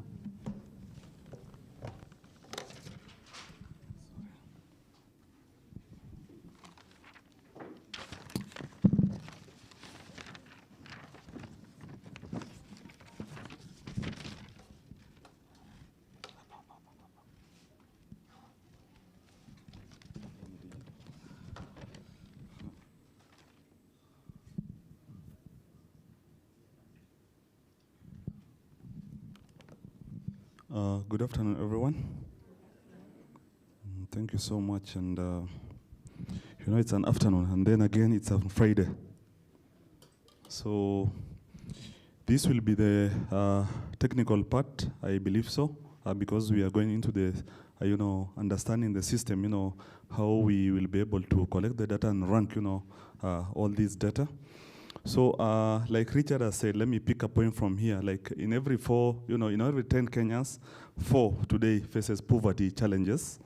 Good afternoon, everyone. Thank you so much. And you know, it's an afternoon, and then again, it's on Friday. So this will be the technical part, I believe so, because we are going into the, you know, understanding the system, you know, how we will be able to collect the data and rank, you know, all these data. So like Richard has said, let me pick a point from here. Like in every 4, you know, in every 10 Kenyans, 4 today faces poverty challenges.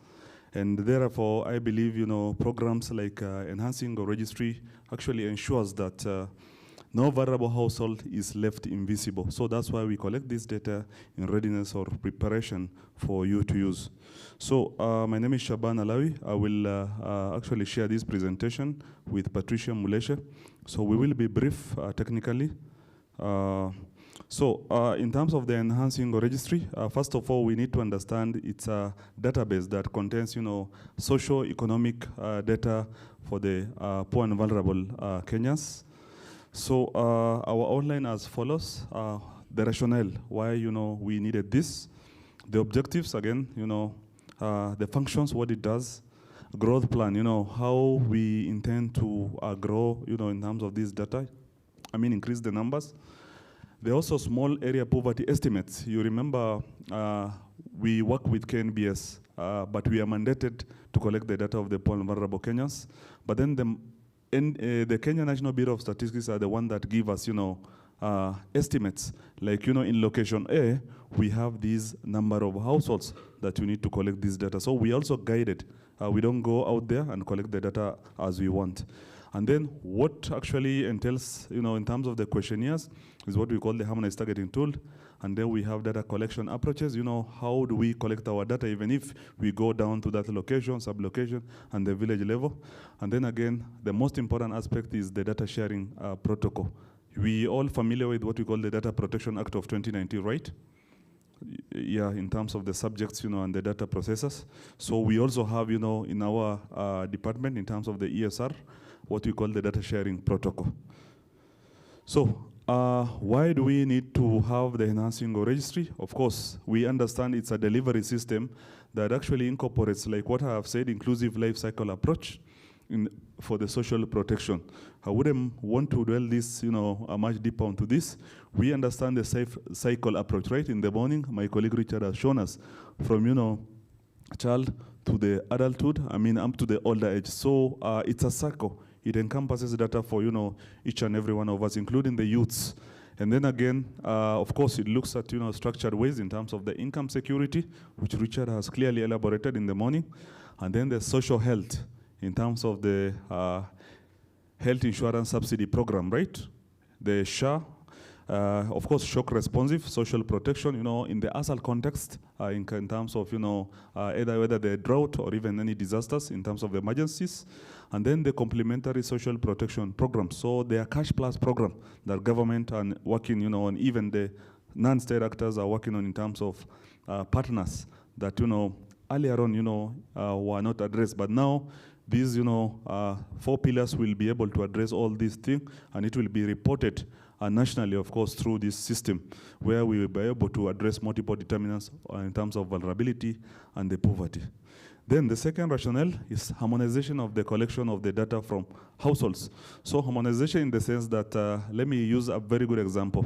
And therefore, I believe, you know, programs like enhancing a registry actually ensures that no vulnerable household is left invisible. So that's why we collect this data in readiness or preparation for you to use. So my name is Shaban Alawi. I will actually share this presentation with Patricia Muleshe. So we will be brief technically. So in terms of the enhancing registry, first of all, we need to understand it's a database that contains, you know, socio-economic data for the poor and vulnerable Kenyans. So our outline as follows: the rationale, why, you know, we needed this, the objectives, again, you know, the functions, what it does, growth plan, you know, how we intend to grow, you know, in terms of this data, I mean, increase the numbers. There are also small area poverty estimates. You remember we work with KNBS, but we are mandated to collect the data of the poor and vulnerable Kenyans. But then the Kenya National Bureau of Statistics are the one that give us, you know, estimates. Like, you know, in location A, we have this number of households that you need to collect this data. So we also guided. We don't go out there and collect the data as we want. And then what actually entails, you know, in terms of the questionnaires is what we call the harmonized targeting tool. And then we have data collection approaches. You know, how do we collect our data even if we go down to that location, sub-location, and the village level. And then again, the most important aspect is the data sharing protocol. We all familiar with what we call the Data Protection Act of 2019, right? Yeah, in terms of the subjects, you know, and the data processors. So we also have, you know, in our department, in terms of the ESR, what we call the data sharing protocol. So why do we need to have the enhancing registry? Of course, we understand it's a delivery system that actually incorporates, like what I have said, inclusive life cycle approach for the social protection. I wouldn't want to dwell this, you know, much deeper into this. We understand the safe cycle approach, right? In the morning, my colleague Richard has shown us from, you know, child to the adulthood, I mean, up to the older age. So it's a cycle. It encompasses data for, you know, each and every one of us, including the youths. And then again, of course, it looks at, you know, structured ways in terms of the income security, which Richard has clearly elaborated in the morning. And then the social health in terms of the health insurance subsidy program, right? The SHA, Of course, shock responsive, social protection, in the ASAL context, in terms of, either whether the drought or even any disasters in terms of emergencies. And then the complementary social protection programs. So they are cash plus program that government are working, on, even the non-state actors are working on in terms of partners that, earlier on, were not addressed. But now these, 4 pillars will be able to address all these things, and it will be reported nationally, of course, through this system, where we will be able to address multiple determinants in terms of vulnerability and the poverty. Then the second rationale is harmonization of the collection of the data from households. So harmonization in the sense that, let me use a very good example.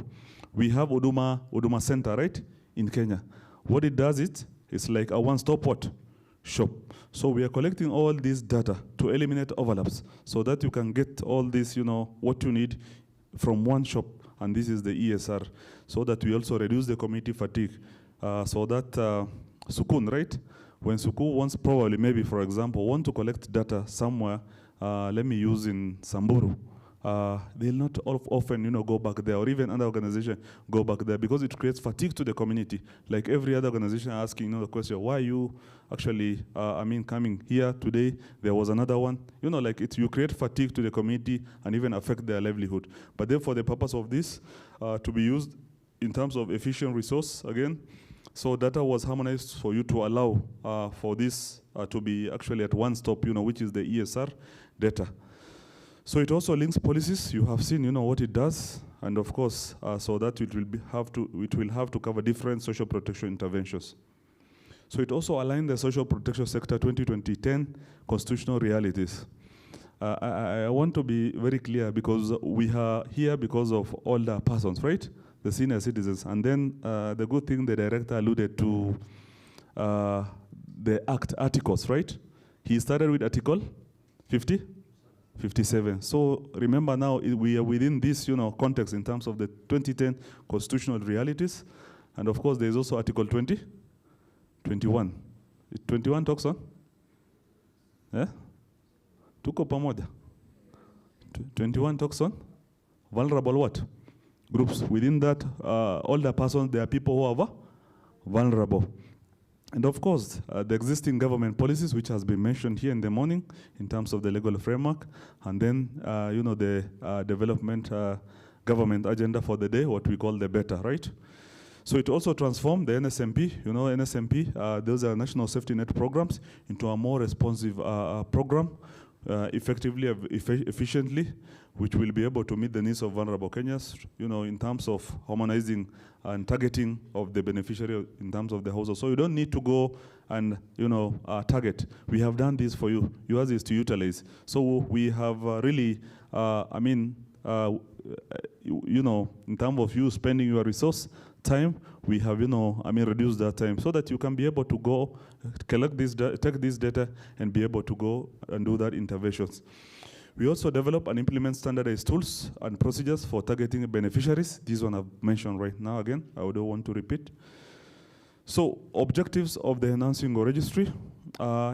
We have Huduma Center, right, in Kenya. What it does, it's like a one-stop shop. So we are collecting all this data to eliminate overlaps so that you can get all this, what you need from one shop, and this is the ESR, so that we also reduce the community fatigue, so that Sukun, right? When Suku wants probably, maybe for example, want to collect data somewhere, let me use in Samburu, they'll not often, go back there, or even other organization go back there, because it creates fatigue to the community. Like every other organization asking, the question, why are you actually, coming here today? There was another one. You create fatigue to the community and even affect their livelihood. But then for the purpose of this, to be used in terms of efficient resource, again, so data was harmonized for you to allow for this to be actually at one stop, which is the ESR data. So it also links policies. You have seen, what it does, and of course, so that it will have to cover different social protection interventions. So it also aligned the social protection sector 2010 constitutional realities. I want to be very clear, because we are here because of older persons, right? The senior citizens. And then the good thing the director alluded to, the articles, right? He started with Article 50? 57. So remember now, we are within this, context in terms of the 2010 constitutional realities. And of course, there is also Article 20, 21. 21 talks on? Yeah? Tuko pamoja. 21 talks on? Vulnerable what? Groups. Within that, older persons, there are people who are vulnerable. And of course, the existing government policies, which has been mentioned here in the morning in terms of the legal framework, and then, the development government agenda for the day, what we call the better, right? So it also transformed the NSMP, NSMP, those are national safety net programs, into a more responsive program, effectively, efficiently, which will be able to meet the needs of vulnerable Kenyans, in terms of harmonizing and targeting of the beneficiary in terms of the household. So you don't need to go and, target. We have done this for you. Yours is to utilize. So we have really, in terms of you spending your resource, time, we have, reduced that time so that you can be able to go, collect this, take this data and be able to go and do that interventions. We also develop and implement standardized tools and procedures for targeting beneficiaries. This one I've mentioned right now again. I don't want to repeat. So objectives of the Enhancing Registry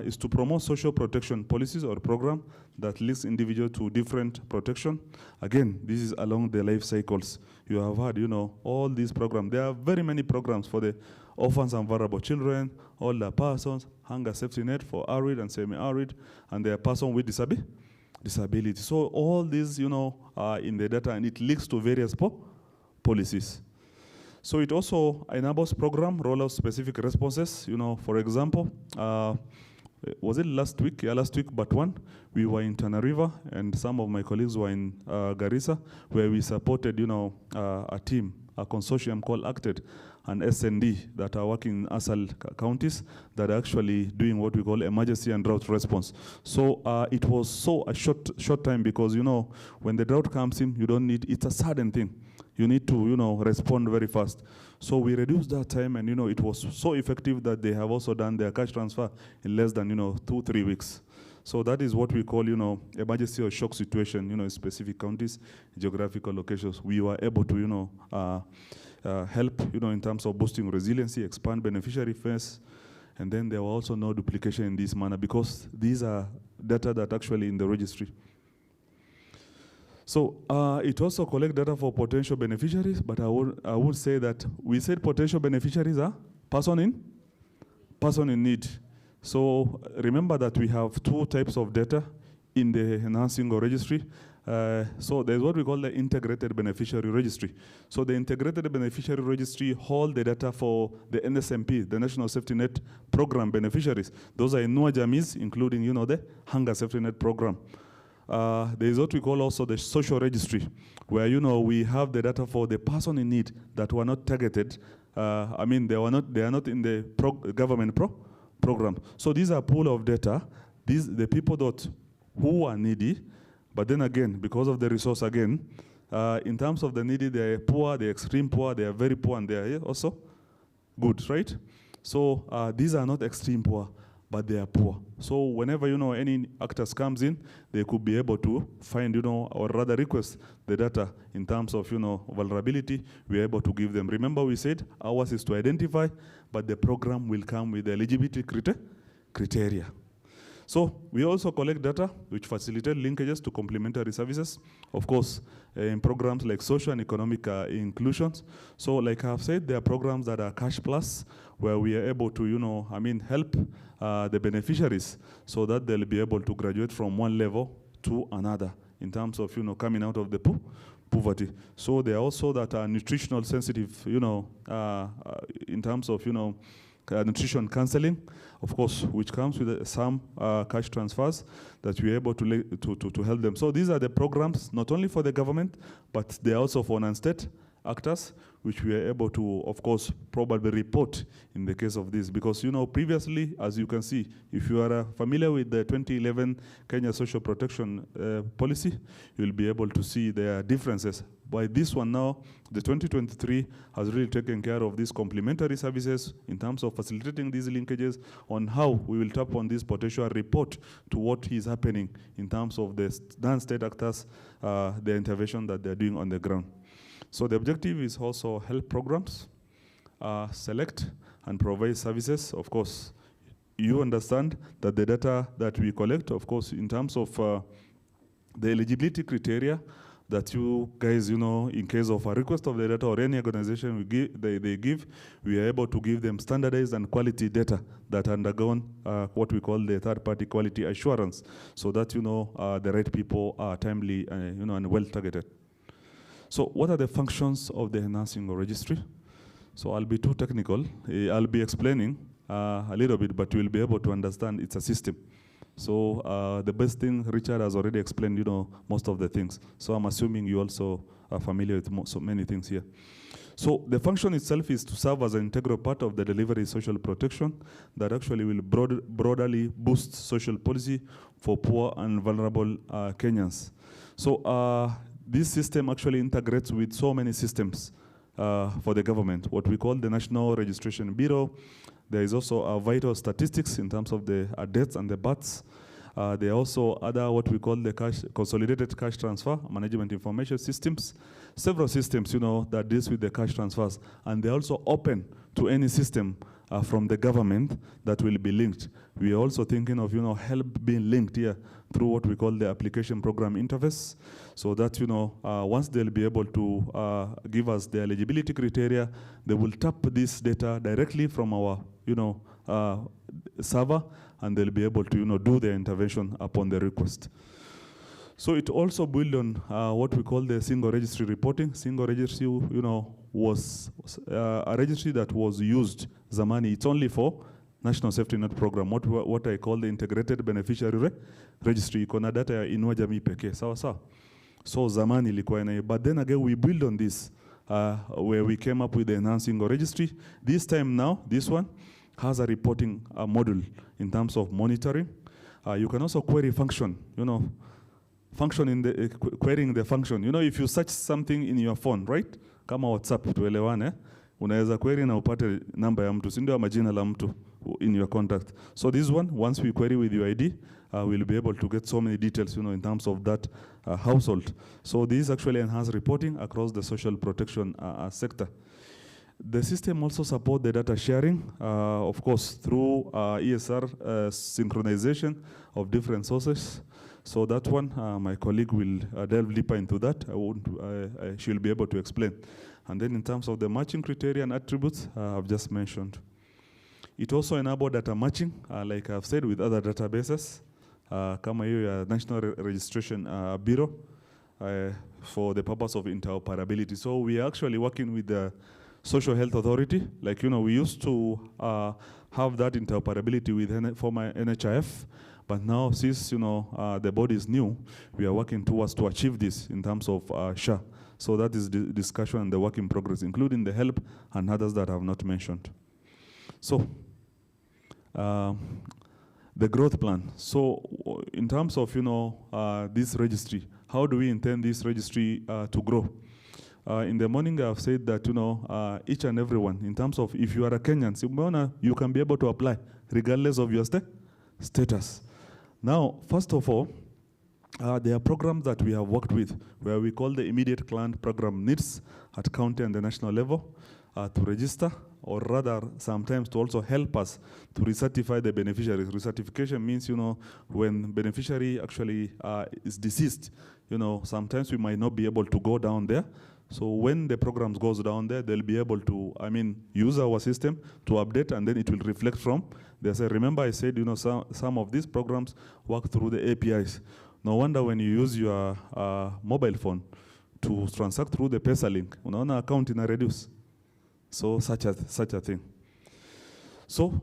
is to promote social protection policies or program that links individual to different protection. Again, this is along the life cycles. You have had, all these programs. There are very many programs for the orphans and vulnerable children, older persons, hunger safety net for arid and semi-arid, and there are persons with disability. So all these, are in the data, and it links to various policies. So it also enables program rollout specific responses. For example, was it last week? Yeah, last week, but one. We were in Tana River, and some of my colleagues were in Garissa, where we supported, a team, a consortium called ACTED, and SND that are working in ASAL counties that are actually doing what we call emergency and drought response. So it was a short time, because, when the drought comes in, you don't need, it's a sudden thing. You need to, respond very fast. So we reduced that time, and, it was so effective that they have also done their cash transfer in less than, 2-3 weeks. So that is what we call, emergency or shock situation, in specific counties, geographical locations. We were able to, help, in terms of boosting resiliency, expand beneficiary face, and then there were also no duplication in this manner, because these are data that actually in the registry. So it also collects data for potential beneficiaries, but I would say that we said potential beneficiaries are person in need. So remember that we have two types of data in the enhancing registry. So there's what we call the integrated beneficiary registry. So the integrated beneficiary registry hold the data for the NSMP, the National Safety Net Program beneficiaries. Those are Inua Jamis, including, the Hunger Safety Net Program. There is what we call also the social registry, where we have the data for the person in need that were not targeted. They are not in the government program. So these are pool of data. The people who are needy, but then again, because of the resource again, in terms of the needy, they are poor, they are extreme poor, they are very poor, and they are also good, right? So these are not extreme poor, but they are poor. So whenever, any actors comes in, they could be able to find, or rather request the data in terms of, vulnerability, we're able to give them. Remember we said ours is to identify, but the program will come with the eligibility criteria. So we also collect data which facilitate linkages to complementary services, of course, in programs like social and economic inclusions. So like I've said, there are programs that are cash plus, where we are able to, help the beneficiaries so that they'll be able to graduate from one level to another in terms of, coming out of the poverty. So there are also that are nutritional sensitive, in terms of, nutrition counseling, of course, which comes with some cash transfers that we're able to help them. So these are the programs, not only for the government, but they're also for non-state actors, which we are able to, of course, probably report in the case of this. Because, previously, as you can see, if you are familiar with the 2011 Kenya Social Protection Policy, you'll be able to see there are differences. By this one now, the 2023 has really taken care of these complementary services in terms of facilitating these linkages on how we will tap on this potential report to what is happening in terms of the non-state actors, the intervention that they're doing on the ground. So the objective is also help programs select and provide services. Of course, you understand that the data that we collect, of course, in terms of the eligibility criteria that you guys, in case of a request of the data or any organization they give, we are able to give them standardized and quality data that undergone what we call the third-party quality assurance, so that, the right people are timely and well-targeted. So what are the functions of the enhancing registry? So I'll be too technical. I'll be explaining a little bit, but you'll be able to understand it's a system. So the best thing, Richard has already explained, most of the things. So I'm assuming you also are familiar with so many things here. So the function itself is to serve as an integral part of the delivery social protection that actually will broadly boost social policy for poor and vulnerable Kenyans. So this system actually integrates with so many systems for the government, what we call the National Registration Bureau. There is also vital statistics in terms of the deaths and the births. There are also other what we call the consolidated cash transfer management information systems. Several systems, that deals with the cash transfers, and they're also open to any system from the government that will be linked. We are also thinking of, help being linked here through what we call the application program interface, so that, once they'll be able to give us the eligibility criteria, they will tap this data directly from our, server, and they'll be able to, do the intervention upon the request. So it also built on what we call the single registry reporting. Single registry, was a registry that was used zamani. It's only for National Safety Net Program, what I call the integrated beneficiary registry. Iko na data ya Inua Jamii pekee, sawa sawa. So zamani ilikuwa ina, but then again we build on this, where we came up with the enhancing registry. This time now, this one has a reporting module in terms of monitoring. You can also query function, function in the querying the function. If you search something in your phone, right? Kama WhatsApp tuelewane, unaweza query na upate namba ya mtu, si ndio majina la mtu in your contact. So this one, once we query with your ID, we'll be able to get so many details, in terms of that household. So this actually enhances reporting across the social protection sector. The system also supports the data sharing, of course, through ESR synchronization of different sources. So that one, my colleague will delve deeper into that. She'll be able to explain. And then in terms of the matching criteria and attributes, I've just mentioned. It also enables data matching, like I've said, with other databases, kama hiyo ya National Registration Bureau, for the purpose of interoperability. So we are actually working with the Social Health Authority. Like, we used to have that interoperability with former NHIF, but now since, the body is new, we are working towards to achieve this in terms of SHA. So that is the discussion and the work in progress, including the HELP and others that I have not mentioned. So, the growth plan. So, in terms of, this registry, how do we intend this registry to grow? In the morning, I've said that, each and everyone, in terms of if you are a Kenyan, you can be able to apply regardless of your status. Now, first of all, there are programs that we have worked with where we call the immediate client program needs at county and the national level to register, or rather sometimes to also help us to recertify the beneficiaries. Recertification means, when beneficiary actually is deceased, sometimes we might not be able to go down there. So when the programs goes down there, they'll be able to, use our system to update, and then it will reflect from. Remember I said, some of these programs work through the APIs. No wonder when you use your mobile phone to transact through the Pesa link, account in a reduce. So such a thing. So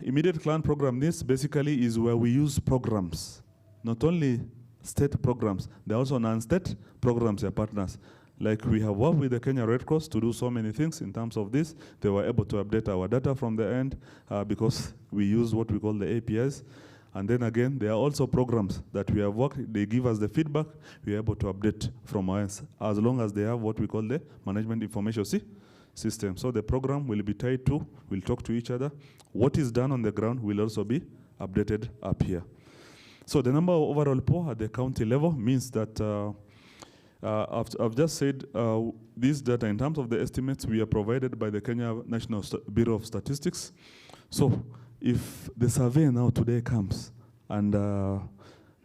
immediate client program needs basically is where we use programs, not only state programs, there are also non-state programs and partners. Like we have worked with the Kenya Red Cross to do so many things in terms of this. They were able to update our data from the end because we use what we call the APIs. And then again, there are also programs that we have worked, they give us the feedback, we are able to update from us as long as they have what we call the management information system. So the program will be tied to, we'll talk to each other. What is done on the ground will also be updated up here. So the number of overall poor at the county level means that I've just said this data in terms of the estimates we are provided by the Kenya National Bureau of Statistics. So if the survey now today comes, and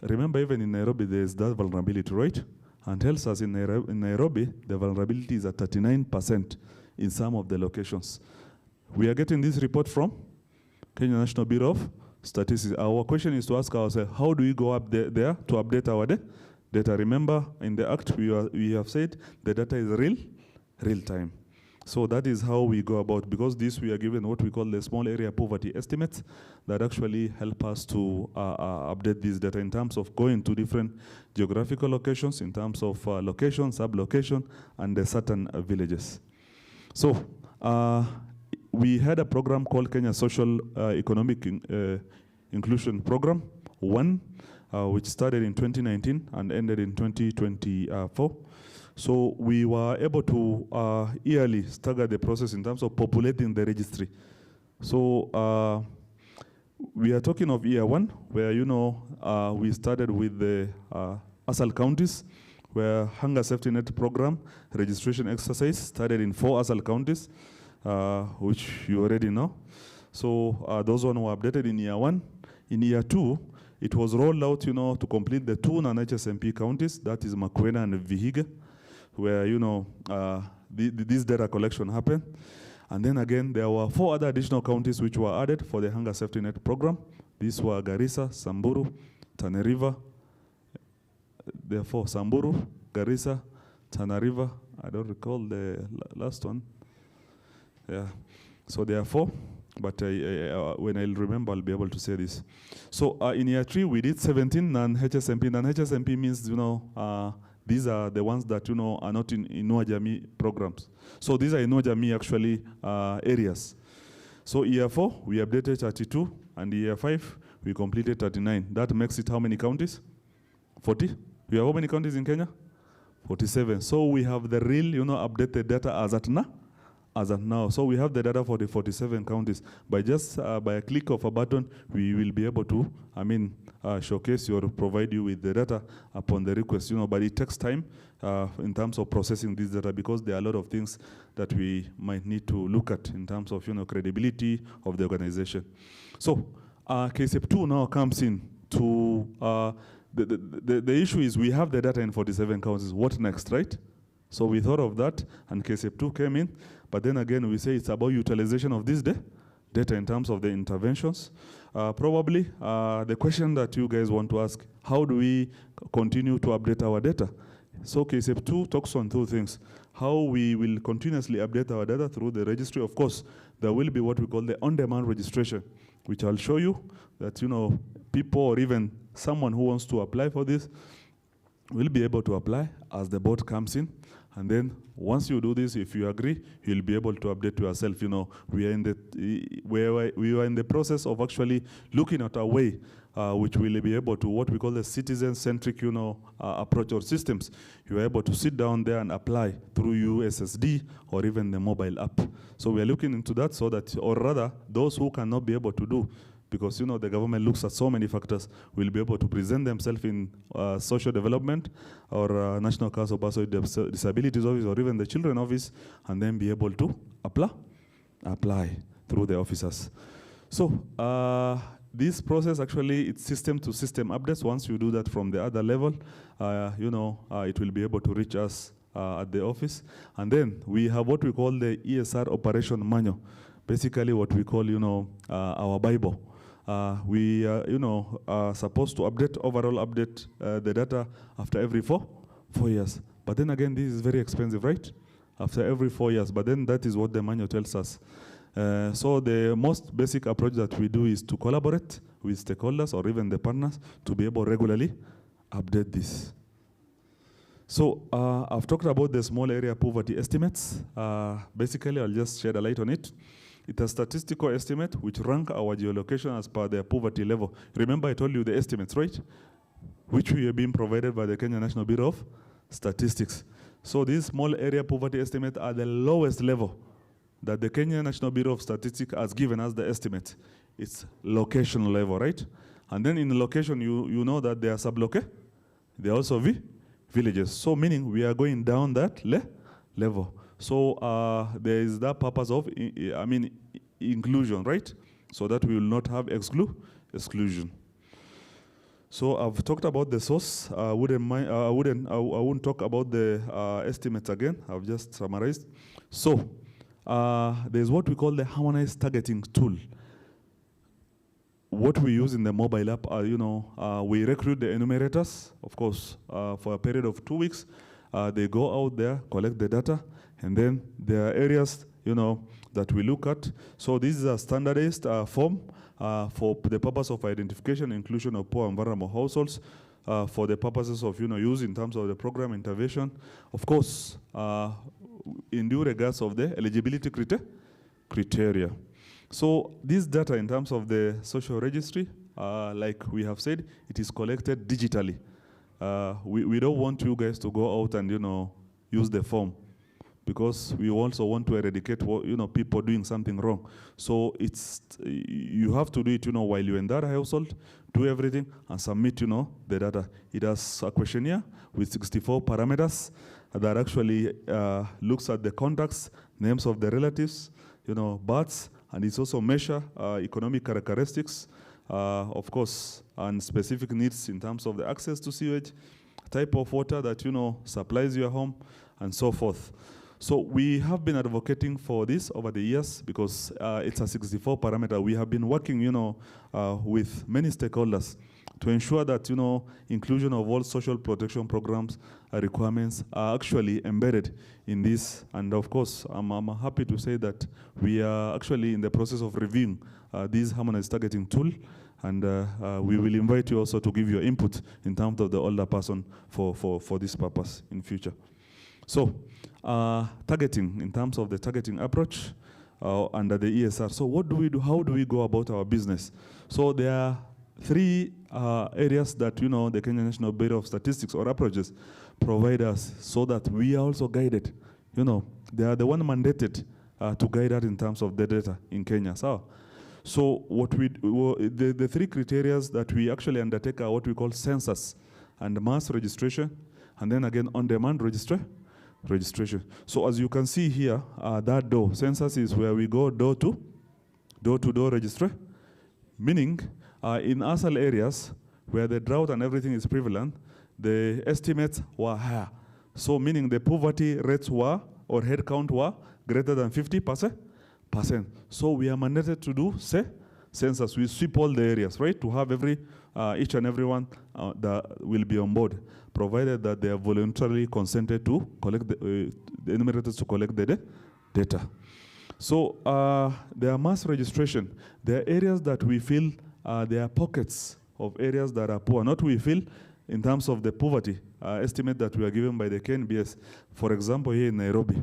remember even in Nairobi there's that vulnerability, right? And tells us in Nairobi the vulnerability is at 39% in some of the locations. We are getting this report from Kenya National Bureau of Statistics. Our question is to ask ourselves, how do we go up there to update our data? Remember, in the Act, we have said the data is real time. So that is how we go about, because this we are given what we call the small area poverty estimates that actually help us to update this data in terms of going to different geographical locations, in terms of location, sub-location, and the certain villages. So we had a program called Kenya Social Economic Inclusion Program 1, which started in 2019 and ended in 2024. So we were able to yearly stagger the process in terms of populating the registry. So we are talking of year 1, where we started with the ASAL counties, where Hunger Safety Net program registration exercise started in 4 ASAL counties, which you already know. So those ones were updated in year 1. In year 2, it was rolled out, to complete the 2 non-HSMP counties, that is Makuena and Vihiga, where, this data collection happened. And then again, there were 4 other additional counties which were added for the Hunger Safety Net program. These were Garissa, Samburu, Tana River. Therefore, Samburu, Garissa, Tana River. I don't recall the last one. Yeah. So there are 4. But when I'll remember, I'll be able to say this. So in year 3, we did 17 non-HSMP. Non-HSMP means, these are the ones that, are not in Inua Jamii programs. So these are Inua Jamii actually areas. So year 4, we updated 32, and year 5, we completed 39. That makes it how many counties? 40? We have how many counties in Kenya? 47. So we have the real, updated data as at now. So we have the data for the 47 counties. By just by a click of a button, we will be able to, showcase or provide you with the data upon the request. But it takes time in terms of processing this data, because there are a lot of things that we might need to look at in terms of credibility of the organization. So KSEP 2 now comes in to the issue is we have the data in 47 counties. What next, right? So we thought of that, and KSEP 2 came in. But then again, we say it's about utilization of this data in terms of the interventions. Probably the question that you guys want to ask, how do we continue to update our data? So KSEP 2 talks on two things. How we will continuously update our data through the registry. Of course, there will be what we call the on-demand registration, which I'll show you that, people or even someone who wants to apply for this will be able to apply as the board comes in. And then once you do this, if you agree, you'll be able to update yourself. We are in the process of actually looking at a way which will be able to what we call the citizen-centric, approach or systems. You are able to sit down there and apply through USSD or even the mobile app. So we are looking into that so that, or rather, those who cannot be able to do, because the government looks at so many factors, will be able to present themselves in social development or National Council of Persons with Disabilities Office or even the Children Office, and then be able to apply through the officers. So this process actually, it's system-to-system updates. Once you do that from the other level, it will be able to reach us at the office. And then we have what we call the ESR operation manual, basically what we call, our Bible. We are supposed to overall update the data after every four years. But then again, this is very expensive, right? After every 4 years. But then that is what the manual tells us. So the most basic approach that we do is to collaborate with stakeholders or even the partners to be able to regularly update this. So I've talked about the small area poverty estimates. Basically, I'll just shed a light on it. It's a statistical estimate which rank our geolocation as per their poverty level. Remember I told you the estimates, right? Which we are being provided by the Kenya National Bureau of Statistics. So these small area poverty estimates are the lowest level that the Kenya National Bureau of Statistics has given us the estimate. It's location level, right? And then in the location, you know that they are sub-located. They are also villages. So meaning we are going down that level. So there is that purpose of, inclusion, right? So that we will not have exclusion. So I've talked about the source. I wouldn't talk about the estimates again. I've just summarized. So there's what we call the harmonized targeting tool. What we use in the mobile app are, we recruit the enumerators, of course, for a period of 2 weeks. They go out there, collect the data, and then there are areas, that we look at. So this is a standardized form for the purpose of identification and inclusion of poor and vulnerable households, for the purposes of, use in terms of the program intervention. Of course, in due regards of the eligibility criteria. So this data in terms of the social registry, like we have said, it is collected digitally. We don't want you guys to go out and, use the form, because we also want to eradicate people doing something wrong. So you have to do it, while you're in that household, do everything and submit, the data. It has a questionnaire with 64 parameters that actually looks at the contacts, names of the relatives, births, and it's also measure economic characteristics, of course, and specific needs in terms of the access to sewage, type of water that, supplies your home, and so forth. So we have been advocating for this over the years because it's a 64 parameter. We have been working, with many stakeholders to ensure that, inclusion of all social protection programs requirements are actually embedded in this. And of course, I'm happy to say that we are actually in the process of reviewing this harmonized targeting tool. And we will invite you also to give your input in terms of the older person for this purpose in future. So targeting, in terms of the targeting approach under the ESR. So what do we do? How do we go about our business? So there are 3 areas that, the Kenya National Bureau of Statistics or approaches provide us so that we are also guided. They are the one mandated to guide us in terms of the data in Kenya. So what the 3 criteria that we actually undertake are what we call census and mass registration, and then again on-demand registration. So as you can see here, that door, census is where we go door-to-door registration, meaning in ASAL areas, where the drought and everything is prevalent, the estimates were higher. So meaning the poverty rates were, or head count were, greater than 50%. So we are mandated to do, say, census. We sweep all the areas, right, to have each and everyone that will be on board, provided that they are voluntarily consented to collect the enumerators to collect the data. So there are mass registration. There are areas that we feel there are pockets of areas that are poor. Not we feel in terms of the poverty estimate that we are given by the KNBS. For example, here in Nairobi,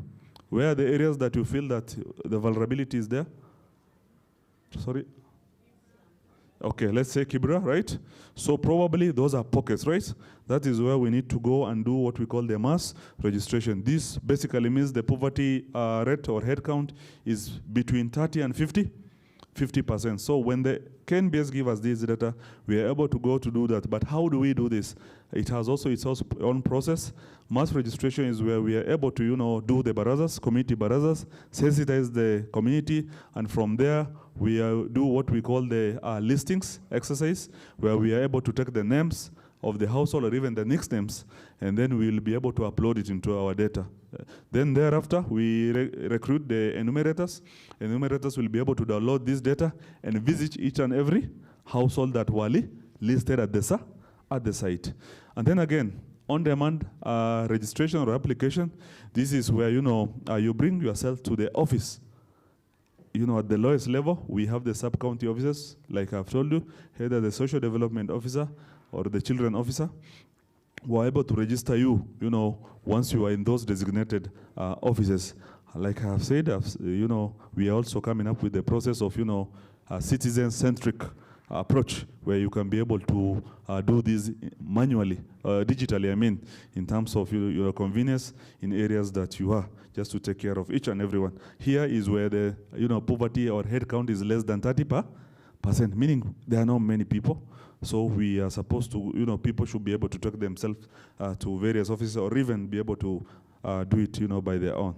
where are the areas that you feel that the vulnerability is there? Sorry? Okay, let's say Kibra, right? So probably those are pockets, right? That is where we need to go and do what we call the mass registration. This basically means the poverty rate or head count is between 30 and 50%. So when the KNBS give us this data, we are able to go to do that. But how do we do this? It has also its own process. Mass registration is where we are able to, do the barazas, community barazas, sensitize the community, and from there we do what we call the listings exercise, where we are able to take the names of the household or even the nicknames, and then we will be able to upload it into our data. Then thereafter, we recruit the enumerators. Enumerators will be able to download this data and visit each and every household that were listed at the site. And then again, on-demand registration or application, this is where, you bring yourself to the office. At the lowest level, we have the sub-county officers, like I've told you, either the social development officer or the children officer, who are able to register you, once you are in those designated offices. Like I have said, we are also coming up with the process of, a citizen-centric approach, where you can be able to do this manually, digitally, in terms of your convenience in areas that you are, just to take care of each and everyone. Here is where the poverty or head count is less than 30%, meaning there are not many people. So we are supposed to, people should be able to take themselves to various offices, or even be able to do it, by their own.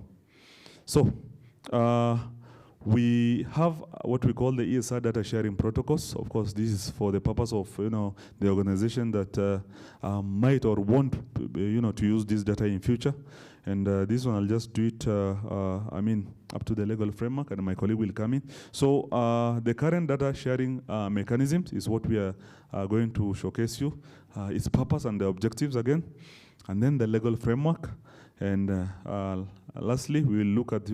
So we have what we call the ESR data sharing protocols. Of course, this is for the purpose of, the organization that might or want, to use this data in future. And this one, I'll just do it, up to the legal framework, and my colleague will come in. So the current data sharing mechanisms is what we are going to showcase you. Its purpose and the objectives again, and then the legal framework. And lastly, we will look at,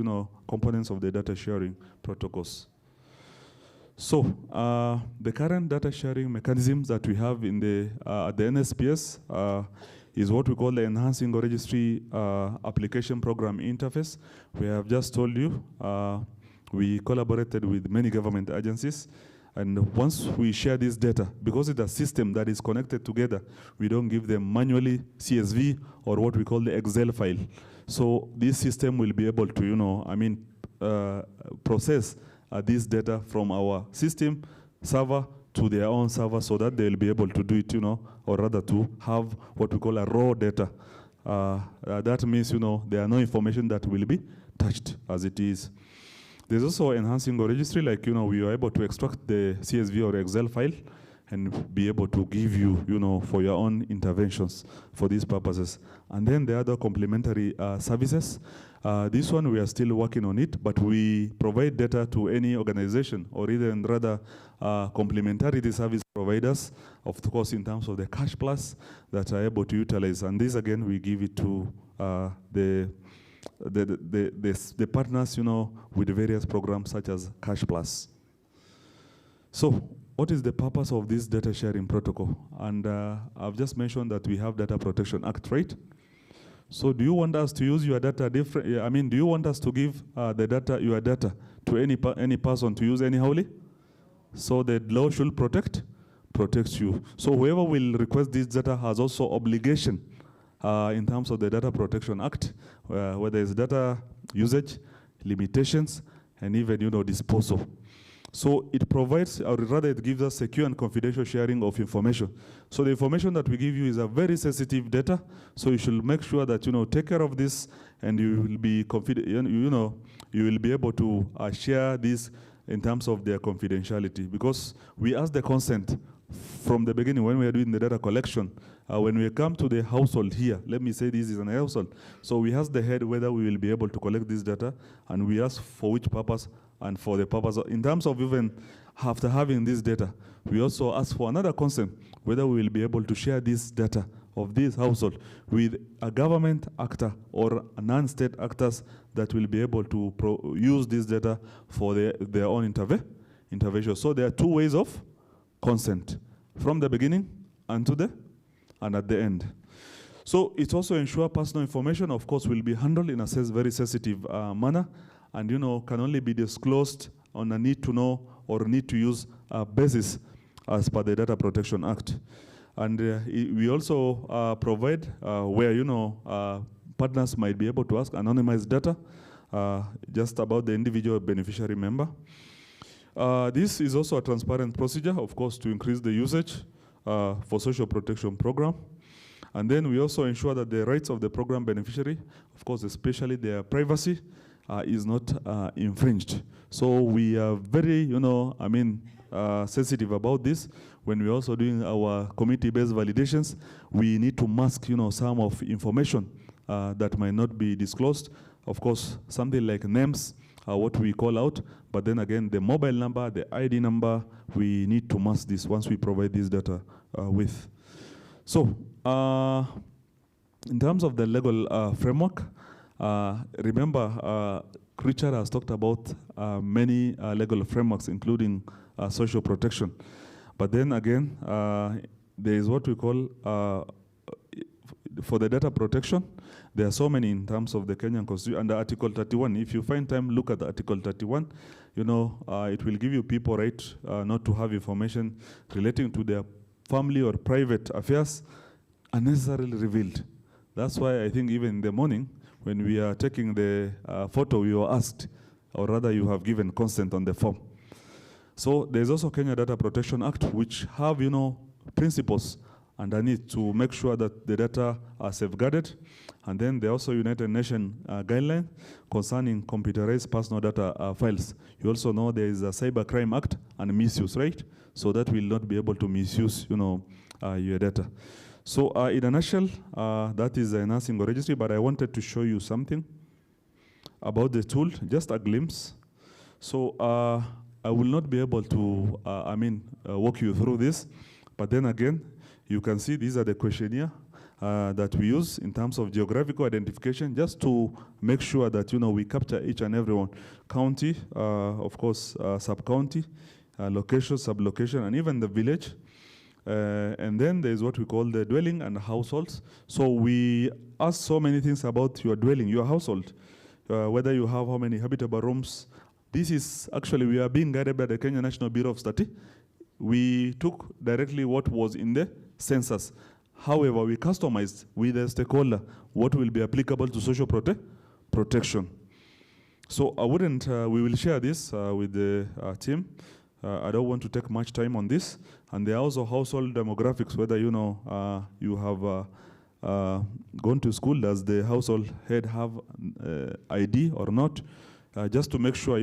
components of the data sharing protocols. So the current data sharing mechanisms that we have in at the NSPS is what we call the Enhancing Registry Application Program Interface. We have just told you, we collaborated with many government agencies. And once we share this data, because it's a system that is connected together, we don't give them manually CSV or what we call the Excel file. So this system will be able to, process this data from our system server to their own server, so that they'll be able to do it, or rather to have what we call a raw data. That means, there are no information that will be touched as it is. There's also enhancing our registry, like, we are able to extract the CSV or Excel file and be able to give you, for your own interventions for these purposes. And then the other complementary services. This one, we are still working on it, but we provide data to any organization, or even rather complementarity service providers, of course, in terms of the Cash Plus that are able to utilize. And this, again, we give it to the partners, with various programs such as Cash Plus. So what is the purpose of this data sharing protocol? And I've just mentioned that we have Data Protection Act, right? So do you want us to use your data different? Do you want us to give your data to any person to use anyhowly? So the law should protect you. So whoever will request this data has also obligation in terms of the Data Protection Act, where there is data usage, limitations, and even, disposal. So it provides, or rather it gives us secure and confidential sharing of information. So the information that we give you is a very sensitive data, so you should make sure that, take care of this, and you will be you will be able to share this in terms of their confidentiality, because we ask the consent from the beginning when we are doing the data collection, when we come to the household here, let me say this is an household. So we ask the head whether we will be able to collect this data, and we ask for which purpose, and for the purpose in terms of even after having this data, we also ask for another consent, whether we will be able to share this data of this household with a government actor or non-state actors that will be able to use this data for their own intervention. So there are two ways of consent, from the beginning and at the end. So it also ensures personal information, of course, will be handled in a very sensitive manner, and can only be disclosed on a need to know or need to use basis as per the Data Protection Act. And we also provide where partners might be able to ask anonymized data just about the individual beneficiary member. This is also a transparent procedure, of course, to increase the usage for social protection program. And then we also ensure that the rights of the program beneficiary, of course, especially their privacy, is not infringed. So we are very, sensitive about this. When we're also doing our community-based validations, we need to mask, some of information that might not be disclosed. Of course, something like names are what we call out, but then again, the mobile number, the ID number, we need to mask this once we provide this data with. So, in terms of the legal framework, remember, Richard has talked about many legal frameworks, including social protection. But then again, there is what we call, for the data protection, there are so many in terms of the Kenyan Constitution. Under Article 31, if you find time, look at Article 31. It will give you people right not to have information relating to their family or private affairs unnecessarily revealed. That's why I think even in the morning, when we are taking the photo, we were asked, or rather you have given consent on the form. So there's also Kenya Data Protection Act, which have, principles underneath to make sure that the data are safeguarded. And then there are also United Nations guidelines concerning computerized personal data files. You also know there is a Cybercrime Act and misuse, right? So that will not be able to misuse, your data. So in a nutshell, that is a nursing registry, but I wanted to show you something about the tool, just a glimpse. So I will not be able to, walk you through this, but then again, you can see these are the questionnaire that we use in terms of geographical identification, just to make sure that, we capture each and every one. County, of course, sub-county, location, sub-location, and even the village. And then there's what we call the dwelling and households. So we ask so many things about your dwelling, your household, whether you have how many habitable rooms. This is actually, we are being guided by the Kenya National Bureau of Statistics. We took directly what was in the census. However, we customized with the stakeholder what will be applicable to social protection. So I wouldn't, we will share this with the team. I don't want to take much time on this. And there are also household demographics, whether you have gone to school, does the household head have ID or not? Just to make sure,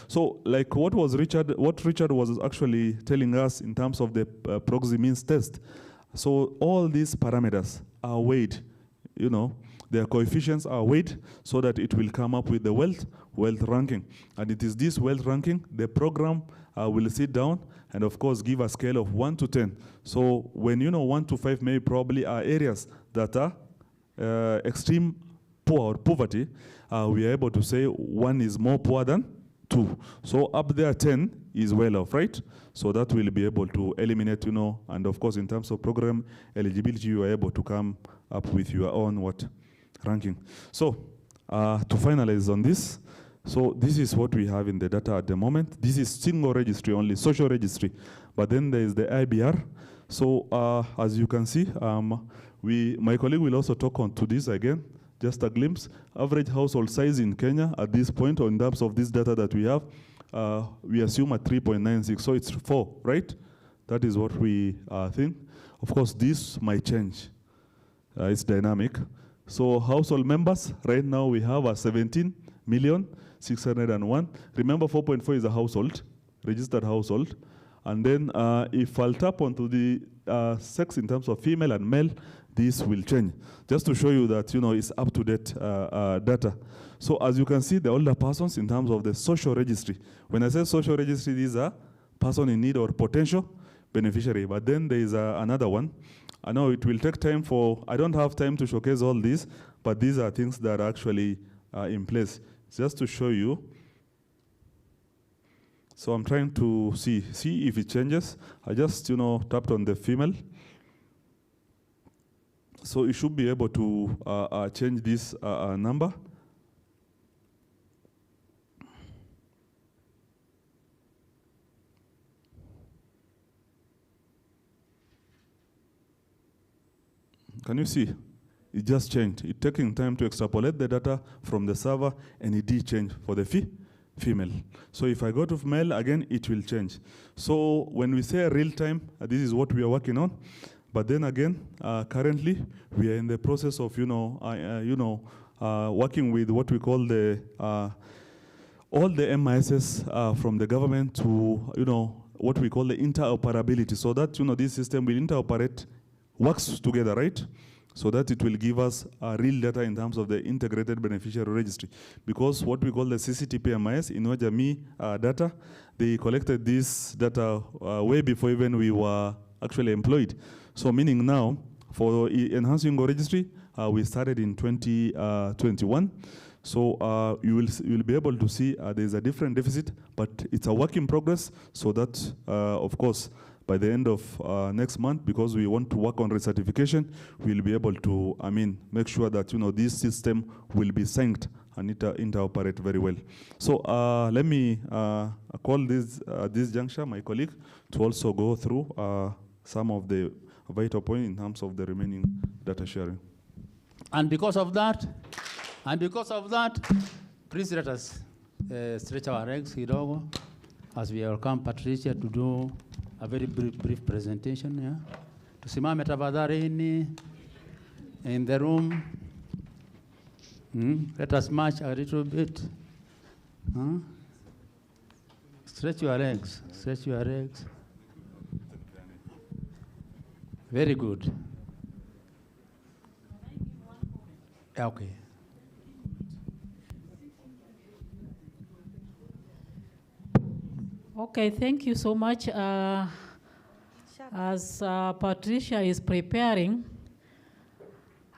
So like what Richard was actually telling us in terms of the proxy means test. So all these parameters are weighed, their coefficients are weighed so that it will come up with the wealth ranking. And it is this wealth ranking, the program will sit down and of course give a scale of 1 to 10. So when 1 to 5 maybe probably are areas that are extreme poor or poverty, we are able to say 1 is more poor than 2. So up there 10 is well off, right? So that will be able to eliminate, and of course in terms of program eligibility, you are able to come up with your own ranking. So to finalize on this, so this is what we have in the data at the moment. This is single registry only, social registry. But then there is the IBR. So as you can see, my colleague will also talk on to this again. Just a glimpse. Average household size in Kenya at this point, or in terms of this data that we have, we assume at 3.96. So it's 4, right? That is what we think. Of course, this might change. It's dynamic. So household members, right now we have a 17,601,000. Remember, 4.4 is a household, registered household. And then if I'll tap onto the sex in terms of female and male, this will change. Just to show you that, it's up-to-date data. So as you can see, the older persons in terms of the social registry. When I say social registry, these are person in need or potential beneficiary. But then there is another one. I know it will take time I don't have time to showcase all these, but these are things that are actually in place. Just to show you. So I'm trying to see if it changes. I just, tapped on the female. So you should be able to change this number. Can you see? It just changed. It's taking time to extrapolate the data from the server, and it did change for the female. So if I go to male, again, it will change. So when we say real time, this is what we are working on. But then again, currently, we are in the process of, working with what we call all the MISs from the government to, what we call the interoperability, so that, this system will interoperate, works together, right? So that it will give us real data in terms of the integrated beneficiary registry. Because what we call the CCTP MIS, Inua Jamii data, they collected this data way before even we were actually employed. So meaning now, for enhancing our registry, we started in 2021. So you will be able to see there's a different deficit, but it's a work in progress, so that, of course, by the end of next month, because we want to work on recertification, we'll be able to, make sure that, this system will be synced and interoperate very well. So let me call this juncture my colleague to also go through some of the vital points in terms of the remaining data sharing.
And because of that, please let us stretch our legs kidogo as we welcome Patricia to do a very brief presentation. Yeah? Tusimame tafadhali in the room. Let us march a little bit. Stretch your legs. Stretch your legs. Very good. Okay.
Okay, thank you so much. As Patricia is preparing,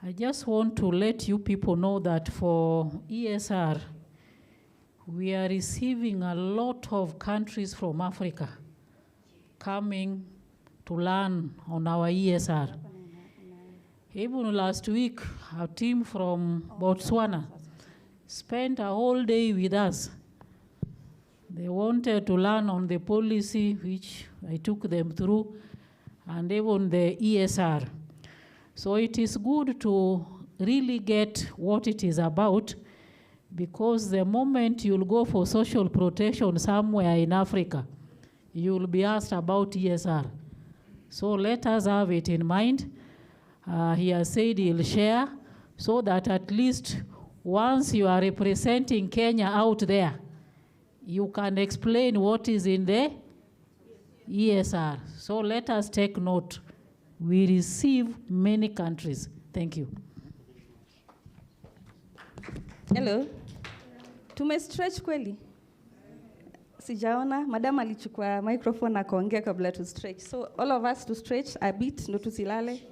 I just want to let you people know that for ESR, we are receiving a lot of countries from Africa coming to learn on our ESR. Even last week, a team from Botswana spent a whole day with us. They wanted to learn on the policy, which I took them through, and even the ESR. So it is good to really get what it is about, because the moment you'll go for social protection somewhere in Africa, you'll be asked about ESR. So let us have it in mind. He has said he'll share, so that at least once you are representing Kenya out there, you can explain what is in the ESR. So let us take note. We receive many countries. Thank you.
Hello. Tumestretch kweli? Sijaona. Madam alichukua microphone akaongea kabla to stretch. So all of us to stretch a bit, ndo tusilale.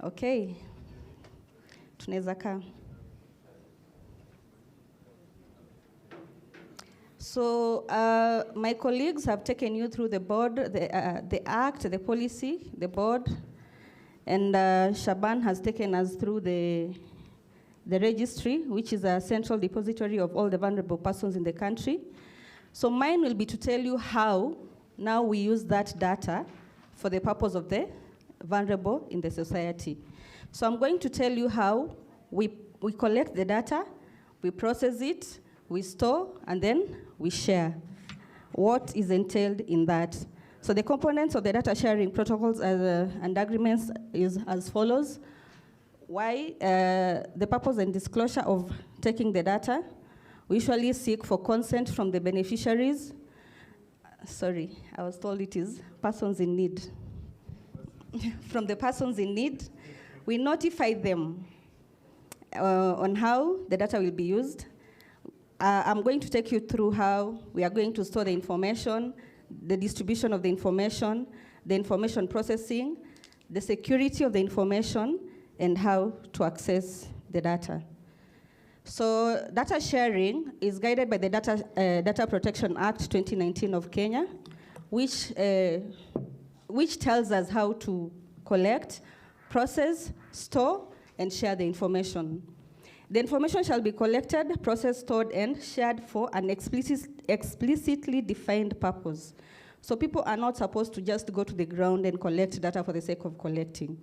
Okay. Tunaweza kaa. So my colleagues have taken you through the board, the act, the policy, the board, and Shaban has taken us through the registry, which is a central depository of all the vulnerable persons in the country. So mine will be to tell you how now we use that data for the purpose of the vulnerable in the society. So I'm going to tell you how we collect the data, we process it, we store, and then we share. What is entailed in that? So the components of the data sharing protocols and agreements is as follows. Why? The purpose and disclosure of taking the data. We usually seek for consent from the beneficiaries. Sorry, I was told it is persons in need. From the persons in need, we notify them on how the data will be used. I'm going to take you through how we are going to store the information, the distribution of the information processing, the security of the information, and how to access the data. So data sharing is guided by the Data Protection Act 2019 of Kenya, which tells us how to collect, process, store, and share the information. The information shall be collected, processed, stored, and shared for an explicitly defined purpose. So people are not supposed to just go to the ground and collect data for the sake of collecting.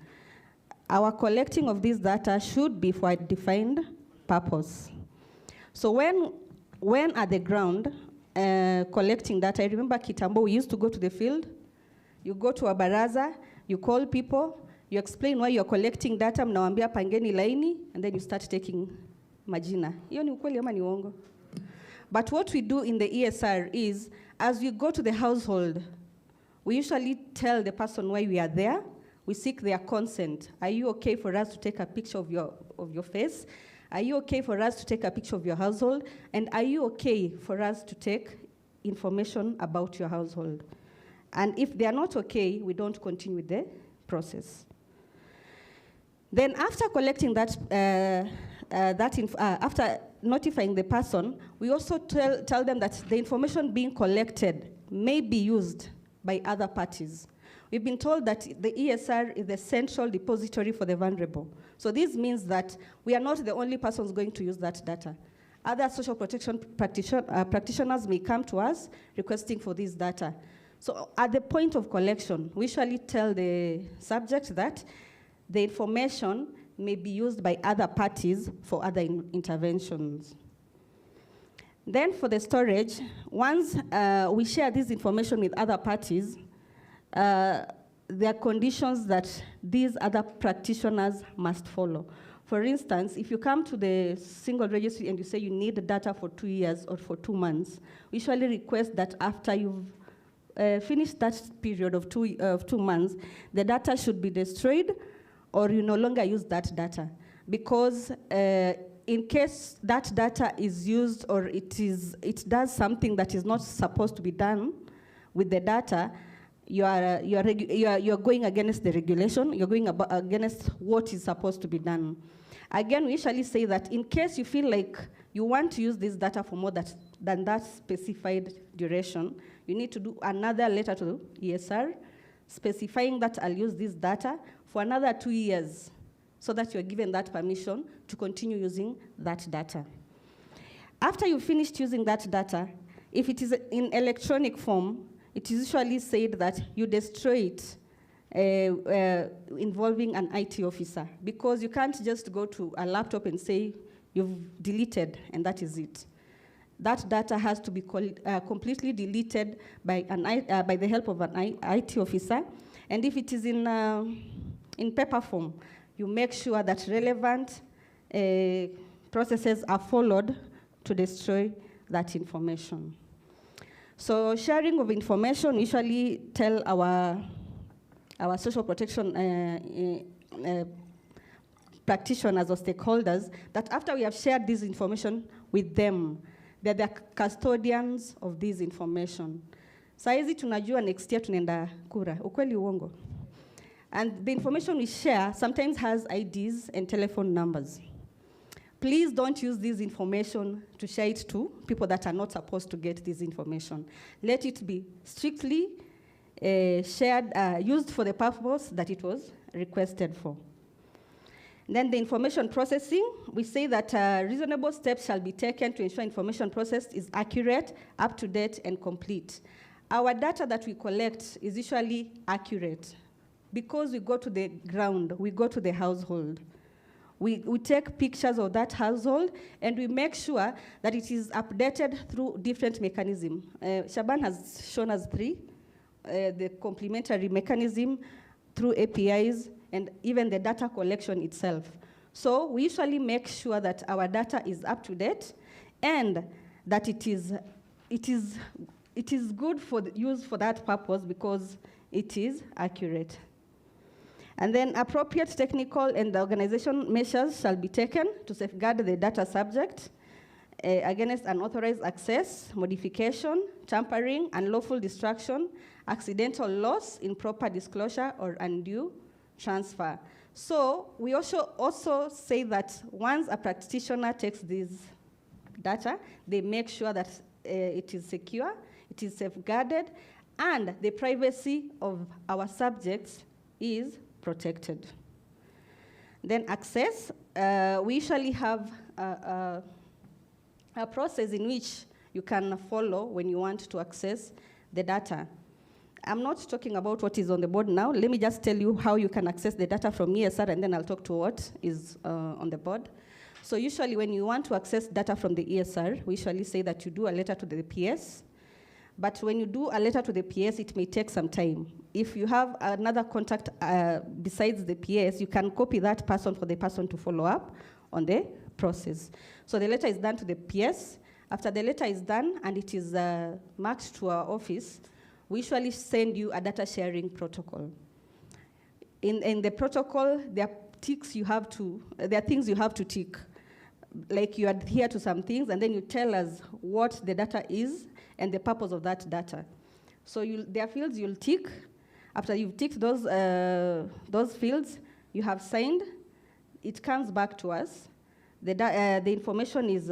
Our collecting of this data should be for a defined purpose. So when at the ground collecting data, I remember Kitambo, we used to go to the field. You go to a baraza, you call people, you explain why you're collecting data, mnawambia pangeni laini, and then you start taking majina. Hiyo ni ukweli ama ni uongo? But what we do in the ESR is, as we go to the household, we usually tell the person why we are there. We seek their consent. Are you okay for us to take a picture of your face? Are you okay for us to take a picture of your household? And are you okay for us to take information about your household? And if they are not okay, we don't continue with the process. Then after collecting that, after notifying the person, we also tell them that the information being collected may be used by other parties. We've been told that the ESR is the central depository for the vulnerable. So this means that we are not the only persons going to use that data. Other social protection practitioners may come to us requesting for this data. So at the point of collection, we usually tell the subject that the information may be used by other parties for other interventions. Then for the storage, once we share this information with other parties, there are conditions that these other practitioners must follow. For instance, if you come to the single registry and you say you need data for 2 years or for 2 months, we usually request that after you've finished that period of 2 months, the data should be destroyed or you no longer use that data. Because in case that data is used or it does something that is not supposed to be done with the data, you're going against the regulation, you're going against what is supposed to be done. Again, we usually say that in case you feel like you want to use this data for more than that specified duration, you need to do another letter to ESR specifying that I'll use this data for another 2 years so that you're given that permission to continue using that data. After you've finished using that data, if it is in electronic form, it is usually said that you destroy it involving an IT officer, because you can't just go to a laptop and say you've deleted and that is it. That data has to be completely deleted by the help of an IT officer. And if it is in paper form, you make sure that relevant processes are followed to destroy that information. So sharing of information, we usually tell our social protection practitioners or stakeholders that after we have shared this information with them, they're the custodians of this information. Saizi tunajua next year tunaenda kura, ukweli uongo. And the information we share sometimes has IDs and telephone numbers. Please don't use this information to share it to people that are not supposed to get this information. Let it be strictly shared, used for the purpose that it was requested for. Then the information processing, we say that reasonable steps shall be taken to ensure information process is accurate, up to date, and complete. Our data that we collect is usually accurate because we go to the ground, we go to the household. We take pictures of that household and we make sure that it is updated through different mechanisms. Shaban has shown us 3, the complementary mechanism through APIs and even the data collection itself. So we usually make sure that our data is up to date and that it is good for the use for that purpose because it is accurate. And then appropriate technical and organization measures shall be taken to safeguard the data subject against unauthorized access, modification, tampering, unlawful destruction, accidental loss, improper disclosure, or undue transfer. So we also say that once a practitioner takes this data, they make sure that it is secure, it is safeguarded, and the privacy of our subjects is protected. Then access, we usually have a process in which you can follow when you want to access the data. I'm not talking about what is on the board now. Let me just tell you how you can access the data from ESR, and then I'll talk to what is on the board. So usually when you want to access data from the ESR, we usually say that you do a letter to the PS. But when you do a letter to the PS, it may take some time. If you have another contact besides the PS, you can copy that person for the person to follow up on the process. So the letter is done to the PS. After the letter is done and it is marked to our office, we usually send you a data sharing protocol. In the protocol, there are things you have to tick. Like you adhere to some things, and then you tell us what the data is and the purpose of that data. So there are fields you'll tick. After you've ticked those fields, you have signed. It comes back to us. The information is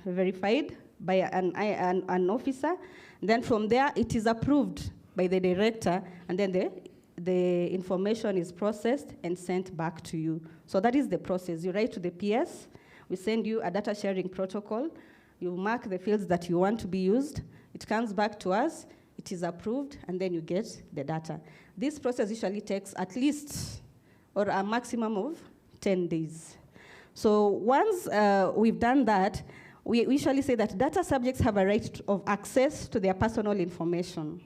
verified by an officer. Then from there, it is approved by the director, and then the information is processed and sent back to you. So that is the process. You write to the PS. We send you a data sharing protocol. You mark the fields that you want to be used. It comes back to us. It is approved, and then you get the data. This process usually takes at least or a maximum of 10 days. So once we've done that, we usually say that data subjects have a right of access to their personal information.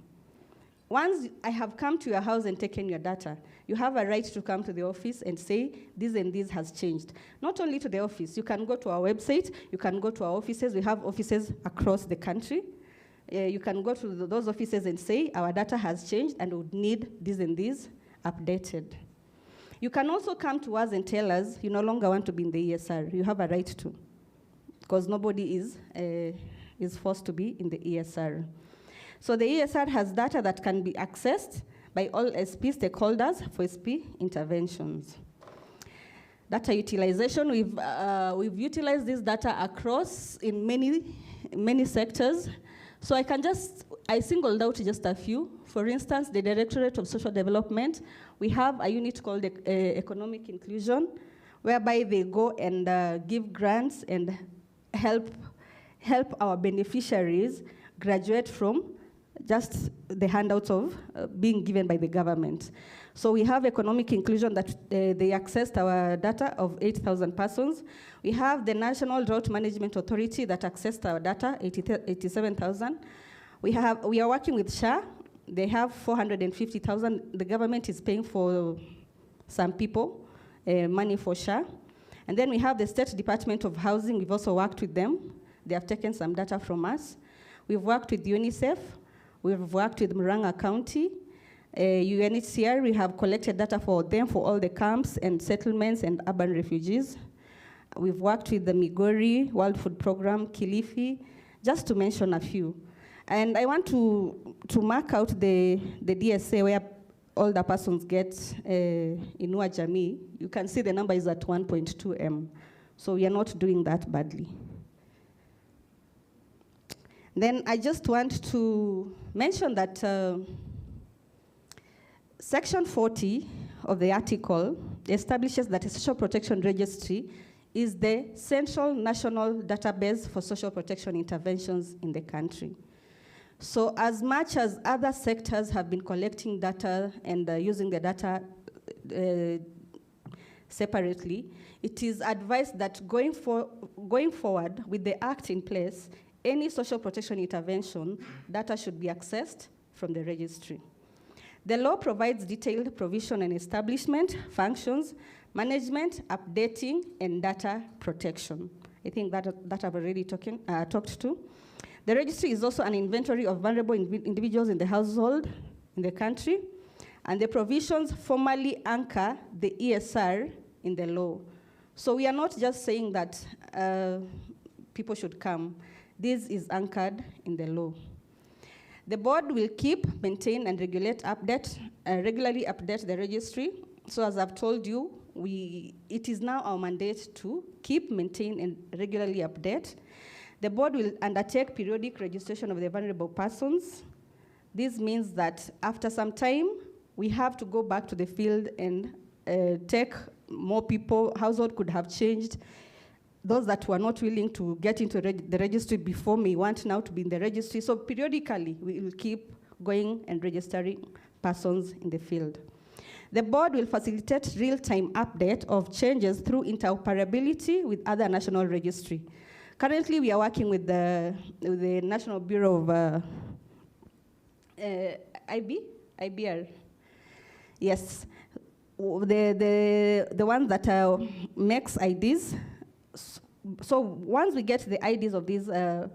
Once I have come to your house and taken your data, you have a right to come to the office and say, this and this has changed. Not only to the office, you can go to our website, you can go to our offices. We have offices across the country. You can go to those offices and say, our data has changed and would need this and this updated. You can also come to us and tell us you no longer want to be in the ESR. You have a right to, because nobody is forced to be in the ESR. So the ESR has data that can be accessed by all SP stakeholders for SP interventions. Data utilization, we've utilized this data across in many sectors. So I singled out just a few. For instance, the Directorate of Social Development, we have a unit called Economic Inclusion, whereby they go and give grants and help our beneficiaries graduate from just the handouts of being given by the government. So we have economic inclusion that they accessed our data of 8,000 persons. We have the National Drought Management Authority that accessed our data, 87,000. We are working with SHA. They have 450,000. The government is paying for some people money for SHA. And then we have the State Department of Housing. We've also worked with them. They have taken some data from us. We've worked with UNICEF. We've worked with Murang'a County. UNHCR, we have collected data for them for all the camps and settlements and urban refugees. We've worked with the Migori World Food Program, Kilifi, just to mention a few. And I want to mark out the DSA where all the persons get Inua Jamii. You can see the number is at 1.2 M. So we are not doing that badly. Then I just want to mention that Section 40 of the article establishes that a social protection registry is the central national database for social protection interventions in the country. So as much as other sectors have been collecting data and using the data separately, it is advised that going forward with the Act in place, any social protection intervention, data should be accessed from the registry. The law provides detailed provision and establishment, functions, management, updating, and data protection. I think that I've already talked to. The registry is also an inventory of vulnerable individuals in the household, in the country, and the provisions formally anchor the ESR in the law. So we are not just saying that people should come. This is anchored in the law. The board will keep, maintain, and regularly update the registry. So as I've told you, it is now our mandate to keep, maintain, and regularly update. The board will undertake periodic registration of the vulnerable persons. This means that after some time, we have to go back to the field and take more people. Household could have changed. Those that were not willing to get into the registry before may want now to be in the registry. So periodically, we will keep going and registering persons in the field. The board will facilitate real-time update of changes through interoperability with other national registry. Currently, we are working with the National Bureau of IBR. Yes, the one that makes IDs. So once we get the IDs of these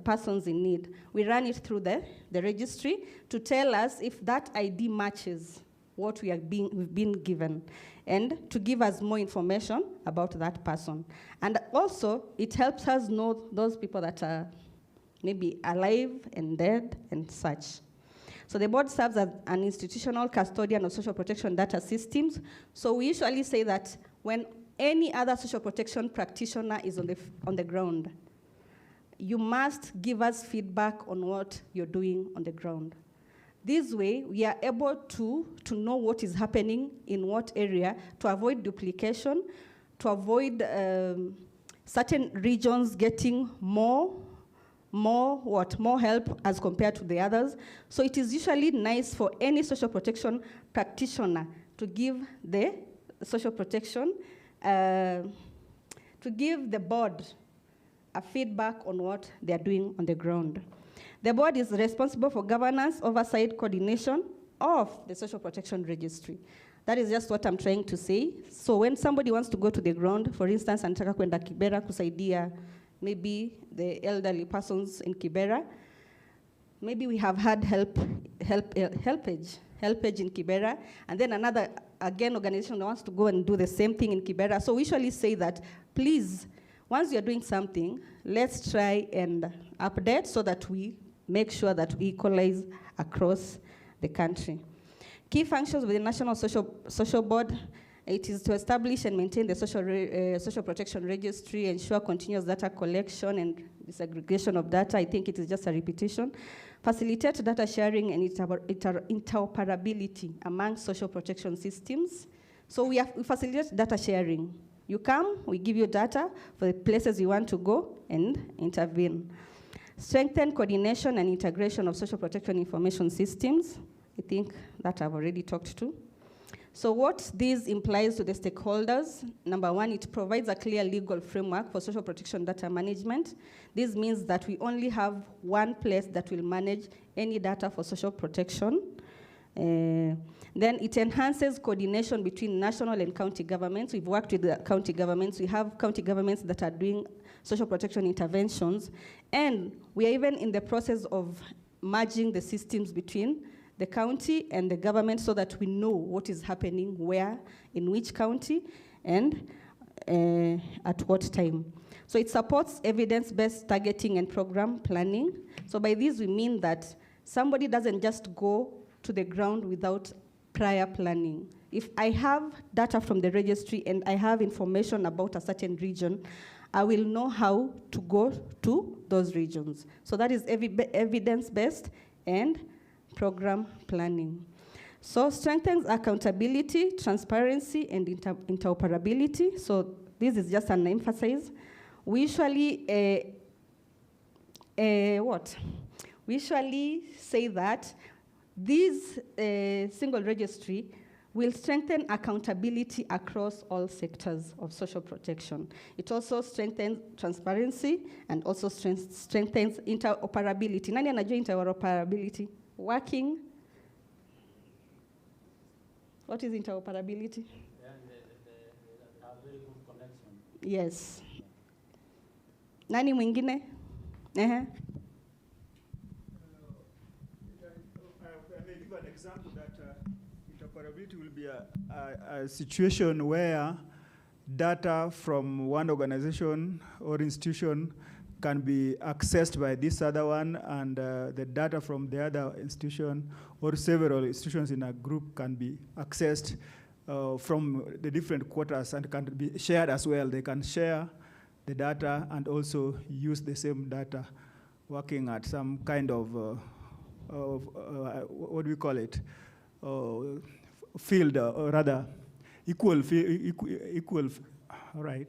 persons in need, we run it through the registry to tell us if that ID matches what we've been given, and to give us more information about that person. And also, it helps us know those people that are maybe alive and dead and such. So the board serves as an institutional custodian of social protection data systems. So we usually say that when any other social protection practitioner is on the ground, you must give us feedback on what you're doing on the ground. This way, we are able to know what is happening in what area, to avoid duplication, to avoid certain regions getting more help as compared to the others. So it is usually nice for any social protection practitioner to give the social protection, to give the board a feedback on what they are doing on the ground. The board is responsible for governance, oversight, coordination of the social protection registry. That is just what I'm trying to say. So when somebody wants to go to the ground, for instance, anataka kwenda Kibera kusaidia maybe the elderly persons in Kibera, maybe we have had helpage in Kibera, and then another, again, organization that wants to go and do the same thing in Kibera. So we usually say that, please, once you're doing something, let's try and update so that we make sure that we equalize across the country. Key functions with the National Social Board, it is to establish and maintain the social protection registry, ensure continuous data collection and disaggregation of data. I think it is just a repetition. Facilitate data sharing and interoperability among social protection systems. So we facilitate data sharing. You come, we give you data for the places you want to go and intervene. Strengthen coordination and integration of social protection information systems. I think that I've already talked to. So what this implies to the stakeholders, number one, it provides a clear legal framework for social protection data management. This means that we only have one place that will manage any data for social protection. Then it enhances coordination between national and county governments. We've worked with the county governments. We have county governments that are doing social protection interventions. And we are even in the process of merging the systems between the county and the government so that we know what is happening where, in which county, and at what time. So it supports evidence-based targeting and program planning. So by this we mean that somebody doesn't just go to the ground without prior planning. If I have data from the registry and I have information about a certain region, I will know how to go to those regions. So that is evidence-based and program planning. So strengthens accountability, transparency, and interoperability. So this is just an emphasis. We usually, We usually say that this single registry will strengthen accountability across all sectors of social protection. It also strengthens transparency and also strengthens interoperability. Nani anajua interoperability? Working. What is interoperability? Yes. Nani mwingine?
I may give an example that interoperability will be a situation where data from one organization or institution can be accessed by this other one, and the data from the other institution or several institutions in a group can be accessed from the different quarters and can be shared as well. They can share the data and also use the same data, working at some kind of what do we call it? Field, or rather, equal, right?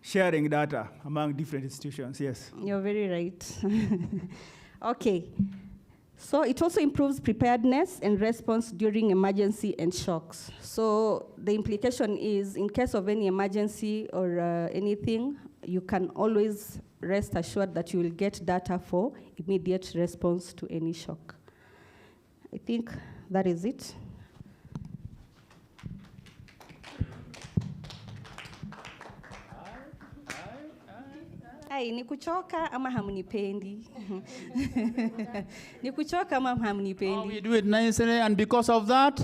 Sharing data among different institutions, yes.
You're very right. Okay. So it also improves preparedness and response during emergency and shocks. So the implication is, in case of any emergency or anything, you can always rest assured that you will get data for immediate response to any shock. I think that is it. Ai, ni kuchoka ama hamnipendi? Ni kuchoka ama hamnipendi?
We do it nicely, and because of that,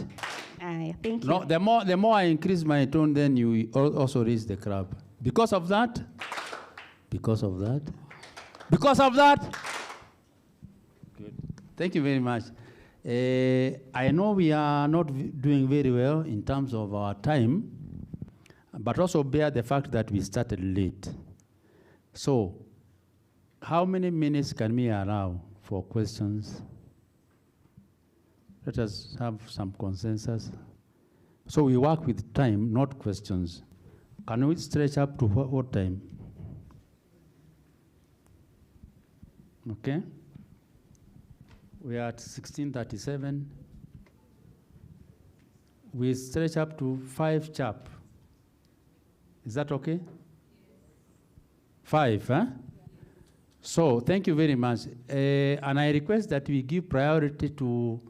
thank you.
No, the more I increase my tone, then you also raise the crowd. Because of that, because of that, because of that. Good. Thank you very much. I know we are not doing very well in terms of our time, but also bear the fact that we started late. So, how many minutes can we allow for questions? Let us have some consensus. So we work with time, not questions. Can we stretch up to what time? Okay. We are at 16:37. We stretch up to 5 sharp. Is that okay? 5, huh? So thank you very much. And I request that we give priority to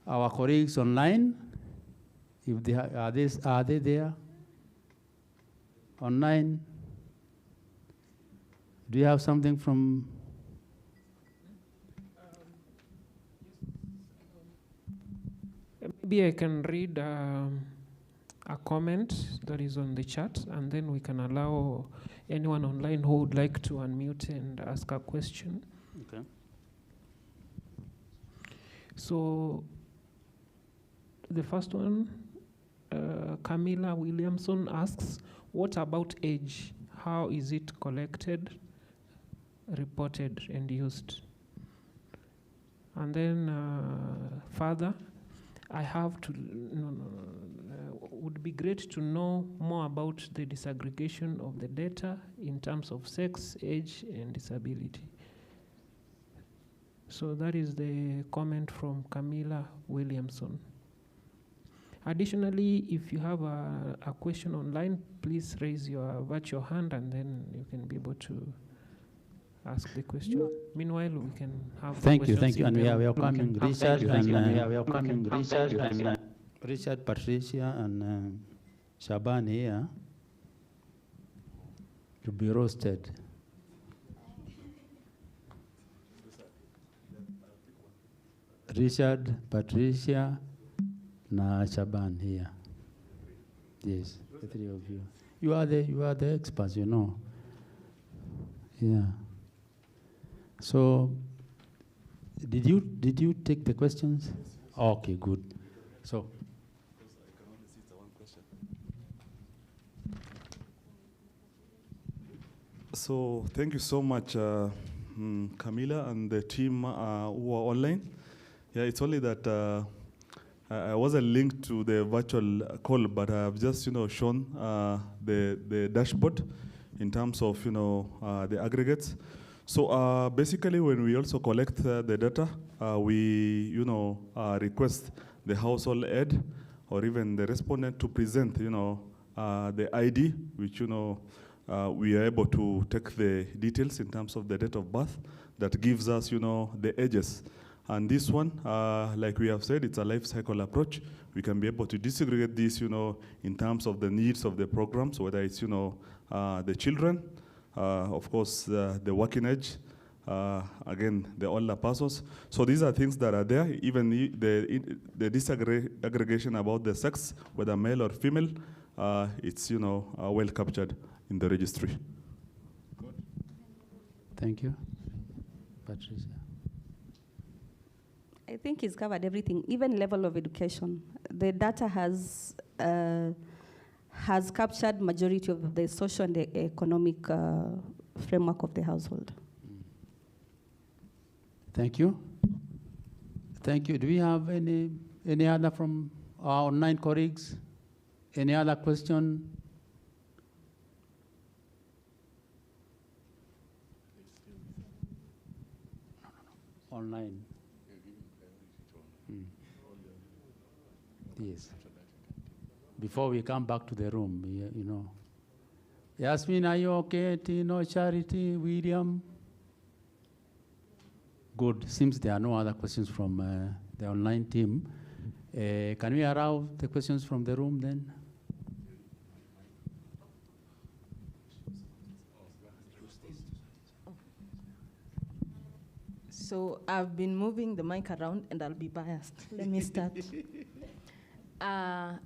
our colleagues online. If they are they there? Online? Do you have something from?
Maybe I can read a comment that is on the chat, and then we can allow anyone online who would like to unmute and ask a question.
Okay.
So the first one, Camilla Williamson asks, what about age? How is it collected, reported, and used? And then further, I have to, would be great to know more about the disaggregation of the data in terms of sex, age, and disability. So that is the comment from Camilla Williamson. Additionally, if you have a question online, please raise your virtual hand and then you can be able to ask the question. Meanwhile, we can have
Thank you,
questions.
and we are welcoming Richard and Richard, Patricia, and Shaban here to be roasted. Richard, Patricia, na Shaban here. Yes, the three of you. You are the experts, you know. Yeah. So, did you take the questions? Okay, good. So.
So thank you so much, Camila and the team who are online. Yeah, it's only that I wasn't linked to the virtual call, but I have just shown the dashboard in terms of the aggregates. So basically, when we also collect the data, we request the household head or even the respondent to present the ID, which we are able to take the details in terms of the date of birth that gives us the ages. And this one, like we have said, it's a life cycle approach. We can be able to disaggregate this in terms of the needs of the programs, whether it's the children, of course, the working age, again, the older persons. So these are things that are there. Even the disaggregation about the sex, whether male or female, it's well captured in the registry.
Good. Thank you. Patricia.
I think he's covered everything, even level of education. The data has captured majority of the social and the economic framework of the household.
Thank you. Thank you. Do we have any other from our online colleagues? Any other question? Online. Yes. Before we come back to the room, Yasmin, are you okay? Tino, Charity, William? Good. Seems there are no other questions from the online team. Can we allow the questions from the room then?
So I've been moving the mic around and I'll be biased. Let me start.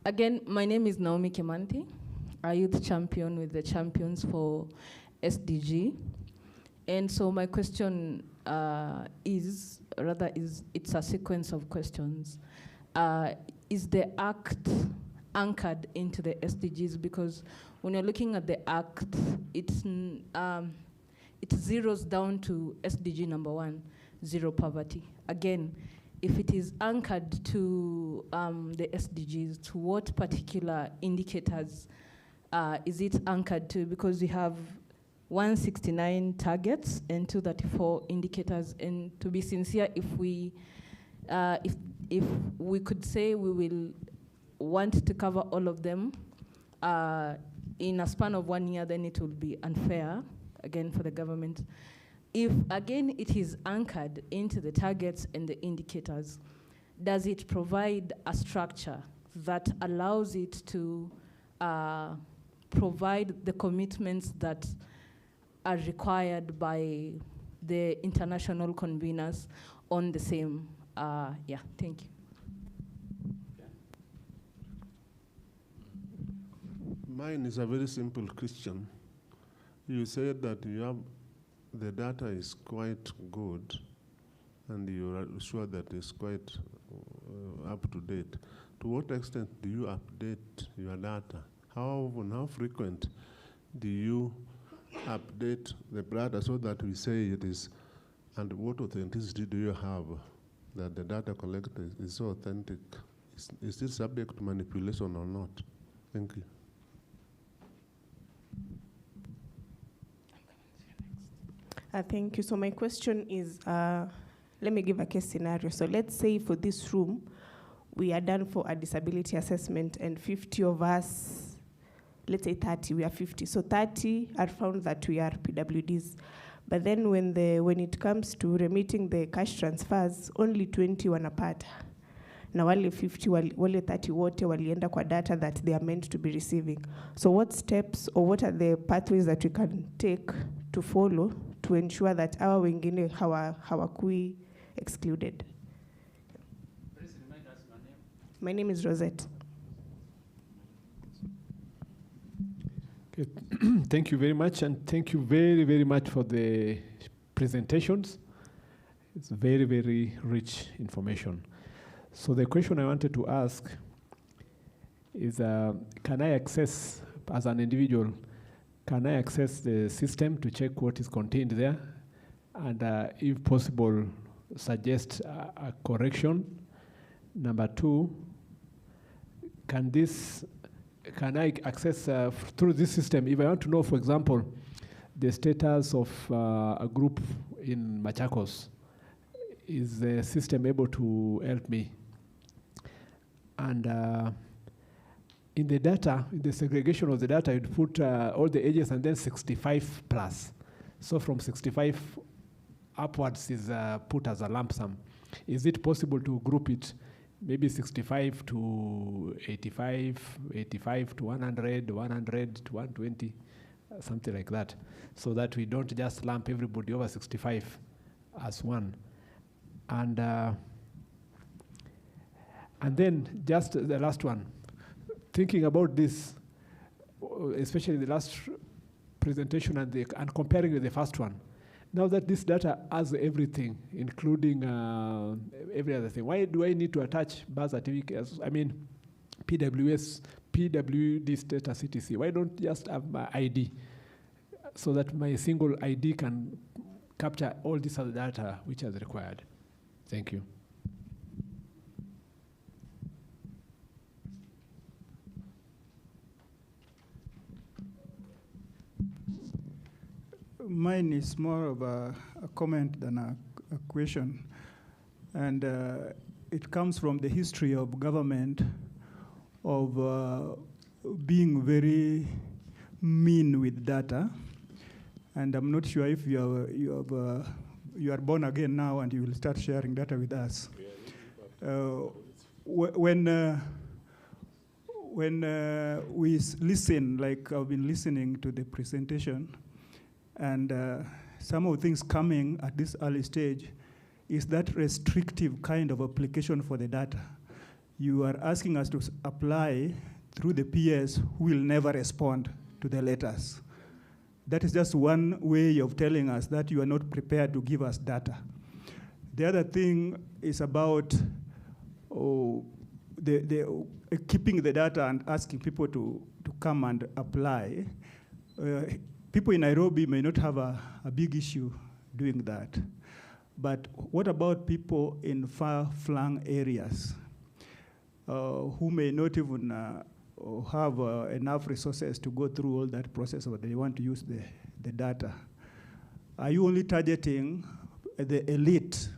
Again, my name is Naomi Kemanti, a youth champion with the Champions for SDG. And so my question it's a sequence of questions. Is the Act anchored into the SDGs? Because when you're looking at the Act, it zeroes down to SDG number 1, zero poverty. Again, if it is anchored to the SDGs, to what particular indicators is it anchored to? Because we have 169 targets and 234 indicators. And to be sincere, if we could say we will want to cover all of them in a span of 1 year, then it will be unfair, again, for the government. If, again, it is anchored into the targets and the indicators, does it provide a structure that allows it to provide the commitments that are required by the international conveners on the same? Thank you.
Mine is a very simple question. You said that the data is quite good and you are sure that it's quite up to date. To what extent do you update your data? How often, how frequent do you update the data so that we say it is, and what authenticity do you have that the data collected is so authentic? Is it subject to manipulation or not? Thank you.
Thank you. So my question is, let me give a case scenario. So let's say for this room, we are done for a disability assessment and 50 of us, let's say 30, we are 50. So 30 are found that we are PWDs. But then when it comes to remitting the cash transfers, only 20 wanapata. Na wale 50, wale 30 wote walienda kwa data that they are meant to be receiving. So what steps or what are the pathways that we can take to follow to ensure that our wengine hawakui excluded? My name is Rosette.
Okay. Thank you very much, and thank you very, very much for the presentations. It's very, very rich information. So the question I wanted to ask is, can I access, as an individual, can I access the system to check what is contained there? And if possible, suggest a correction. Number 2, can I access through this system, if I want to know, for example, the status of a group in Machakos, is the system able to help me? And in the data, in the segregation of the data, you'd put all the ages and then 65 plus. So from 65 upwards is put as a lump sum. Is it possible to group it, maybe 65 to 85, 85 to 100, 100 to 120? something like that, so that we don't just lump everybody over 65 as one. And then just the last one, thinking about this, especially the last presentation and comparing with the first one. Now that this data has everything, including every other thing, why do I need to attach birth certificates? I mean, PWS, PWD status, etc. Why don't just have my ID, so that my single ID can capture all this other data which is required? Thank you.
Mine is more of a comment than a question. And it comes from the history of government of being very mean with data. And I'm not sure if you are born again now and you will start sharing data with us. When we listen, like I've been listening to the presentation, and some of the things coming at this early stage is that restrictive kind of application for the data. You are asking us to apply through the PS who will never respond to the letters. That is just one way of telling us that you are not prepared to give us data. The other thing is about keeping the data and asking people to come and apply. People in Nairobi may not have a big issue doing that. But what about people in far-flung areas who may not even have enough resources to go through all that process, or they want to use the data? Are you only targeting the elite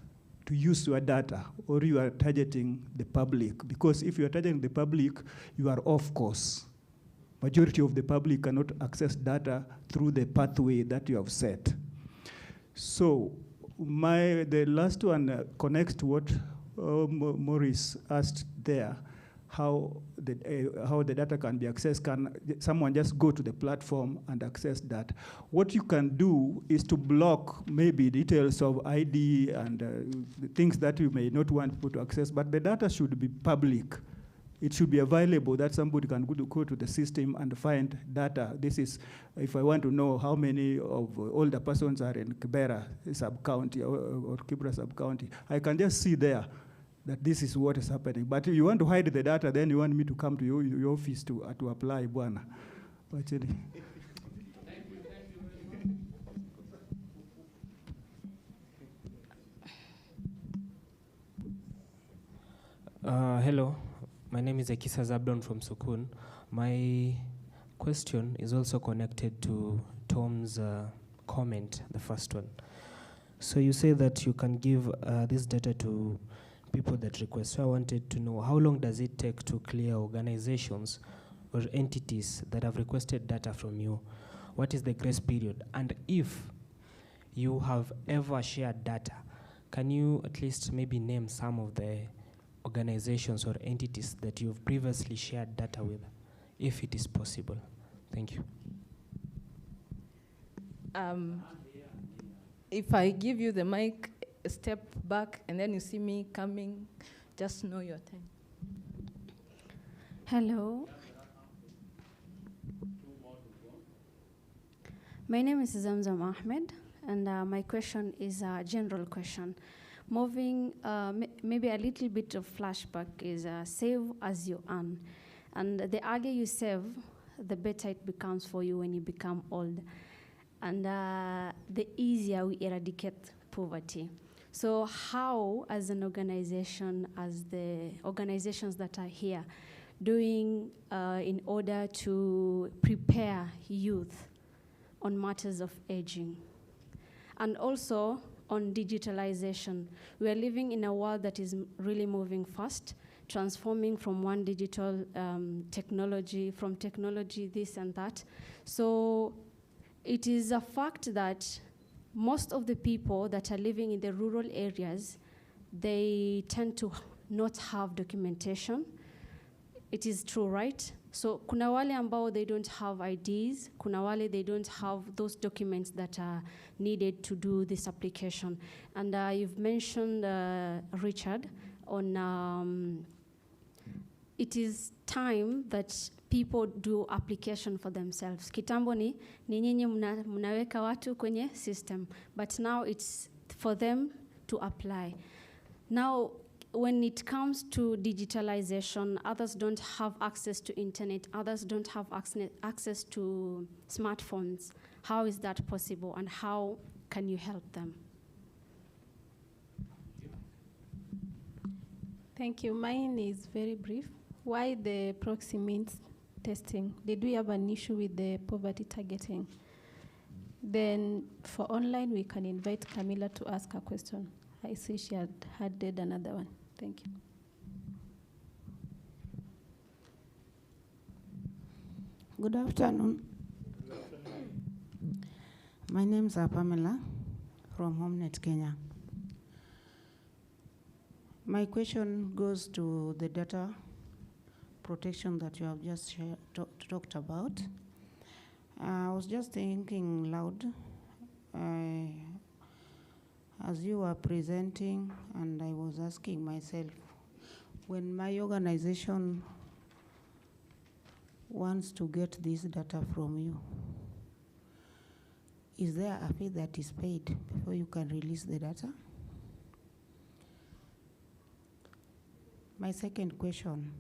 to use your data, or you are targeting the public? Because if you are targeting the public, you are off course. Majority of the public cannot access data through the pathway that you have set. So the last one connects to what Maurice asked there, how the data can be accessed. Can someone just go to the platform and access that? What you can do is to block maybe details of ID and things that you may not want people to access, but the data should be public. It should be available that somebody can go to the system and find data. This is, if I want to know how many of older persons are in Kibera sub-county or Kibra sub-county, I can just see there that this is what is happening. But if you want to hide the data, then you want me to come to your office to apply, Bwana. Actually.
Hello. My name is Ekisa Zabdon from Sukun. My question is also connected to Tom's comment, the first one. So you say that you can give this data to people that request. So I wanted to know, how long does it take to clear organizations or entities that have requested data from you? What is the grace period? And if you have ever shared data, can you at least maybe name some of the organizations or entities that you've previously shared data with, if it is possible? Thank you.
If I give you the mic, step back, and then you see me coming, just know your time.
Hello. My name is Zamzam Ahmed, and my question is a general question. Moving maybe a little bit of flashback is save as you earn. And the earlier you save, the better it becomes for you when you become old. And the easier we eradicate poverty. So how, as an organization, as the organizations that are here, doing in order to prepare youth on matters of aging? And also, on digitalization. We are living in a world that is really moving fast, transforming from one digital technology, from technology this and that. So it is a fact that most of the people that are living in the rural areas, they tend to not have documentation. It is true, right? So kuna wale ambao they don't have IDs, kuna wale they don't have those documents that are needed to do this application. And you've mentioned, Richard, on it is time that people do application for themselves. Kitambo ni nyinyi mnaweka watu kwenye system, but now it's for them to apply. Now, when it comes to digitalization, others don't have access to internet, others don't have access to smartphones. How is that possible, and how can you help them?
Thank you. Mine is very brief. Why the proxy means testing? Did we have an issue with the poverty targeting? Then for online, we can invite Camilla to ask a question. I see she had added another one. Thank you.
Good afternoon. My name is Pamela from HomeNet, Kenya. My question goes to the data protection that you have just talked about. I was just thinking loud as you were presenting, and I was asking myself, when my organization wants to get this data from you, is there a fee that is paid before you can release the data? My second question,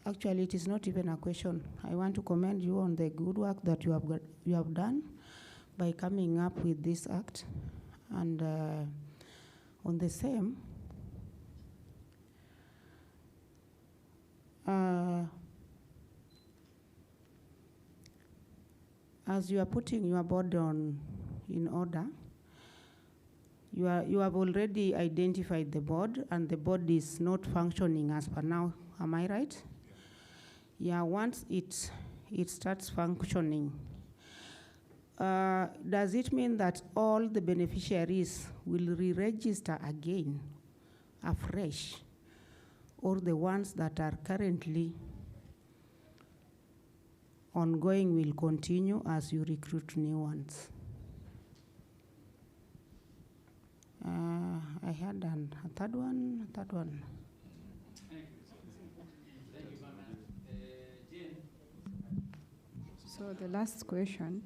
actually, it is not even a question. I want to commend you on the good work that you have done by coming up with this act. And on the same, as you are putting your board in order, you have already identified the board, and the board is not functioning as per now. Am I right? Yeah, once it starts functioning, does it mean that all the beneficiaries will re-register again, afresh, or the ones that are currently ongoing will continue as you recruit new ones? I had a third one.
So the last question,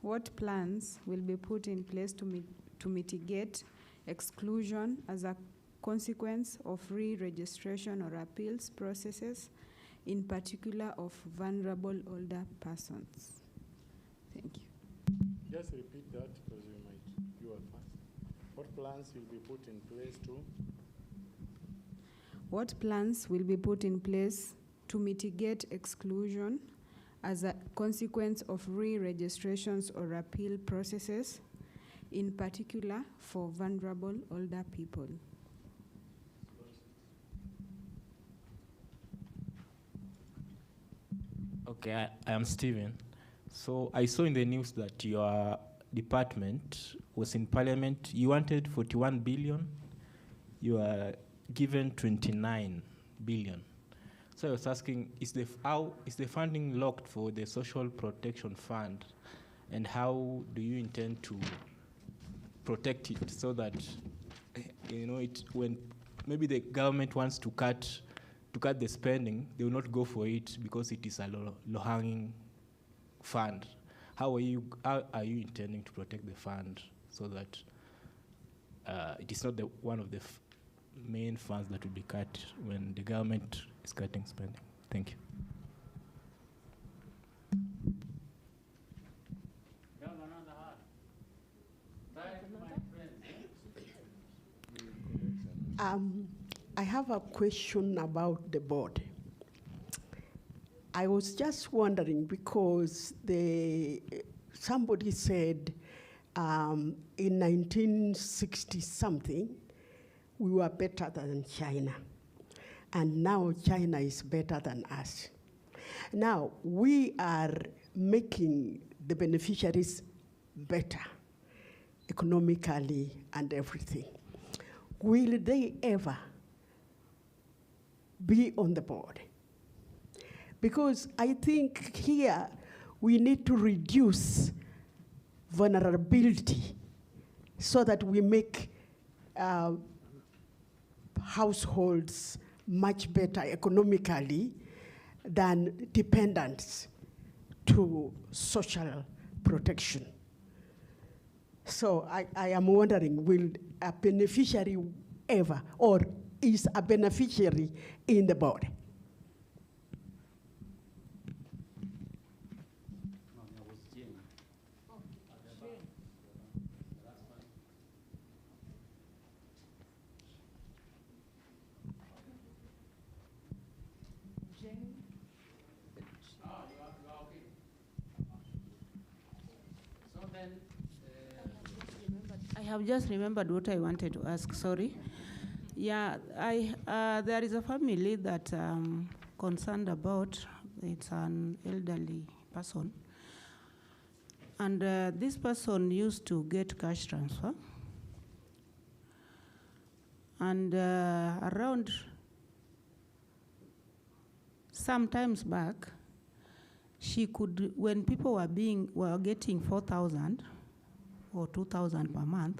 what plans will be put in place to mitigate exclusion as a consequence of re-registration or appeals processes, in particular of vulnerable older persons? Thank you.
Just repeat that because you are fast. What plans will be put in place to?
What plans will be put in place to mitigate exclusion as a consequence of re-registrations or appeal processes, in particular for vulnerable older people?
Okay, I am Stephen. So I saw in the news that your department was in Parliament. You wanted 41 billion. You are given 29 billion. So I was asking, how is the funding locked for the Social Protection Fund, and how do you intend to protect it so that when maybe the government wants to cut the spending, they will not go for it because it is a low-hanging fund. How are you intending to protect the fund so that it is not one of the main funds that will be cut when the government is cutting spending? Thank you.
I have a question about the board. I was just wondering because somebody said in 1960 something we were better than China, and now China is better than us. Now we are making the beneficiaries better economically and everything. will they ever be on the board? Because I think here we need to reduce vulnerability so that we make households much better economically than dependents to social protection. So I am wondering, will a beneficiary ever, or is a beneficiary in the board?
I have just remembered what I wanted to ask, sorry. Yeah, there is a family that I'm concerned about. It's an elderly person. And this person used to get cash transfer. And around sometimes back, she could, when people were getting 4,000 or 2,000 per month,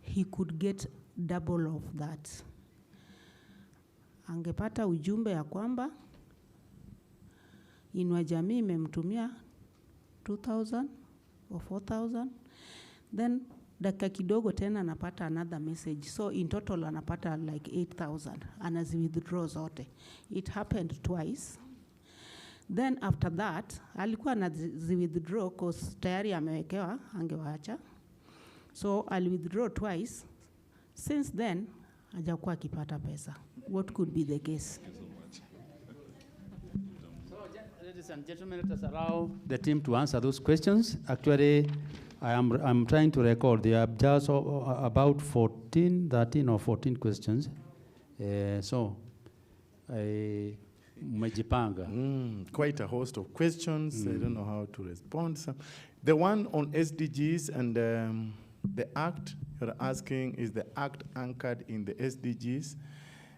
he could get double of that. Angepata ujumbe ya kwamba Inua Jamii imemtumia 2,000 or 4,000, then dakika kidogo tena anapata another message. So in total anapata like 8,000, anazi-withdraw zote. It happened twice. Then after that, alikuwa anazi-withdraw because tayari amewekewa, angewaacha. So ali-withdraw twice. Since then, hajakuwa akipata pesa. What could be the case?
Ladies and gentlemen, let us allow the team to answer those questions. Actually, I'm trying to record. There are just about 13 or 14 questions.
Quite a host of questions. I don't know how to respond. So, the one on SDGs and the Act you're asking, is the Act anchored in the SDGs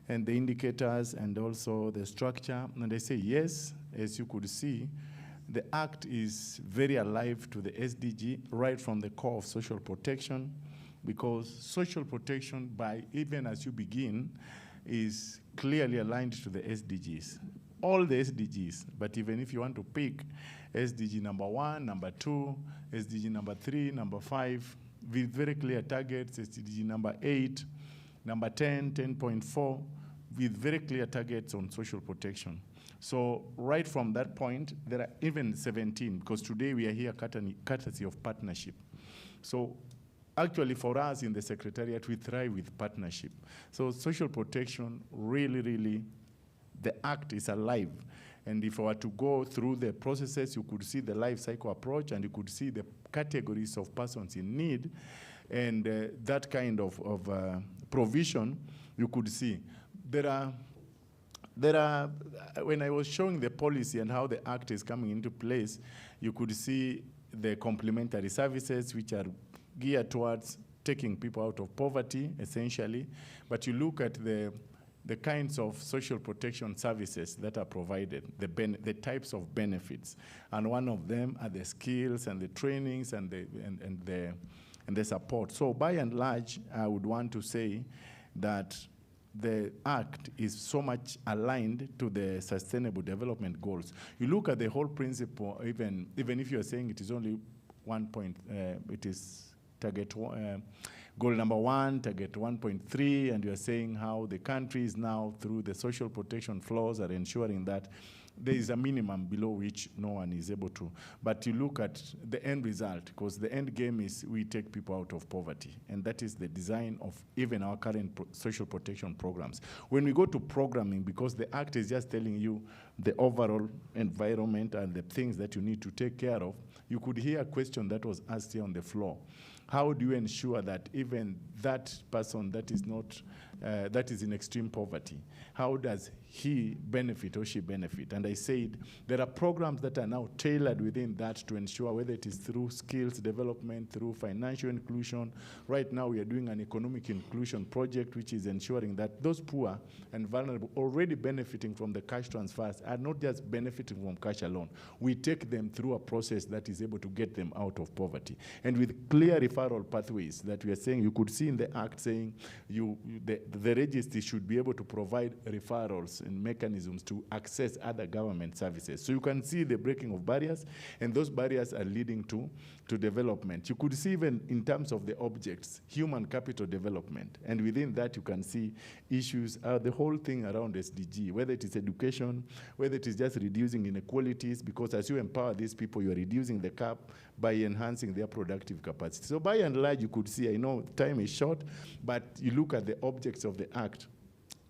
and the indicators and also the structure? And I say yes, as you could see, the Act is very alive to the SDG right from the core of social protection, because social protection, by even as you begin, is clearly aligned to the SDGs. All the SDGs, but even if you want to pick SDG number 1, number 2, SDG number 3, number 5, with very clear targets, SDG number 8, number 10, 10.4, with very clear targets on social protection. So right from that point, there are even 17, because today we are here courtesy of partnership. So actually for us in the Secretariat, we thrive with partnership. So social protection, really, the Act is alive. And if I were to go through the processes, you could see the life cycle approach, and you could see the categories of persons in need, and that kind of provision you could see. There are, when I was showing the policy and how the Act is coming into place, you could see the complementary services which are geared towards taking people out of poverty, essentially. But you look at the kinds of social protection services that are provided, the types of benefits. And one of them are the skills and the trainings and the support. So by and large, I would want to say that the Act is so much aligned to the Sustainable Development Goals. You look at the whole principle, even if you're saying it is only 1 point, it is target goal number 1, target 1.3, and you're saying how the country is now, through the social protection flows, are ensuring that there is a minimum below which no one is able to. But you look at the end result, because the end game is we take people out of poverty. And that is the design of even our current social protection programs. When we go to programming, because the Act is just telling you the overall environment and the things that you need to take care of, you could hear a question that was asked here on the floor. How do you ensure that even that person that is not that is in extreme poverty. How does he benefit or she benefit? And I said there are programs that are now tailored within that to ensure whether it is through skills development, through financial inclusion. Right now we are doing an economic inclusion project which is ensuring that those poor and vulnerable already benefiting from the cash transfers are not just benefiting from cash alone. We take them through a process that is able to get them out of poverty. And with clear referral pathways that we are saying, you could see in the Act saying the registry should be able to provide referrals and mechanisms to access other government services. So you can see the breaking of barriers, and those barriers are leading to development. You could see even in terms of the objects, human capital development, and within that you can see issues, the whole thing around SDG, whether it is education, whether it is just reducing inequalities, because as you empower these people, you are reducing the gap by enhancing their productive capacity. So by and large, you could see, I know time is short, but you look at the objects of the Act,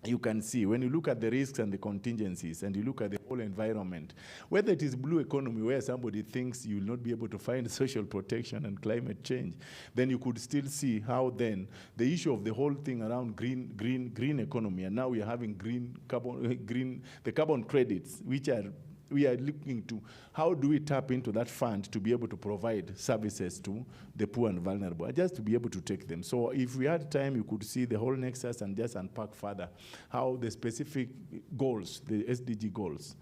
you can see when you look at the risks and the contingencies and you look at the whole environment, whether it is blue economy where somebody thinks you will not be able to find social protection and climate change, then you could still see how then the issue of the whole thing around green economy, and now we are having the carbon credits, which are we are looking to how do we tap into that fund to be able to provide services to the poor and vulnerable, just to be able to take them. So if we had time, you could see the whole nexus and just unpack further how the specific goals, the SDG goals,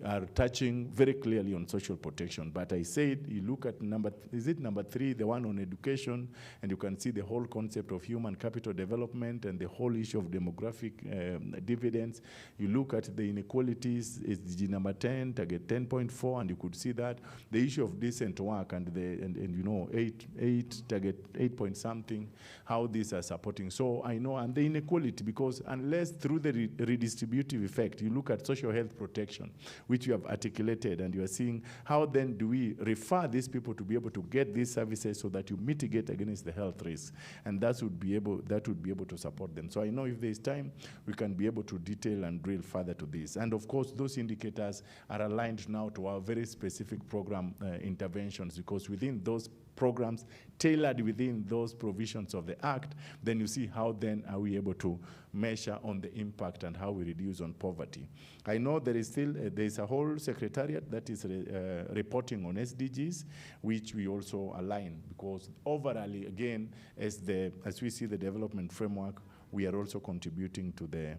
are touching very clearly on social protection. But I said, you look at number 3, the one on education, and you can see the whole concept of human capital development and the whole issue of demographic dividends. You look at the inequalities, SDG number 10, target 10.4, and you could see that. The issue of decent work and you know, 8 target 8 point something, how these are supporting. So I know, and the inequality, because unless through the redistributive effect, you look at social health protection, which you have articulated, and you are seeing how then do we refer these people to be able to get these services so that you mitigate against the health risks, and that would be able to support them. So I know if there is time, we can be able to detail and drill further to this. And of course, those indicators are aligned now to our very specific program interventions, because within those programs tailored within those provisions of the Act, then you see how then are we able to measure on the impact and how we reduce on poverty. I know there is still, there is a whole secretariat that is reporting on SDGs, which we also align, because overall, again, as we see the development framework, we are also contributing to the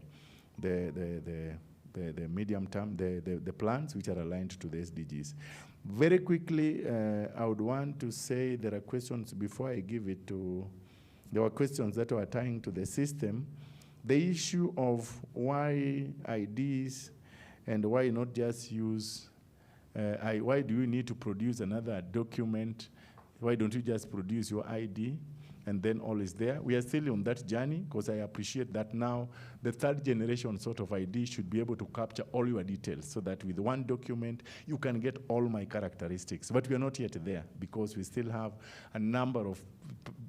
medium term, the plans which are aligned to the SDGs. Very quickly, I would want to say there are questions before I give it to, there were questions that were tying to the system. The issue of why IDs and why not just use, why do you need to produce another document? Why don't you just produce your ID? And then all is there. We are still on that journey, because I appreciate that now the third generation sort of ID should be able to capture all your details, so that with one document, you can get all my characteristics. But we are not yet there, because we still have a number of,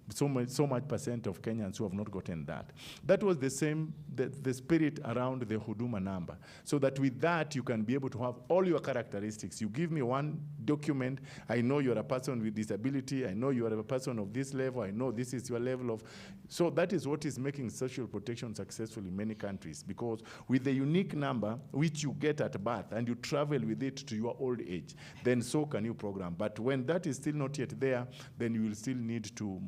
so much percent of Kenyans who have not gotten that. That was the same, the spirit around the Huduma number, so that with that, you can be able to have all your characteristics. You give me one document, I know you're a person with disability, I know you are a person of this level, I know this is your level of, so that is what is making social protection successful in many countries, because with the unique number, which you get at birth, and you travel with it to your old age, then so can you program. But when that is still not yet there, then you will still need to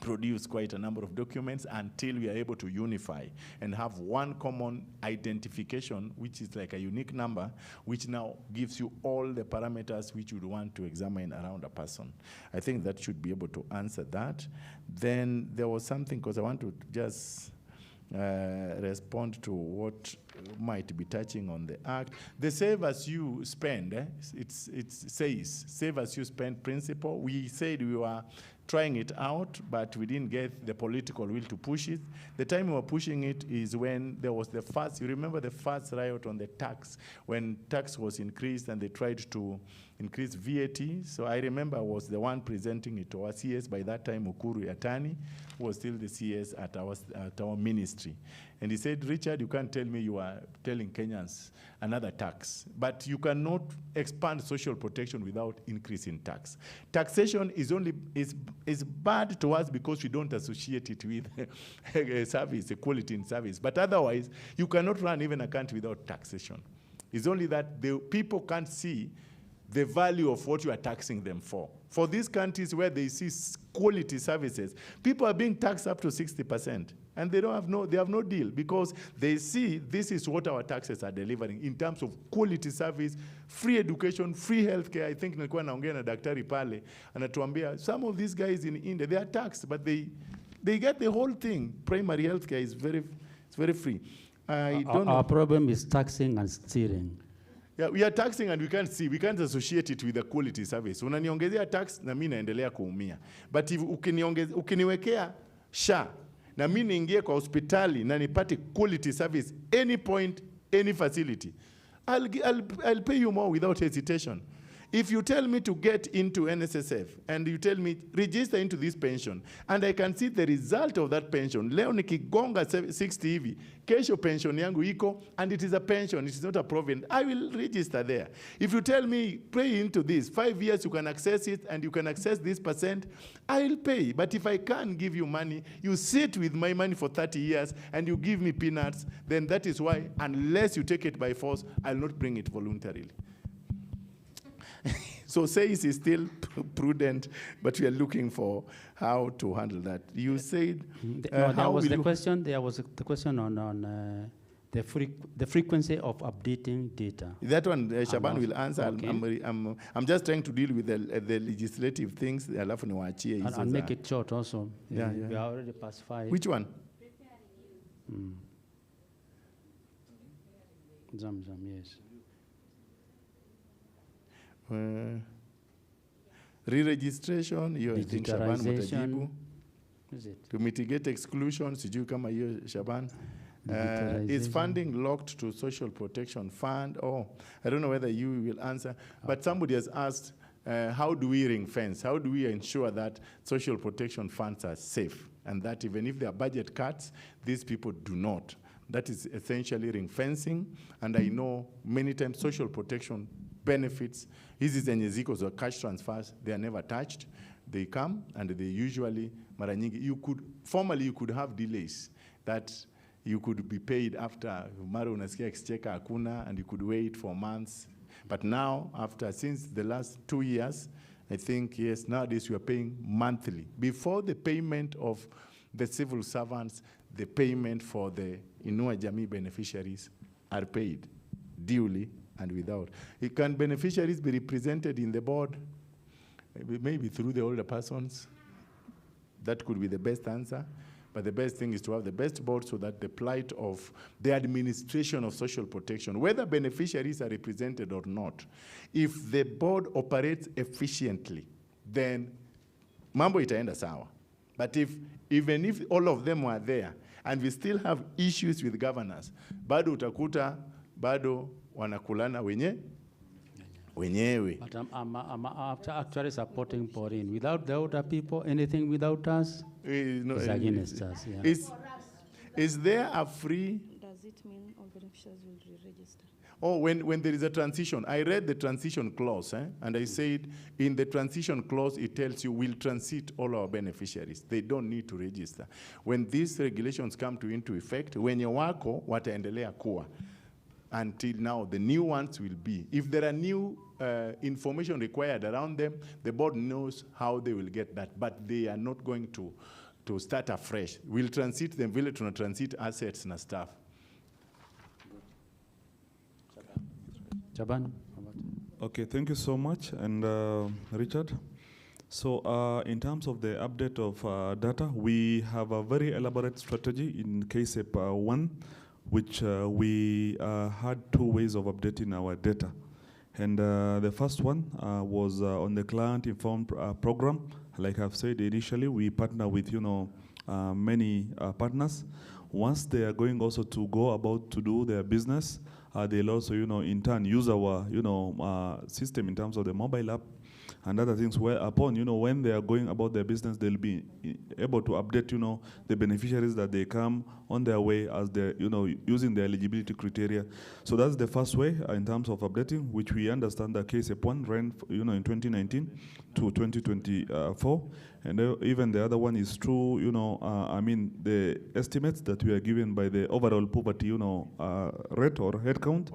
produce quite a number of documents until we are able to unify and have one common identification, which is like a unique number, which now gives you all the parameters which you would want to examine around a person. I think that should be able to answer that. Then there was something, because I want to just respond to what might be touching on the Act. The save as you spend, it says save as you spend principle. We said we were trying it out, but we didn't get the political will to push it. The time we were pushing it is when there was the first, you remember the first riot on the tax, when tax was increased and they tried to increase VAT. So I remember I was the one presenting it to our CS by that time, Ukuru Yatani, who was still the CS at our ministry. And he said, Richard, you can't tell me you are telling Kenyans another tax. But you cannot expand social protection without increasing tax. Taxation is bad to us because we don't associate it with a service, a quality in service. But otherwise, you cannot run even a country without taxation. It's only that the people can't see the value of what you are taxing them for. For these countries where they see quality services, people are being taxed up to 60%. And they have no deal because they see this is what our taxes are delivering in terms of quality service, free education, free healthcare. I think nilikuwa naongea na daktari pale, anatuambia some of these guys in India, they are taxed, but they get the whole thing. Primary healthcare is very free.
Our problem is taxing and steering.
Yeah, we are taxing and we can't see. We can't associate it with the quality service. Unaniongezea tax na mimi naendelea kuumia. But if ukiniwekea SHA na mimi niingie kwa hospitali na nipate quality service any point, any facility, I'll pay you more without hesitation. If you tell me to get into NSSF and you tell me register into this pension and I can see the result of that pension, leo nikigonga 60 hivi, kesho pension yangu iko and it is a pension, it is not a provident, I will register there. If you tell me pay into this, 5 years you can access it and you can access this %, I'll pay. But if I can't give you money, you sit with my money for 30 years and you give me peanuts, then that is why unless you take it by force, I'll not bring it voluntarily. So SAYS is still prudent, but we are looking for how to handle that. You said
there was the question on the frequency of updating data.
That one Shaban will answer. Okay. I'm just trying to deal with the legislative things.
I'll make it short also.
Yeah.
We are already past 5.
Which one?
Zamzam, yes.
Re-registration, I think Shaban mutajibu.
Is it?
To mitigate exclusion, sijui kama hiyo Shaban. Is funding locked to social protection fund? Oh, I don't know whether you will answer, but somebody has asked, how do we ring fence? How do we ensure that social protection funds are safe and that even if there are budget cuts, these people do not? That is essentially ring fencing, and I know many times social protection benefits, hizi zenye ziko za cash transfers, they are never touched. They come and they usually, mara nyingi, formally you could have delays that you could be paid after, mara unasikia exchequer hakuna, and you could wait for months. But now, since the last 2 years, I think, yes, nowadays we are paying monthly. Before the payment of the civil servants, the payment for the Inua Jamii beneficiaries are paid duly and without. Can beneficiaries be represented in the board? Maybe through the older persons. That could be the best answer. But the best thing is to have the best board so that the plight of the administration of social protection, whether beneficiaries are represented or not, if the board operates efficiently, then mambo itaenda sawa. But even if all of them were there and we still have issues with governors, bado utakuta, bado wanakulana wenyewe.
But I'm actually supporting Pauline. Without the older people, anything without us is against us. Yeah.
Is there a free?
Does it mean all beneficiaries will re-register?
Oh, when there is a transition, I read the transition clause, and I said in the transition clause, it tells you we'll transit all our beneficiaries. They don't need to register. When these regulations come into effect, wenye wako wataendelea kuwa. Until now, the new ones will be. If there are new information required around them, the board knows how they will get that, but they are not going to start afresh. We'll transit them, we'll transit assets and stuff.
Jaban.
Okay, thank you so much, and Richard. So in terms of the update of data, we have a very elaborate strategy in KSEP 1, which we had 2 ways of updating our data. And the first one was on the client-informed program. Like I've said initially, we partner with many partners. Once they are going also to go about to do their business, they'll also in turn use our system in terms of the mobile app and other things, whereupon, when they are going about their business, they'll be able to update, the beneficiaries that they come on their way as they're, using the eligibility criteria. So that's the first way in terms of updating, which we understand that KSEP 1 ran, in 2019 to 2024. And even the other one is through, the estimates that we are given by the overall poverty, rate or head count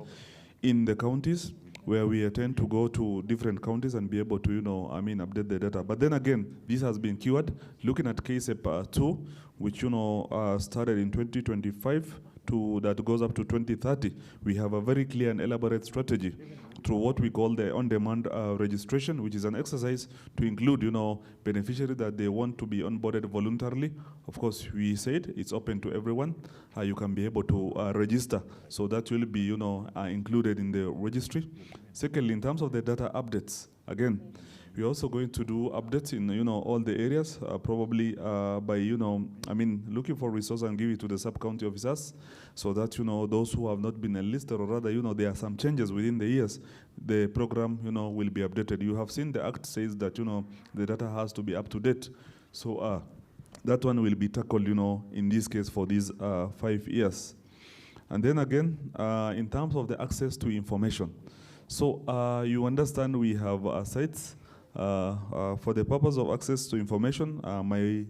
in the counties, where we tend to go to different counties and be able to, update the data. But then again, this has been cured. Looking at KSEP 2, which, started in 2025 that goes up to 2030, we have a very clear and elaborate strategy through what we call the on-demand registration, which is an exercise to include, beneficiaries that they want to be onboarded voluntarily. Of course, we said it's open to everyone. You can be able to register, so that will be, included in the registry. Secondly, in terms of the data updates, again, we're also going to do updates in, all the areas, probably by, looking for resources and give it to the sub-county officers, so that, those who have not been enlisted, or rather, there are some changes within the years, the program, will be updated. You have seen the act says that, the data has to be up to date. So that one will be tackled, in this case for these 5 years. And then again, in terms of the access to information. So you understand we have sites. For the purpose of access to information, my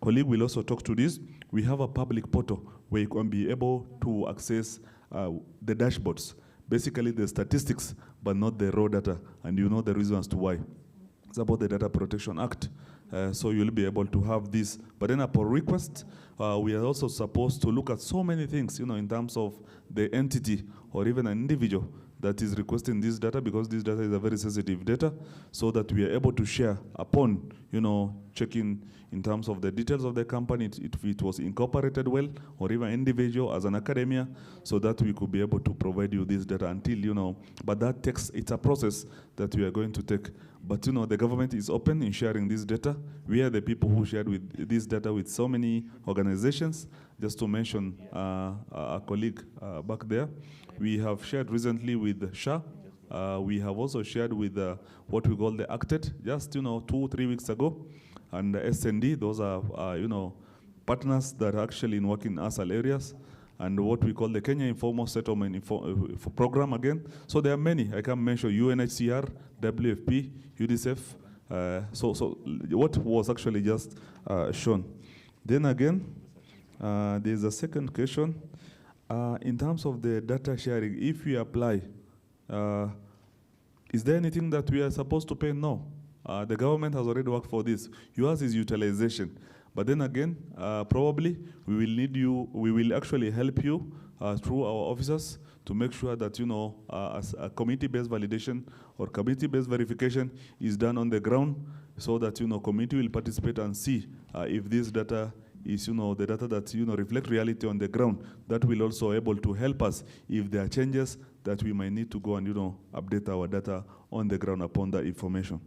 colleague will also talk to this. We have a public portal where you can be able to access the dashboards, basically the statistics, but not the raw data, and you know the reasons to why. It's about the Data Protection Act. So you'll be able to have this. But then upon request, we are also supposed to look at so many things, in terms of the entity or even an individual that is requesting this data, because this data is a very sensitive data, so that we are able to share upon, checking in terms of the details of the company, if it was incorporated well, or even individual as an academia, so that we could be able to provide you this data until, but that takes, it's a process that we are going to take. But, the government is open in sharing this data. We are the people who shared with this data with so many organizations. Just to mention a colleague back there, we have shared recently with SHA. We have also shared with what we call the ACTED, just 2-3 weeks ago, and the SND. Those are partners that are actually in working in ASAL areas, and what we call the Kenya Informal Settlement Program again. So there are many. I can mention UNHCR, WFP, UNICEF. So what was actually just shown. Then again, there's a second question. In terms of the data sharing, if we apply, is there anything that we are supposed to pay? No. The government has already worked for this. Yours is utilization. But then again, probably we will need you, we will actually help you through our officers to make sure that, as a community-based validation or community-based verification is done on the ground, so that, community will participate and see if this data is, the data that, reflect reality on the ground. That will also able to help us if there are changes that we might need to go and, update our data on the ground upon that information.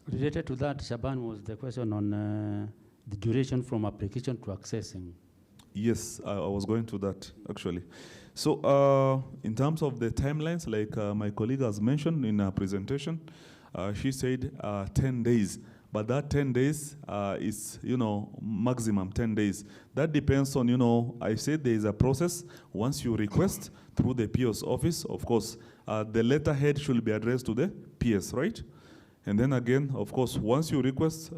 Related to that, Shaban, was the question on the duration from application to accessing.
Yes, I was going to that, actually. So in terms of the timelines, like my colleague has mentioned in her presentation, she said 10 days. But that 10 days is, maximum 10 days. That depends on, I said there is a process. Once you request through the PO's office, of course, the letterhead should be addressed to the PS, right? And then again, of course, once you request,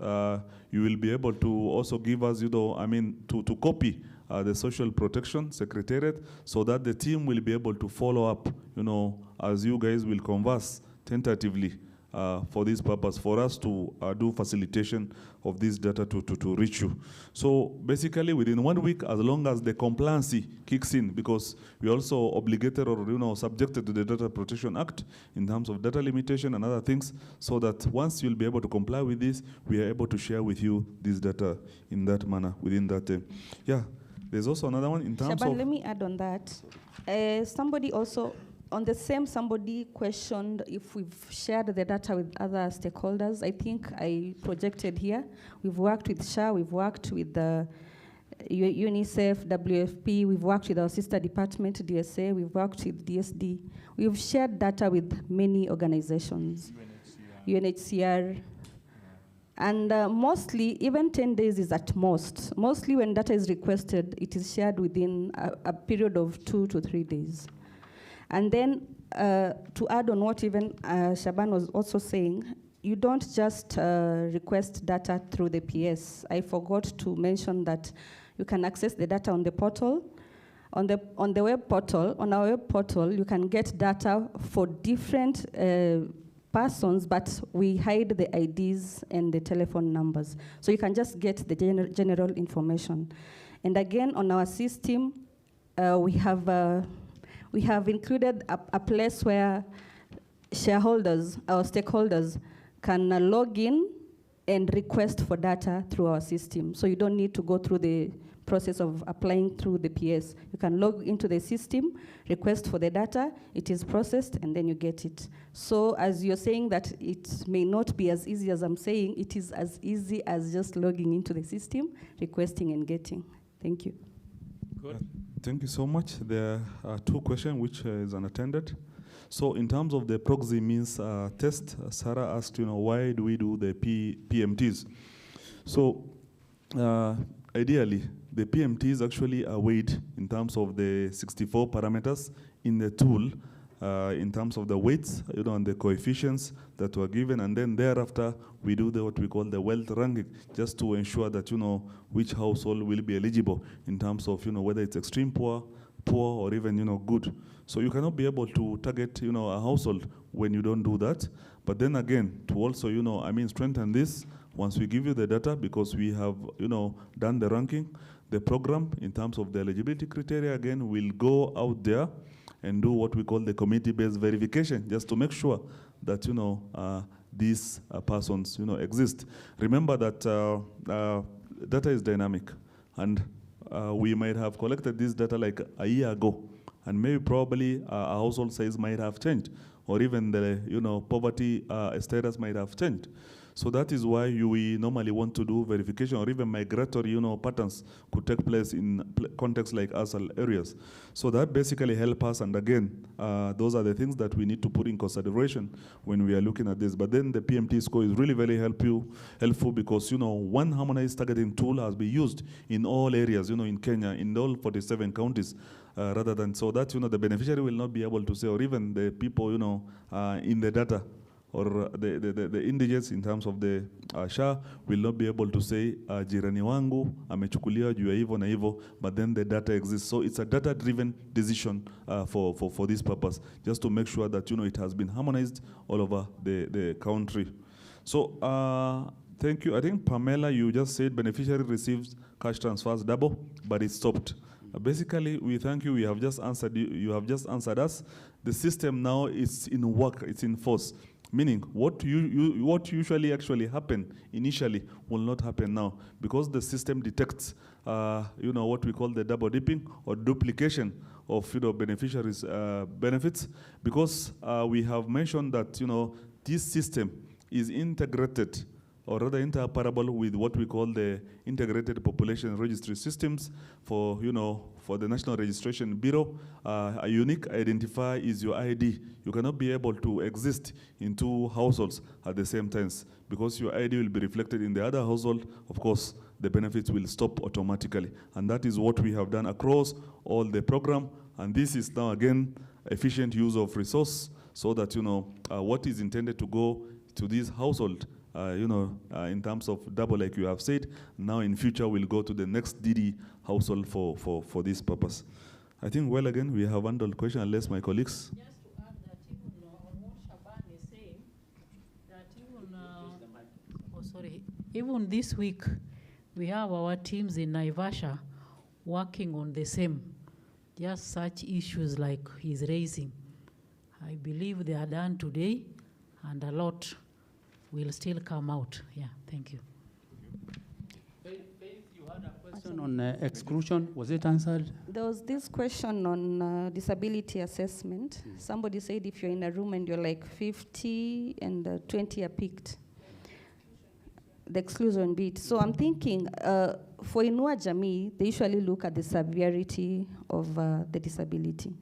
you will be able to also give us, to copy the Social Protection Secretariat, so that the team will be able to follow up, as you guys will converse tentatively for this purpose, for us to do facilitation of this data to reach you. So basically within 1 week, as long as the compliancy kicks in, because we also obligated or subjected to the Data Protection Act in terms of data limitation and other things, so that once you'll be able to comply with this, we are able to share with you this data in that manner within that. Yeah, there's also another one in terms
Shaban,
of...
let me add on that. Somebody also, somebody questioned if we've shared the data with other stakeholders. I think I projected here. We've worked with SHA, we've worked with the UNICEF, WFP, we've worked with our sister department, DSA, we've worked with DSD. We've shared data with many organizations. UNHCR. And mostly, even 10 days is at most. Mostly when data is requested, it is shared within a period of 2 to 3 days. And then to add on what even Shaban was also saying, you don't just request data through the PS. I forgot to mention that you can access the data on the portal. On the web portal, on our web portal, you can get data for different persons, but we hide the IDs and the telephone numbers. So you can just get the general information. And again, on our system, we have included a place where shareholders or stakeholders can log in and request for data through our system. So you don't need to go through the process of applying through the PS. You can log into the system, request for the data, it is processed, and then you get it. So as you're saying that it may not be as easy as I'm saying, it is as easy as just logging into the system, requesting and getting. Thank you.
Good. Thank you so much. There are two questions which is unattended. So in terms of the proxy means test, Sarah asked, why do we do the PMTs? So ideally, the PMTs actually are weighed in terms of the 64 parameters in the tool, in terms of the weights, and the coefficients that were given, and then thereafter we do what we call the wealth ranking, just to ensure that which household will be eligible in terms of whether it's extreme poor, or even good. So you cannot be able to target a household when you don't do that. But then again, to also strengthen this, once we give you the data, because we have done the ranking, the program in terms of the eligibility criteria again will go out there and do what we call the committee-based verification, just to make sure that these persons exist. Remember that data is dynamic, and we might have collected this data like a year ago, and maybe probably our household size might have changed, or even the poverty status might have changed. So that is why we normally want to do verification, or even migratory patterns could take place in contexts like ASAL areas. So that basically helps us, and again, those are the things that we need to put in consideration when we are looking at this. But then the PMT score is really very helpful because one harmonized targeting tool has been used in all areas, in Kenya, in all 47 counties. Rather than, so that the beneficiary will not be able to say, or even the people in the data, or the indigents in terms of the SHA will not be able to say jirani wangu amechukuliwa juu ya hivyo na hivyo, but then the data exists. So it's a data-driven decision for this purpose, just to make sure that it has been harmonized all over the country. So thank you. I think Pamela, you just said beneficiary receives cash transfers double, but it stopped. Basically, we thank you. We have just answered you. You have just answered us. The system now is in work. It's in force. Meaning, what usually actually happened initially will not happen now, because the system detects, what we call the double dipping or duplication of beneficiaries' benefits, because we have mentioned that this system is integrated, or rather interoperable with what we call the integrated population registry systems for the National Registration Bureau. A unique identifier is your ID. You cannot be able to exist in two households at the same time, because your ID will be reflected in the other household. Of course, the benefits will stop automatically. And that is what we have done across all the program. And this is now, again, efficient use of resource, so that what is intended to go to this household, in terms of double, like you have said, now in future we'll go to the next DD household for this purpose. I think, well, again, we have handled the question, unless my colleagues.
Just to add that even on what Shaban is saying, that even this week, we have our teams in Naivasha working on the same, just such issues like he's raising. I believe they are done today, and a lot will still come out. Yeah, thank you.
Faith, you had a question on exclusion. Was it answered?
There was this question on disability assessment. Somebody said if you're in a room and you're like 50 and 20 are picked, the exclusion bit. So I'm thinking, for Inua Jamii, they usually look at the severity of the disability.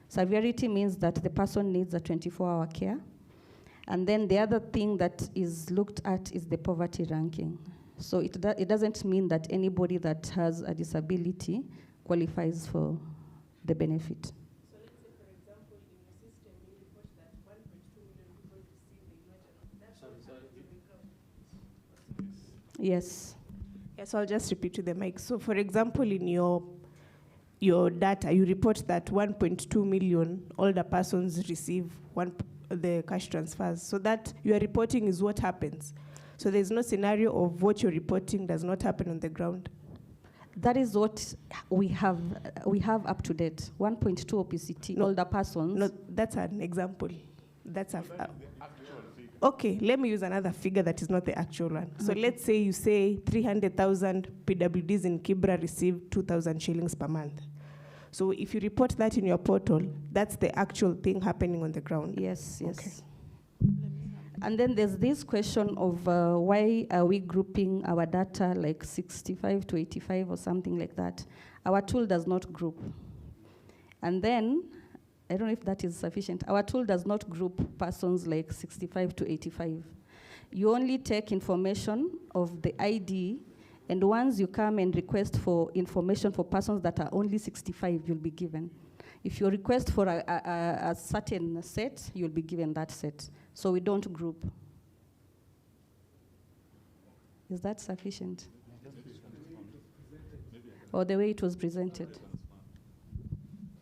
Severity means that the person needs a 24-hour care. And then the other thing that is looked at is the poverty ranking. So it doesn't mean that anybody that has a disability qualifies for the benefit.
So let's say, for example, in your system, you report that 1.2 million people receive the imagine.
Yes.
Yes, I'll just repeat to the mic. So, for example, in your data, you report that 1.2 million older persons receive the cash transfers. So that you are reporting is what happens. So there's no scenario of what you're reporting does not happen on the ground.
That is what we have up to date. 1.2 OPCT older persons.
No, that's an example. That's okay, let me use another figure that is not the actual one. So let's say you say 300,000 PWDs in Kibra receive 2,000 shillings per month. So if you report that in your portal, that's the actual thing happening on the ground.
Yes, yes. Okay. And then there's this question of why are we grouping our data like 65 to 85 or something like that. Our tool does not group. And then, I don't know if that is sufficient. Our tool does not group persons like 65 to 85. You only take information of the ID, and once you come and request for information for persons that are only 65, you'll be given. If you request for a certain set, you'll be given that set. So we don't group. Is that sufficient? Or the way it was presented?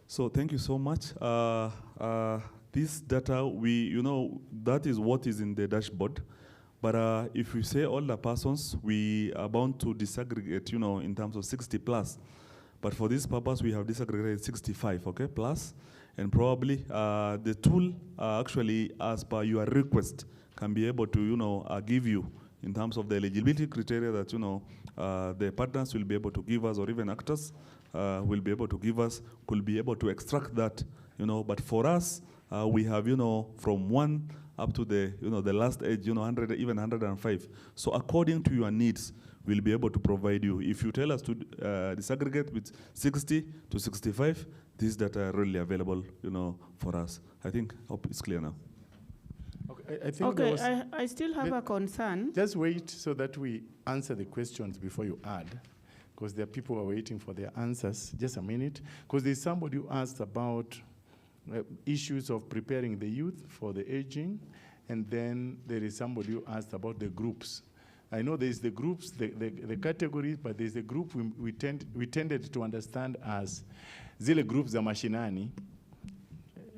So thank you so much. This data, that is what is in the dashboard. But if we say all the persons, we are bound to disaggregate, in terms of 60 plus. But for this purpose, we have disaggregated 65, okay, plus. And probably the tool actually, as per your request, can be able to, give you in terms of the eligibility criteria that, the partners will be able to give us, or even actors will be able to give us, could be able to extract that, But for us, we have, from 1 up to the last age, 100, even 105. So according to your needs, we'll be able to provide you. If you tell us to disaggregate with 60 to 65, these data are really available, for us. I hope it's clear now.
Okay, I think
I still have a concern.
Just wait so that we answer the questions before you add, because there are people who are waiting for their answers. Just a minute, because there's somebody who asked about issues of preparing the youth for the aging, and then there is somebody who asked about the groups. I know there's the groups, the categories, but there's a group we tended to understand as zile groups za mashinani.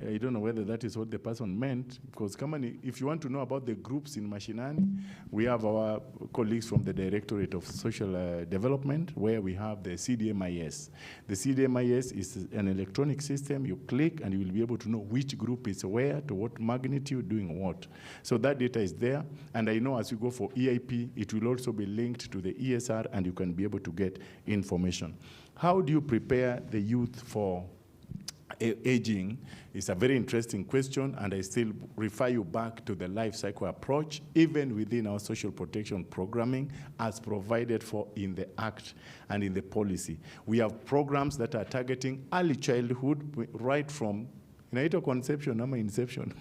I don't know whether that is what the person meant, because if you want to know about the groups in mashinani, we have our colleagues from the Directorate of Social Development, where we have the CDMIS. The CDMIS is an electronic system. You click and you will be able to know which group is where, to what magnitude, doing what. So that data is there, and I know as you go for EIP, it will also be linked to the ESR, and you can be able to get information. How do you prepare the youth for aging? Is a very interesting question, and I still refer you back to the life cycle approach, even within our social protection programming, as provided for in the Act and in the policy. We have programs that are targeting early childhood, right from conception, inception.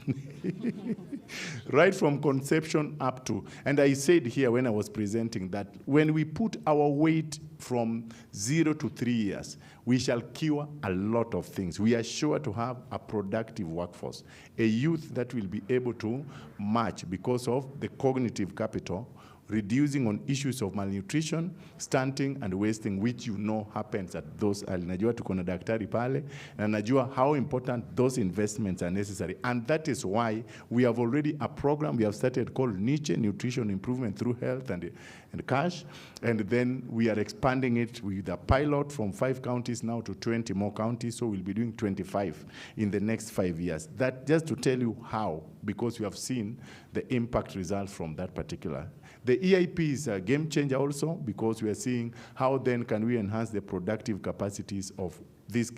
Right from conception up to. And I said here when I was presenting that when we put our weight from 0 to 3 years, we shall cure a lot of things. We are sure to have a productive workforce, a youth that will be able to match because of the cognitive capital, reducing on issues of malnutrition, stunting, and wasting, which happens at those early. Najua tuko na daktari pale, na najua how important those investments are necessary. And that is why we have already a program we have started called Niche, Nutrition Improvement Through Health and Cash. And then we are expanding it with a pilot from 5 counties now to 20 more counties. So we'll be doing 25 in the next 5 years. That just to tell you how, because we have seen the impact results from that particular. The EIP is a game changer also, because we are seeing how then can we enhance the productive capacities of these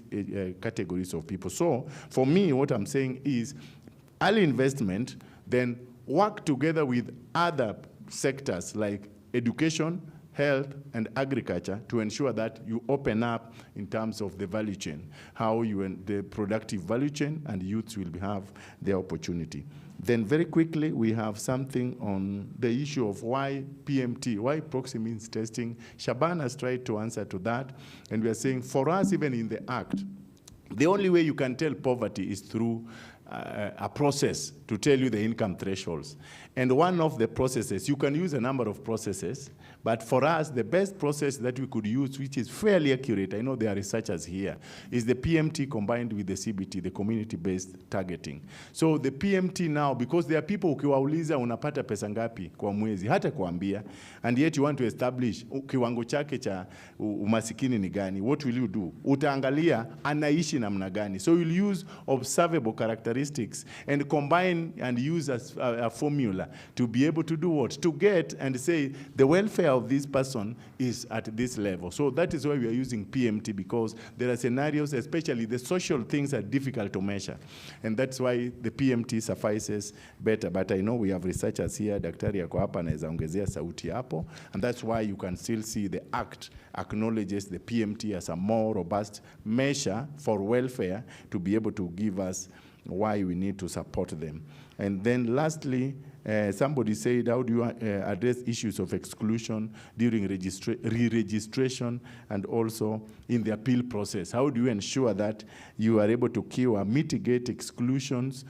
categories of people. So for me, what I'm saying is early investment, then work together with other sectors like education, health, and agriculture to ensure that you open up in terms of the value chain, how the productive value chain, and youths will have the opportunity. Then very quickly, we have something on the issue of why PMT, why proxy means testing. Shaban has tried to answer to that, and we are saying for us, even in the Act, the only way you can tell poverty is through a process to tell you the income thresholds. And one of the processes, you can use a number of processes, but for us, the best process that we could use, which is fairly accurate, I know there are researchers here, is the PMT combined with the CBT, the community-based targeting. So the PMT now, because there are people ukiwauliza unapata pesa ngapi kwa mwezi, hata kuambia, and yet you want to establish kiwango chake cha umasikini ni gani, what will you do? Utaangalia anaishi namna gani. So you'll use observable characteristics and combine and use a formula to be able to do what? To get and say the welfare of this person is at this level. So that is why we are using PMT, because there are scenarios, especially the social things are difficult to measure. And that's why the PMT suffices better. But I know we have researchers here, Daktari yako hapa anaweza ongezea sauti hapo, and that's why you can still see the Act acknowledges the PMT as a more robust measure for welfare to be able to give us why we need to support them. And then lastly, somebody said, how do you address issues of exclusion during re-registration and also in the appeal process? How do you ensure that you are able to cure, mitigate exclusions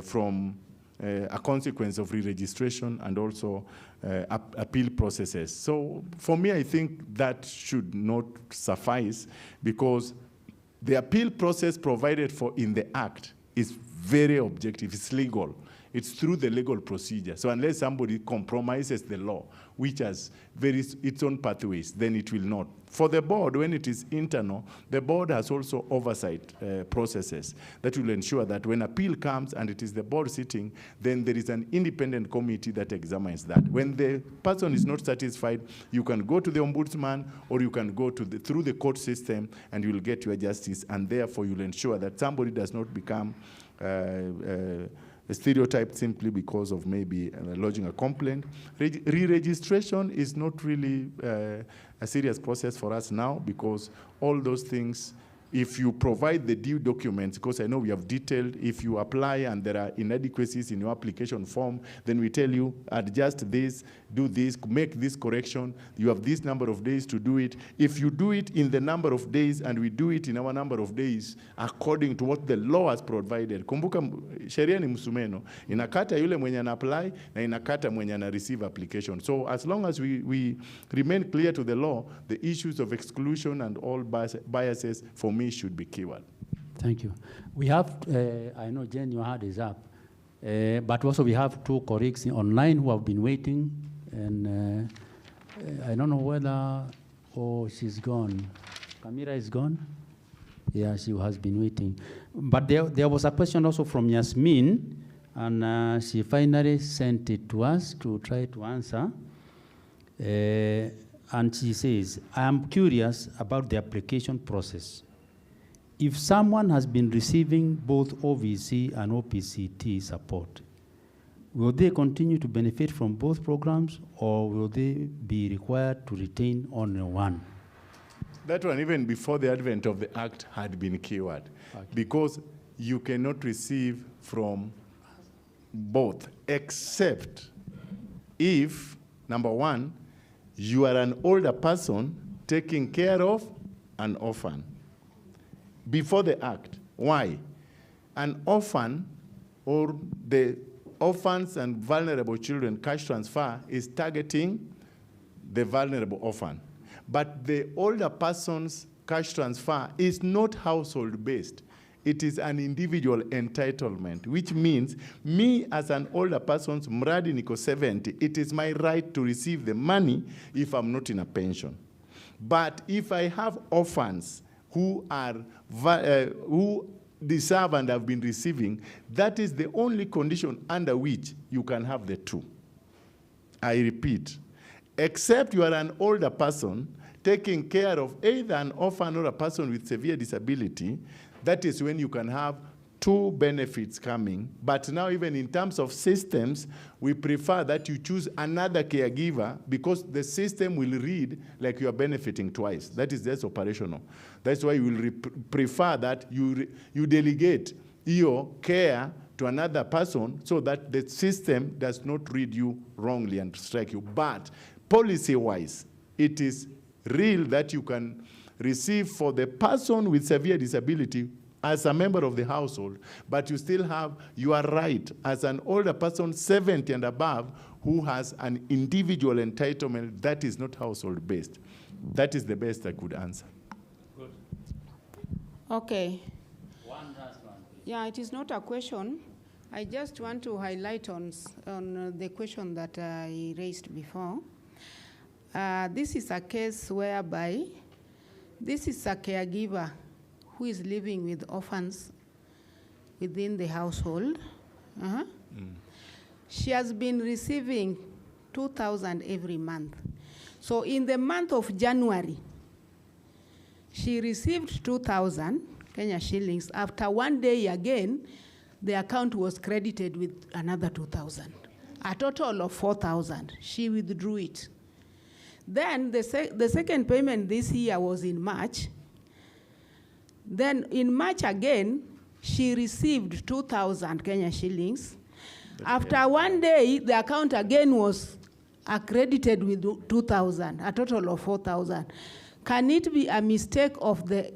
from a consequence of re-registration and also appeal processes? So for me, I think that should not suffice, because the appeal process provided for in the Act is very objective, it's legal. It's through the legal procedure. So unless somebody compromises the law, which has its own pathways, then it will not. For the board, when it is internal, the board has also oversight processes that will ensure that when appeal comes and it is the board sitting, then there is an independent committee that examines that. When the person is not satisfied, you can go to the ombudsman or you can go to through the court system and you will get your justice, and therefore you'll ensure that somebody does not become stereotyped simply because of maybe lodging a complaint. Re-registration is not really a serious process for us now, because all those things, if you provide the due documents, because I know we have detailed, if you apply and there are inadequacies in your application form, then we tell you, adjust this, do this, make this correction, you have this number of days to do it. If you do it in the number of days and we do it in our number of days according to what the law has provided. Kumbuka sheria ni msumeno, inakata yule mwenye ana apply na inakata mwenye ana receive application. So as long as we remain clear to the law, the issues of exclusion and all biases for me should be cured.
Thank you. We have, I know Jen, your hand is up, but also we have two colleagues online who have been waiting, and I don't know whether, she's gone. Kamira is gone? Yeah, she has been waiting. But there was a question also from Yasmin, and she finally sent it to us to try to answer. And she says, I am curious about the application process. If someone has been receiving both OVC and OPCT support, will they continue to benefit from both programs, or will they be required to retain only one?
That one, even before the advent of the Act, had been cured. Okay. Because you cannot receive from both, except if, number one, you are an older person taking care of an orphan. Before the Act. Why? An orphan, or the Orphans and Vulnerable Children Cash Transfer, is targeting the vulnerable orphan. But the older person's cash transfer is not household-based. It is an individual entitlement, which means me as an older person's mradi niko 70, it is my right to receive the money if I'm not in a pension. But if I have orphans who deserve and have been receiving, that is the only condition under which you can have the two. I repeat, except you are an older person taking care of either an orphan or a person with severe disability, that is when you can have two benefits coming, but now even in terms of systems, we prefer that you choose another caregiver because the system will read like you are benefiting twice. That is just operational. That's why you will prefer that you delegate your care to another person so that the system does not read you wrongly and strike you. But policy-wise, it is real that you can receive for the person with severe disability as a member of the household, but you still have your right as an older person, 70 and above, who has an individual entitlement that is not household-based. That is the best I could answer.
Good. Okay. One last one, please. Yeah, it is not a question. I just want to highlight on the question that I raised before. This is a case whereby this is a caregiver who is living with orphans within the household. She has been receiving 2,000 every month. So in the month of January, she received 2,000 Kenya shillings. After one day again, the account was credited with another 2,000. A total of 4,000. She withdrew it. Then the second payment this year was in March. Then in March again, she received 2,000 Kenya shillings. After one day, the account again was accredited with 2,000, a total of 4,000. Can it be a mistake of the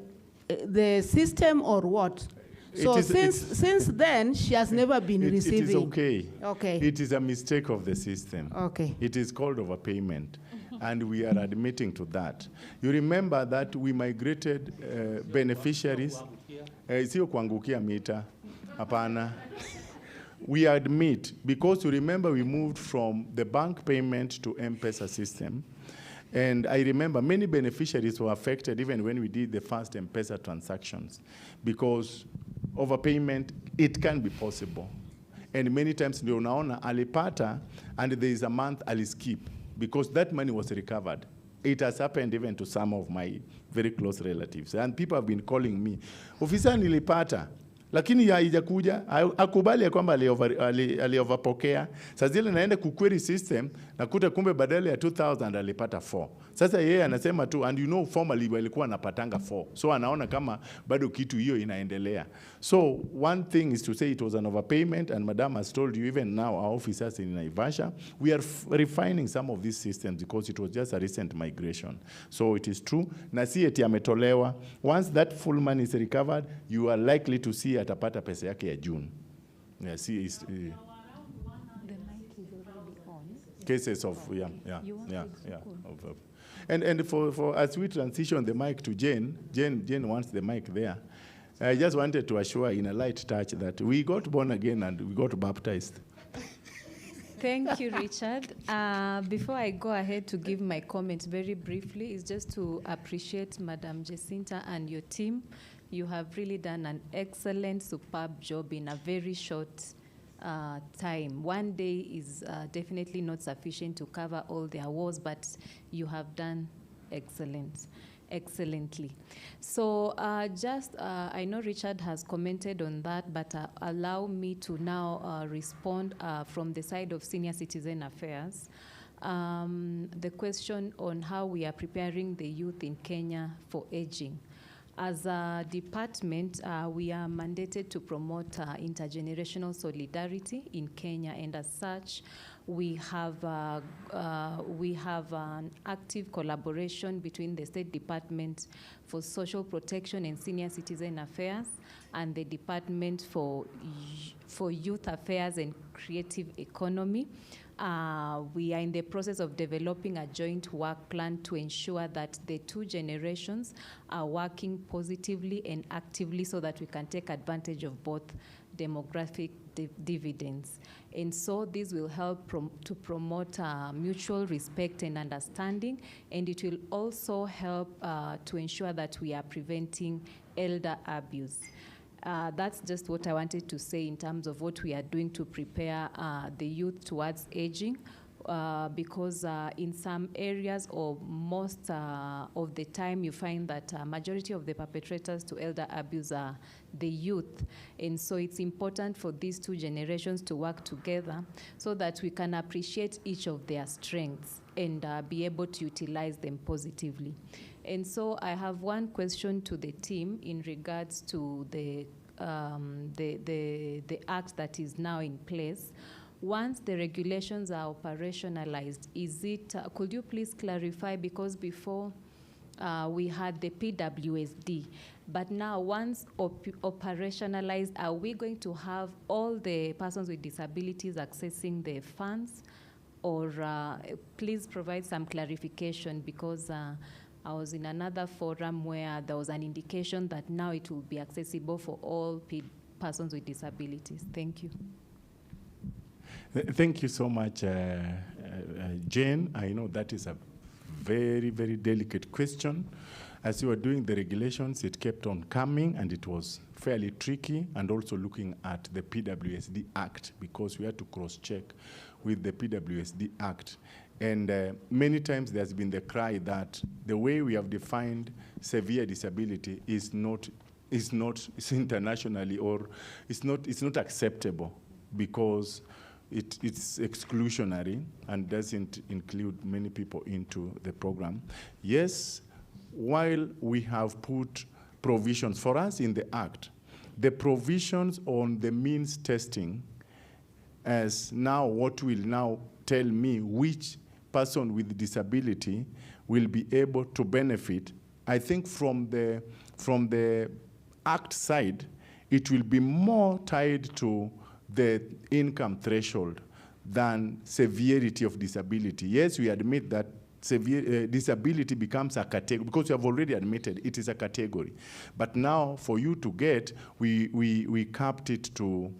system or what? So since then, she has never been receiving.
It is okay.
Okay.
It is a mistake of the system.
Okay.
It is called overpayment, and we are admitting to that. You remember that we migrated beneficiaries. Sio kuangukia mita, hapana. We admit, because you remember we moved from the bank payment to M-Pesa system. And I remember many beneficiaries were affected even when we did the first M-Pesa transactions, because overpayment, it can be possible. And many times, ndio unaona alipata, and there is a month aliskip, because that money was recovered. It has happened even to some of my very close relatives. And people have been calling me, ofisa nilipata, lakini haijakuja, akubali ya kwamba alioverpokea. Sasa zile naenda kuquery system, nakuta kumbe badala ya 2,000 alipata 4. Sasa yeye anasema tu, and you know formally walikuwa anapatanga 4. So anaona kama bado kitu hiyo inaendelea. So one thing is to say it was an overpayment, and Madam has told you, even now our officers in Naivasha, we are refining some of these systems because it was just a recent migration. So it is true. Na si eti ametolewa. Once that full money is recovered, you are likely to see atapata pesa yake ya June. Yeah, see, cases of, And for as we transition the mic to Jane wants the mic there. I just wanted to assure in a light touch that we got born again and we got baptized.
Thank you, Richard. Before I go ahead to give my comments very briefly, is just to appreciate Madam Jacinta and your team. You have really done an excellent, superb job in a very short time. One day is definitely not sufficient to cover all the awards, but you have done excellently. So I know Richard has commented on that, but allow me to now respond from the side of Senior Citizen Affairs. The question on how we are preparing the youth in Kenya for aging. As a department, we are mandated to promote intergenerational solidarity in Kenya, and as such, we have an active collaboration between the State Department for Social Protection and Senior Citizen Affairs and the Department for Youth Affairs and Creative Economy. We are in the process of developing a joint work plan to ensure that the two generations are working positively and actively so that we can take advantage of both demographic dividends. And so this will help to promote mutual respect and understanding, and it will also help to ensure that we are preventing elder abuse. That's just what I wanted to say in terms of what we are doing to prepare the youth towards aging. because in some areas or most of the time you find that majority of the perpetrators to elder abuse are the youth. And so it's important for these two generations to work together so that we can appreciate each of their strengths and be able to utilize them positively. And so I have one question to the team in regards to the act that is now in place. Once the regulations are operationalized, is it, could you please clarify, because before we had the PWSD, but now once operationalized, are we going to have all the persons with disabilities accessing the funds? Or please provide some clarification, because I was in another forum where there was an indication that now it will be accessible for all persons with disabilities. Thank you.
Thank you so much, Jane. I know that is a very, very delicate question. As you were doing the regulations, it kept on coming, and it was fairly tricky, and also looking at the PWSD Act, because we had to cross-check with the PWSD Act. And many times there's been the cry that the way we have defined severe disability is internationally, or it's not acceptable, because it's exclusionary and doesn't include many people into the program. Yes, while we have put provisions for us in the Act, the provisions on the means testing as now what will now tell me which person with disability will be able to benefit, I think from the Act side, it will be more tied to the income threshold than severity of disability. Yes, we admit that severe disability becomes a category, because we have already admitted it is a category. But now, for you to get, we capped it to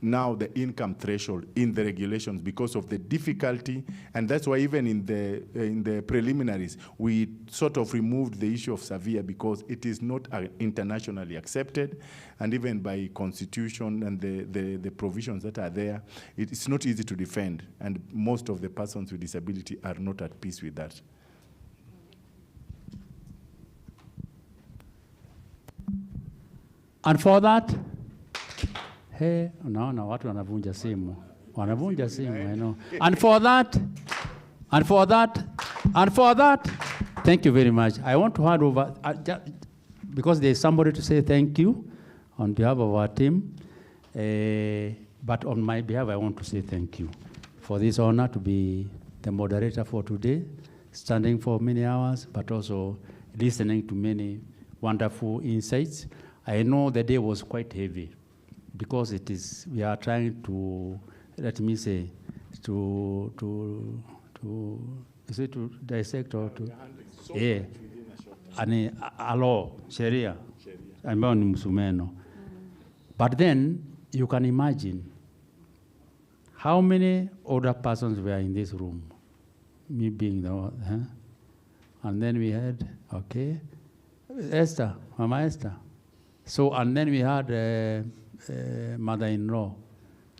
now the income threshold in the regulations because of the difficulty, and that's why even in the preliminaries we sort of removed the issue of severe, because it is not internationally accepted, and even by constitution and the provisions that are there, it's not easy to defend, and most of the persons with disability are not at peace with that.
And for that, hey, unaona watu wanavunja simu. Wanavunja simu, I know. And for that, thank you very much. I want to hand over, because there's somebody to say thank you on behalf of our team. But on my behalf, I want to say thank you for this honor to be the moderator for today, standing for many hours, but also listening to many wonderful insights. I know the day was quite heavy, because we are trying to, let me say, to dissect or to, a law, Sharia, ambayo ni msumeno. But then, you can imagine how many older persons were in this room, me being the, and then we had, okay, Esther, Mama Esther. So, and then we had mother-in-law.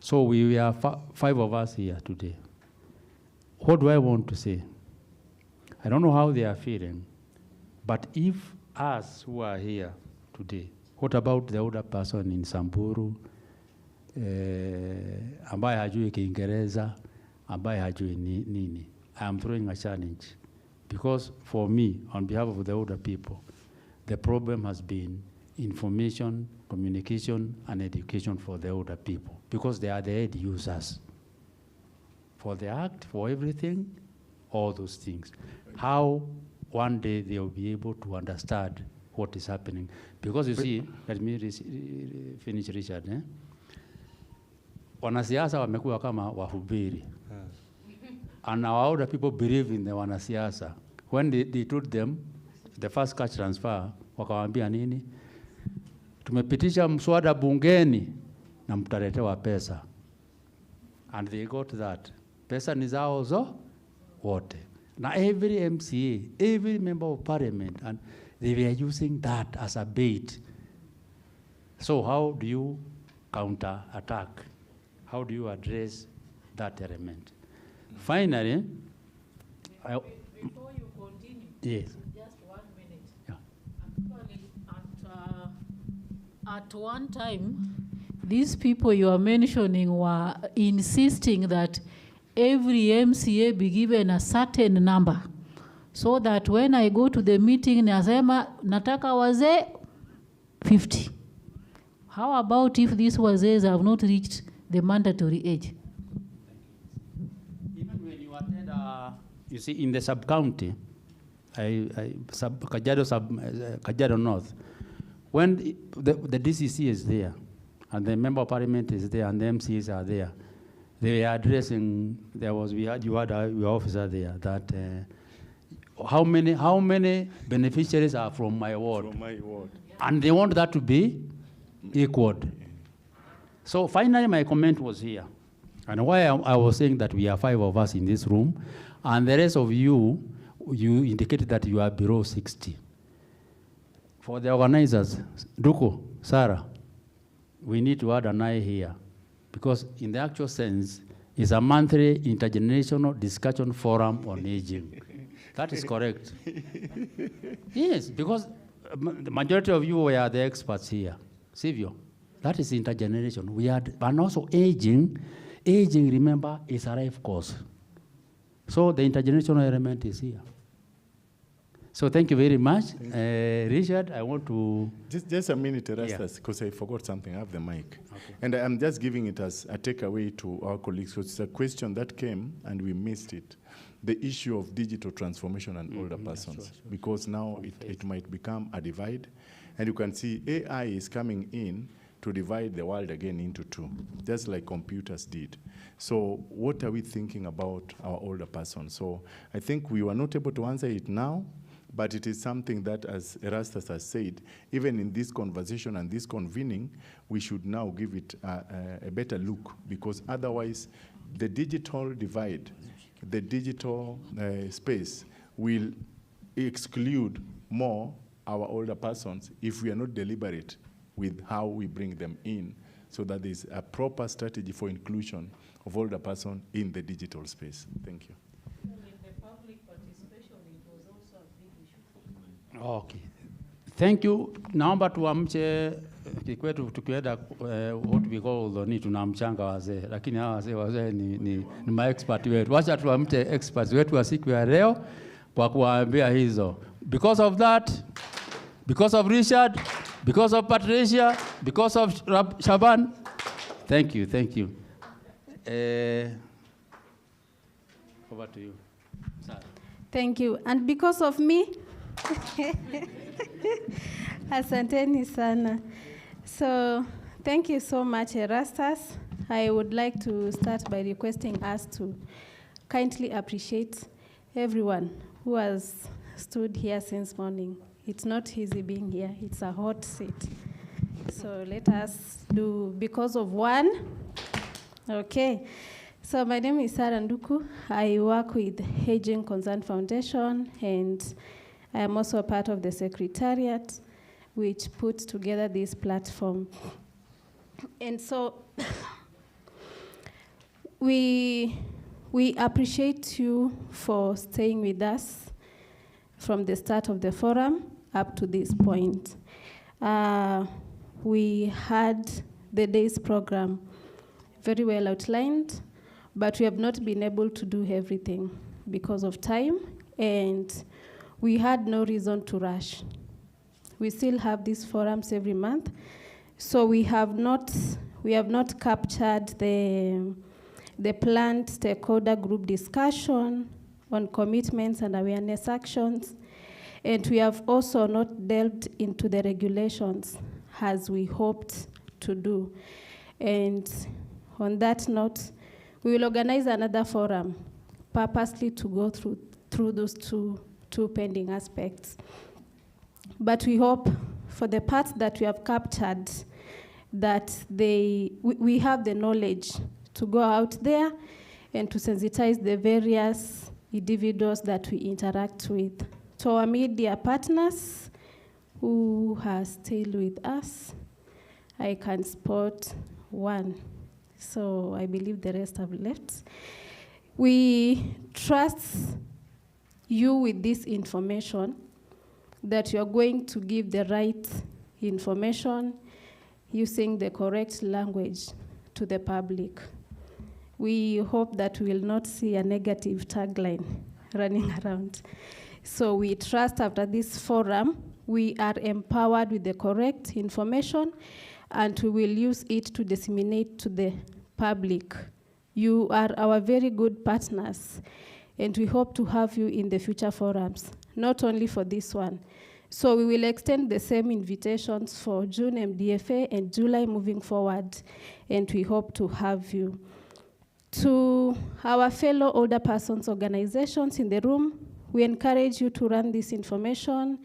So we are 5 of us here today. What do I want to say? I don't know how they are feeling, but if us who are here today, what about the older person in Samburu, ambaye hajui Kiingereza, ambaye hajui nini? I am throwing a challenge, because for me, on behalf of the older people, the problem has been information, communication, and education for the older people, because they are the end users for the act, for everything, all those things. How one day they will be able to understand what is happening. Because you see, let me finish, Richard. Wanasiasa wamekuwa kama wahubiri. And our older people believe in the wanasiasa. When they told them the first cash transfer, wakawaambia nini? Tumepitisha mswada bungeni na mtaletewa pesa. And they got that. Pesa ni zao wote. Now every MCA, every member of parliament, and they were using that as a bait. So how do you counter-attack? How do you address that element? Finally,
before you continue,
yes.
Just 1 minute.
Yeah.
Actually, at one time, these people you are mentioning were insisting that every MCA be given a certain number, so that when I go to the meeting, nasema nataka wazee 50. How about if these wazees have not reached the mandatory age?
Even when you attend, you see, in the sub-county, Kajiado North, when the DCC is there, and the member of parliament is there, and the MCs are there, they are addressing, you had your officer there, that how many beneficiaries are from my ward?
From my ward.
And they want that to be equal. So finally, my comment was here. And why I was saying that we are 5 of us in this room, and the rest of you indicated that you are below 60. For the organizers, Duko, Sarah, we need to add an eye here, because in the actual sense, it's a monthly intergenerational discussion forum on aging. That is correct. Yes, because the majority of you were the experts here. Silvio, that is intergeneration. And also aging, remember, is a life course. So the intergenerational element is here. So thank you very much. Richard, I want to...
Just a minute, Erastus, because I forgot something. I have the mic. Okay. And I'm just giving it as a takeaway to our colleagues, because it's a question that came and we missed it. The issue of digital transformation and older persons, because now it might become a divide. And you can see AI is coming in to divide the world again into two, just like computers did. So what are we thinking about our older persons? So I think we were not able to answer it now, but it is something that, as Erastus has said, even in this conversation and this convening, we should now give it a better look, because otherwise the digital divide, the digital space will exclude more our older persons if we are not deliberate with how we bring them in, so that there's a proper strategy for inclusion of older persons in the digital space. Thank you.
Okay. Thank you. Naomba tuamche kikwetu tukienda what we call the tunamchanga wazee, lakini hawa wazee ni ma-expert wetu. Wacha tuamche experts wetu wa siku ya leo kwa kuwaambia hizo. Because of that, because of Richard, because of Patricia, because of Shaban, thank you. Over to you. Sorry.
Thank you. And because of me, asanteni sana. So thank you so much, Erastus. I would like to start by requesting us to kindly appreciate everyone who has stood here since morning. It's not easy being here. It's a hot seat. So let us do because of one. Okay. So my name is Sarah Nduku. I work with Aging Concern Foundation, and I am also a part of the Secretariat, which puts together this platform. And so we appreciate you for staying with us from the start of the forum up to this point. We had the day's program very well outlined, but we have not been able to do everything because of time, and we had no reason to rush. We still have these forums every month, so we have not captured the planned stakeholder group discussion on commitments and awareness actions, and we have also not delved into the regulations as we hoped to do. And on that note, we will organize another forum purposely to go through those two pending aspects. But we hope for the parts that we have captured that we have the knowledge to go out there and to sensitize the various individuals that we interact with. To our media partners who are still with us, I can spot one. So I believe the rest have left. We trust you with this information, that you are going to give the right information using the correct language to the public. We hope that we will not see a negative tagline running around. So we trust after this forum, we are empowered with the correct information, and we will use it to disseminate to the public. You are our very good partners, and we hope to have you in the future forums, not only for this one. So we will extend the same invitations for June MDFA and July moving forward, and we hope to have you. To our fellow older persons organizations in the room, we encourage you to run this information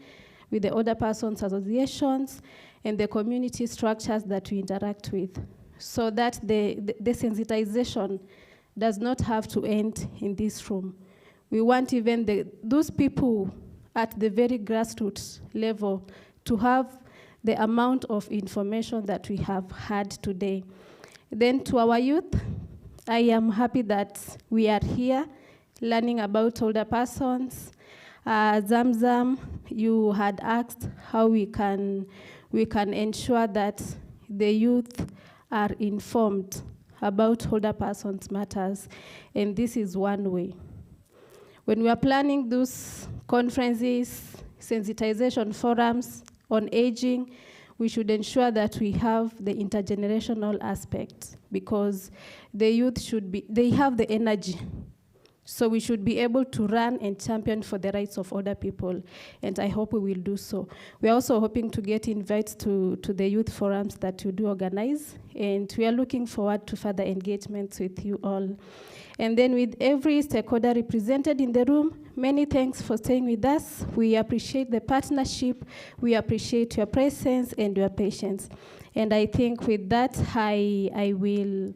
with the older persons associations and the community structures that we interact with, so that the sensitization does not have to end in this room. We want even those people at the very grassroots level to have the amount of information that we have had today. Then to our youth, I am happy that we are here learning about older persons. Zamzam, you had asked how we can ensure that the youth are informed about older persons matters, and this is one way. When we are planning those conferences, sensitization forums on aging, we should ensure that we have the intergenerational aspect, because the youth they have the energy. So we should be able to run and champion for the rights of older people, and I hope we will do so. We are also hoping to get invites to the youth forums that you do organize, and we are looking forward to further engagements with you all. And then with every stakeholder represented in the room, many thanks for staying with us. We appreciate the partnership. We appreciate your presence and your patience. And I think with that, I will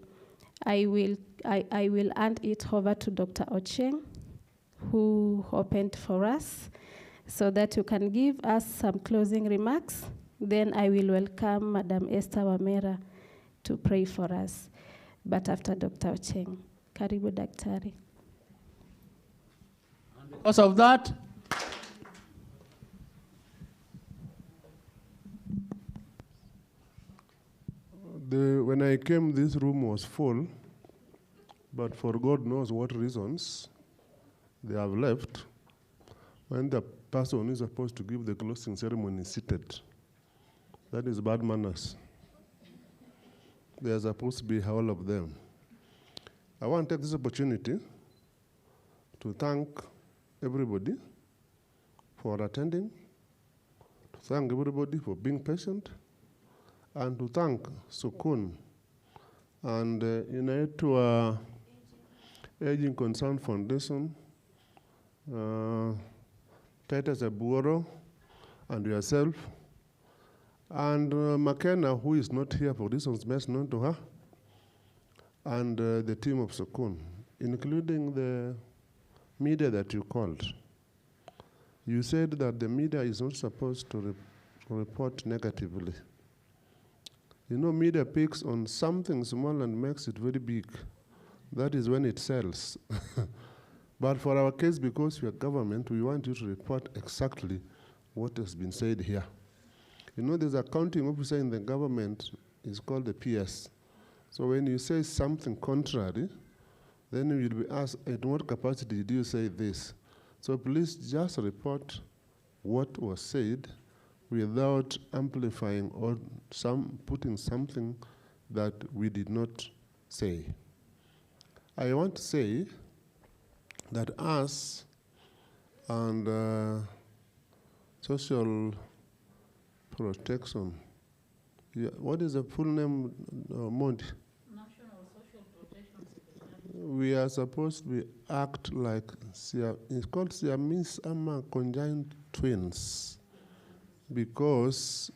hand it over to Dr. Ocheng, who opened for us, so that you can give us some closing remarks. Then I will welcome Madam Esther Wamera to pray for us. But after Dr. Ocheng. Karibu Daktari.
Because of that,
when I came, this room was full, but for God knows what reasons, they have left. When the person who is supposed to give the closing ceremony is seated, that is bad manners. They are supposed to be all of them. I want to take this opportunity to thank everybody for attending, to thank everybody for being patient, and to thank Sukun and to our Aging Concern Foundation, Peter Zabuoro, and yourself, and McKenna, who is not here for reasons best known to her, and the team of Sukun, including the media that you called. You said that the media is not supposed to report negatively. You know, media picks on something small and makes it very big. That is when it sells. But for our case, because we are government, we want you to report exactly what has been said here. You know, there's a accounting officer in the government, is called the PS. So when you say something contrary, then you will be asked, at what capacity do you say this? So please just report what was said without amplifying or putting something that we did not say. I want to say that us and social protection, what is the full name, Monty? We are supposed to act like, it's called Siamese ama conjoined twins, because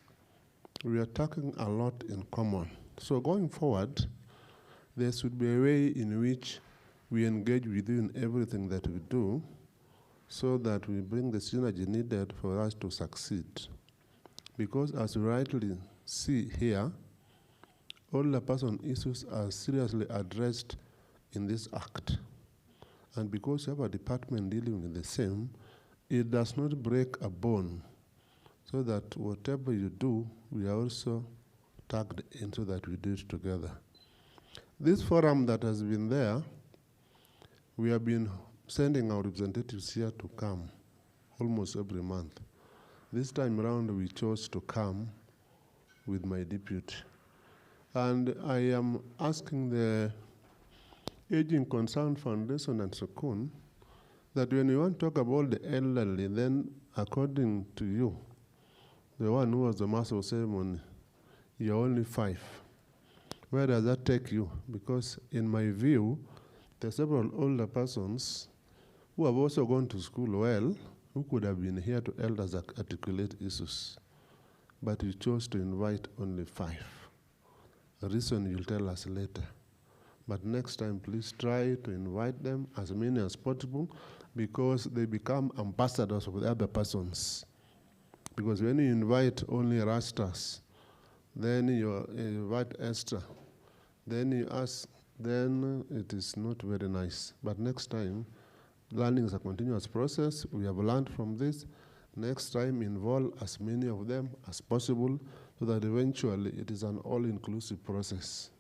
we are talking a lot in common. So going forward, there should be a way in which we engage with you in everything that we do, so that we bring the synergy needed for us to succeed. Because as you rightly see here, all the person issues are seriously addressed in this act. and because you have a department dealing with the same, it does not break a bone, so that whatever you do, we are also tagged into that we do it together. This forum that has been there, we have been sending our representatives here to come almost every month. This time around, we chose to come with my deputy. And I am asking the Aging Concern Foundation and Sukun that when you want to talk about the elderly, then according to you, the one who was the master of ceremony, you're only 5. Where does that take you? Because in my view, there are several older persons who have also gone to school well, who could have been here to help us articulate issues. But you chose to invite only 5. A reason you'll tell us later. But next time, please try to invite them as many as possible, because they become ambassadors of the other persons. Because when you invite only Rastas, then you invite Esther, then you ask, then it is not very nice. But next time, learning is a continuous process. We have learned from this. Next time, involve as many of them as possible, so that eventually it is an all-inclusive process.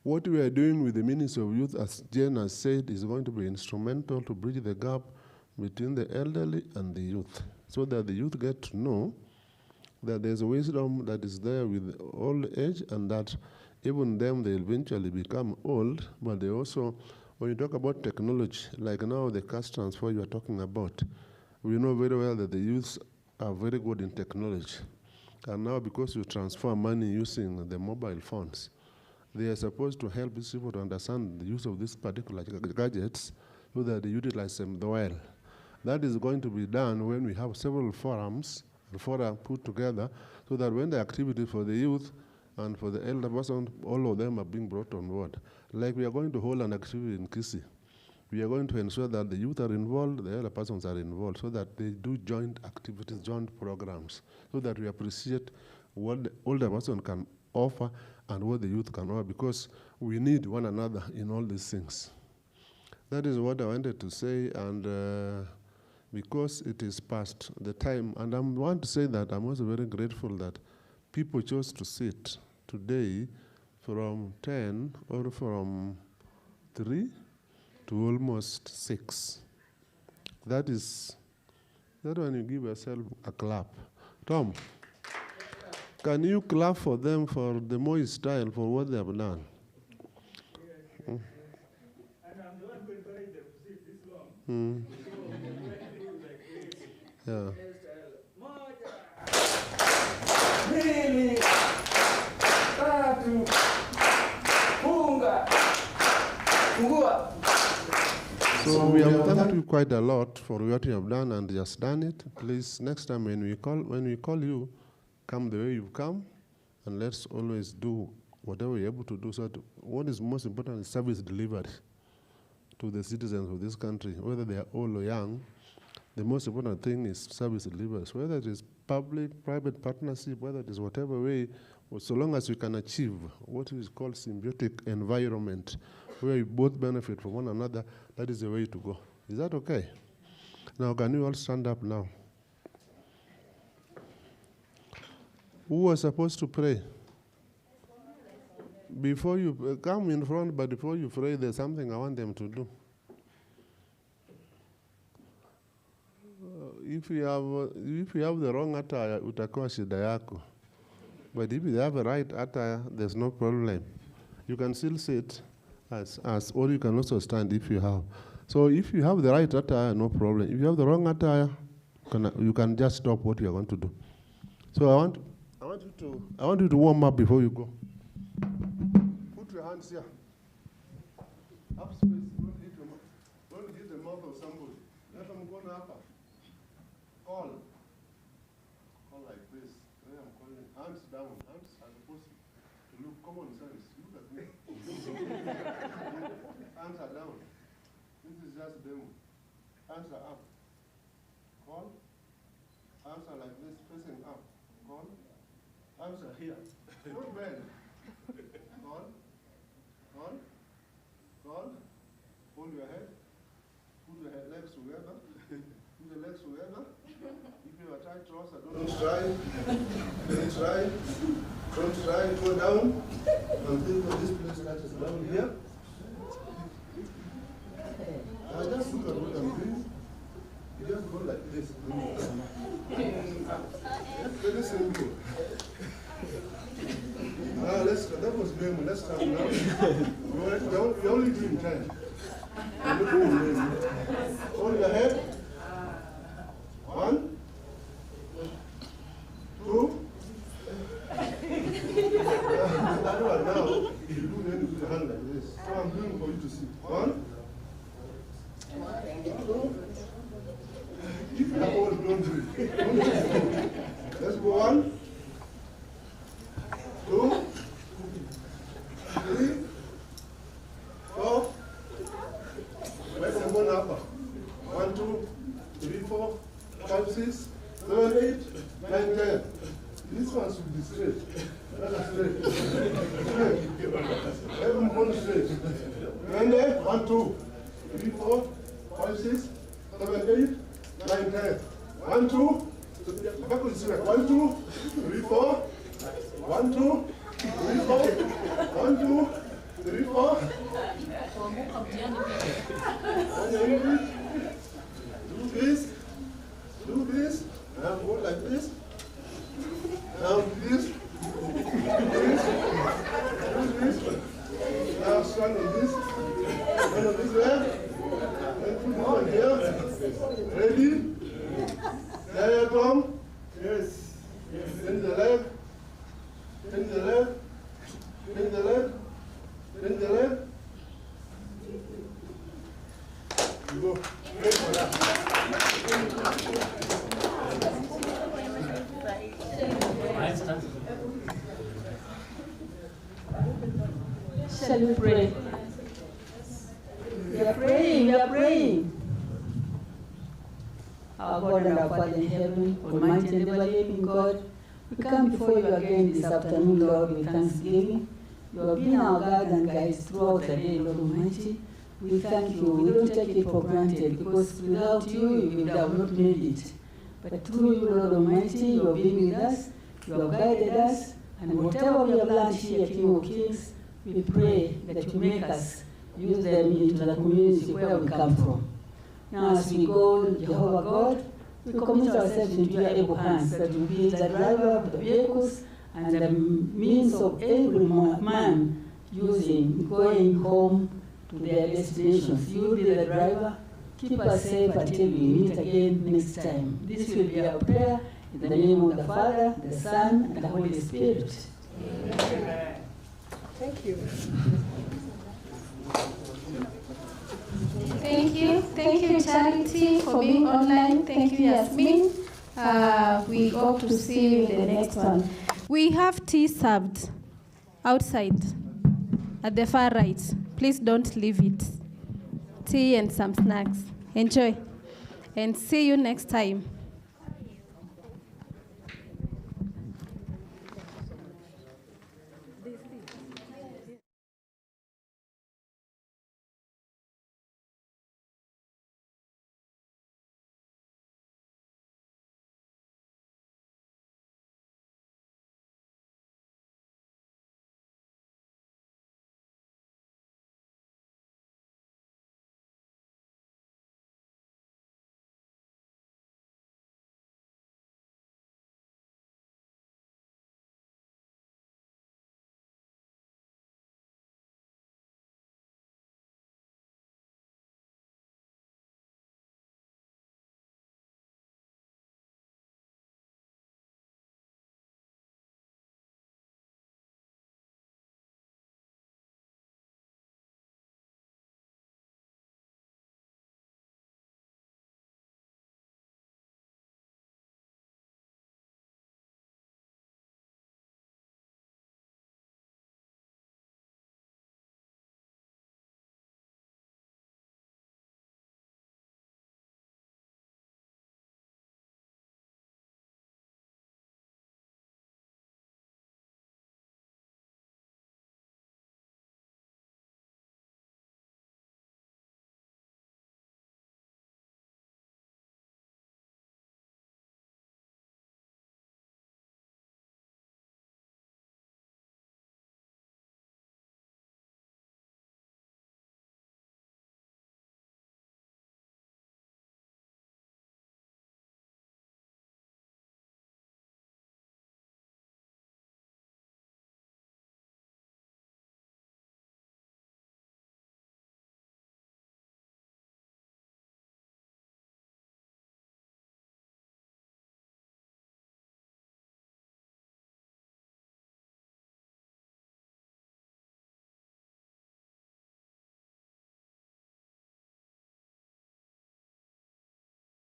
What we are doing with the Ministry of Youth, as Jane has said, is going to be instrumental to bridge the gap between the elderly and the youth, so that the youth get to know that there's a wisdom that is there with old age, and that even them, they eventually become old, but they also, when you talk about technology, like now the cash transfer you are talking about, we know very well that the youths are very good in technology. And now because you transfer money using the mobile phones, they are supposed to help these people to understand the use of these particular gadgets so that they utilize them well. That is going to be done when we have several forums put together, so that when the activity for the youth and for the elder person, all of them are being brought on board. Like we are going to hold an activity in Kisi. We are going to ensure that the youth are involved, the elder persons are involved, so that they do joint activities, joint programs, so that we appreciate what the older person can offer and what the youth can offer, because we need one another in all these things. That is what I wanted to say, and because it is past the time, and I want to say that I'm also very grateful that people chose to sit today from 10 or from 3 to almost 6. That when you give yourself a clap. Tom, can you clap for them for the Moi style for what they have done? And I'm the one who encouraged them to sit this long. Yeah. So we have thanked you quite a lot for what you have done and just done it. Please, next time when we call you, come the way you've come, and let's always do whatever we're able to do. So what is most important is service delivery to the citizens of this country, whether they are old or young. The most important thing is service delivery. So whether it is public, private partnership, whether it is whatever way, so long as we can achieve what is called symbiotic environment, where we both benefit from one another, that is the way to go. Is that okay? Now, can you all stand up now? Who was supposed to pray? Before you come in front, but before you pray, there's something I want them to do. If you have the wrong attire, utakuwa shida yako. But if you have the right attire, there's no problem. You can still sit or you can also stand if you have. So if you have the right attire, no problem. If you have the wrong attire, you can just stop what you are going to do. So I want you to warm up before you go. Put your hands here. Up space. Don't hit the mouth of somebody. Let them go up. Call like this. Where I'm calling. Hands down. Hands are supposed to look common sense. Look at me. Hands are down. This is just demo. Hands are up. Call. Hands are like this, facing up. Call. Hands are here. Don't bend. Call. Call. Call. Hold your head. Don't try. Don't try. Don't try. Go down. Until this place touches down here. I just look at what I'm doing. You just go like this. Very simple. Now that was normal. Let's start now. We're only doing 10. Hold your head. 1, 2. Now, you do the hand like this. So I'm doing for you to see. 1, 2. If you have all, don't do it. Let's go 1, 2, 3, 4. Let's go now. 1, 2, 3, 4, 5, 6, 7, 8, 9, 10. This one should be straight. That's straight. Straight. Everyone straight. And then 1, 2, 3, 4, 5, 6, 7, 8, 9, 10. 1, 2. Backwards straight. 1, 2, 3, 4. 1, 2, 3, 4. 1, 2, 3, 4. Do this. Do this. Now go like this. Now do this. Do this. Do this. Now stand on this. Stand on this left. And put this one here. Ready? There you come. Yes. Bend the leg. Bend the leg. Bend the leg. Bend the leg. You go. Wait for that.
Shall we pray? We are praying, we are praying. Our God and our Father in heaven, Almighty and ever-living God, we come before you again this afternoon, Lord, with thanksgiving. You have been our God and guides throughout the day, Lord Almighty. We thank you. We don't take it for granted, because without you, we would have not made it. But through you, Lord Almighty, you have been with us, you have guided us, and whatever we have learned here, King of Kings, we pray that you make us use them into the community where we come from. Now, as we go, Jehovah God, we commit ourselves into your able hands, that you be the driver of the vehicles and the means of every man using going home to their destinations. You will be the driver. Keep us safe until we meet again next time. This will be our prayer in the name of the Father, the Son, and the Holy Spirit. Amen.
Thank you.
Thank you. Thank you, Charity, for being online. Thank you, Yasmin. We hope to see you in the next one. We have tea served outside at the far right. Please don't leave it. Tea and some snacks. Enjoy. And see you next time.